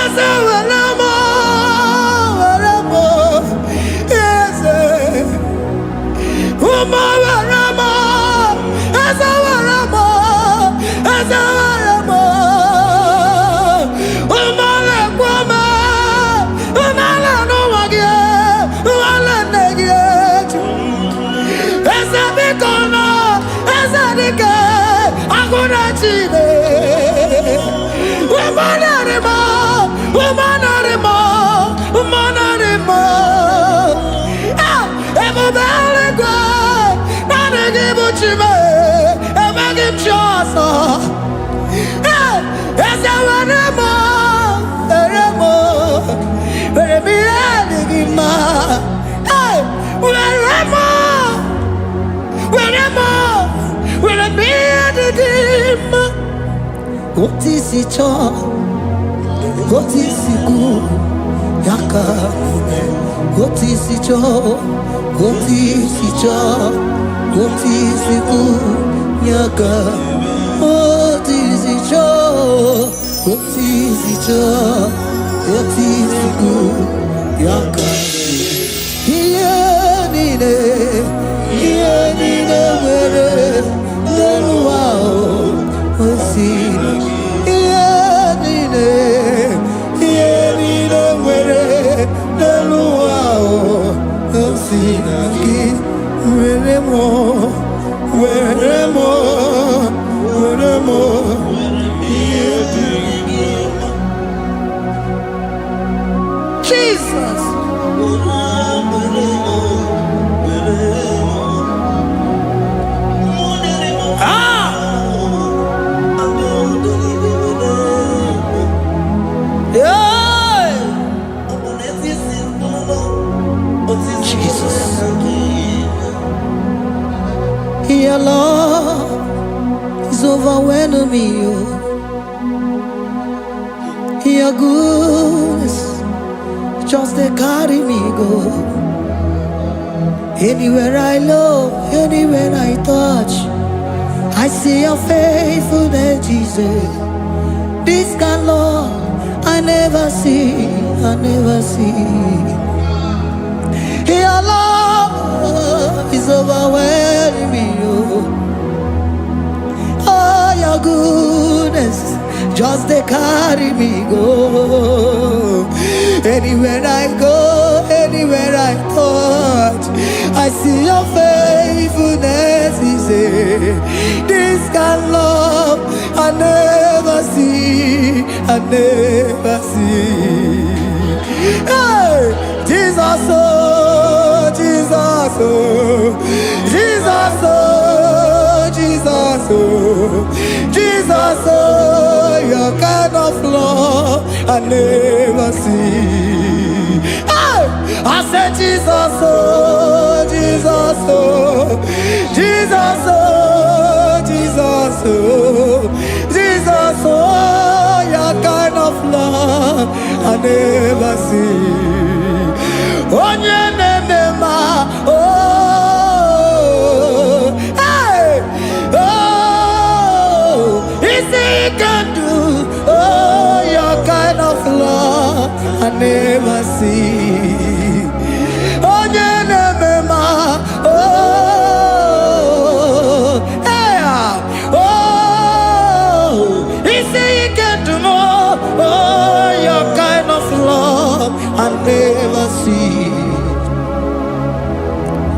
eze were m eze ụmụ were m eze were m ụmụ na-ekwu m ụmụala n'ụwa gị ụmụala nne gị eju. Eze biko nọ eze dike agụ na chine. Ebube eluigwe naanị gị bụ Chime, emeghị m chi ọzọ. Eze were m ihe dị gị mma. Were m ihe dị gị mma. Otu isi chọọ, otu isi kwu ya ka ome. Otu isi chọọ, otu isi kwu ya ka. Otu isi chọọ, otu isi kwu ya ka. Ihe niile nwere n'elu ụwa o si na gị. Ihe niile nwere n'elu ụwa o si na gị. Were m ihe dị gị mma. Jesus. Your love is overwhelming me. Your goodness just they carry me go. Anywhere I look, anywhere I touch, I see your faithfulness, Jesus. This kind of love I never see. Your love is overwhelming me. Oh, your goodness just they carry me go. Anywhere I go, anywhere I touch, I see your faithfulness. This kind of love I never see. Hey, Jesus, oh, Jesus, oh, Jesus, oh, Jesus, oh, Jesus, oh, your kind of love I never see. Hey, I said Jesus, oh, Jesus, oh, Jesus, oh, Jesus, oh, Jesus, oh, your kind of love I never see. Onye neme ma and never see.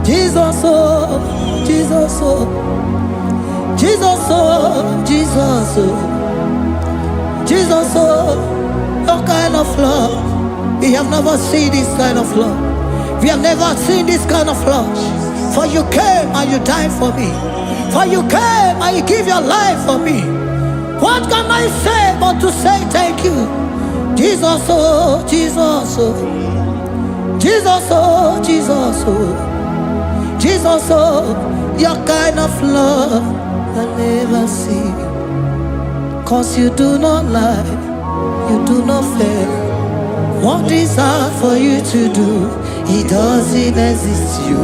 Jesus, oh, Jesus, oh, Jesus, oh, Jesus, oh, Jesus, oh, your kind of love. We have never seen this kind of love. We have never seen this kind of love. For you came and you died for me. For you came and you give your life for me. What can I say but to say thank you? Jesus, oh, Jesus, oh, Jesus, oh, Jesus, oh, Jesus, oh, your kind of love I never see. 'Cause you do not lie, you do not fail. What is hard for you to do, it doesn't exist you.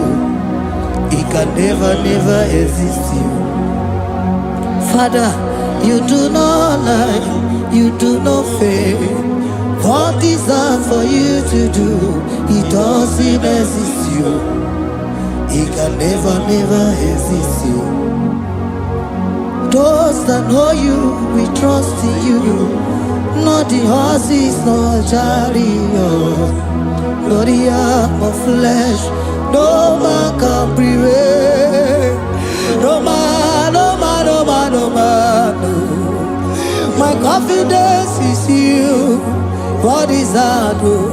It can never, never exist you. Father, you do not lie, you do not fail. What is hard for you to do, it doesn't exist you. It can never, never exist you. Those that know you, we trust in you. Not the horses, not chariot, not the arm of flesh. No man can prevail. No man, no man, no man, no man. No. My confidence is you. What is hard, oh?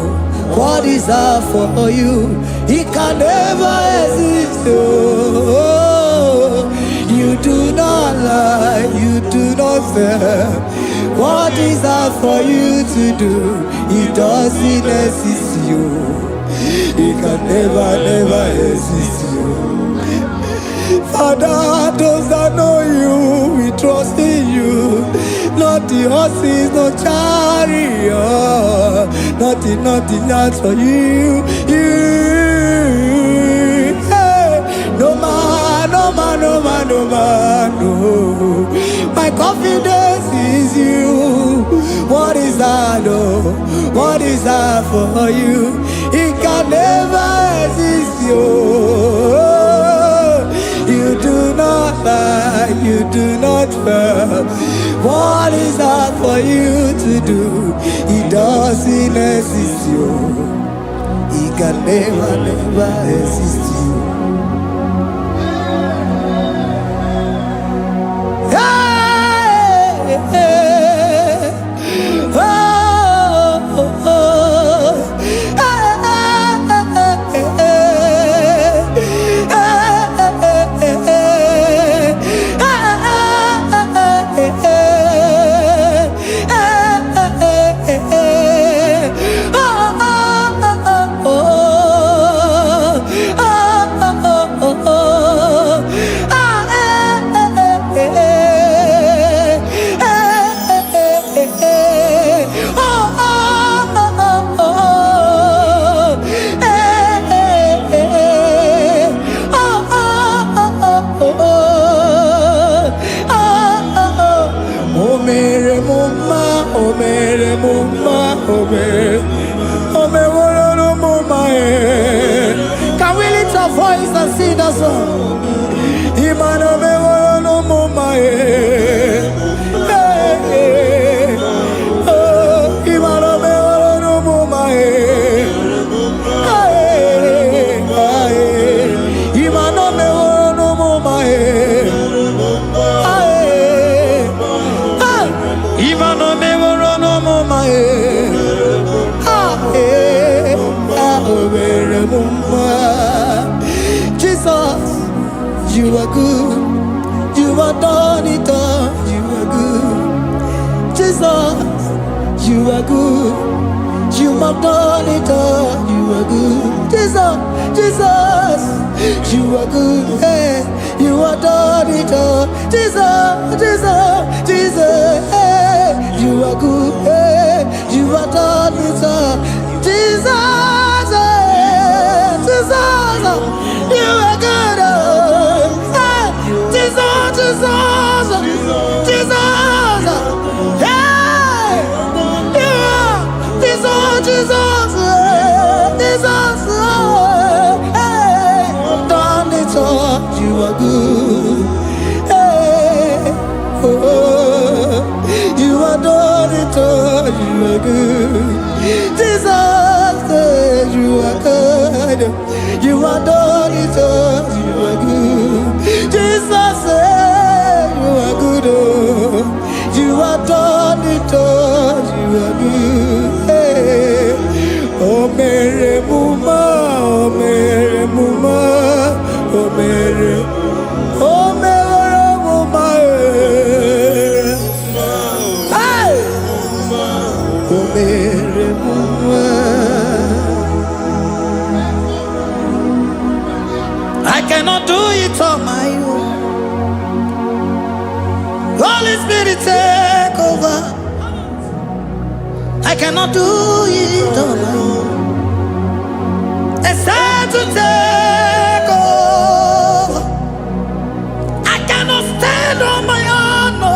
What is hard for you? It can never exist, oh. You do not lie, you do not fail. What is hard for you to do? It doesn't exist you. It can never, never exist you. Father, those that know you, we trust in you. Not the horses, no chariot, nothing else for you. Hey, no man, no man, no man, no man, no. My confidence is you. What is that, oh? What is that for you? It can never exist, you. You do not lie, you do not fail. What is that for you to do? It doesn't exist, you. It can never, never exist, you. Hey, hey, oh, oh, oh. Can we lift our voice and sing that song? Imano me no mama Imano me no mama Imano me no mama Imano me no mama Jesus, you are good. You are done it all. You are good. Jesus, you are good. You have done it all. You are good. Jesus, Jesus, you are good. Hey, you are done it all. Jesus, Jesus, Jesus, hey, you are good. Hey, you are done it all. Jesus, Jesus, you are good. Hey, Jesus, Jesus, Jesus, hey, you are Jesus, Jesus, Jesus, hey, done it all. You are good. Hey, oh, you are done it all. You are good. Jesus. You are done it all. You are good. Jesus said you are good. You are done it all. You are good. Hey. Oh Mary Muma, oh Mary Muma, oh Mary, oh Mary Muma. Hey. Oh Mary Muma. I cannot do it on my own. Holy Spirit, take over. I cannot do it on my own. It's time to take over. I cannot stand on my own. No.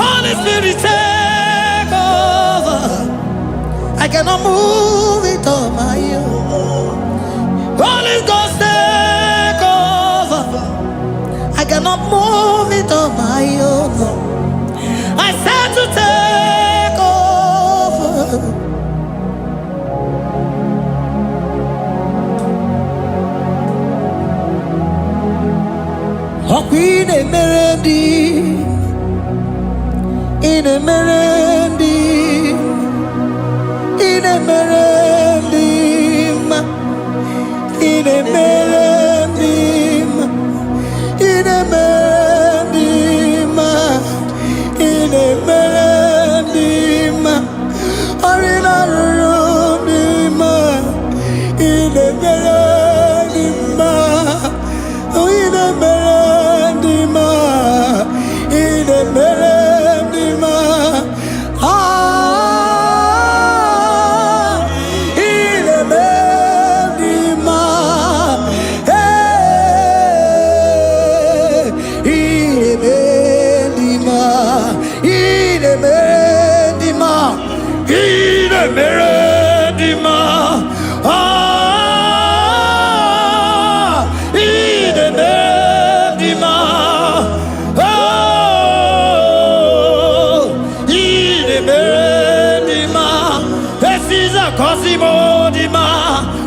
Holy Spirit, take over. I cannot move it on my own. Holy Ghost, take over. I cannot move it on my own. I said to take over. Oh, Queen Emerendi, in Emerendi, in Emerendi, in Emerendi, in Emerendi, in Emerendi, Arina Rundima, in Emerendi, in Emerendi, in Emerendi, in Emerendi,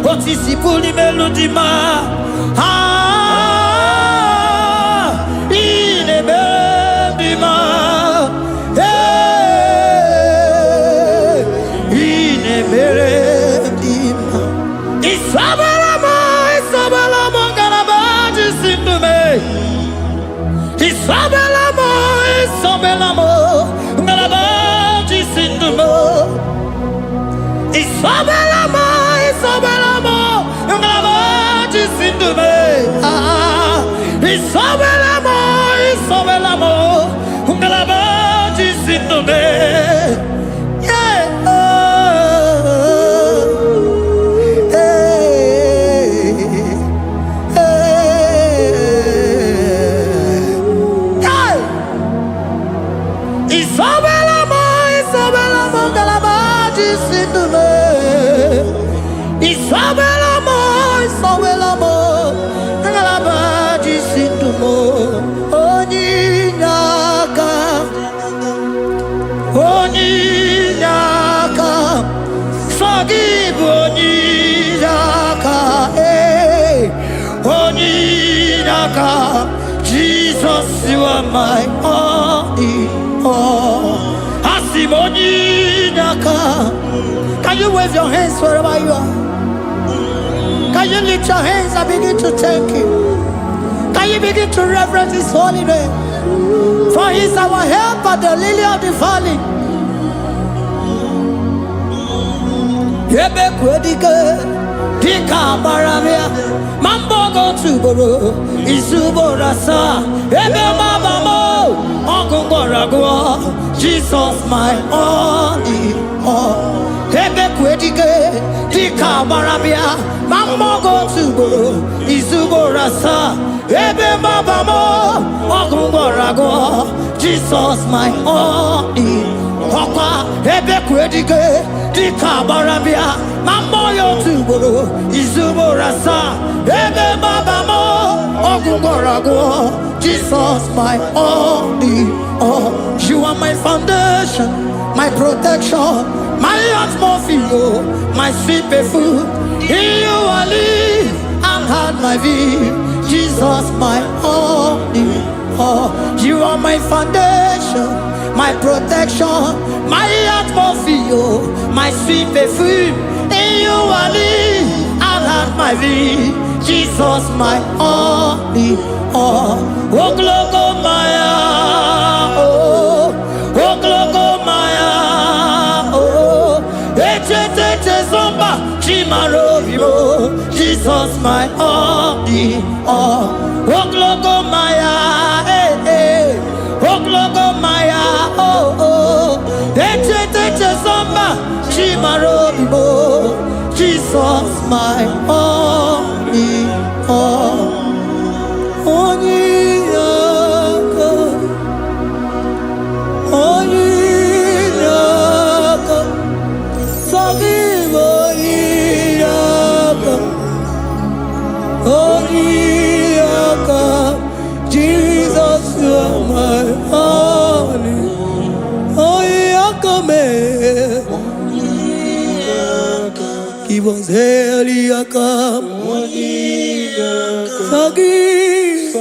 Otisipu ni melodima. Inemendima. Inemendima. Isabelamo, Isabelamo, Garabaji Sindume. Isabelamo, Isabelamo, Garabaji Sindume. Isabelamo, Isabelamo, Ngalabaji Sindume. Isabelamo, Isabelamo, Ngalabaji Sindume. Yeah. Isabelamo, Isabelamo, Ngalabaji Sindume. Isabelamo, Isabelamo, Ngalabaji Sindumo. Onyinaka, Onyinaka, forgive Onyinaka, hey, Onyinaka. Jesus, you are my only all. Asim Onyinaka. Can you wave your hands wherever you are? Can you lift your hands and begin to thank Him? Can you begin to reverence His holy name? For He is our help at the lily of the valley. Ebe kwedike, dika maramia, mambogo tuboro, isuborasa, ebe mabamo, ongungorago, Jesus my only all. Ebe kwedike, dika maramia, mambogo tuboro, isuborasa, ebe mabamo, ongungorago, Jesus my only all. Ebe kwedike, dika maramia, mamboyo tuboro, isuborasa, ebe mabamo, ongungorago, Jesus my only all. You are are my foundation, my protection, my atmosphere, my sweet food. In you I live and had my being. Jesus, my only all. You are my foundation, my protection, my atmosphere, my sweet food. In you I live and had my being. Jesus, my only all. Oh, glory, Maya. Oh, glory, Maya. Oh, zomba, chimarovimo. Jesus, my only all. Oh, glory, Maya. Oh, glory, Maya. Oh, zomba, chimarovimo. Jesus, my only all. Jesus, you are my only. Give us Eliakam. Forgive.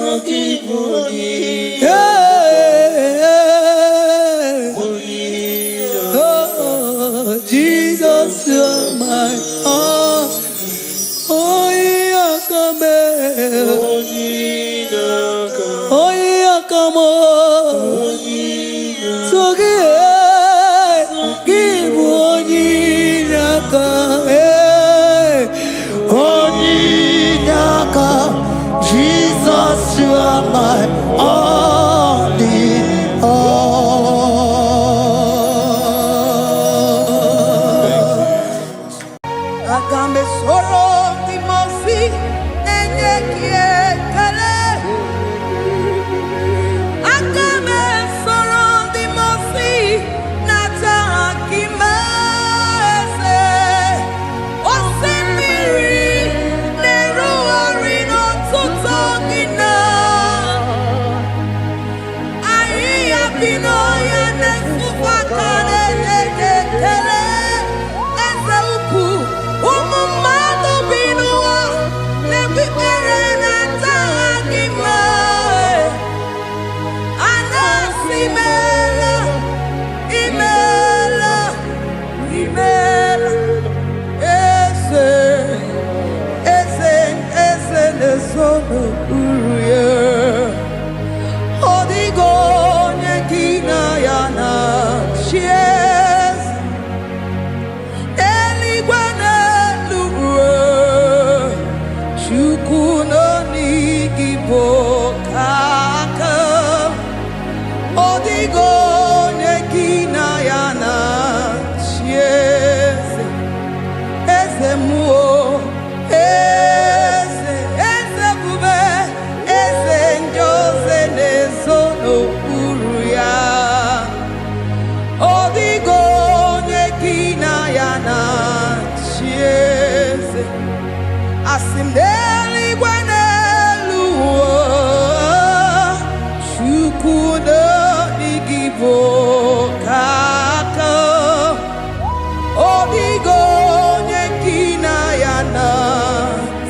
Oh, Jesus, you are my all. Jesus, you are my only all. Agambe soro di mosi enye kiekale. Agambe soro di mosi nata akimese. Osimiri neruari no tutogina. Ayi abino ya nesufakane ekele. Asimdeli gwanelu shukudo igibo kaka odigo nyekina yana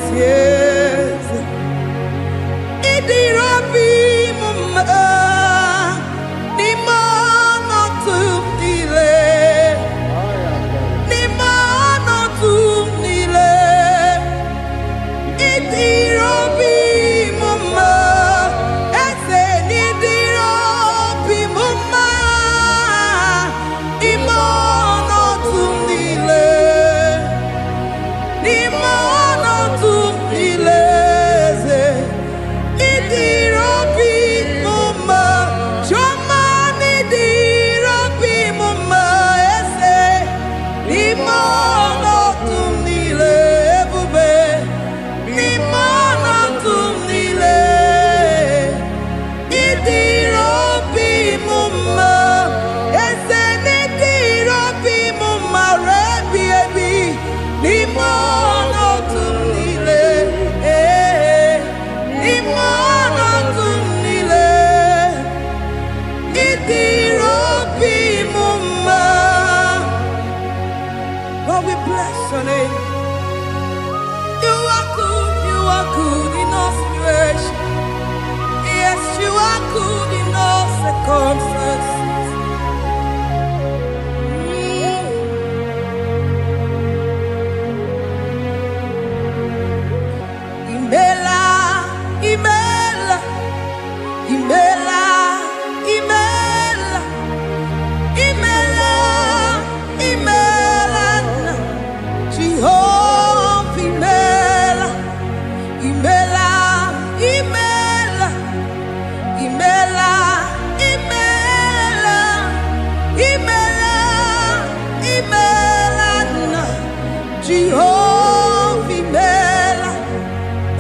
sieze idirobi mumma nimano tumdile nimano tumdile. bless your name. You are good in all situations. Yes, you are good in all circumstances. Imela, Imela, Imela, Imela, Imela, Imela, Jehovah, Imela, Imela, Imela, Imela, Imela, Imela, Imela, Jehovah, Imela.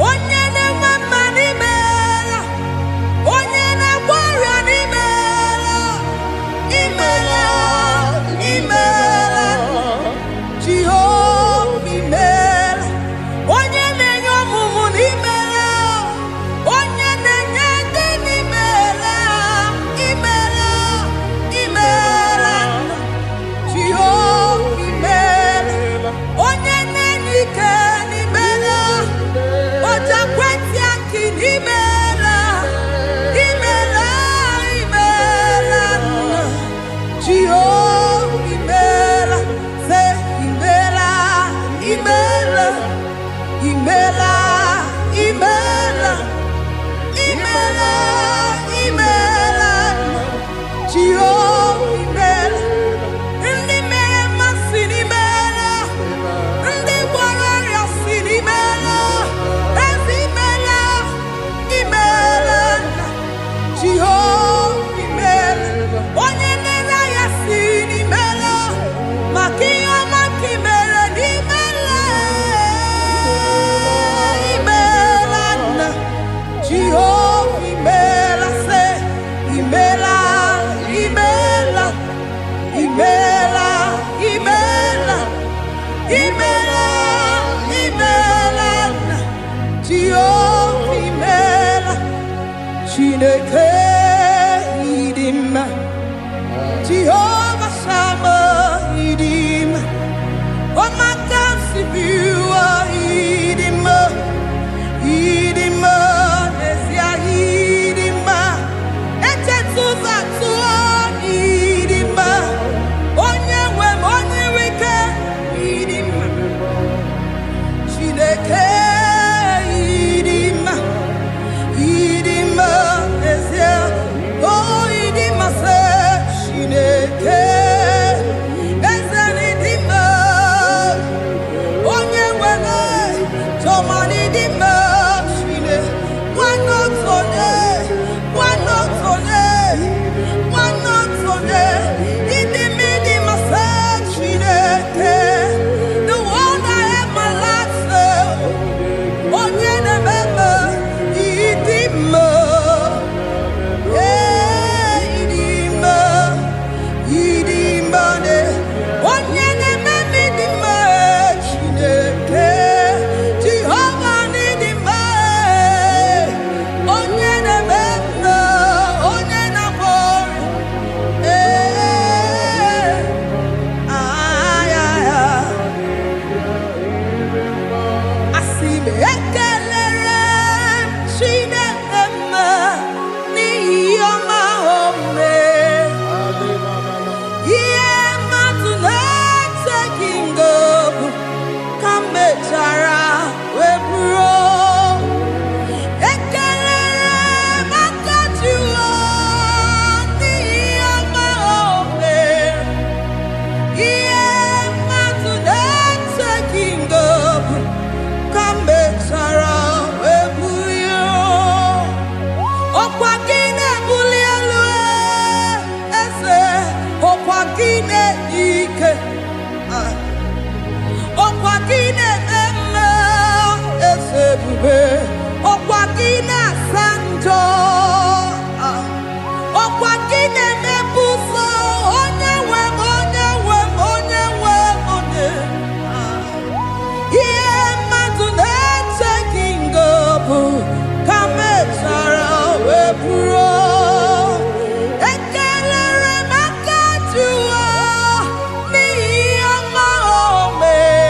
Onye na-eme n'imela, onye na-agwara n'imela, imela, imela, Jehova imela. Onye na-enye ọmụmụ n'imela, onye na-enye ndị n'imela, imela, imela, Jehova imela. Onye na-enye ike n'imela, Oja kweti aki n'imela, imela, imela, Jehovah imela, say imela, imela, imela, imela, imela, imela, Jehovah imela. Ndị mere mmasị n'imela, ndị gwara ọrịa si n'imela. Jehovah imela, onye nere ya si n'imela, maka ihe ọma ka imere n'imela, imela nna. Jehovah imela, say imela, imela, imela, imela, imela, imela nna. Jehovah imela. Chineke idima, Jehovah Sama idima, Omakamsi biwa idima, idima, Nesia idima, Echetuza tuwa idima, Onyewe moniwike idima, Chineke idima. Idima, oh, idima, say, Shineke, Ezanidima, Onye wene, Toman idima, Shine, one not on idima, say, Shineke, the one I have my life, say, Onye nebebe, idima. Ekelere maka jụọ n'ihi ọma o mere.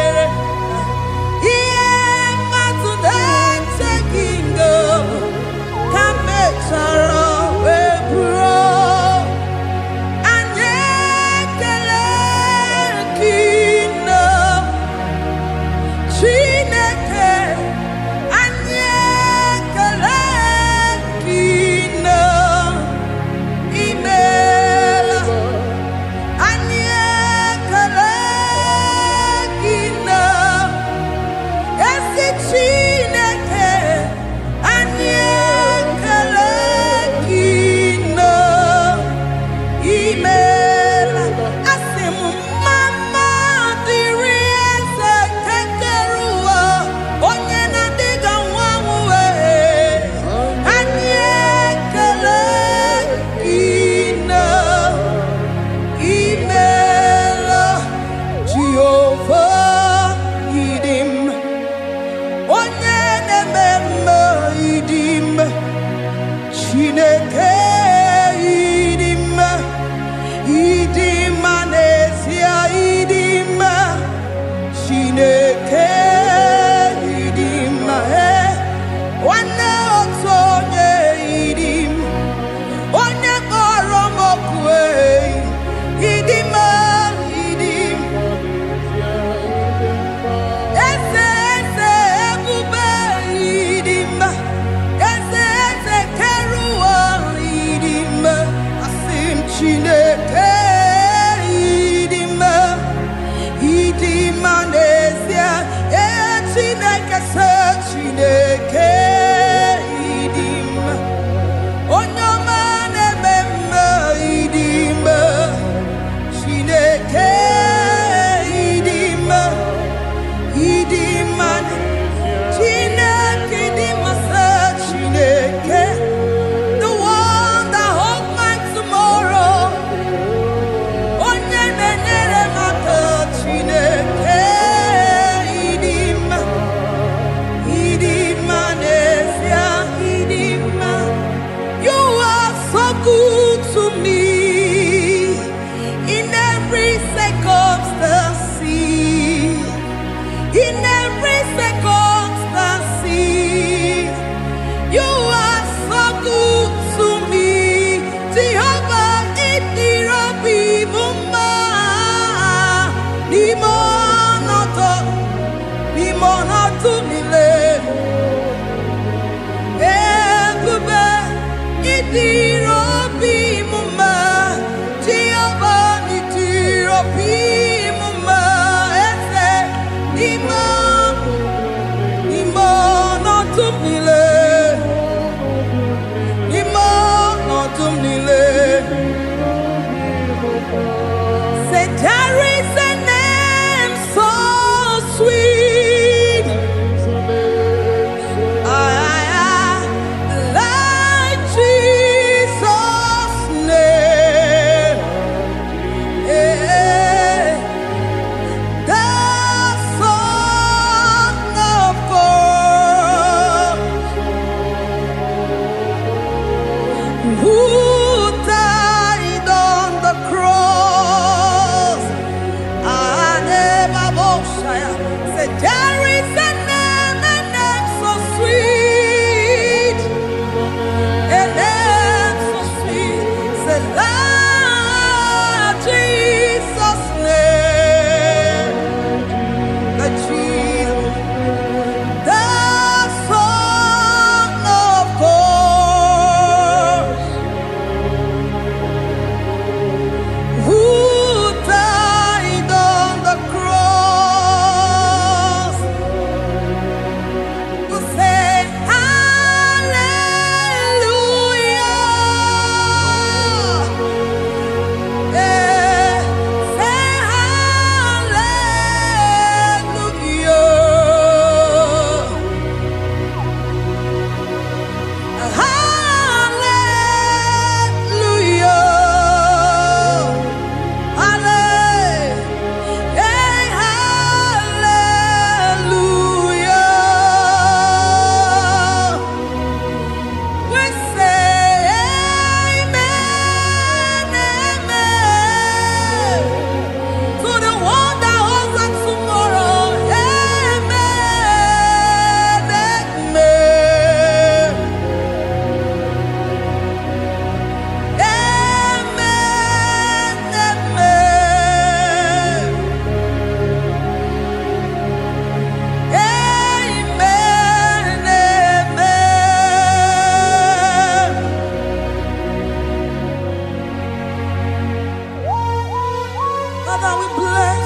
Chineke idima wana otonye idim onye kpọrọ m okwu idima idim eze eze ebube idima eze eze keruwa idima asim Chineke Chineke idim onyoma nememme idim Chineke idim idim Chineke idim Chineke the one that holds my tomorrow onye na-enyere m aka Chineke good to me in every circumstance. In every circumstance, you are so good to me. Jehovah, it be mumma, limonato mile. Say there is a name so sweet, like Jesus' name, the Son of God, who died on the cross. Say there is a name so sweet, a name so sweet. Say Lord Jesus' name, the Jesus, the Son of God, who died on the cross. To say hallelujah, say Father, we bless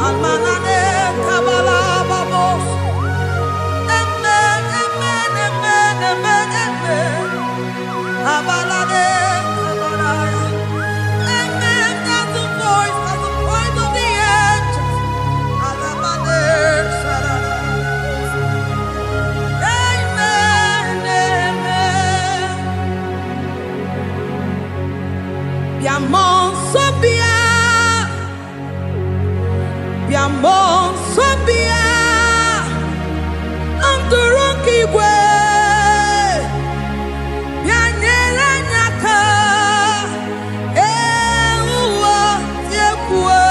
Almanane Kabala Babos. Amen, amen, amen, amen, amen. Abalade Kabalaya. Amen. That's the voice of the angels. Alabade Sarada. Amen, amen. Biamon Sobia. Biamon Sobia. Anturuki we. Bianyera nyaka. Ewa yekwe.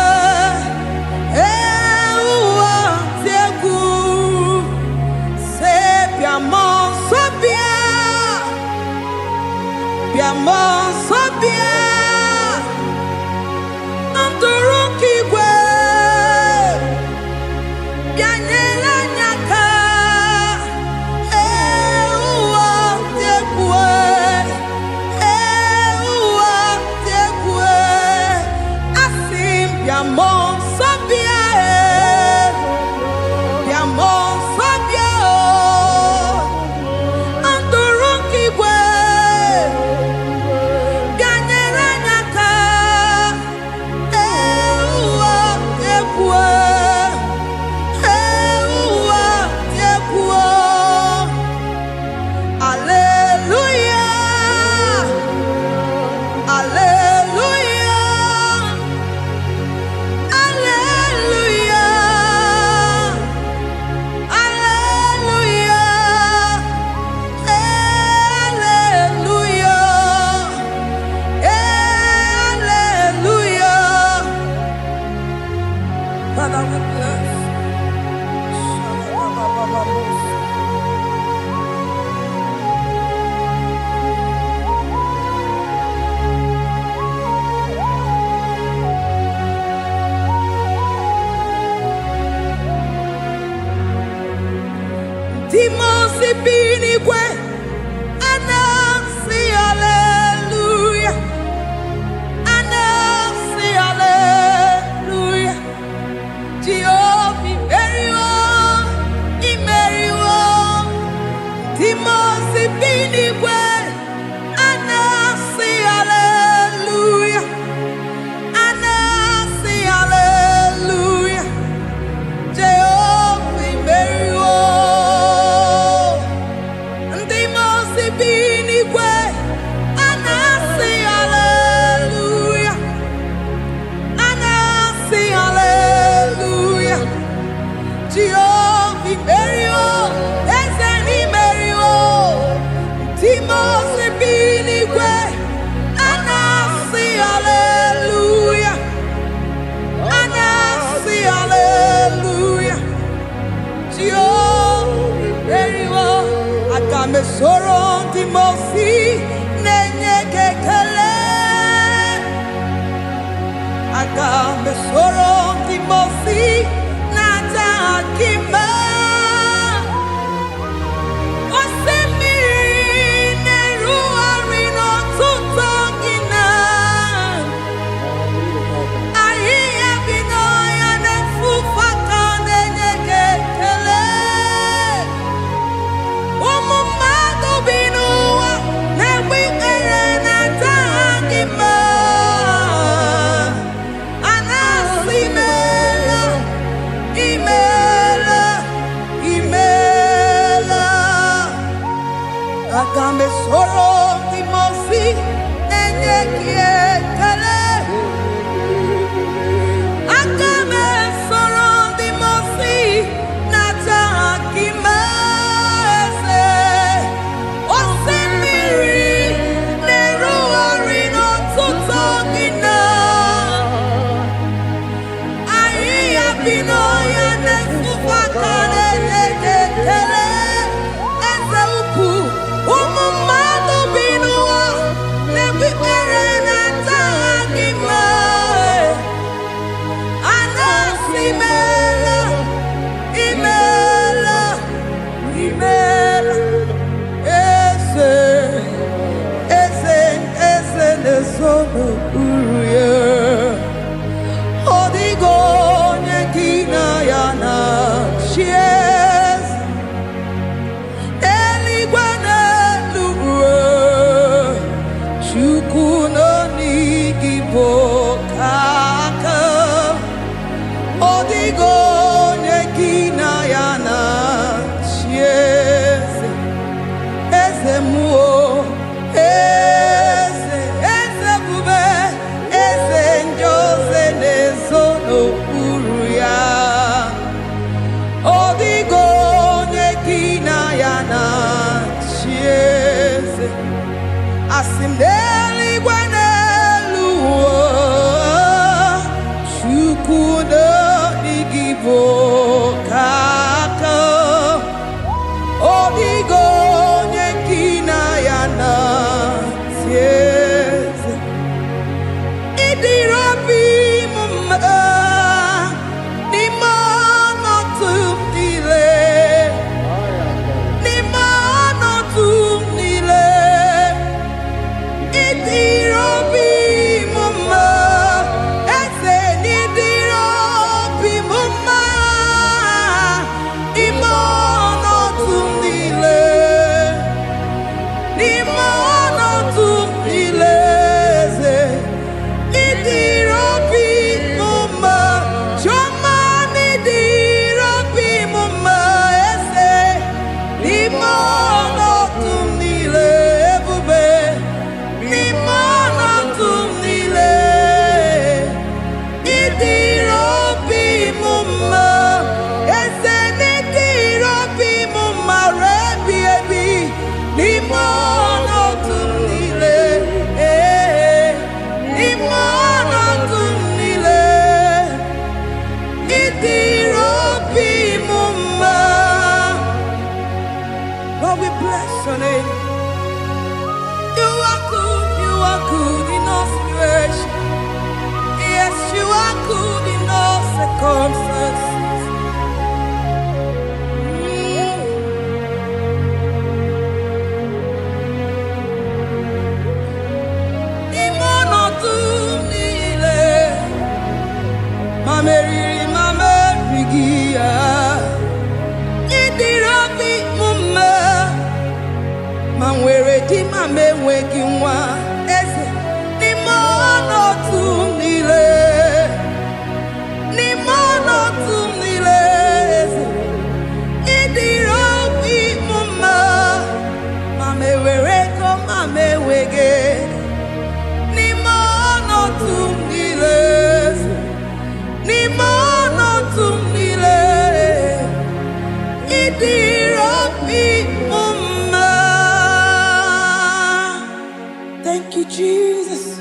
Jesus.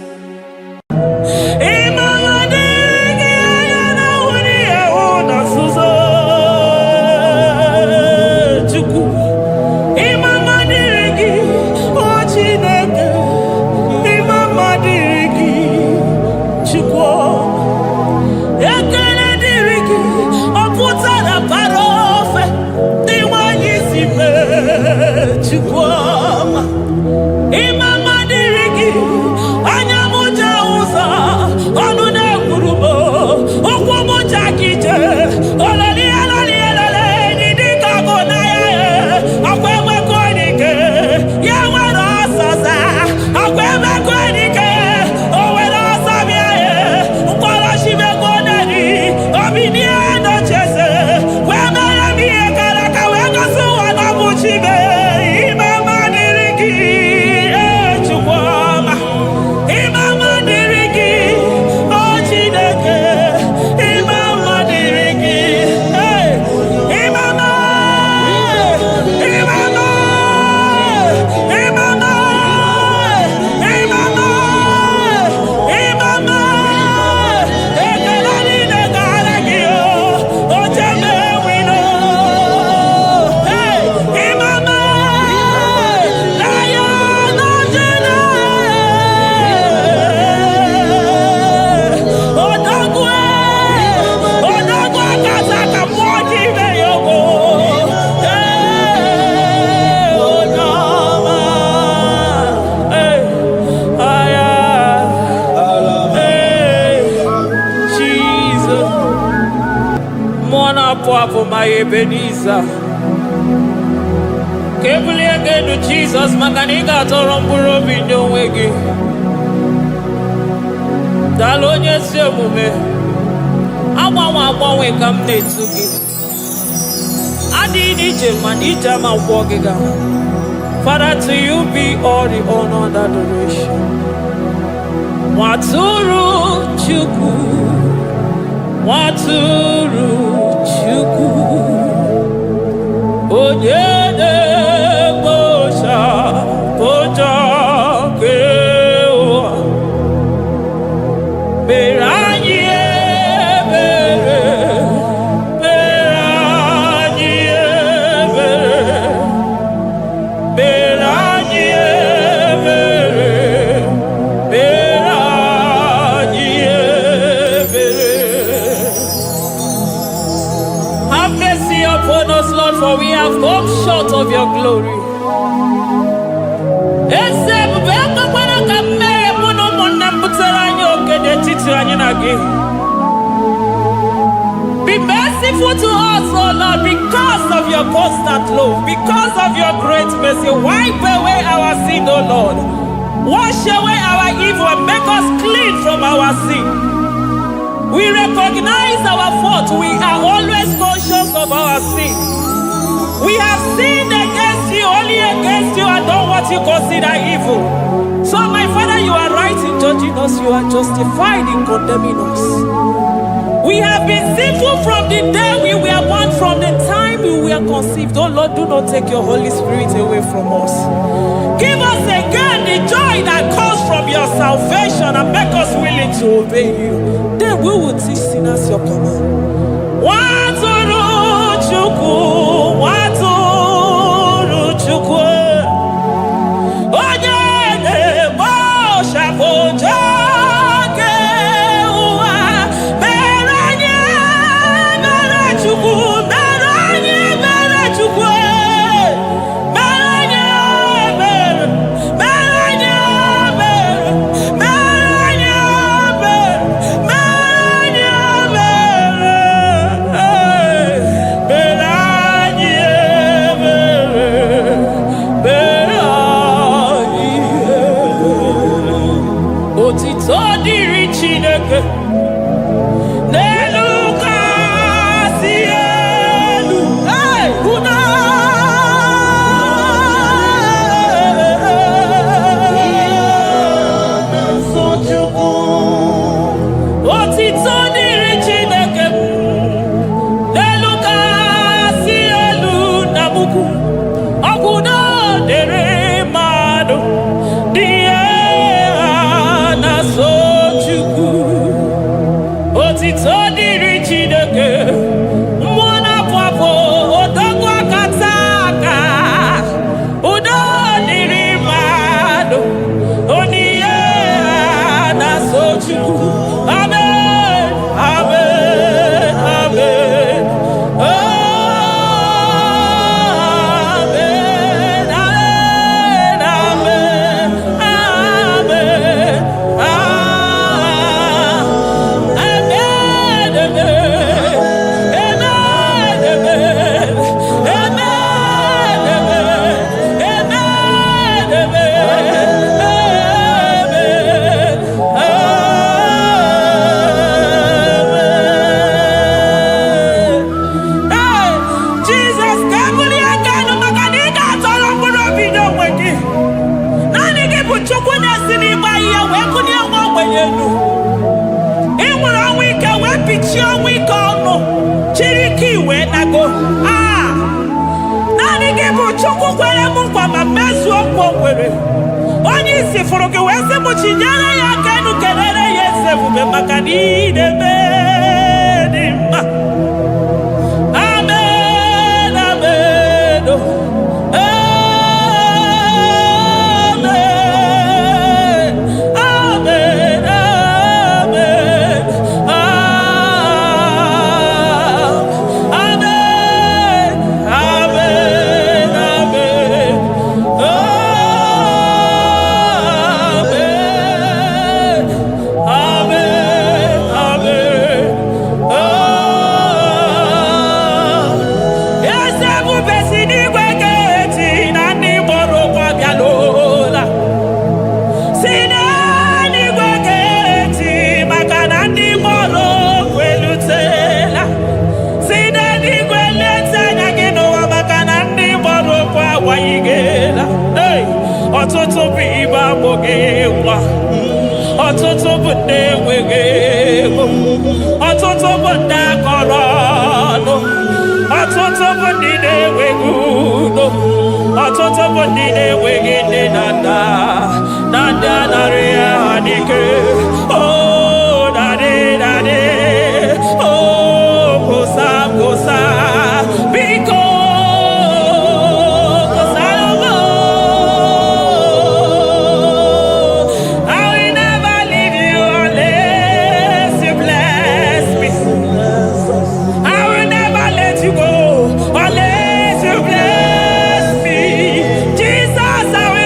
For my Ebenezer, Kebuli again to Jesus, Makaniga Toromburo Binyo Wegi, Dalonya Semume, Awa we come to give. Adi Nijim and Ijama Wogiga. Father, to you be all the honor and adoration. Waturu Chuku, Waturu Chuku, Onyene Bosha, Boja Kewa, Beranye Bere, Beranye Bere, Beranye Bere, Beranye Bere. Have mercy upon us, Lord, for we have come short of your glory. Be merciful to us, oh Lord, because of your constant love, because of your great mercy. Wipe away our sin, oh Lord. Wash away our evil and make us clean from our sin. We recognize our fault. We are always conscious of our sin. We have sinned against you, only against you, and done what you consider evil. So, my Father, you are right in judging us. You are justified in condemning us. We have been sinful from the day we were born, from the time we were conceived. Oh Lord, do not take your Holy Spirit away from us. Give us again the joy that comes from your salvation and make us willing to obey you. Then we will teach sinners your command. Waturu Chuku, Waturu Chuku, Onyene Bosha Boja Kewa, Beranye Bere Chuku, Beranye Bere Chuku, Beranye Bere, Beranye Bere, Beranye Bere, Beranye Bere. Otito diri Chineke, mwana pwapo, odogwa kataka, udo diri mado, oniye na soju. Amen, amen, amen. Onye isi fụrụ gị wee sị m chinyere ya aka enu kelere ya eze ebube maka na idebe dị mma. Amen, amen, amen, amen, amen, amen, amen, amen. Ọtụtụ bụ ibe agbụghị nwa, ọtụtụ bụ ndị enweghị ego, ọtụtụ bụ ndị akọrọ ọnụ, ọtụtụ bụ ndị na-enweghị udo, ọtụtụ bụ ndị na-enweghị nne na nna, na ndị anarị ya n'ike. Oh, daddy, daddy, oh, kosa, kosa, biko. Jesus, I will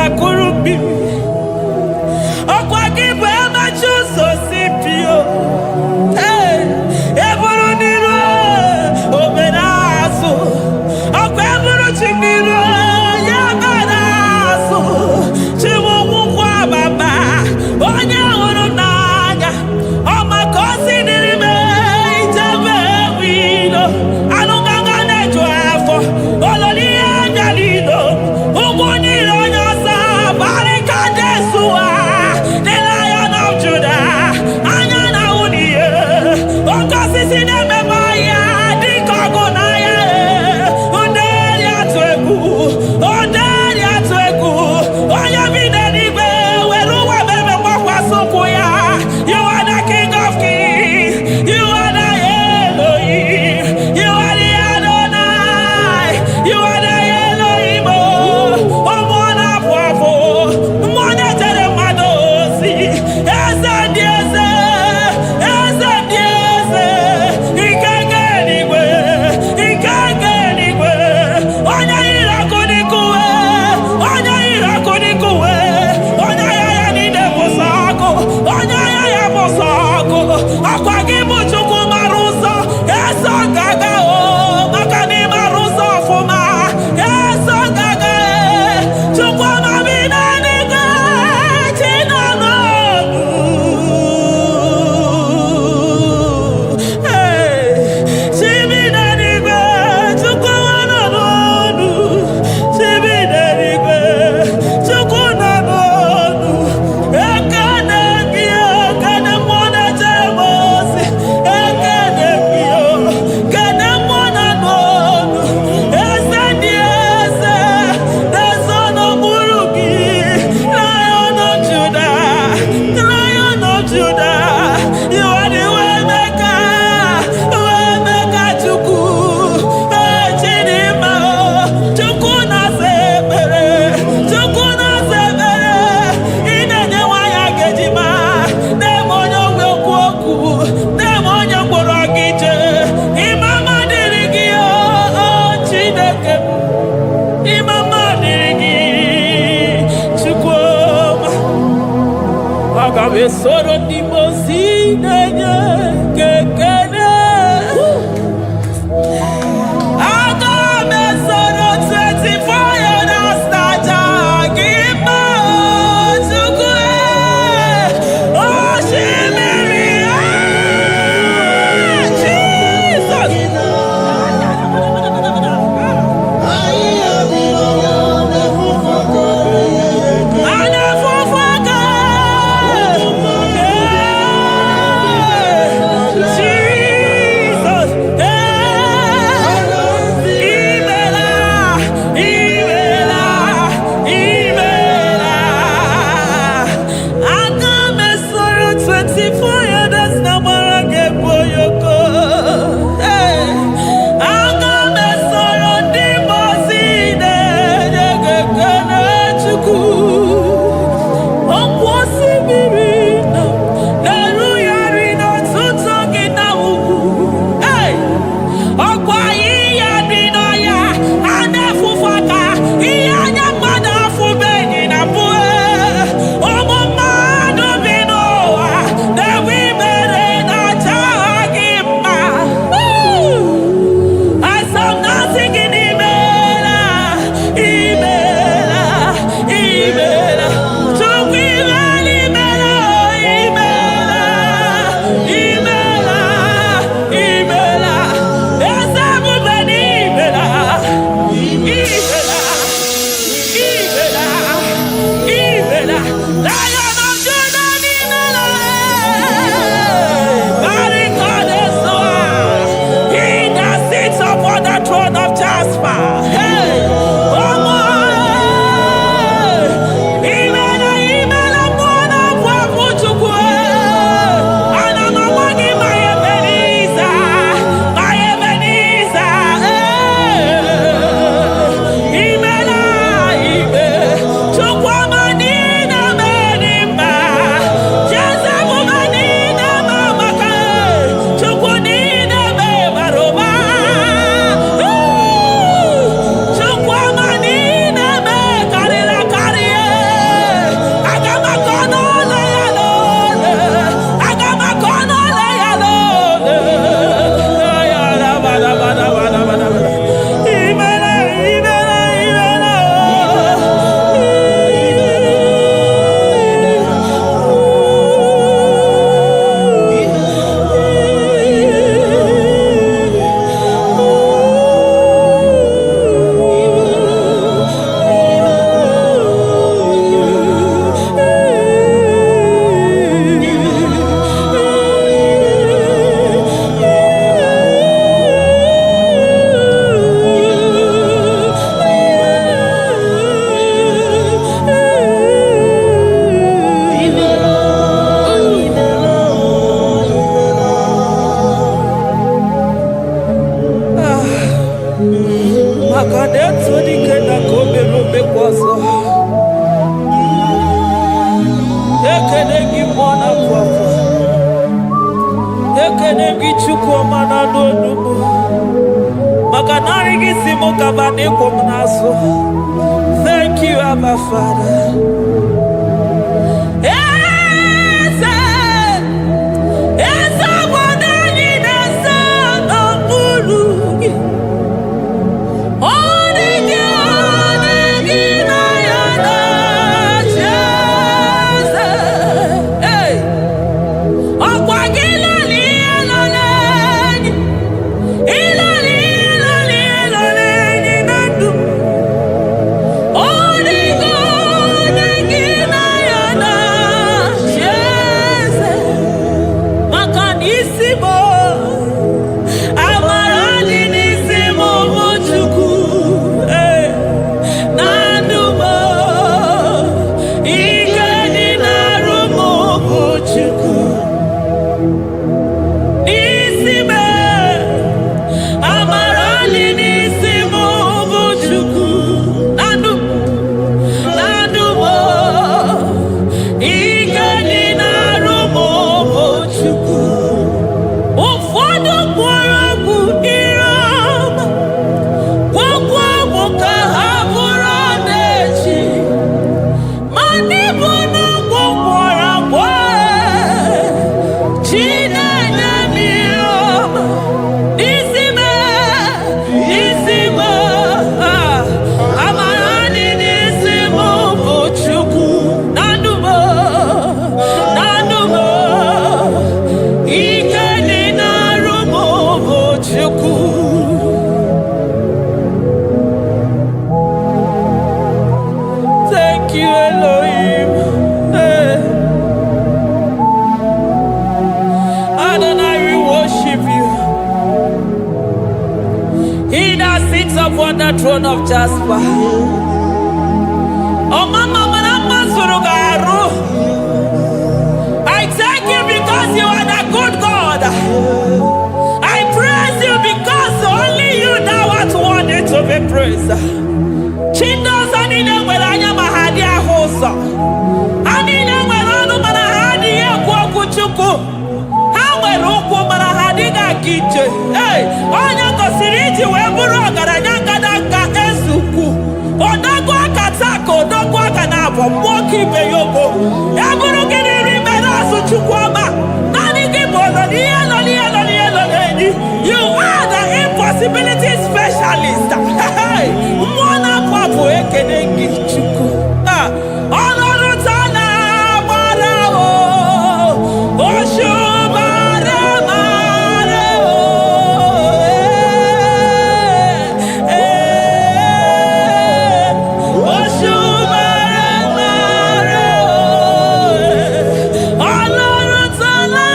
kurumbi. Okwa kibu emachu so sipio. Hey, eburu niro oberasu. Okwa eburu chiniro yagarasu. Chimu mukwa baba. Onye uru nanya. Oma kosi nirime ijebe wino. Anunganga nejo afo. Ololi angalino. Umuniro nyasa. Barika Jesua. The Lion of Judah. Anyana uniye. Okosi sineme maya. Dikogo naya. Onderi atweku. Onderi atweku. Oya videnibe. Weruwa bebe mwakwa sokuya. You are the King of Kings. You are the Elohim. You are the Adonai. You are the Elohim. Omwana pwafo. Mwana tere madosi. Eze dieze. Eze dieze. Ikenge nigwe. Ikenge nigwe. Onya ira kunikuwe. Onya ira kunikuwe. Onya yaya nide posako. Onya yaya posako. Akwa gibu chuku maruso. Eso gaga o. Makani maruso fuma. Eso gaga e. Chukwa mabina niga. Chinano. Hey. Chibina niga. Chukwa wananonu. Chibina niga. Chukwa nanonu. Ekane kio. Kane mwana jemosi. Ekane kio. Kane mwana nonu. Ese diese. Desono buruki. Lion of Judah. Lion of Judah. You are the way maker. Way maker chuku. Chinima. Chuku na sebere. Chuku na sebere. Inenye waya gejima. Demonyo wekwoku. Demonyo mborogije. Imama dirigio. Chineke. Imama dirigi. Chukwuma. Agabe soro di mosi nenye kekene. Agabe soro 24 years stature. Gima chukwe. Oh, shimiri. Jesus. Anya fufaka. Thank you, Abba Father. Upon the throne of Jasper. Oh, Mama, I thank you because you are the good God. I praise you because only you now are worthy to be praised. Chindos anine welanya mahadia hosa. Anine welanu manahadia kwa kuchuku. Hawe ruku manahadiga kiche. Hey, onya kosiriti weburu garanyanga daka esuku. Odagwa katako, odagwa kanabo, mwoki beyoko. Eburu gini rimena suchukwama. Nani gibolo, you are the impossibility specialist. Hey, mwana papu ekenengi chuku. Honorutana marao, oshubara marao. Oshubara marao. Honorutana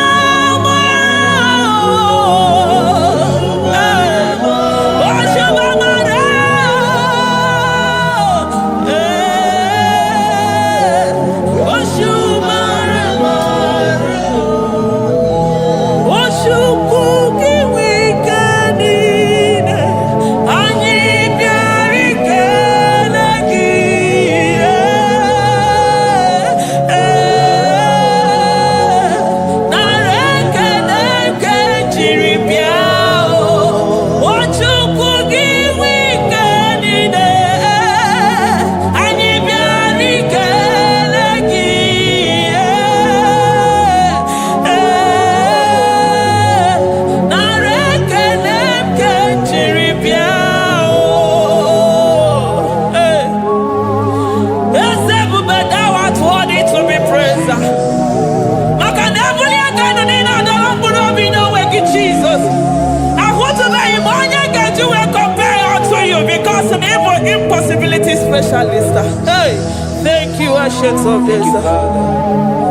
Impossibility specialist. Hey, thank you, Ancient of Days.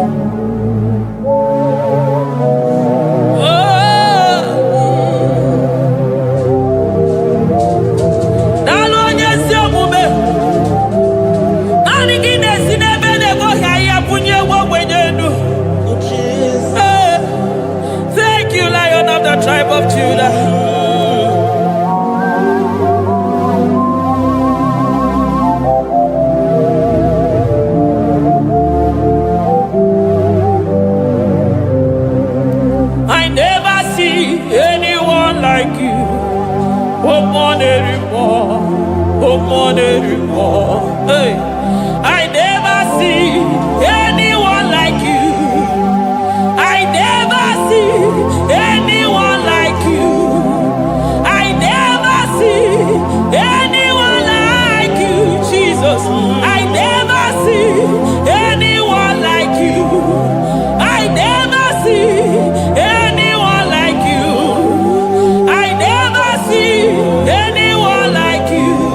Thank you, Lion of the tribe of Judah. like you. Woman anymore. Woman anymore. Hey, I never see anyone like you. I never see anyone like you. I never see anyone like you, Jesus. I never see anyone like you. I never see anyone like you. I never see anyone like you.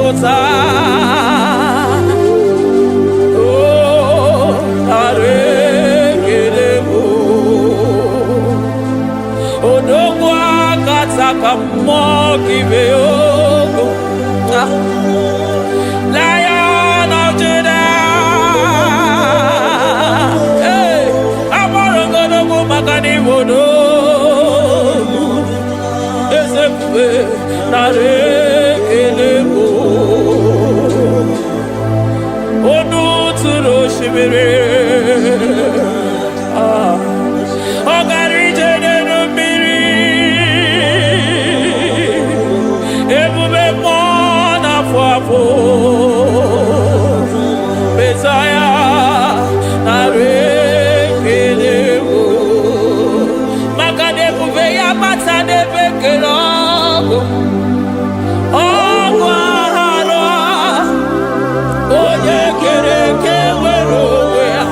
ọtụtụ nara ekele bụ odogwu akata ka mmụọ gị be ogo Lion of Judah agbọrọ godogwu maka n'ime odogwu eze ebube nara ekele bụ onu tụrụ osimiri ọ gara ije n'elu mmiri ebube mmụọ na-afụ afụ Mesaya nara ekele bụ maka na ebube ya bata n'ebe ekele ọgụ aghara onye kere eke nwere onwe ya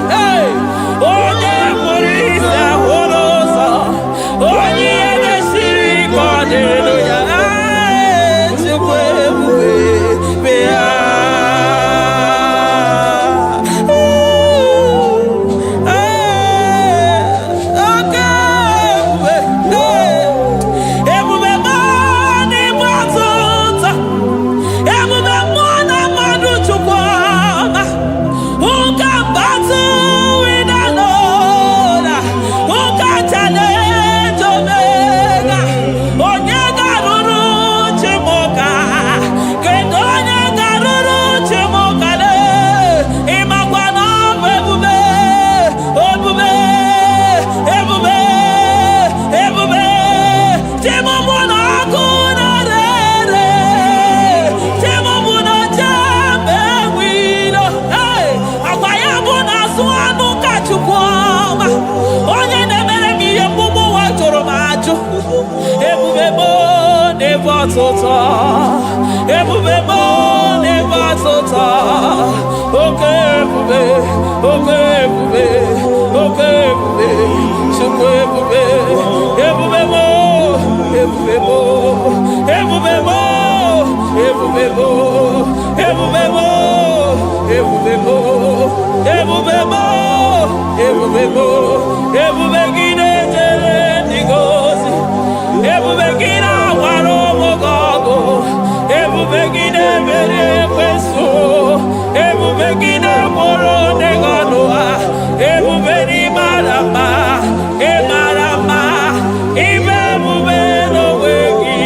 onye kpụrụ isi ahụrụ ụzọ onye ihe mesiri ike ọ dịrị ya chukwu ebube be ya oke ebube ma n'igbe ọtụtụ ebube mmụọ na mmadụ chukwu ọma who can battle with the Lord, who can challenge Omega, onye garuru chimoka kedu onye garuru chimoka le ịmakwa na ọ bụ ebube ebube ebube ebube chimụmụ na ọkụ na-ere chimụmụ na jembe wilo agwa ya bụ na azụ anụ ka Chukwu ọma onye na-emere m ihe mgbugbu ụwa jụrụ m ajụ ebube mo n'ebe ọtụtụ ebube mo n'ebe ọtụtụ oke ebube oke ebube oke ebube Chukwu ebube ebube mo ebube mo ebube mo ebube mo ebube mo ebube mo ebube mo ebube mo ebube gị na-ejere ndị gozi ebube gị na-awara ụmụgị ọgụ ebube gị na-emeri ekwensu ebube gị na-egboro ndị gị ọnụ ha ebube n'ịmara mma ịmara mma ime ebube n'onwe gị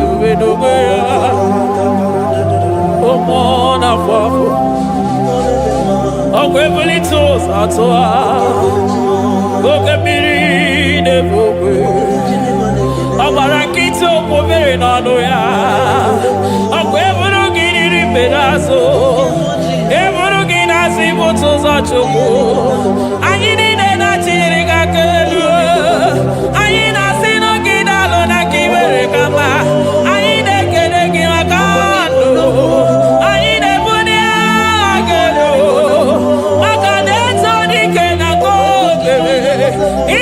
ebube n'onwe ya ụmụ na-afụ afụ ọgwụ ebulite ụzọ atụ ha oke mmiri na-ebu ogwe ọ gbara nkịtị okwu mmiri n'ọnụ ya ọgwụ eburu gị riri mbere azụ eburu gị na-azụ ibute ụzọ Chukwu anyị niile na-achịrị gị aka elu anyị na-asị n'oge na-alụ na ka iwere ka mma anyị na-ekele gị maka ndụ anyị na-ebuli agha elu maka na eto dike na ka obere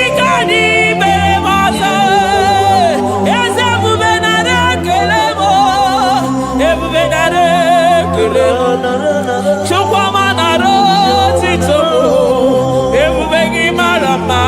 ike dị mere m ọzọ eze ebube nara ekele m ebube nara ekele m Chukwuma nara otito ebube gị mara mma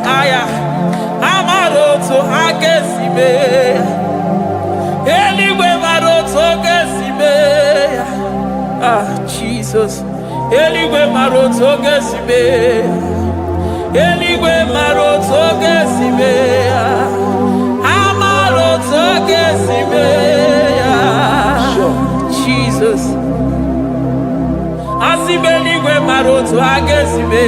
Aya, Amaroto Agesibe, Eligwe Maroto Gesibe. Ah, Jesus, Eligwe Maroto Gesibe, Eligwe Maroto Gesibe, Amaroto Gesibe. Jesus, Asibeligwe Maroto Agesibe.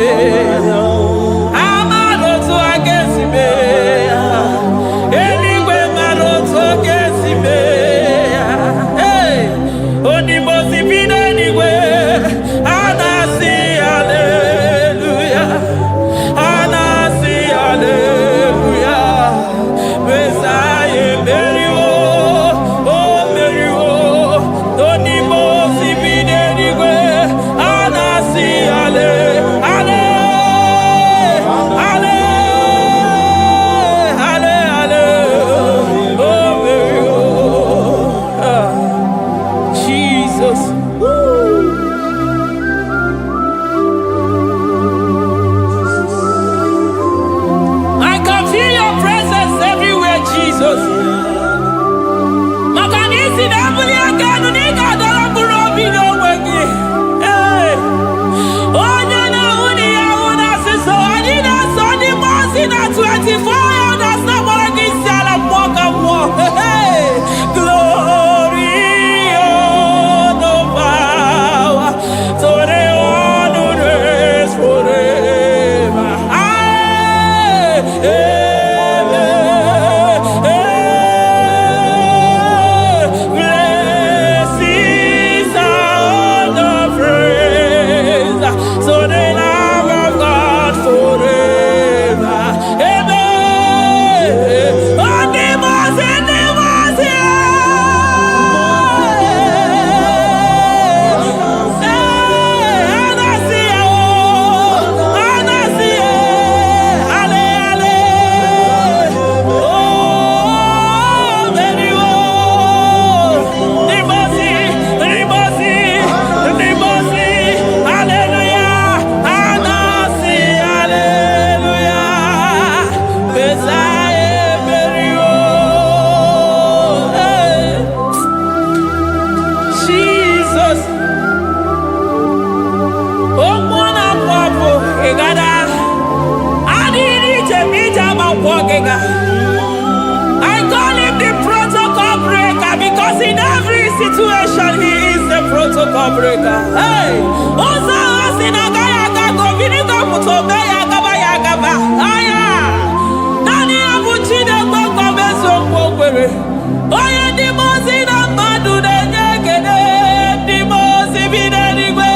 I call him the protocol breaker because in every situation he is the protocol breaker. Hey, also Sinagaya go Vinigo Mutobeya Gabaya Gaba. Aya, Nani Abuchide Gobeso Pogwere. Oya Dimosina Madu de Negede, Dimosi Bidenigwe.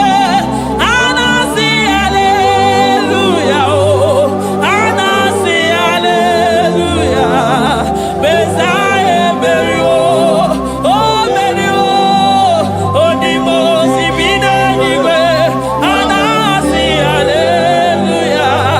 Hallelujah.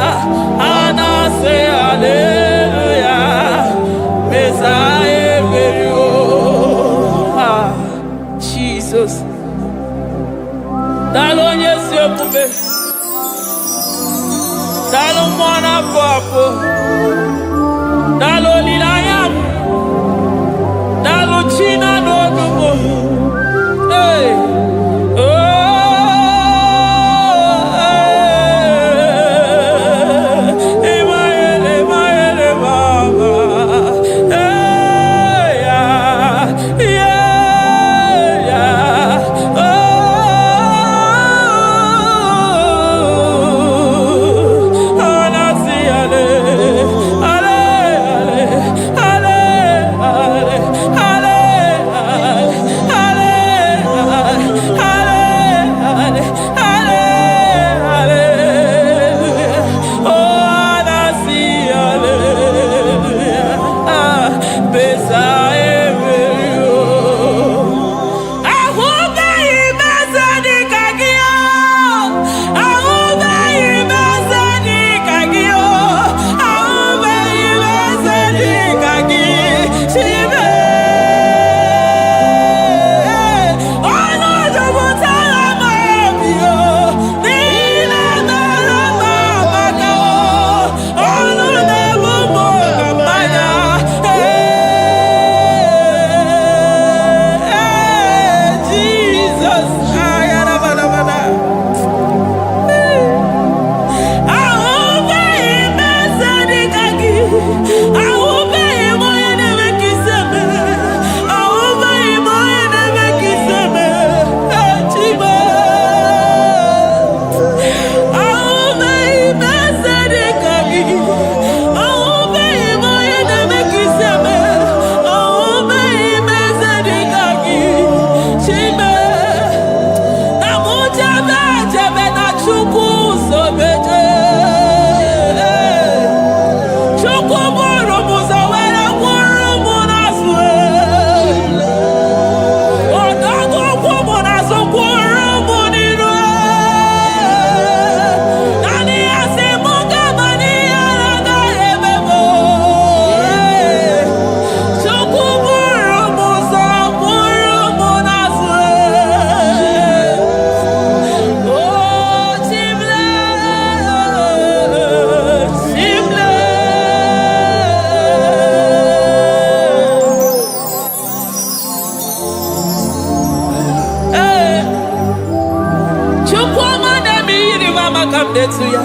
to ya.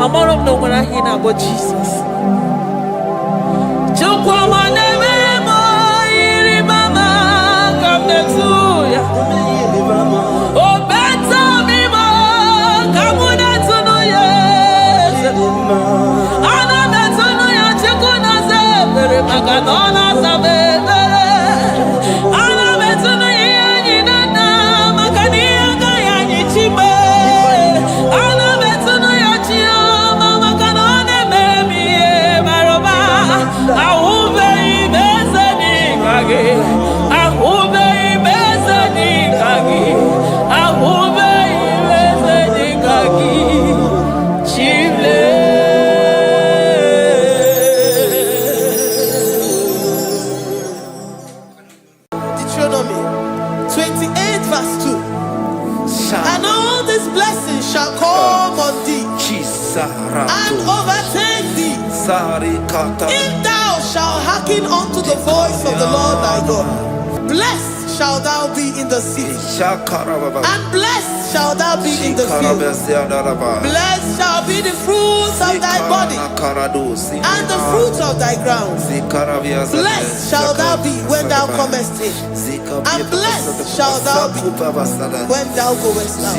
I'm all of no when I hear about Jesus. Chukwama neme mo iri mama come to ya. Oh better me mo come to no yes. Ana better no ya chukuna se bere magadona se bere. Ana better no ya ni na magani aga ya ni chibe. Ana better no ya chia mama kanone baby maroba. Ahube ibezeni kage. Ahube ibezeni kage. Ahube ibezeni kage. Chile. Deuteronomy 28 verse 2. And all these blessings shall come on thee and overtake thee if thou shalt hearken unto the voice of the Lord thy God. Blessed shalt thou be in the city, and blessed shalt thou be in the field. Blessed shall be the fruit of thy body, and the fruit of thy ground. Blessed shalt thou be when thou comest in, and blessed shalt thou be when thou goest out.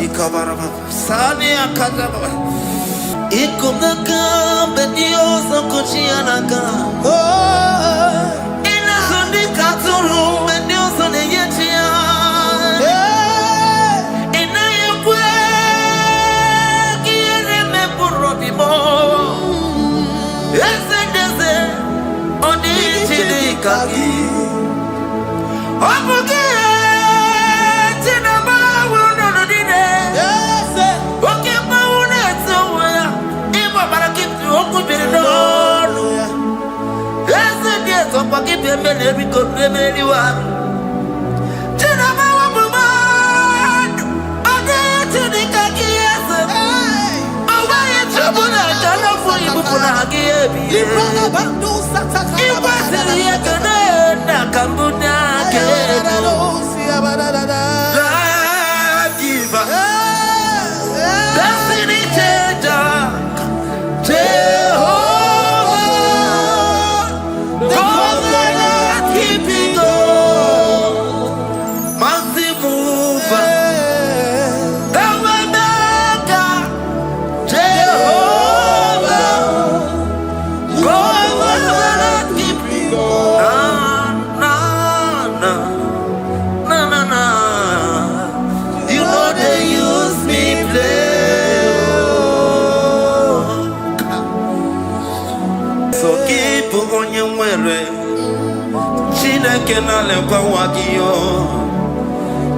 Chineke na lekwa wagiyo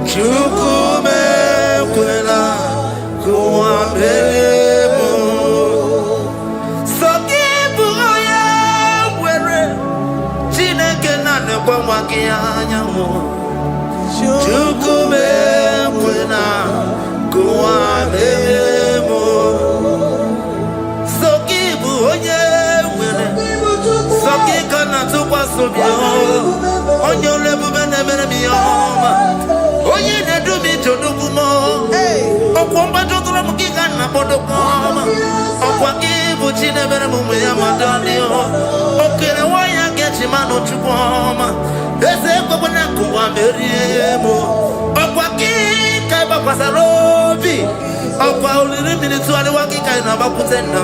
Chukume kwela kuwa bebo Sokibu oya were Chineke na lekwa wagiyo Chukume kwela kuwa bebo Sokibu oya were Sokika na tukwa sobyo Onye lebu bene bene biyoma Onye nedu mi jodukumo Okwa mba jodura mukika na bodokoma Okwa kibu chine bene mume ya madalio Okere waya gechi mano chukoma Eze kwa wana kuwa meriemo Okwa kika iba kwa sarobi Okwa uliri minituali wakika inaba kutenda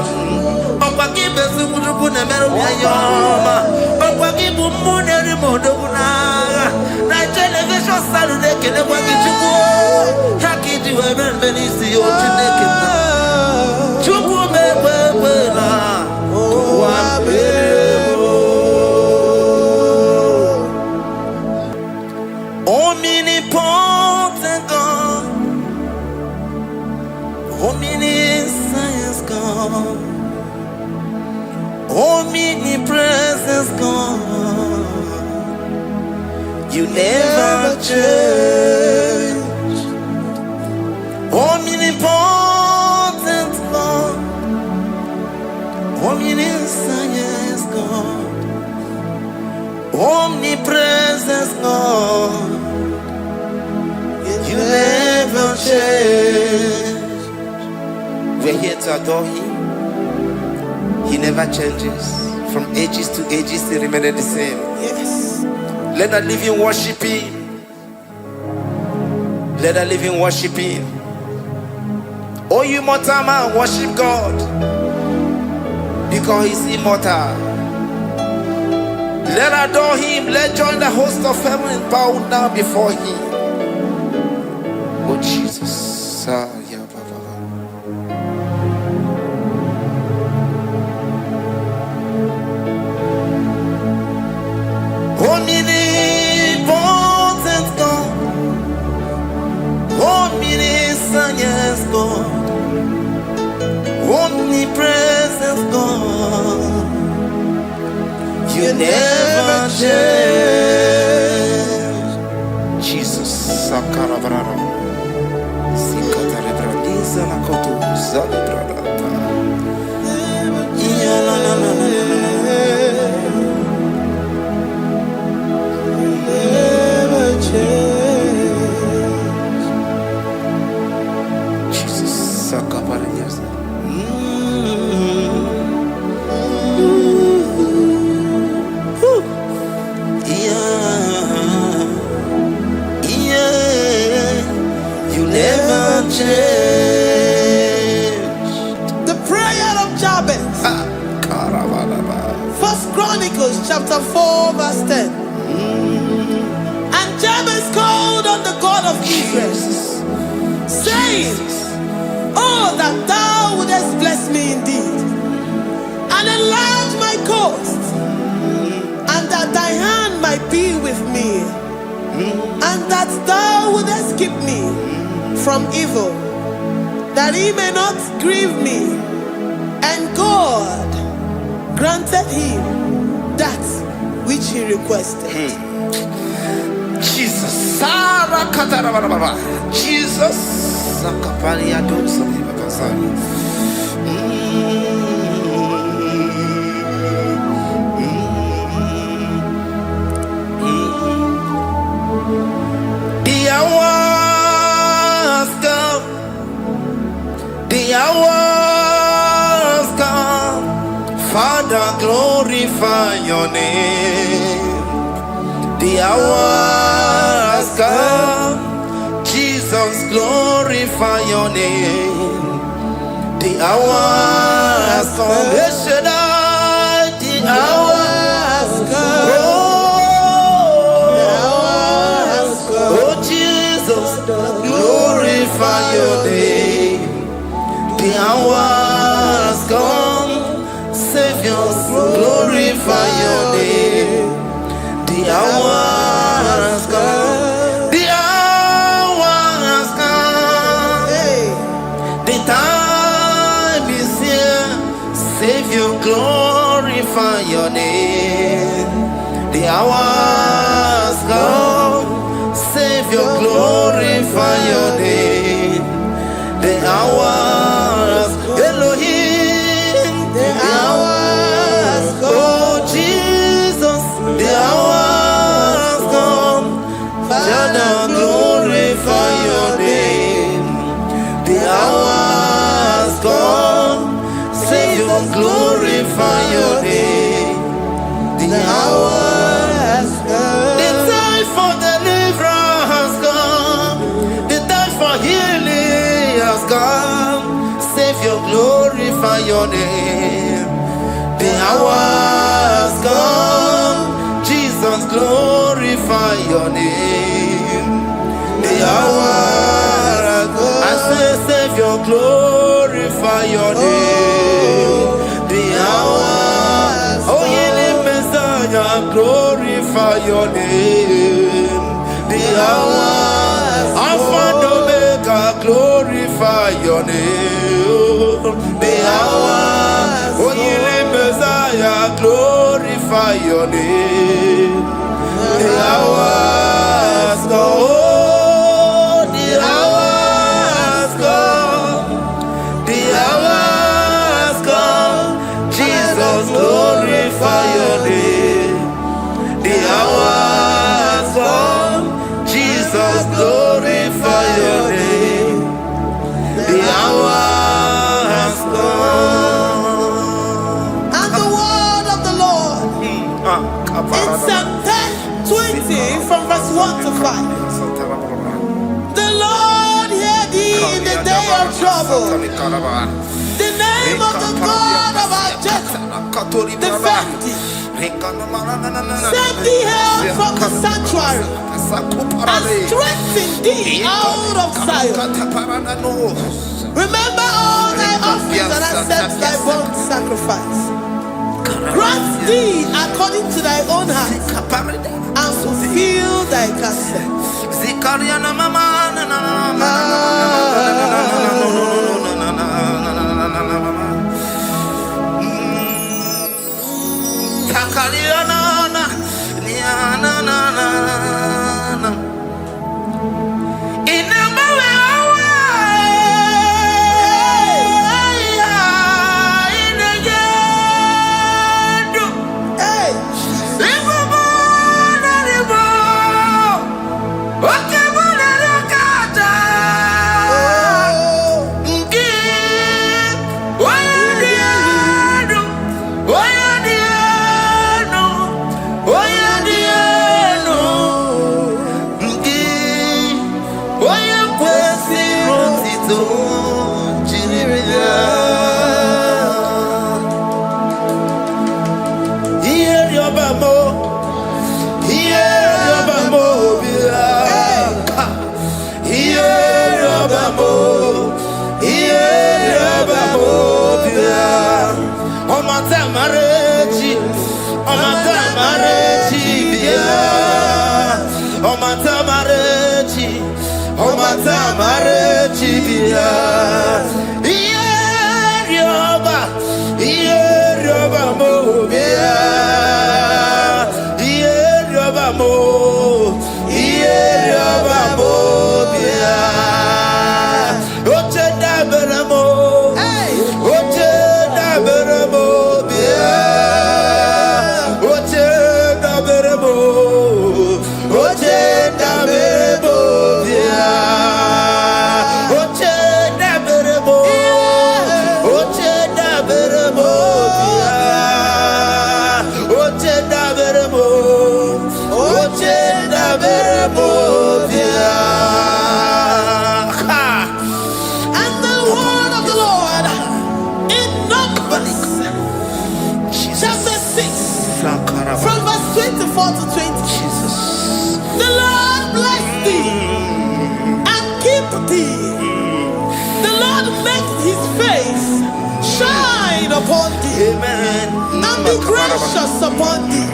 Okwa kibe sukujuku ne mero biyoma Okwa kibu mune rimodo kuna Na television salude kene kwa kichuku Haki jiwe menisi yo chineke na Chuku mewewe na Kwa bebo Omnipotent God Omniscience God Omnipresence God here to adore him. He never changes. From ages to ages, he remained the same. Yes. Let the living worship him. Let the living worship him. Oh, you mortal man, worship God, because he's immortal. Let adore him. Let join the host of heaven and bow down before him. Oh, Jesus. Omnipotent God, omniscience God, omnipresent God, you never change. Jesus, Sakarabrara, Sikatarebradiza Nakoto, Zalibrada. The prayer of Jabez. First Chronicles chapter 4 verse 10. And Jabez called on the God of Israel, saying, oh, that thou wouldest bless me indeed, and enlarge my coast, and that thy hand might be with me, and that thou wouldest keep me from evil, that he may not grieve me. And God granted him that which he requested. Jesus, Jesus, the hours come, Father, glorify your name. The hours come, Jesus, glorify your name. The hours come, the hours come. Oh, Jesus, glorify your name. The hours come, Savior, glorify your name. The hours come, the hours come. The time is here, Savior, glorify your name. The hours come, Savior, glorify your name. The hours, Elohim, the hours, oh Jesus, the hours come, Father, glorify your name. The hours come, Savior, glorify your name. The hours come, the time for deliverance has come, the time for healing has come. Savior, glorify your name. The hours come, Jesus, glorify your name. The hours come, I say, Savior, glorify your name. The hours, oh, ye Messiah, glorify your name. The hours, Alpha and Omega, glorify your name. The hours, oh, ye Messiah, glorify your name. The hours come, oh, the hours come, the hours come, Jesus, glorify your name. The hours come, Jesus, glorify your name. The hours Psalm 20 from verse 1 to 5. The Lord hear thee in the day of trouble. The name of the God of our Jacob defend thee. Send thee help from the sanctuary and strengthen thee out of Zion. Remember all thy offerings and accept thy burnt sacrifice. Grant thee according to thy own heart and fulfill thy counsel. Upon thee, amen, and be gracious upon thee.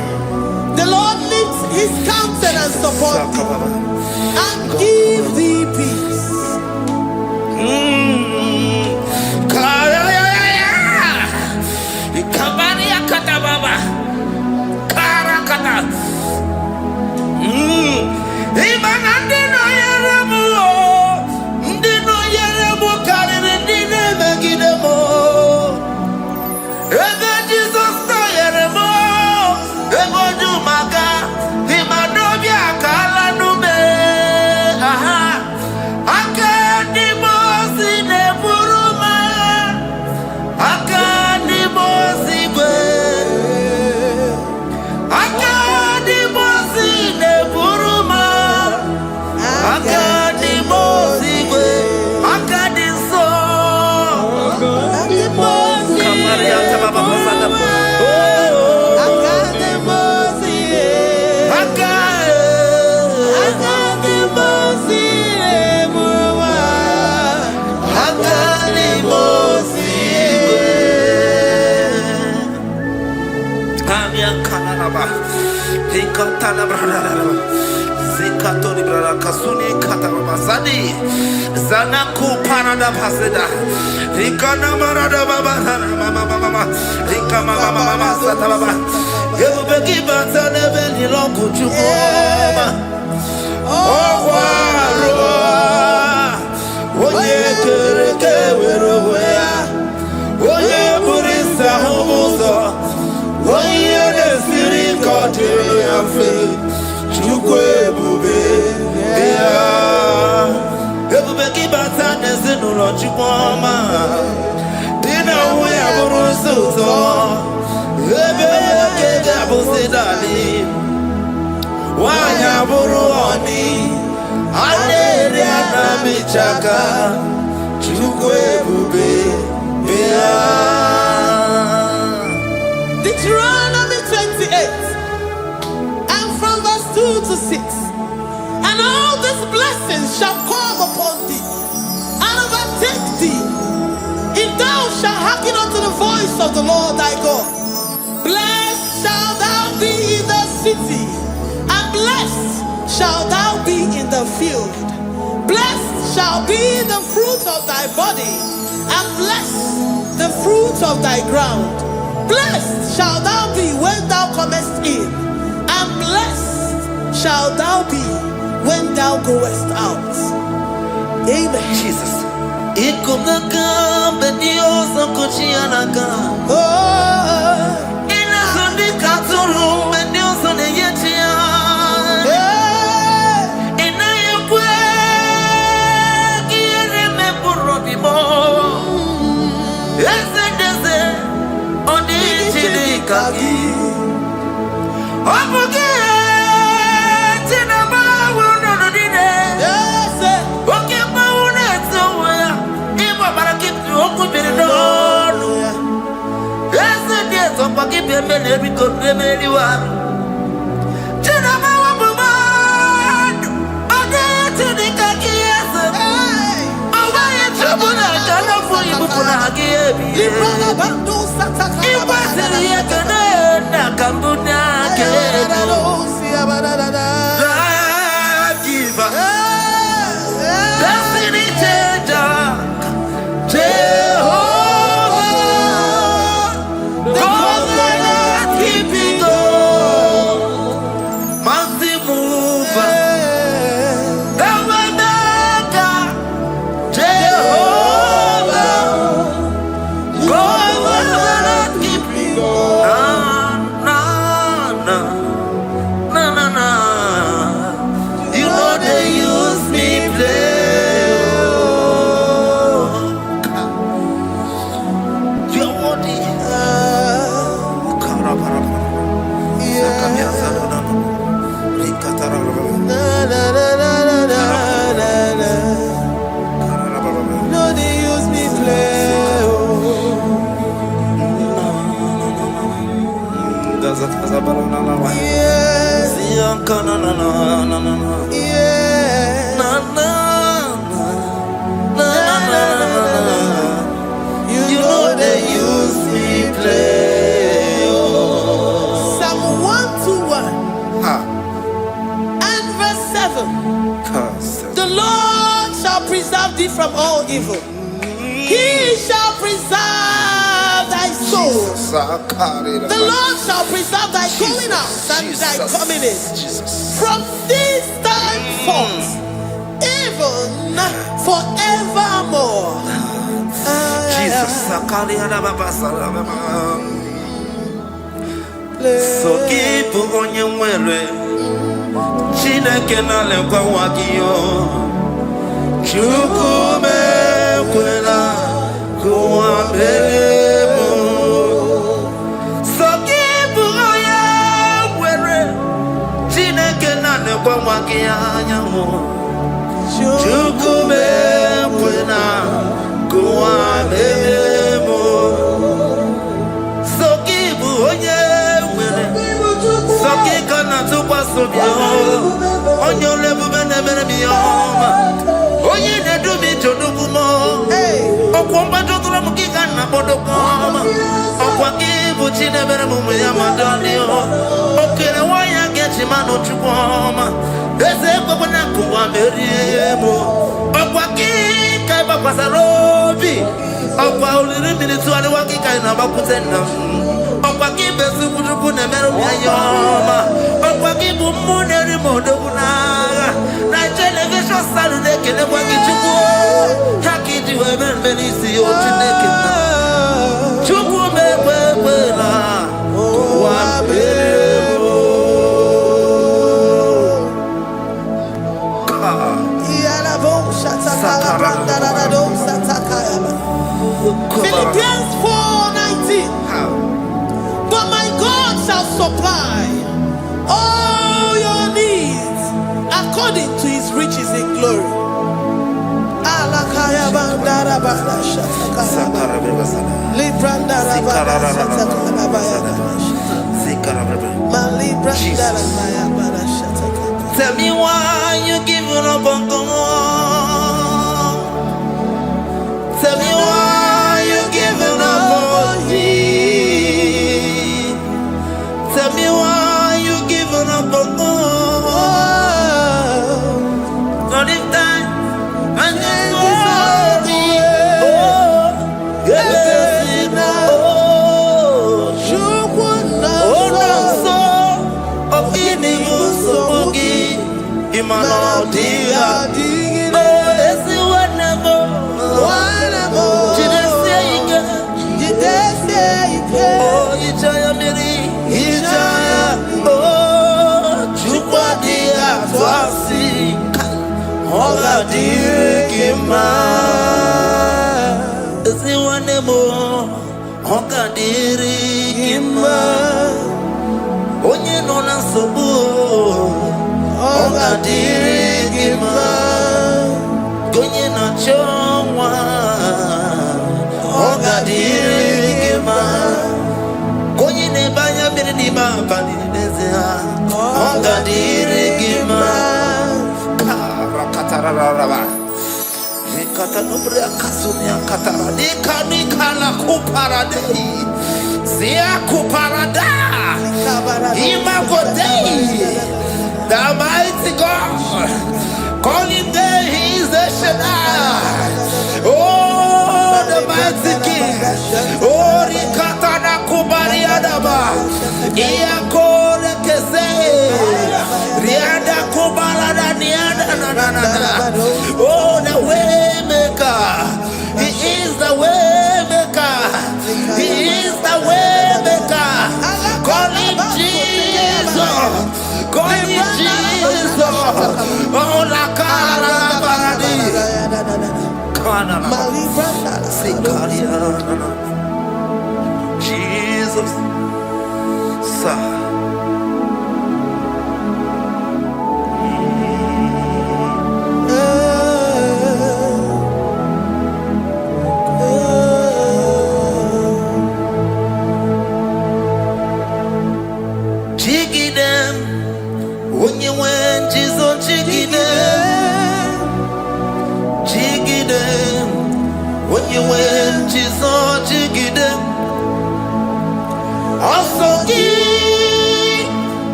The Lord lifts his countenance upon thee and give thee peace. Zanaku Panada Paseda, Rikana Marada Baba, Mama, Rikama Mama Sataba, Yubeki Bata Neveni Longu Chuma, Oh, Oye Kereke Weroya, Oye Burisa Homosa, Oye Nesiri Kotea Fe, Chukwe Bube, Everybody bata nezinu lochumama. Dina we aburusuto. Ebe kega abuzidali wanya buruoni aleria na michaka chukwe bube bia. Deuteronomy 28 and from verse 2 to 6. And all these blessings shall come upon thee and overtake thee, if thou shalt hearken unto the voice of the Lord thy God. Blessed shalt thou be in the city, and blessed shalt thou be in the field. Blessed shall be the fruit of thy body, and blessed the fruit of thy ground. Blessed shalt thou be when thou comest in, and blessed shalt thou be when thou goest out. Amen. Jesus. Ikumaka Dios kuchianaka. Oh, Inazundi katuru Dios neyetia. Inayekwe kiere me burobimo. Ezedeze odi chilikagi. Obuge tinaba wono dide. yes, Oke bauna tsoya. Iba barakitu okubirino. Ezedeze opaki bemele bikomeli wa. Tinaba wabuma. Ode chilikagi yese. Owaye chobuna kana fuyi bukuna hagiyebi. Librana bandu sataka. Iwasiri yakana na kambuna kedo. Giver, destiny changer, Jehovah, covenant keeping God, mountain mover, the way maker, Jehovah, covenant keeping God. Na. You know they use me play. You're worthy. No, they use me play. Yes, yes. You know they use me play. Psalm 121 and verse 7. The Lord shall preserve thee from all evil. He shall preserve thy soul. The Lord shall preserve thy going out and thy coming in from this time forth, even forevermore. So keep on your way. Chineke na lekwa wagiyo. Chukume kwela kuwa mbelemo. So keep on your way. Chineke na lekwa wagiyo. Chukume kwela kuwa mbelemo. So keep on your way. So keep on onye olebube na-emere m ihe ọma onye na-edu m ije odugumo ọkwa mgbajọtụrụ m gị ka nna kpọdokwa ọma ọkwa gị bụ chi na-emere m ụmụ ya ma dọdị okere nwanyị ga-eji manụ chukwu ọma eze ekwekwe na nkụwa merie m ọkwa gị ka ị gbakwasara obi ọkwa oliri mmiri tụgharịwa gị ka ị na-agbakwute nna m ọkwa gị bụ ezi chukwu na-emere m ya ihe ọma ọkwa gị bụ mmụ na-eri m odogwu n'agha na telivishọn salụ na-ekelekwa gị chukwu ha ka iji wee mere mbe n'isi ya otu na-ekele chukwu m ekwe ekwela ụwa mere Philippians 4:19. But my God shall supply all your needs according to his riches in glory. Tell me why you giving up on God. Tell me why you giving up on me. Tell me why you giving up on God. Not if that and then onye nọ na nsogbu ọ ga-adịrị gị mma onye na-achọ nwa ọ ga-adịrị gị mma onye na-ebe anya mmiri n'ime abalị n'ezie ha ọ ga-adịrị gị mma karakatara kata nombre akasumia katara nika la kuparadei zia kuparada imagodei the mighty God calling there he is the Shaddai oh the mighty King oh rikata na kubariadaba iakore kese riada kubarada niada na oh the way he is the way maker. He is the way maker. Call him Jesus. Call him Jesus. Oh, la cara baradi. Jesus. Sir.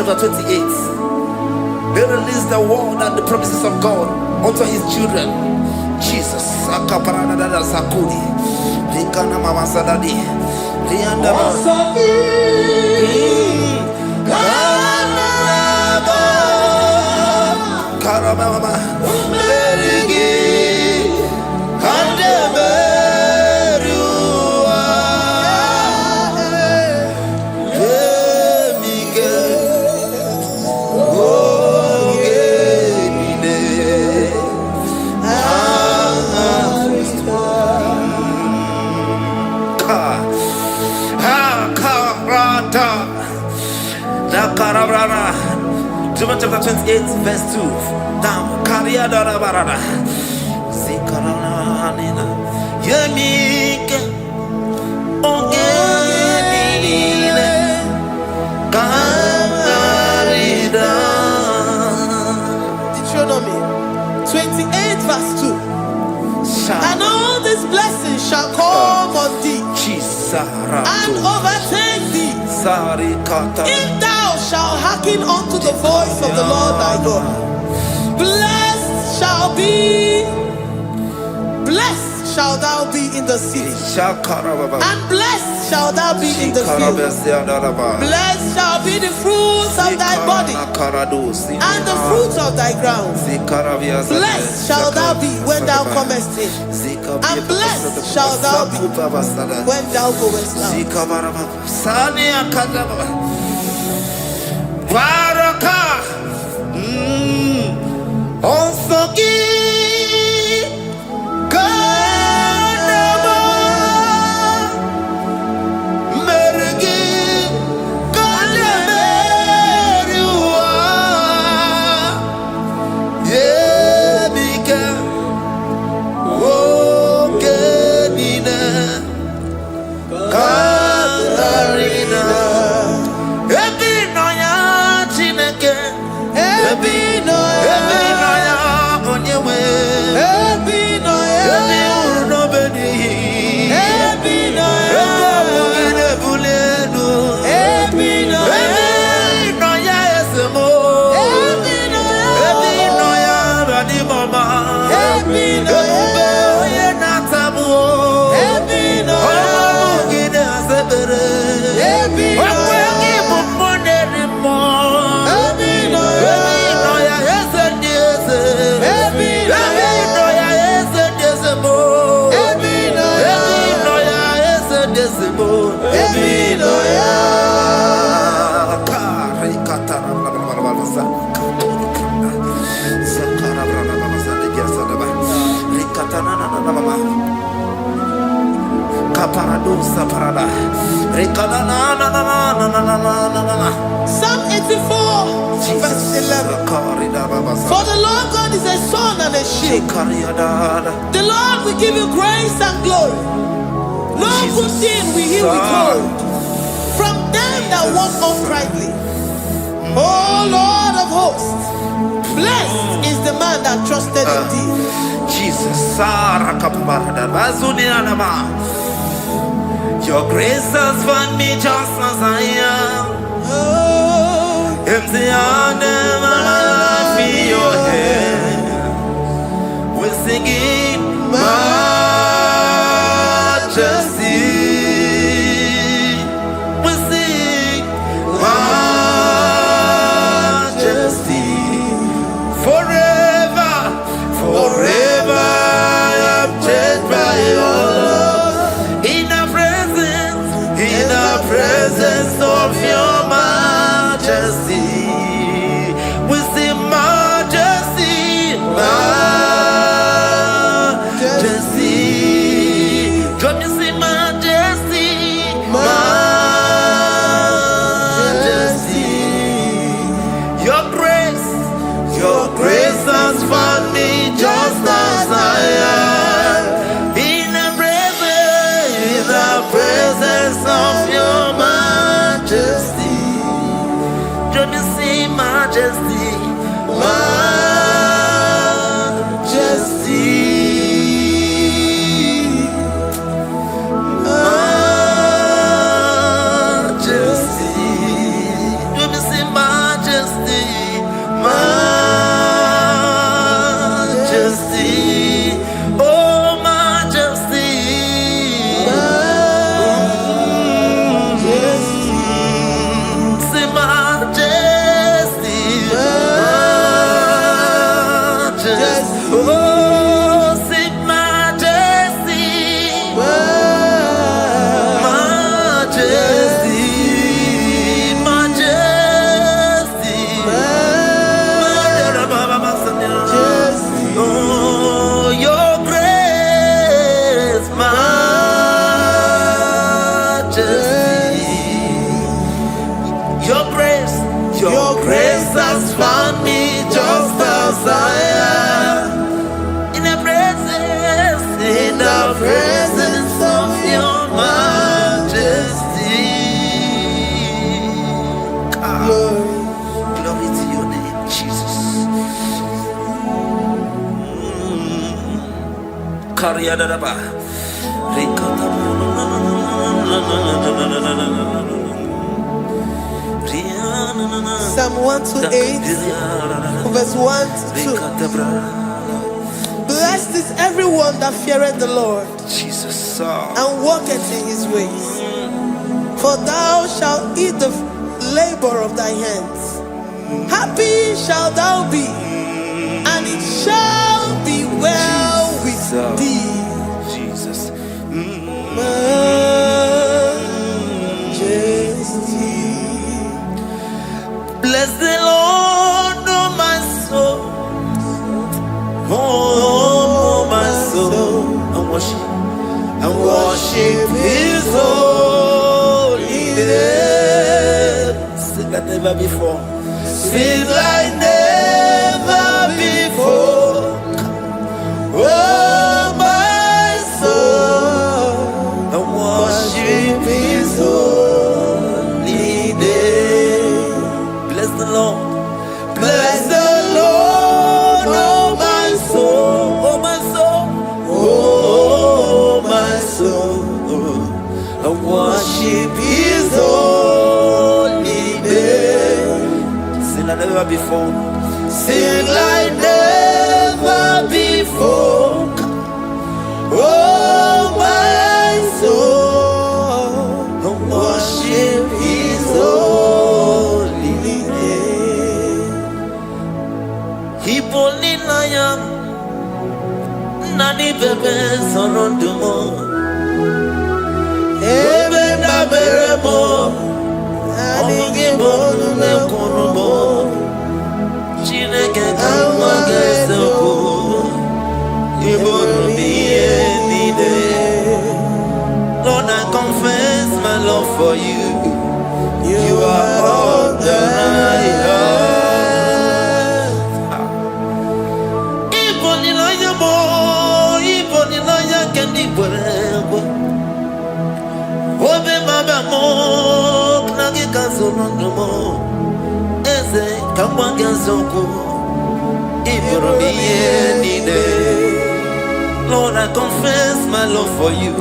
Chapter 28. They release the word and the promises of God unto his children. Jesus. John chapter 28 verse 2. Down. Karia dara barada. Zikarana nina. Yemike. Ongenine. Karida. Deuteronomy 28 verse 2. And all these blessings shall come on thee and overtake thee if thou shalt hearken unto the voice of the Lord thy God. Blessed shall thou be in the city, and blessed shall thou be in the field. Blessed shall be the fruits of thy body, and the fruits of thy ground. Blessed shall thou be when thou comest in, and blessed shall thou be when thou goest out. Psalm 84, verse 11. For the Lord God is a sun and a shield. The Lord will give you grace and glory. No good thing will he withhold from them that walk uprightly. O Lord of hosts, blessed is the man that trusted in thee. Jesus, your grace has found me just as I am. Empty handed, and I feel your hand. We're singing majesty. We sing majesty. Forever, forever I'm changed by your love. In the presence of your majesty, we see majesty, majesty. Come you see majesty, majesty. Your grace has found me just as I am. In the presence of your majesty, don't you see majesty, majesty, majesty, don't you see majesty, majesty, oh majesty. Your grace has found me just as I am. In the presence of your majesty. Glory to your name, Jesus. Psalm 128, verse 1 to 2. Blessed Blessed is everyone that feareth the Lord, Jesus. and walketh in his ways. For thou shalt eat the labor of thy hands. Happy shalt thou be, and it shall be well with thee. Jesus. Majesty. Bless the Lord, oh my soul. Oh, my soul. And worship his holy name. Sing like never before. Sing like never before. Oh, my soul. And worship his holy name. Bless the Lord. Bless the Lord, oh my soul, oh my soul, oh my soul, and worship his holy name. Sing like never before. Sing like never before. Oh my soul, and worship his holy name. Hipolina nani bebe sorondumo ebe na beremo IGBO numekonumo Chineke kamwagesoko iborobiye nide. Lord, I confess my love for you. You are all that I have. Obe baba mo knagi kazonomo eze kamwanga zoko iborobiye nide. Lord, I confess my love for you.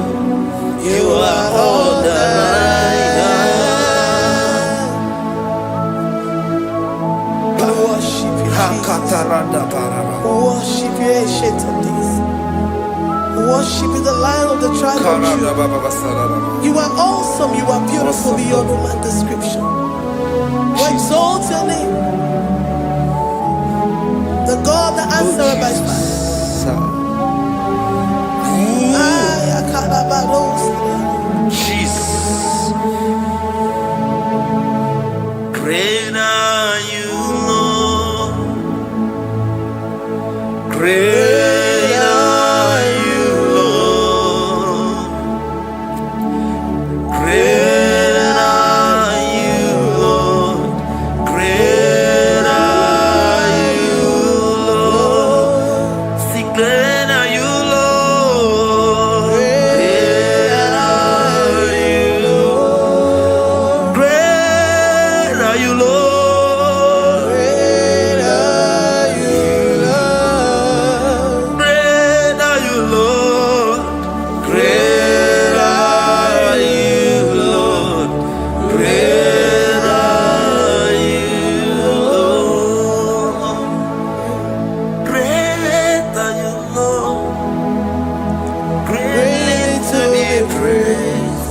You are all that I have. Worship you, Jesus. Worship you, Ancient of Days. Worship you, the Lion of the tribe of Judah. You are awesome, you are beautiful beyond human description. We exalt your name, the God that answered by fire. Jesus. Great are you, Lord. Great are you, Lord. Great are you, Lord. Great are you, Lord. Sing, great are you, Lord. Great are you, Lord. Great are you, Lord.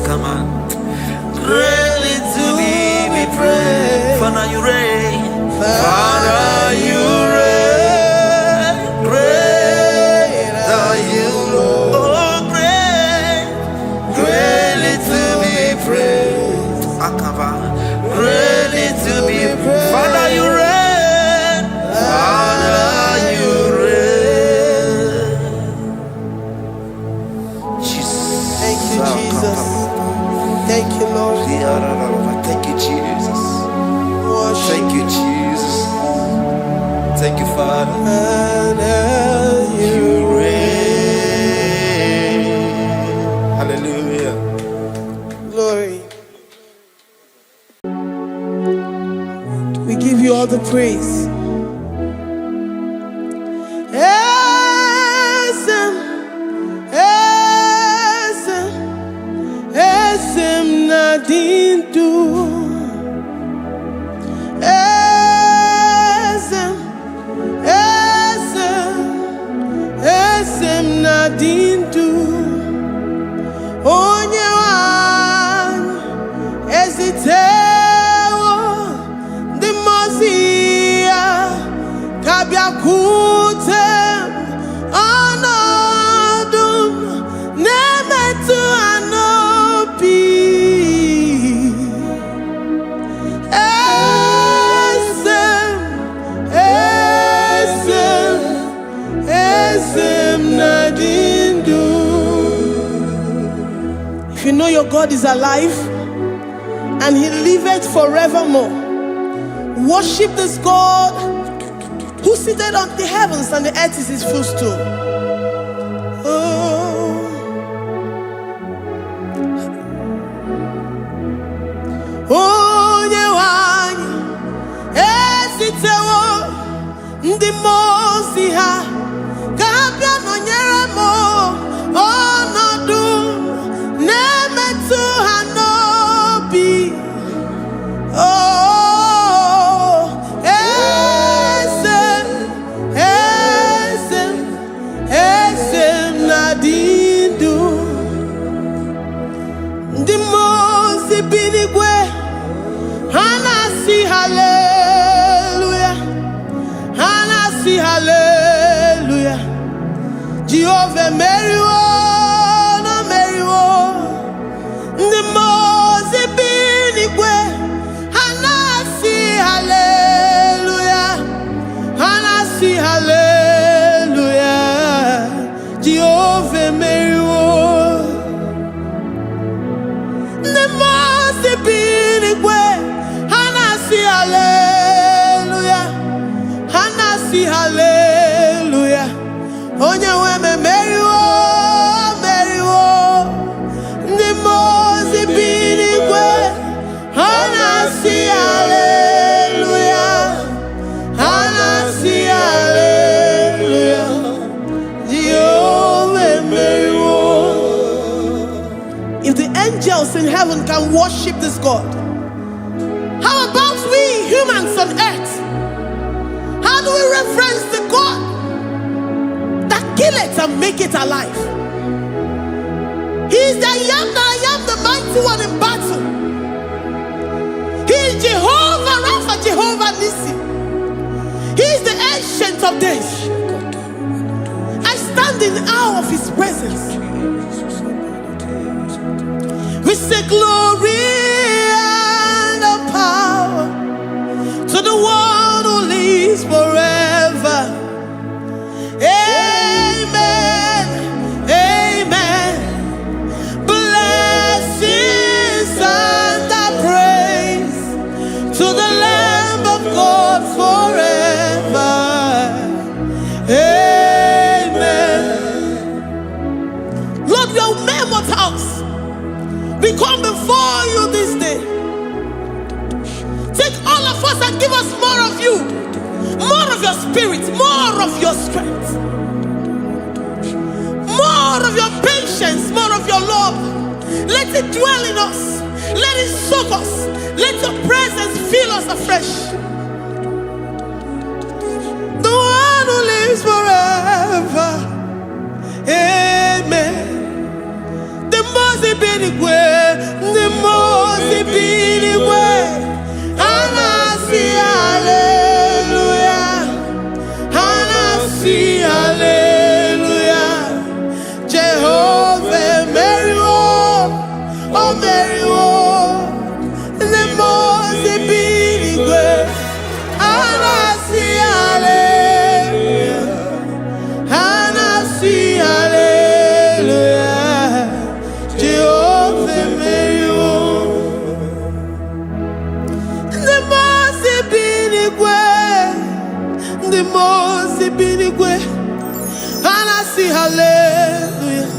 Come on. Greatly to be praised. Father, you reign. Father, you reign. Great are you, Lord. Oh, great. Greatly to be praised. Akava. Greatly to be praised. Father, you reign. Father, you reign. Jesus. Thank you, Jesus. Thank you, Lord. Thank you, Jesus. Worship Thank you, Jesus. Thank you, Father. You reign. Hallelujah. Glory. We give you all the praise. Esem nadindu. Esem Lord your God is alive, and he liveth forevermore. Worship this God who sitteth on the heavens, and the earth is his footstool. Oh, Yewani, esitewo ndi mozi ha, kapia no nyeremo, onodu nemetu hanobi. Oh, esem nadindu, ndi mozi binigwe. Hanasi hallelujah, Hanasi hallelujah. Jehovah Mary no Mary the Mose binigwe. Hanasi hallelujah, Hanasi hallelujah. Jehovah Mary the Mose binigwe. Hallelujah, Hanasi hallelujah. Onye weme Mary the Mose binigwe. Hanasi hallelujah, Hanasi hallelujah. Jehovah Mary. If the angels in heaven can worship this God, how about we humans on earth? How do we reference the God that kill it and make it alive? He is the I am that I am, the mighty one in battle. He is Jehovah Rapha, Jehovah Nissi. He is the ancient of days. I stand in awe of his presence. We say glory and power to the one who lives forever. Amen, amen. Blessings and praise to the Lamb of God forever. Amen. Lord, we are mortals. We come before you this day. Take all of us and give us more of you, more of your spirit, more of your strength, more of your patience, more of your love. Let it dwell in us. Let it soak us. Let your presence fill us afresh. The one who lives forever. Amen. The Mose binigwe, the Mose binigwe. Hanasi hallelujah, Hanasi hallelujah. Jehovah Mary oh Mary the Mose binigwe. Hanasi hallelujah, Hanasi hallelujah. Jehovah Mary the Mose binigwe. Hanasi hallelujah.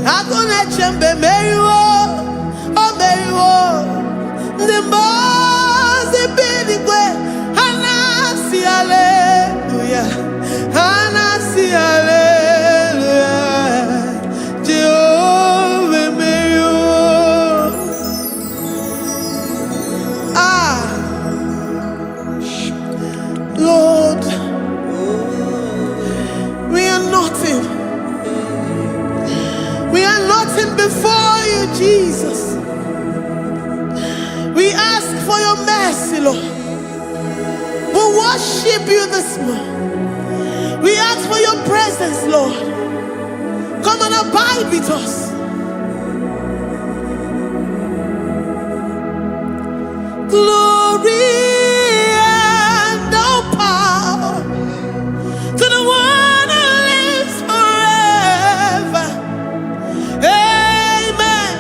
Akone chembe Mary oh Mary the Mose binigwe. Hanasi hallelujah, Hanasi hallelujah. Jehovah Mary. Lord, we are nothing. We are nothing before you, Jesus. We ask for your mercy, Lord. We worship you this morning. We ask for your presence, Lord. Come and abide with us. Glory and all power to the one who lives forever. Amen.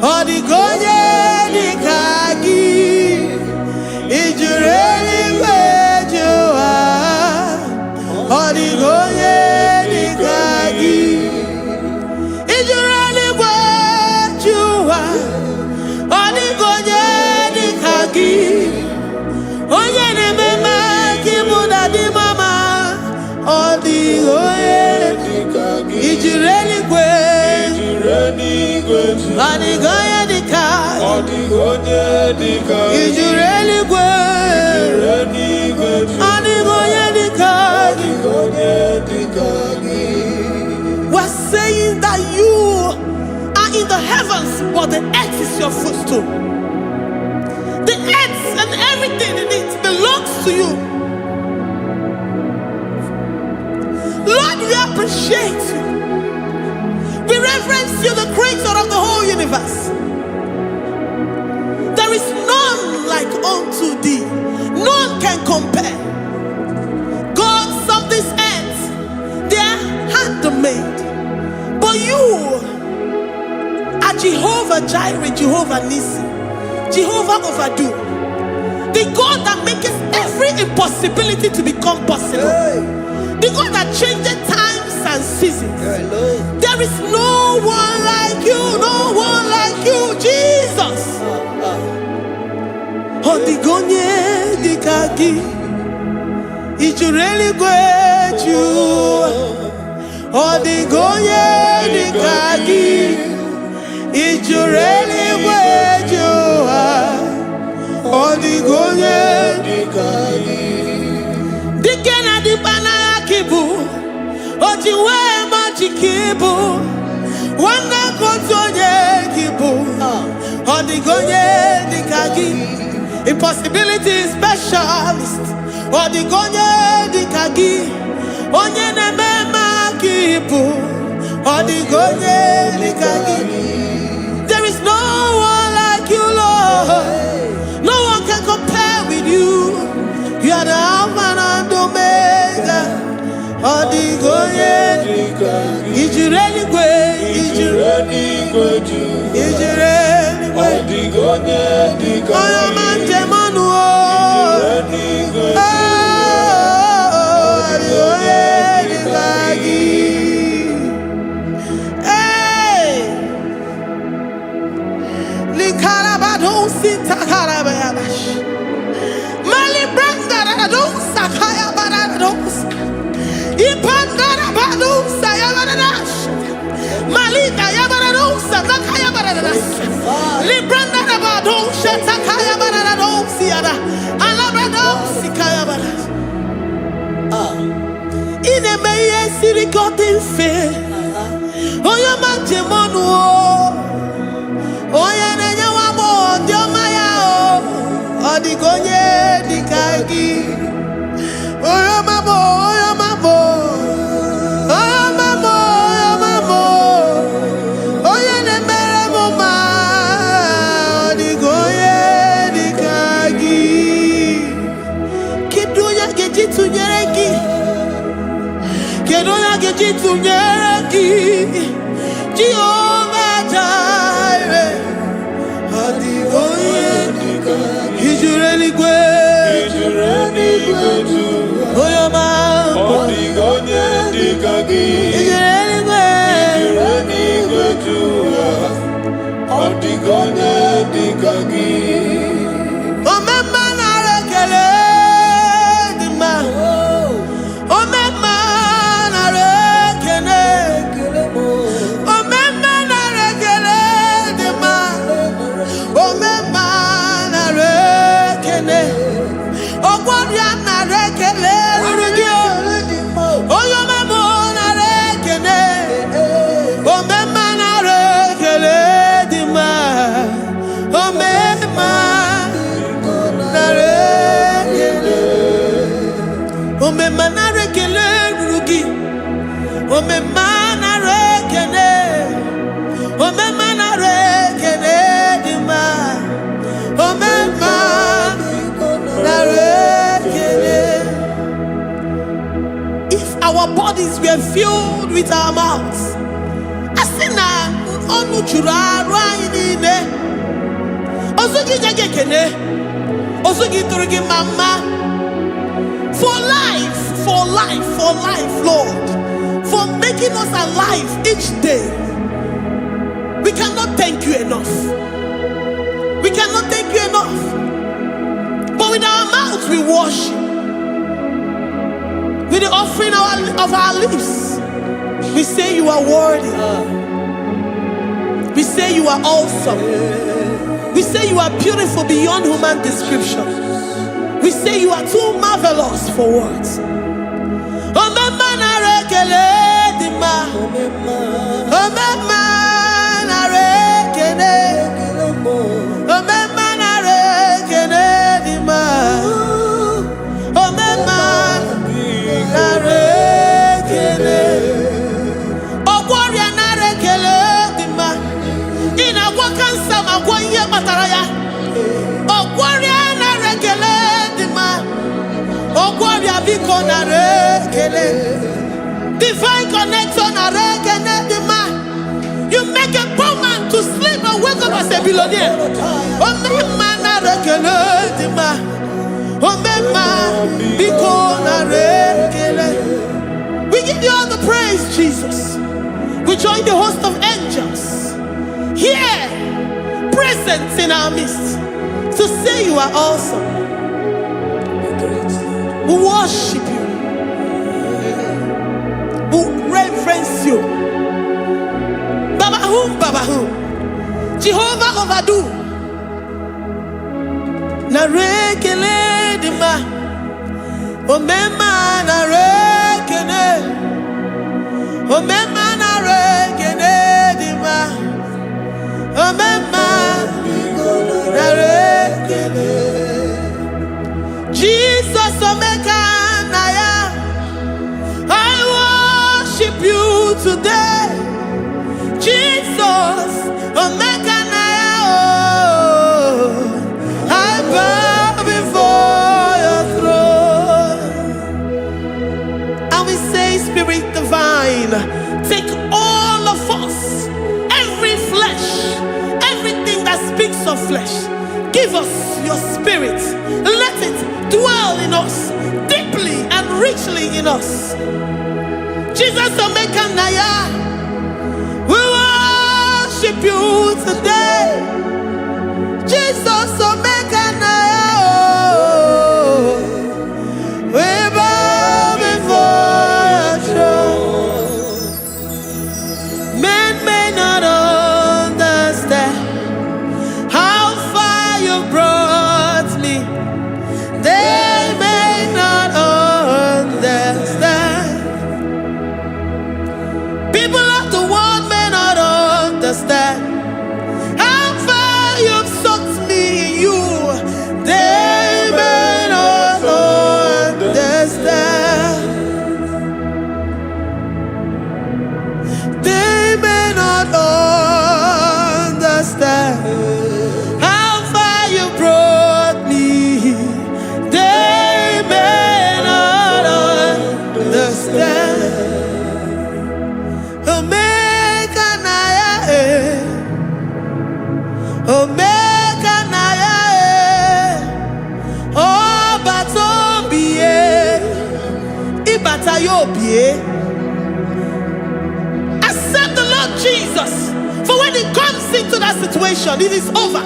Odigonye dikagi ijureli gwejoa. Odigonye dikagi ijureli gwejoa. Odigonye dikagi onye nemema kimuda di mama. Odigonye dikagi ijureli gwejoa. Odigonye dikagi ijureli gwejoa. Odigonye dikagi. We're saying that you are in the heavens, but the earth is your footstool. The earth and everything in it belongs to you. Lord, we appreciate you. We reverence you, the creator of the whole universe. There is none like unto thee. None can compare. Gods of this earth, they are handmade. But you are Jehovah Jireh, Jehovah Nissi, Jehovah Overdo, the God that makes every impossibility to become possible. The God that changes times and seasons. There is no one like you, no one like you, Jesus. Odigonye dikagi ijureli gwejoa. Odigonye dikagi ijureli gwejoa. Odigonye dikagi dikena dibana kibu ojiwe majikibu wana kotonye kibu. Odigonye dikagi impossibility specialist. Odigonye dikagi onye nemema kibu. Odigonye dikagi. There is no one like you, Lord. No one can compare with you. You are the Alpha and Omega. Odigonye dikagi ijureli ijureli Odigonye dikagi oyamanje manu Odigonye dikagi. Hey, likarabado sitakarabayabash malibranda radosa kaya barados ipandara badosa yabaradas malika yabaradosa nakaya baradas libranda rabadosa takaya barados yada alabrados kaya baradas. Ine meye sirikotin fe oya manjemonu oya nenya wamo diomaya Odigonye dikagi oya mamo oya mamo oya mamo oya mamo oya nemere mama. Odigonye dikagi kidunya gejitu nyereki kedunya gejitu nyereki Jehovah Jireh. Odigonye dikagi ijureli gwejoa. Oyama Odigonye dikagi ijureli gwejoa. Odigonye dikagi omema narekele dima omema narekele omema narekele dima omema narekele ogwabia narekele rugio oyomemo narekele omema narekele dima omema narekele omema narekele rugi omema narekele omema narekele dima omema narekele. If our bodies were filled with our mouths, asina onu juru anyị niile. Ozugi nyege kene. Ozugi turugi mama. For life, Lord. For making us alive each day. We cannot thank you enough. We cannot thank you enough. But with our mouths we worship. With the offering of our lips, we say you are worthy. We say you are awesome. We say you are beautiful beyond human description. We say you are too marvelous for words. Divine connection. You make a poor man to sleep and wake up as a billionaire. We give you all the praise, Jesus. We join the host of angels here, present in our midst, to say you are awesome. We worship you. We reverence you. Babahum. Jehovah overdo. Narekele dima. Omema narekene. Omema narekene dima. Omema narekene. Jesus Omeka Naya, I worship you today. Jesus Omeka Naya, oh, I bow before your throne. And we say, Spirit Divine, take all of us, every flesh, everything that speaks of flesh. Give us your spirit. Let it dwell in us, deeply and richly in us. Jesus Omeka Naya, we worship you today. Jesus Omeka Naya, oh, we bow before your throne. Men may not understand how far you brought me. They may not understand. People of the world may not understand how far you've sucked me in you. They may not understand. They may not understand how far you brought me. They may not understand. Omeka Naya, Omeka Naya, oh Batobie, Ibatayobie. Accept the Lord Jesus, for when He comes into that situation, it is over.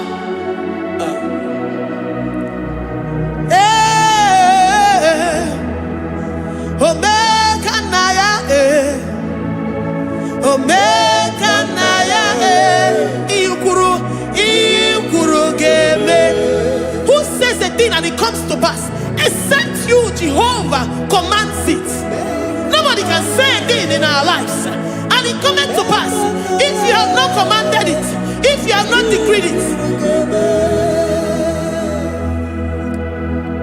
Omeka Naya, Omeka Naya, Ikuru Geme. Who says a thing and it comes to pass? Except you, Jehovah, commands it. Nobody can say a thing in our lives and it comes to pass if you have not commanded it, if you have not decreed it.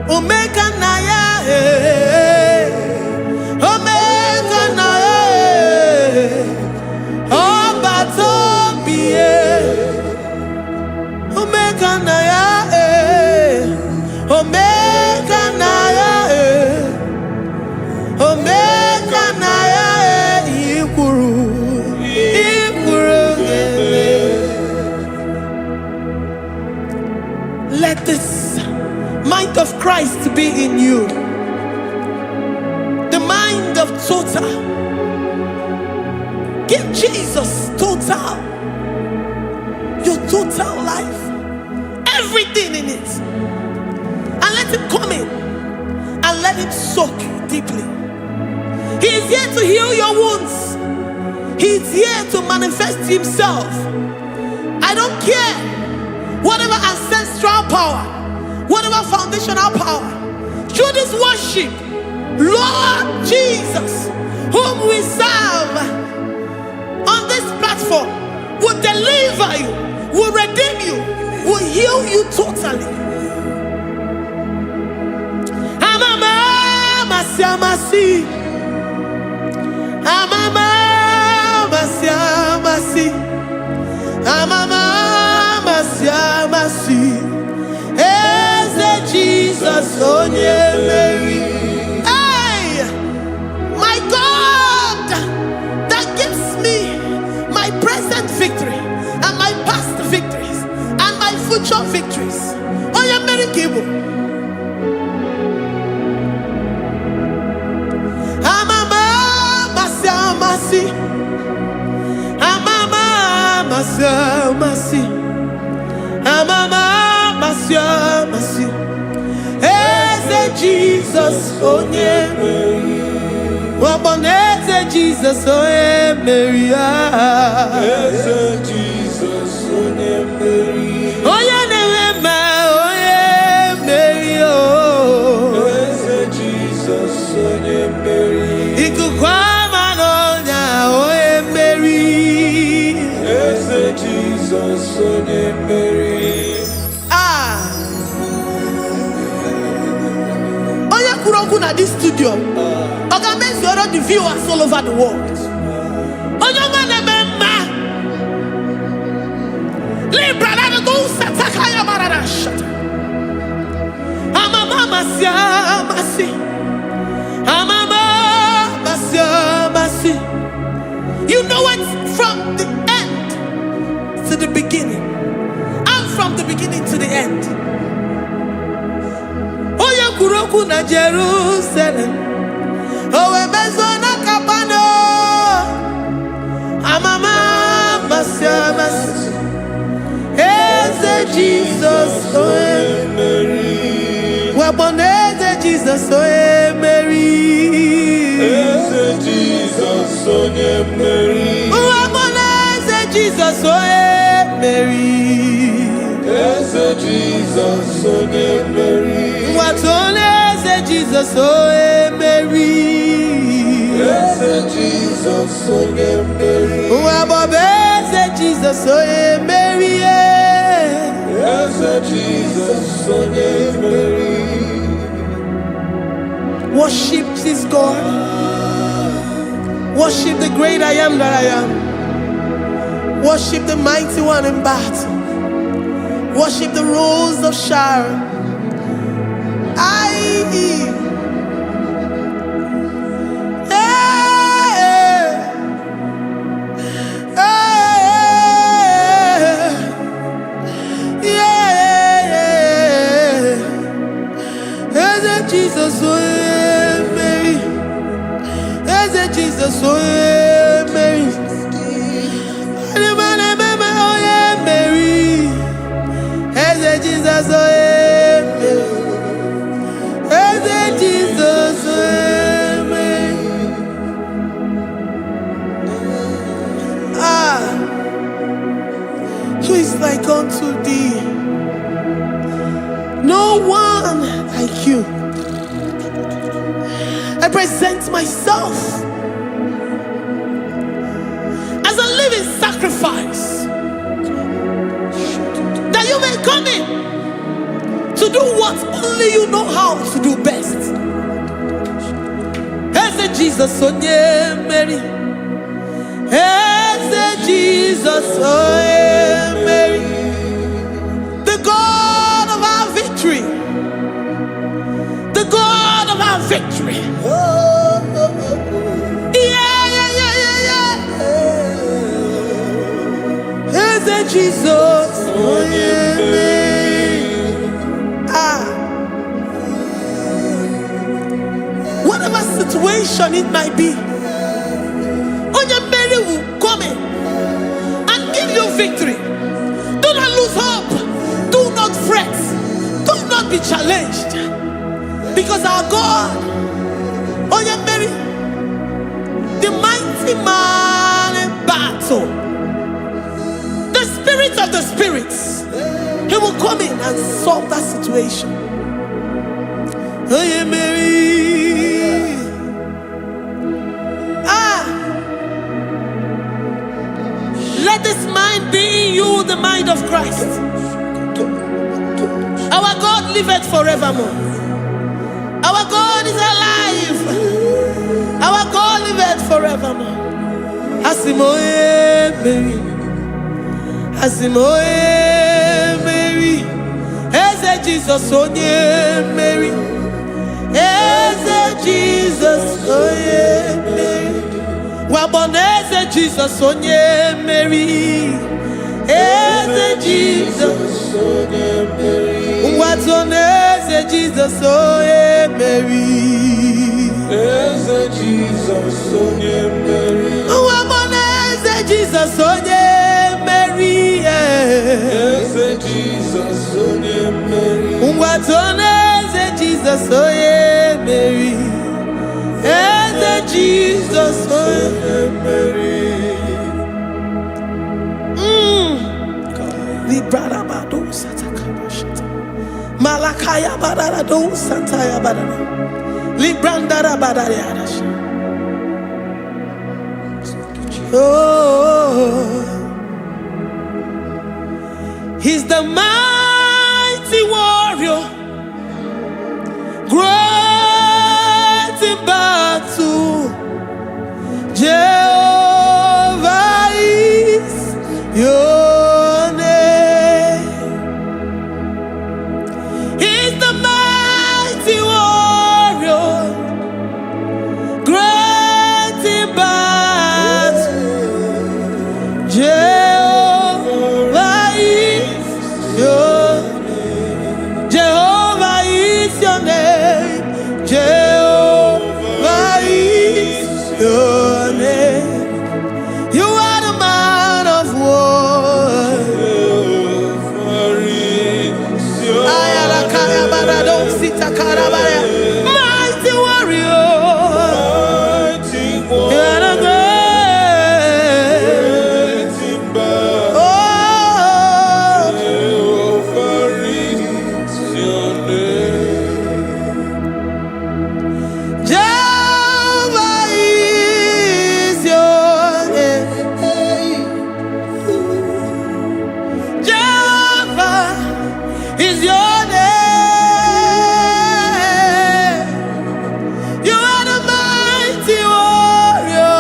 Omeka Naya, Omeka Naya, oh Batobie, Omeka Naya, Omeka Naya, Omeka Naya, Ikuru Geme. Christ be in you. The mind of total. Give Jesus total. Your total life. Everything in it. And let him come in. And let him soak deeply. He is here to heal your wounds. He is here to manifest himself. I don't care. Whatever ancestral power, whatever foundational power, through this worship, Lord Jesus, whom we serve on this platform, will deliver you, will redeem you, will heal you totally. Amamasi, amamasi, amamasi, Eze Jesus, onye Mary. Hey, my God, that gives me my present victory and my past victories and my future victories. Onye Mary Kibu. Amamasi, amamasi, amamasi, Eze Jesus, onye Mary. Eze Jesus, onye Mary. Eze Jesus, onye Mary. Onye Nehema, onye Mary. Eze Jesus, onye Mary. Ikukwama n'ọnya, onye Mary. Eze Jesus, onye Mary. At this studio, organize the viewers all over the world. You know it from the end to the beginning, and from the beginning to the end. Kuroku na Jerusalem, owe bezona kapano, amama masiamas, Eze Jesus, oe Mary, waboneze Jesus, oe Mary, Eze Jesus, oe Mary, waboneze Jesus, oe Mary, Eze Jesus, oe Mary. Eze Jesus, oh Mary. Eze Jesus, oh Mary. Eze Jesus, oh Mary. Eze Jesus, oh Mary. Worship this God. Worship the great I am that I am. Worship the mighty one in battle. Worship the rose of Sharon. Jesus, oh Mary, Eze Jesus, oh Mary, Mary, Eze Jesus, oh Jesus, Mary. Who is like unto thee? No one like you. I present myself as a living sacrifice, that you may come in to do what only you know how to do best. Eze Jesus, onye Mary. Eze Jesus, onye Mary. The God of our victory. The God of our victory. Eze Jesus, onye Mary. situation it might be, Onyemeri will come in and give you victory. Do not lose hope. Do not fret. Do not be challenged. Because our God, Onyemeri, the mighty man in battle, the spirit of the spirits, he will come in and solve that situation. Onyemeri. Let this mind be in you, the mind of Christ. Our God liveth forevermore. Our God is alive. Our God liveth forevermore. Asimoye Mary. Asimoye Mary. Eze Jesus onye Mary. Eze Jesus onye Mary. Waboneze Jesus onye Mary. Eze Jesus onye Mary. Watoneze Jesus onye Mary. Eze Jesus onye Mary. Waboneze Jesus onye Mary. Eze Jesus onye Mary. Watoneze Jesus onye Mary. Eze Jesus onye Mary. Librada bado satakaba shata. Malakaya badara do santaya badara. Librandara badara yadasha. Oh, he's the mighty warrior, great in battle. Jehovah is your name. He's the mighty warrior, great in battle. Jehovah is your name. Jehovah is your name. Jehovah is your name. You are the man of war. Ayalakaya barado sitakarabaya. Mighty warrior. You are the great. Oh, Jehovah is your name. Jehovah is your name. Jehovah is your name. You are the mighty warrior.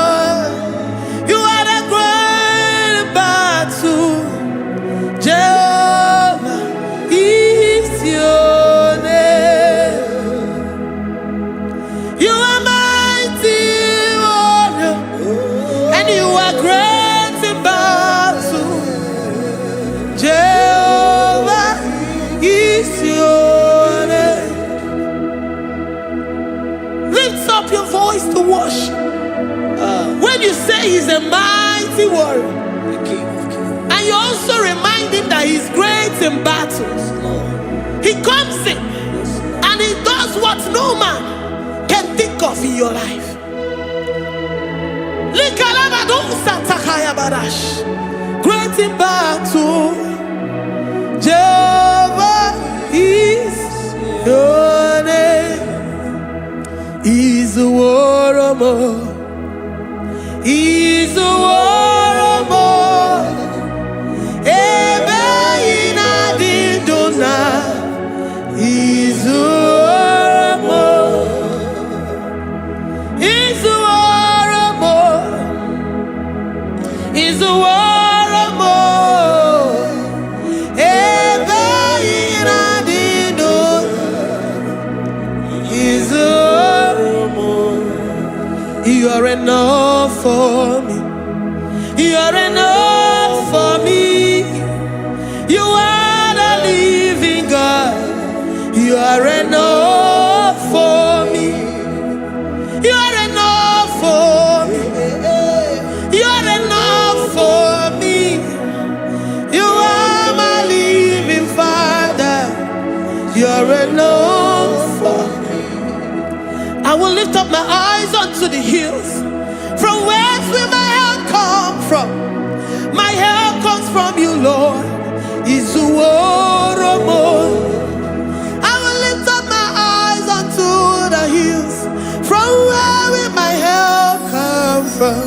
You are the great battle. Jehovah is your name. You are mighty warrior, and you are great in battle. Jehovah is your name. Lift up your voice to worship. When you say he's a mighty warrior, and you also remind him that he's great in battles, he comes in and he does what no man can think of in your life. Likalabado satakaya badash. Great in battle, Jehovah is your name. He's a warrior. He's a warrior. Ebe ina dindona. He's a warrior. He's a warrior. He's a warrior. Ebe ina dindona. He's a warrior. You are enough for me. You are enough for me. You are the living God. You are enough for me. You are my eyes unto the hills. From whence will my help come from? My help comes from you, Lord. I will lift up my eyes unto the hills. From where will my help come from?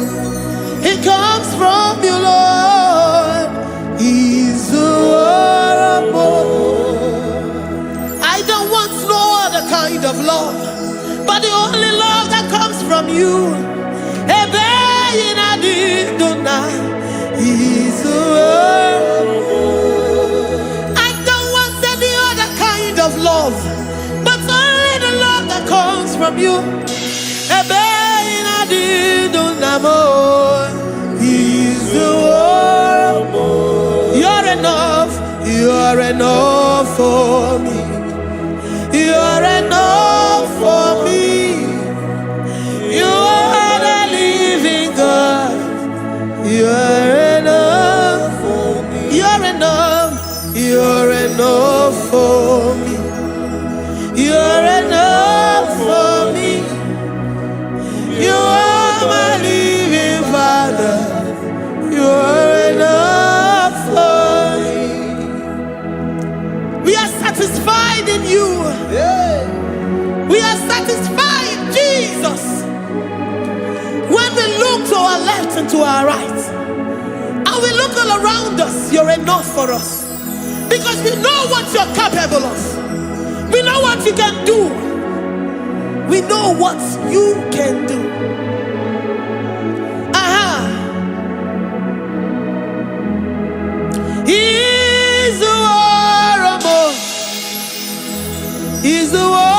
It comes from you, Lord. I don't want no other kind of love, but the only love that comes from you. I don't want any other kind of love, but only the love that comes from you. You're enough. You're enough for me. You're enough for me. You are the living God. You're enough for me. You're enough. You're enough for me. You're enough for me. You are my living Father. You're enough for me. We are satisfied in you. We are satisfied in Jesus. When we look to our left and to our right, and we look all around us, you're enough for us. Because we know what you're capable of. We know what you can do. We know what you can do. He's the war. He's the war.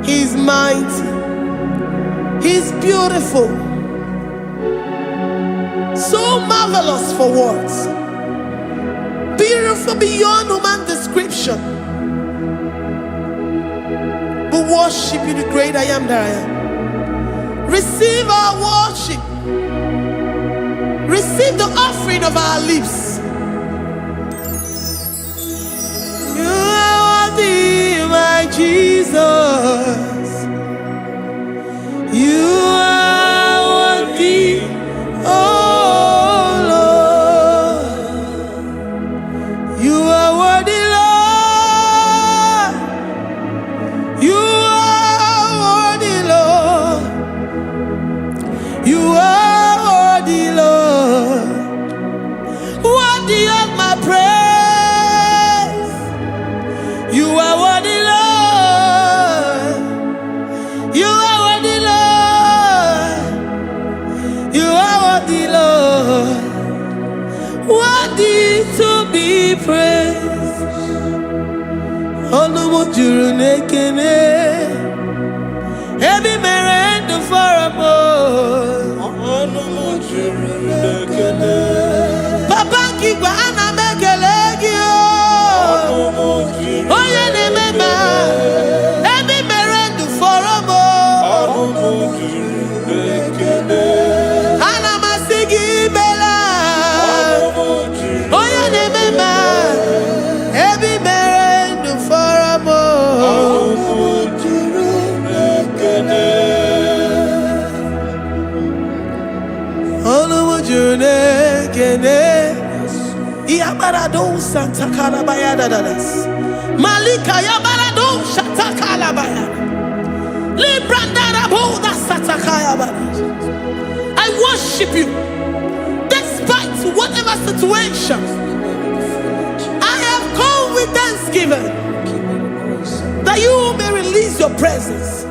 He's mighty. He's beautiful. So marvelous for words. Beautiful beyond human description. We worship you, the great I am that I am. Receive our worship. Receive the offering of our lips. You are worthy, my Jesus. You are worthy, oh Lord. You are worthy, Lord. You are worthy, Lord. You are worthy, Lord. Worthy of my praise. You are worthy, Lord. You are worthy, Lord. You are worthy, Lord. Worthy to be praised. Onumujuru nekene. Every merend for a more. Onumujuru nekene. Papa kigwa ana mekelegio. Onumujuru. Oye ne mema. Every merend for a more. Onumujuru nekene. Ana masigi bela. Onumujuru. Oye ne mema. Every merend for a more. Onumujuru nekene. Yabarado Santa Calabayada Malika Yabarado Shata Calabaya Librandara Boda Satakaya. I worship you despite whatever situation. I have come with thanksgiving that you may release your presence.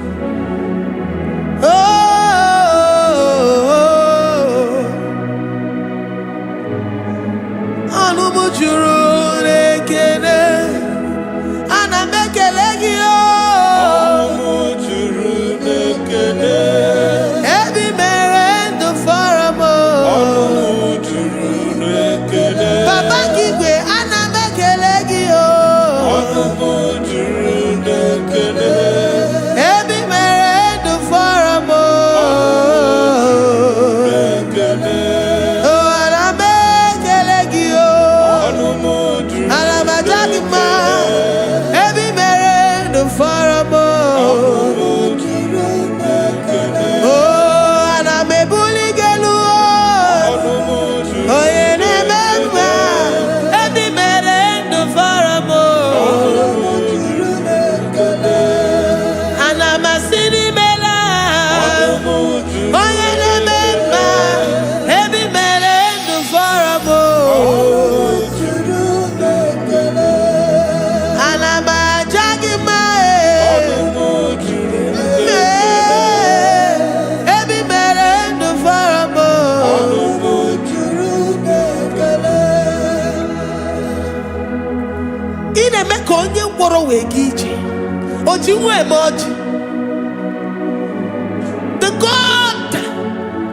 The God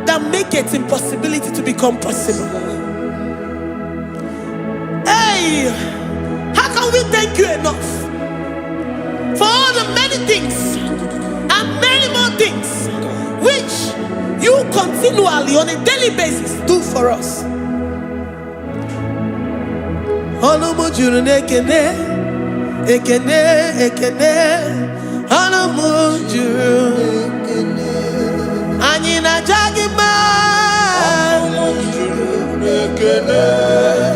that maketh impossibility to become possible. Hey, how can we thank you enough for all the many things and many more things which you continually on a daily basis do for us? Ekene, ekene, anamujuru. Anyina jagima.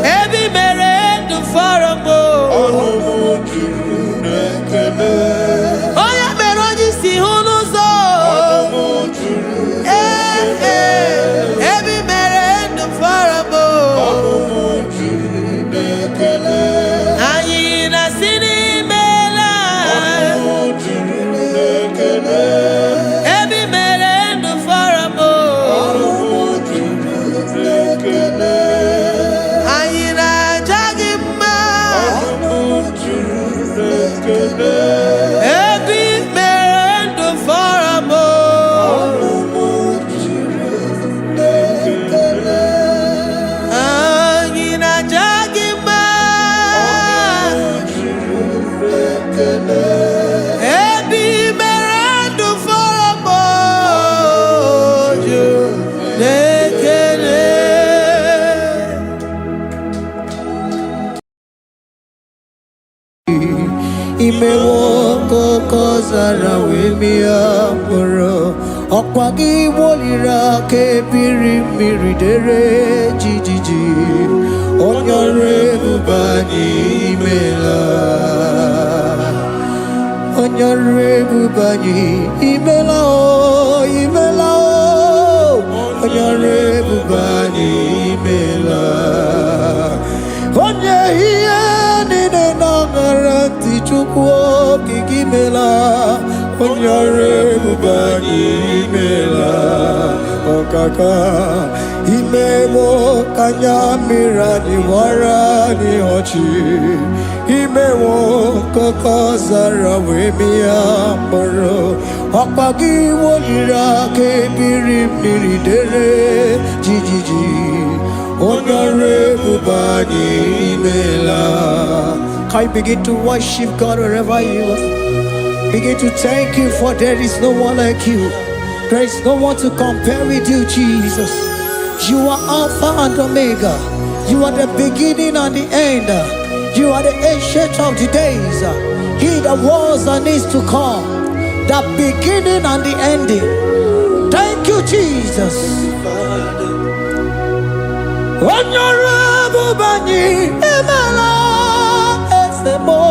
Ebi mere ndu faramo. Oya mere onye si hunuzo. Ebi mere ndu faramo. Anyina sini. Imewoko kozara wemia moro Okwagi wolira ke biri miridere jijiji Onyore bubani imela Onyore bubani imela o imela o Onyore bubani imela Onye hiye nine nangaranti chukwo kikimela Onyore bubani imela Okaka Imemo kanyamira ni wara ni hochi Imewo koko zara wemia moro Okpagi wolira ke biri miridere jijiji Onyore bubani imela. Can you begin to worship God wherever you are? Begin to thank Him, for there is no one like you. There is no one to compare with you, Jesus. You are Alpha and Omega. You are the beginning and the end. You are the ancient of the days. He that was and is to come. The beginning and the ending. Thank you, Jesus. Honorable Bani Emala Esemo.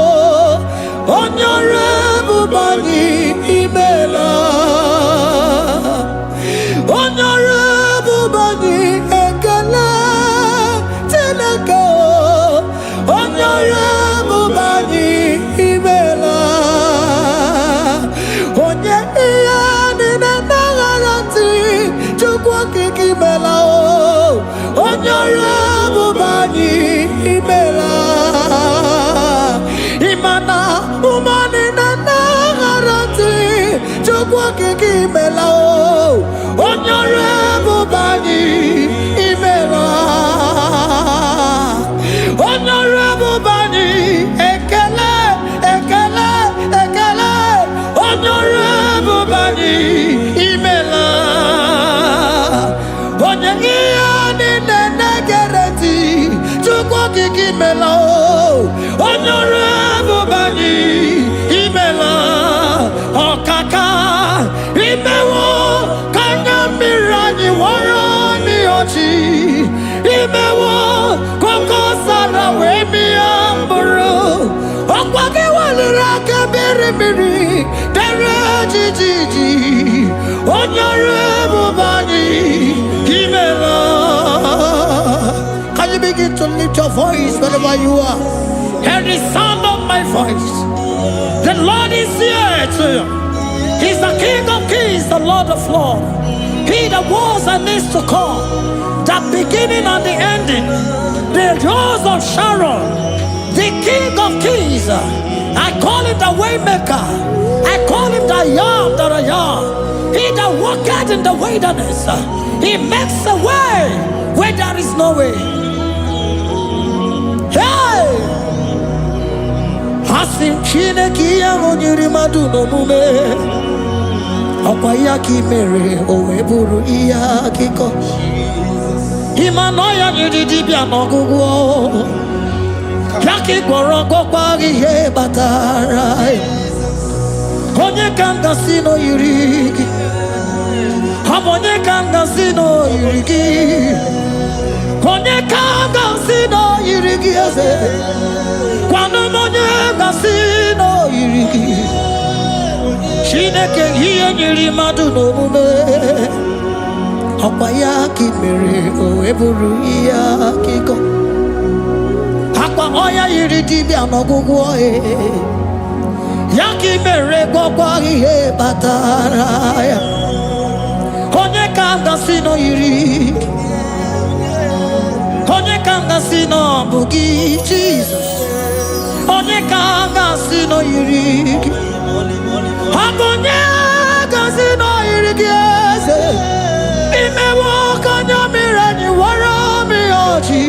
Honorable Bani Emela. Honorable Onyorable Bani Imela Imana Umani Nana Harati Chukwa Kiki Imela Onyorable Bani Imela Honorable Bani, Ekele, Ekele, Ekele, Honorable Bani, Imela, Onyangia Nina Nagarati, Chukwaki Kimela, Honorable Bani, Imela, Okaka, Imewo, Kanya Mirani, Warani Ochi, Imewo, Koko Sara Wemi Amburu, Okwake Waliraka Beribiri, Dere Gigi, Onyorable Bani, Kimela. Can you begin to lift your voice wherever you are? Hear the sound of my voice. The Lord is here to you. He's the King of Kings, the Lord of Lords. He that was and is to come, the beginning and the ending, the rose of Sharon, the King of Kings. I call him the Waymaker. I call him the Yam that I am. He that walketh in the wilderness, he makes a way where there is no way. Hey! Hasim Chineki Yamonyuri Maduno Mume. Okwayaki mere oweburu iya kiko Imanoya nyidibia nogugo Yaki gorogo kwa ihe batara Onye kanga sino yirigi Onye kanga sino yirigi Onye kanga sino yirigi eze Kwano monye kanga sino yirigi Chineke hiye nyiri madu n'omume Ọkwa ya ka mere o eburu ya akịkọ Akwa ọya yiri dibịa n'ọgwụgwọ Ya ka mere gwọkwa ihe batara ya Onye ka ngasị nọ yiri Onye ka ngasị nọ bụ gị Jesus Onye ka ngasị nọ yiri Agonye gazino irigeze Imewo kanya mirani wara miyoji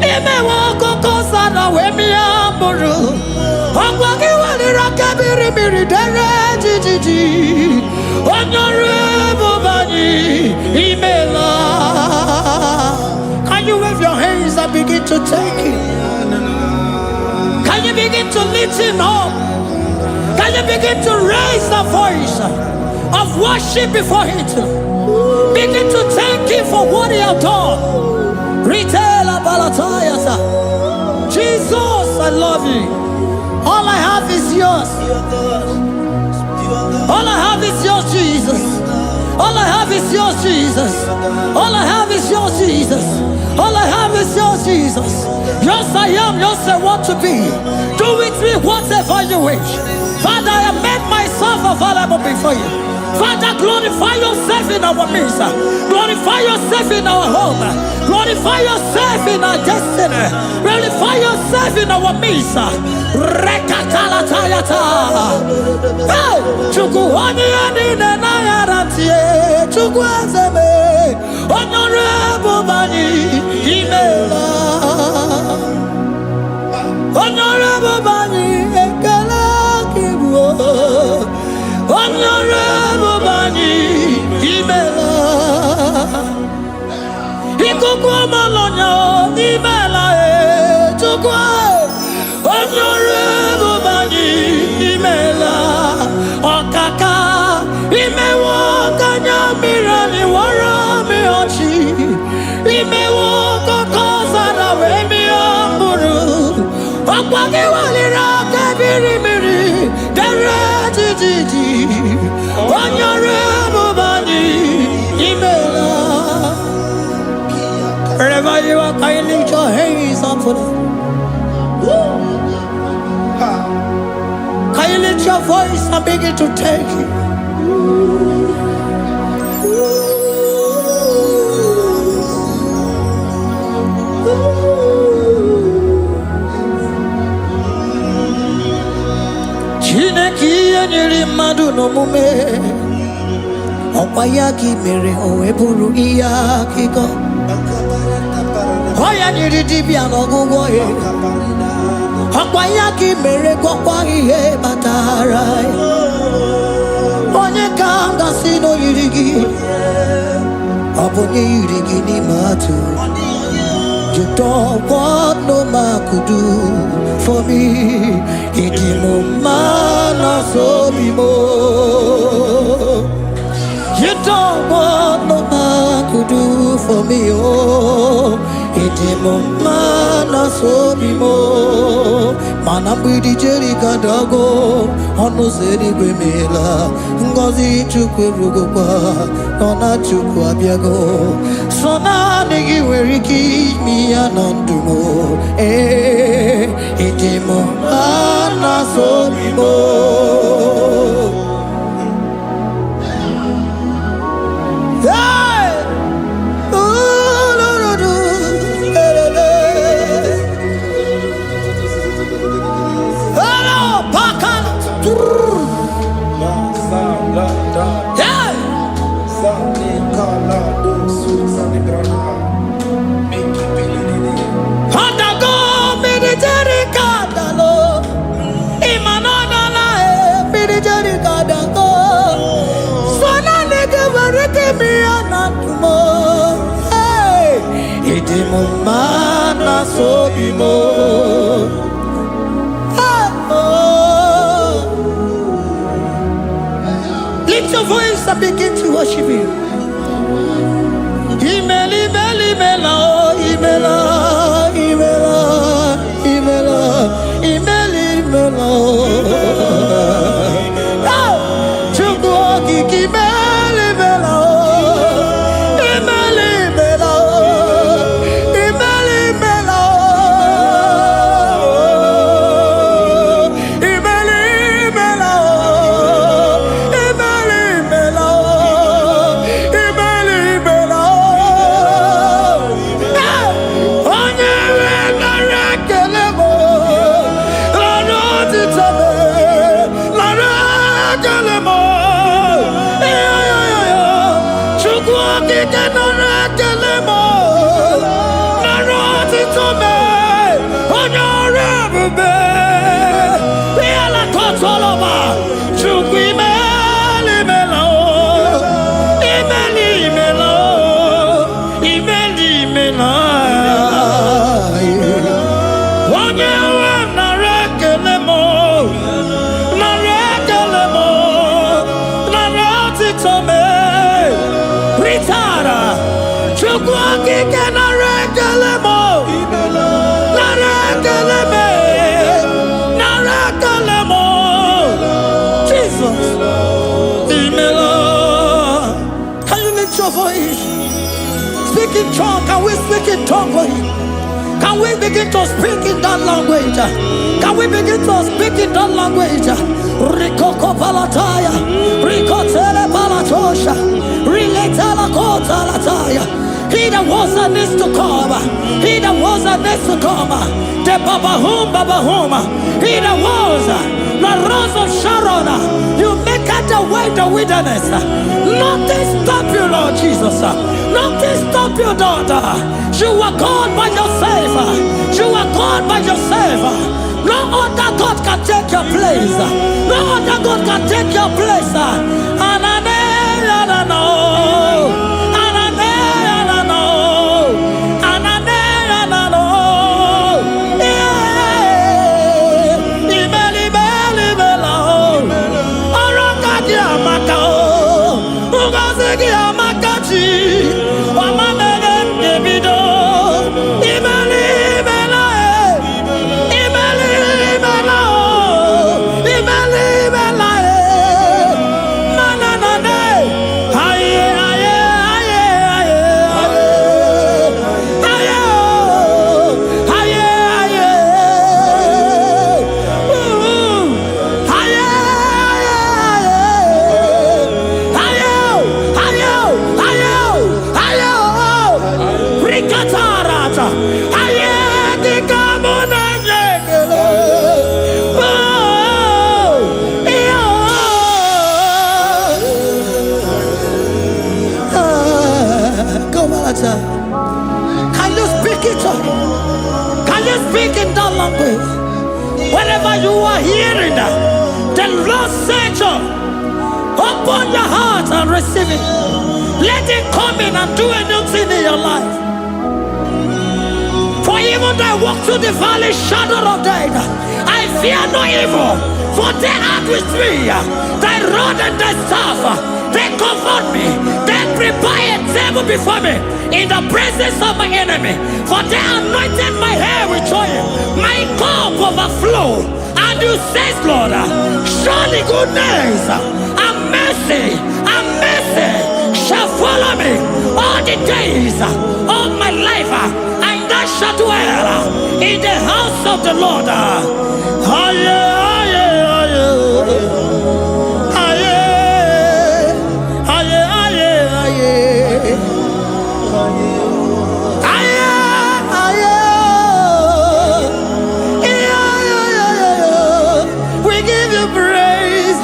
Imewo koko sana wemi amburu Agwagi walira kabiri miri dere jijiji Honorable Bani Imela. Can you wave your hands and begin to take it? Can you begin to lift him up? Can you begin to raise the voice of worship before him? Begin to thank him for what he has done. Retailer Balatayasa. Jesus, I love you. All I have is yours. All I have is yours, Jesus. All I have is yours, Jesus. All I have is yours, Jesus. All I have is yours, Jesus. Yours I am, yours I want to be. Do with me whatever you wish. Father, I have made myself available before you. Father, glorify yourself in our midst. Glorify yourself in our home. Glorify yourself in our destiny. Glorify yourself in our midst. Rekatalatayata. Hey! Chukwani anine na yarantie. Chukwazeme. Honorable Bani Imela. Honorable Bani Honorable Bani Imela Ikukwa Malonya Imela Chukwa Honorable Bani Imela Okaka Imewo Kanya Mirani Wara Miyochi Imewo Koko Sara Wemi Amburu Okwage Walira Kabiri Miri Dere Gigi, Honorable Bani Imela. Wherever you are, can you lift your hands up for them? Can you lift your voice and begin to take it? Ijiri madu no mume Okwayaki mere oeburu iya kiko Oya niri dibia no gugo ye Okwayaki mere kwakwa ihe batara Onye kanga sino yirigi Obonye yirigi ni matu You don't want no man could do for me. It is no man so be more. You don't want no man could do for me. Oh, it is no man so be more. Man, I'm with the Jerry Gadago. On no city Grimela. Ngozi Chukwerugopa. Nona Chukwabiago. So now nigga where he keep me anandumo. It is more man so be more. Mana so bimo Lift your voice and begin to worship him. Imela, imela, imela, imela, imela, imela, imela. Chukwuoki kimela, imela. Speak in tongue. Can we speak in tongue for him? Can we begin to speak in that language? Can we begin to speak in that language? Rikoko palataya, rikotele palatosha, riletala kota lataya. He that was and is to come. He that was and is to come. The babahum, babahum. He that was the rose of Sharon. You make out the way the wilderness. Nothing stop you, Lord Jesus. Nothing stop you, daughter. You are God by yourself. You are God by yourself. No other God can take your place. No other God can take your place. Can you speak in that language? Whenever you are hearing that, the Lord said, open your heart and receive it. Let it come in and do a new thing in your life. For even though I walk through the valley shadow of death, I fear no evil. For they are with me. Thy rod and thy staff, they comfort me. They prepare a table before me in the presence of my enemy. For they anointed my hair with oil. My cup overflow. And you say, Lord, surely goodness and mercy shall follow me all the days of my life. And I shall dwell in the house of the Lord. We give you praise.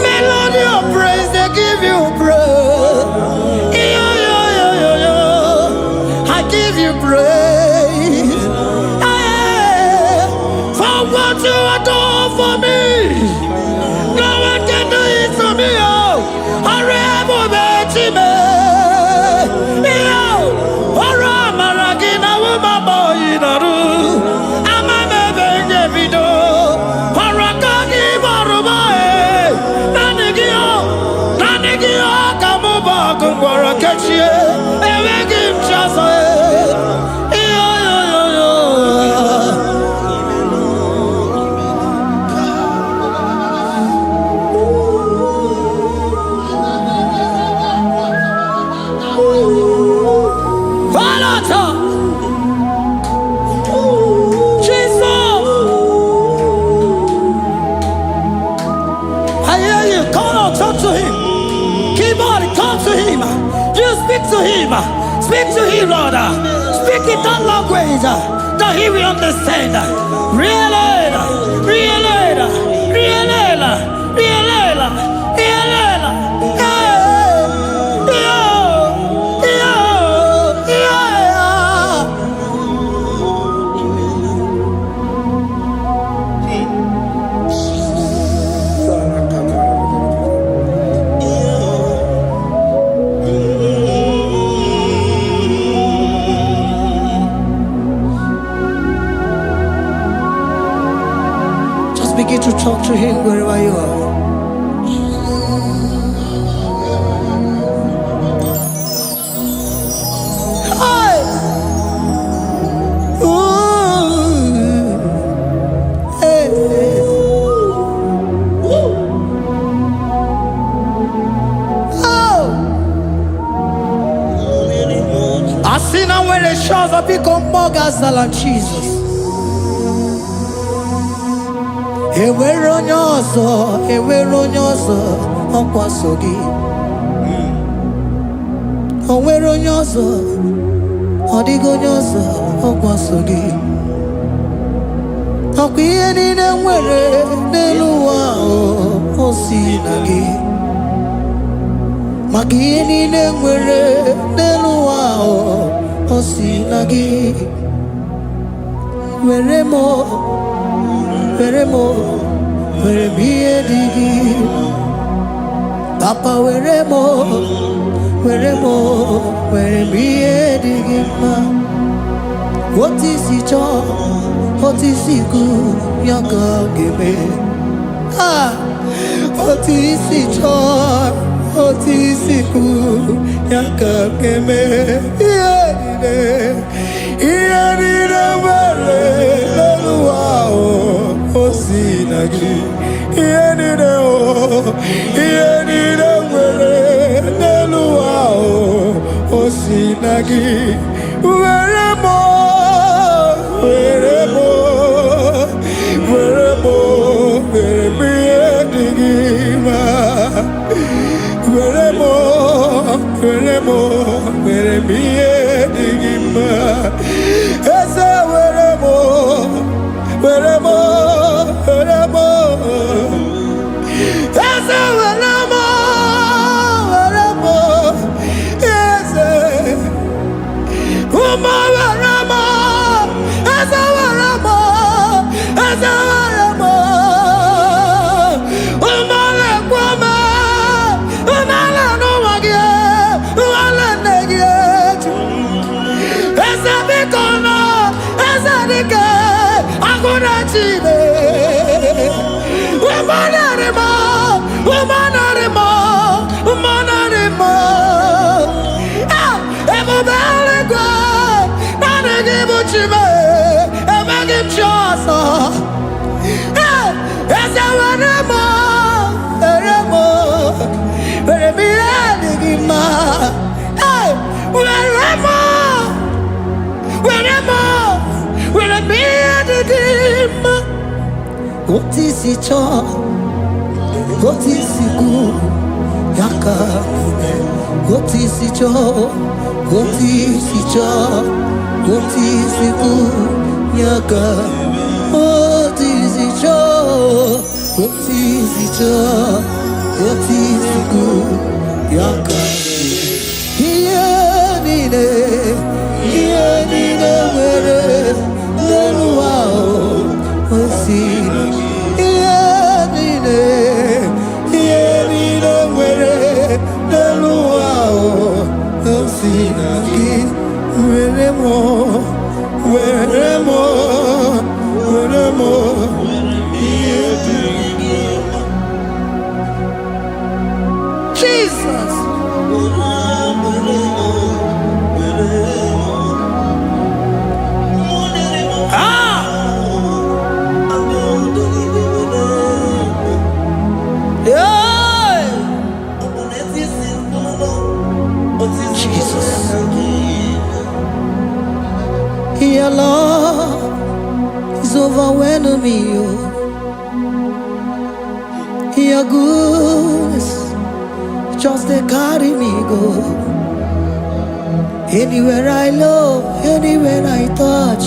Melody of praise, they give you praise. I give you praise. For what you have done for me, no one can do it for me. Speak to him, Lord. Speak in that language that he will understand. Begin to talk to him wherever you are. Hey! Ooh! Hey! Oh! I see now where the shores have become more than Jesus. Ewere onye ọzọ ọkwa so gị. O nwere onye ọzọ, ọ dịghị onye ọzọ ọkwa so gị. Ọkwa ihe niile nwere n'elu ụwa o si na gị. Maka ihe niile nwere n'elu ụwa o si na gị. Were m ihe dị gị. Papa were m ihe dị gị mma. Otu isi chọọ, otu isi kwu ya ka ọ ga-eme. Otu isi chọọ, otu isi kwu ya ka ọ ga-eme. Ihe niile nwere n'elu ụwa o si na gị. Ihe niile nwere n'elu ụwa o si na gị. Were m ihe dị gị mma. Were m ihe dị gị mma. Eze were m What is it all? What is it good? Yaka. What is it all? What is it all? What is it good? Yaka. What is it all? What is it all? What is it good? Yaka. Here nine, where no wow. What's it? Jesus. Your love is overwhelming me. Your goodness just they carry me go. Anywhere I look, anywhere I touch,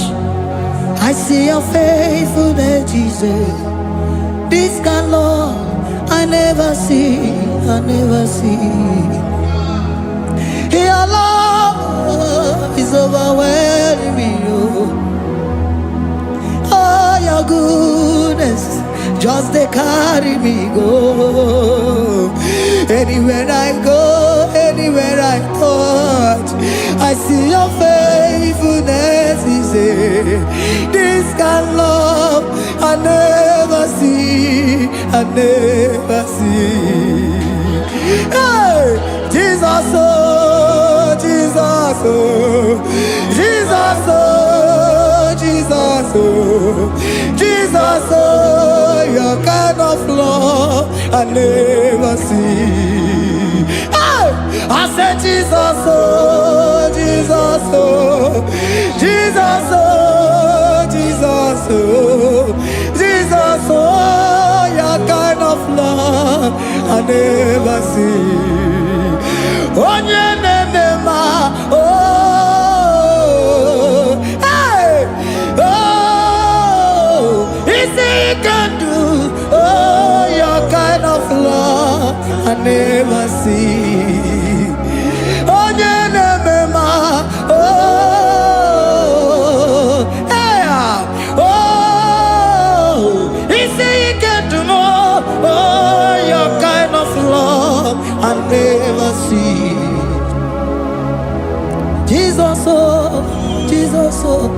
I see your faithfulness, Jesus. This kind of love I never see, I never see. Your love is overwhelming me. Oh, your goodness just they carry me go. Anywhere I go, anywhere I touch, I see your faithfulness. This kind of love I never see, I never see. Hey, Jesus, oh, Jesus, oh, Jesus, oh, Jesus, oh, Jesus, oh, your kind of love I never see. Hey, I said Jesus, oh, Jesus, oh, Jesus, oh, Jesus, oh, Jesus, oh, your kind of love I never see. Oh, hey, oh, easy can do. Oh, your kind of love I never see. Oh, hey, oh, easy can do more. Oh, your kind of love I never see. Jesus, oh, Jesus, oh,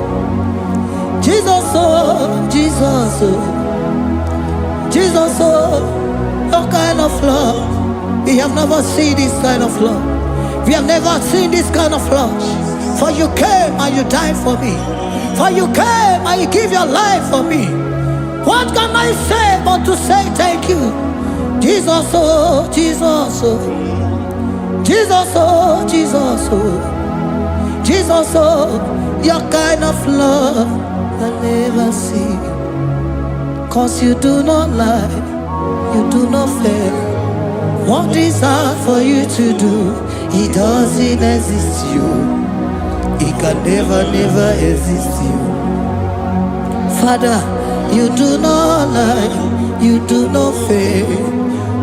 Jesus, oh, Jesus, oh, Jesus, oh, your kind of love. We have never seen this kind of love. We have never seen this kind of love. For you came and you died for me. For you came and you give your life for me. What can I say but to say thank you? Jesus, oh, Jesus, oh, Jesus, oh, Jesus, oh, Jesus, oh, your kind of love I never see. 'Cause you do not lie, you do not fail. What is hard for you to do? It doesn't exist you. It can never, never exist you. Father, You do not lie, you do not fail.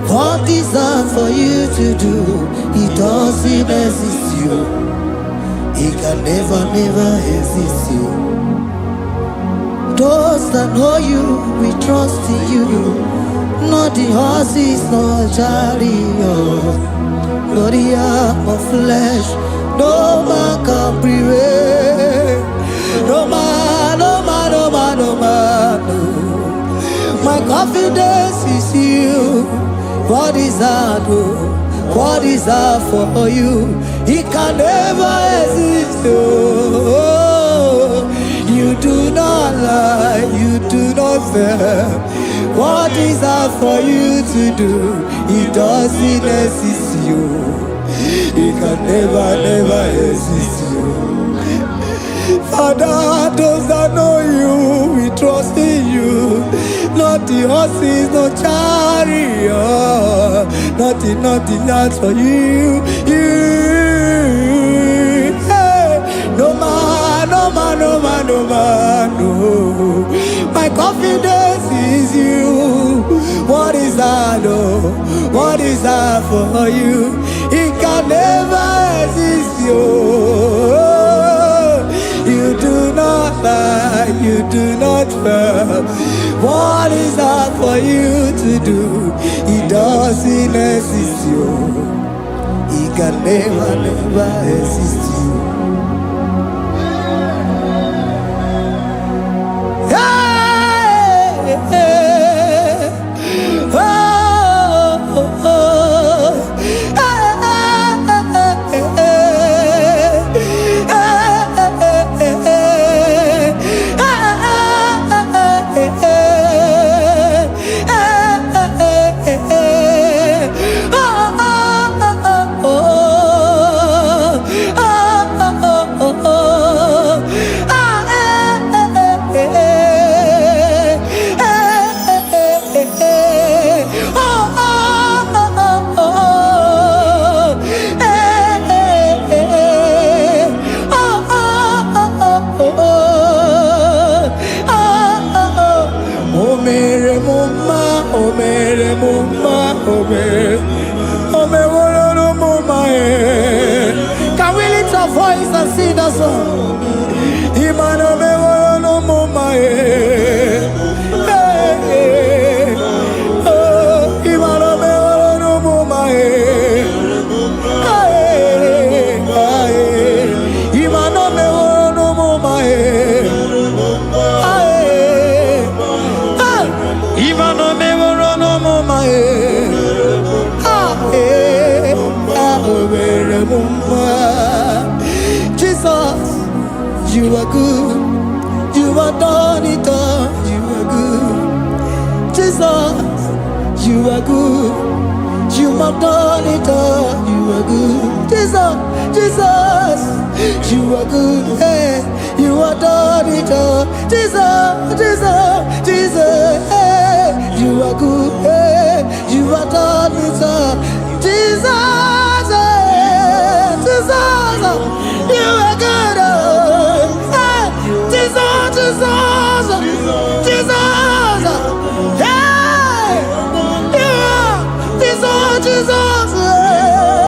What is that for you to do? It doesn't exist you. It can never, never exist you. Those that know you, we trust in you. Not the horses, not chariot, not the arm of flesh. No man can prevail. No man, no man, no man, no man. No. My confidence is you. What is that? Oh, what is that for you? It can never exist. Oh, you do not lie, you do not fail. What is that for you to do? It doesn't exist you. It can never, never exist you. Father, those that know you, we trust in you. Not the horses, no chariot. Nothing that's for you. Hey, no man, no man, no man, no man, no. My confidence is you. What is that, oh? What is that for you? It can never exist you. You do not lie, you do not fail. What is that for you to do? It doesn't exist you. It can never, never exist you. Hey, hey, oh, oh, oh. Can we lift our voice and sing that song? Imano me wolo no mama oh, imano me wolo no mama imano me wolo no mama imano me wolo no mama Jesus, you are good. You are done it all. You are good. Jesus, you are good. You have done it all. You are good. Jesus, you are good. Hey, you are done it all. Jesus, hey, you are good. Hey, you are done it all. Jesus.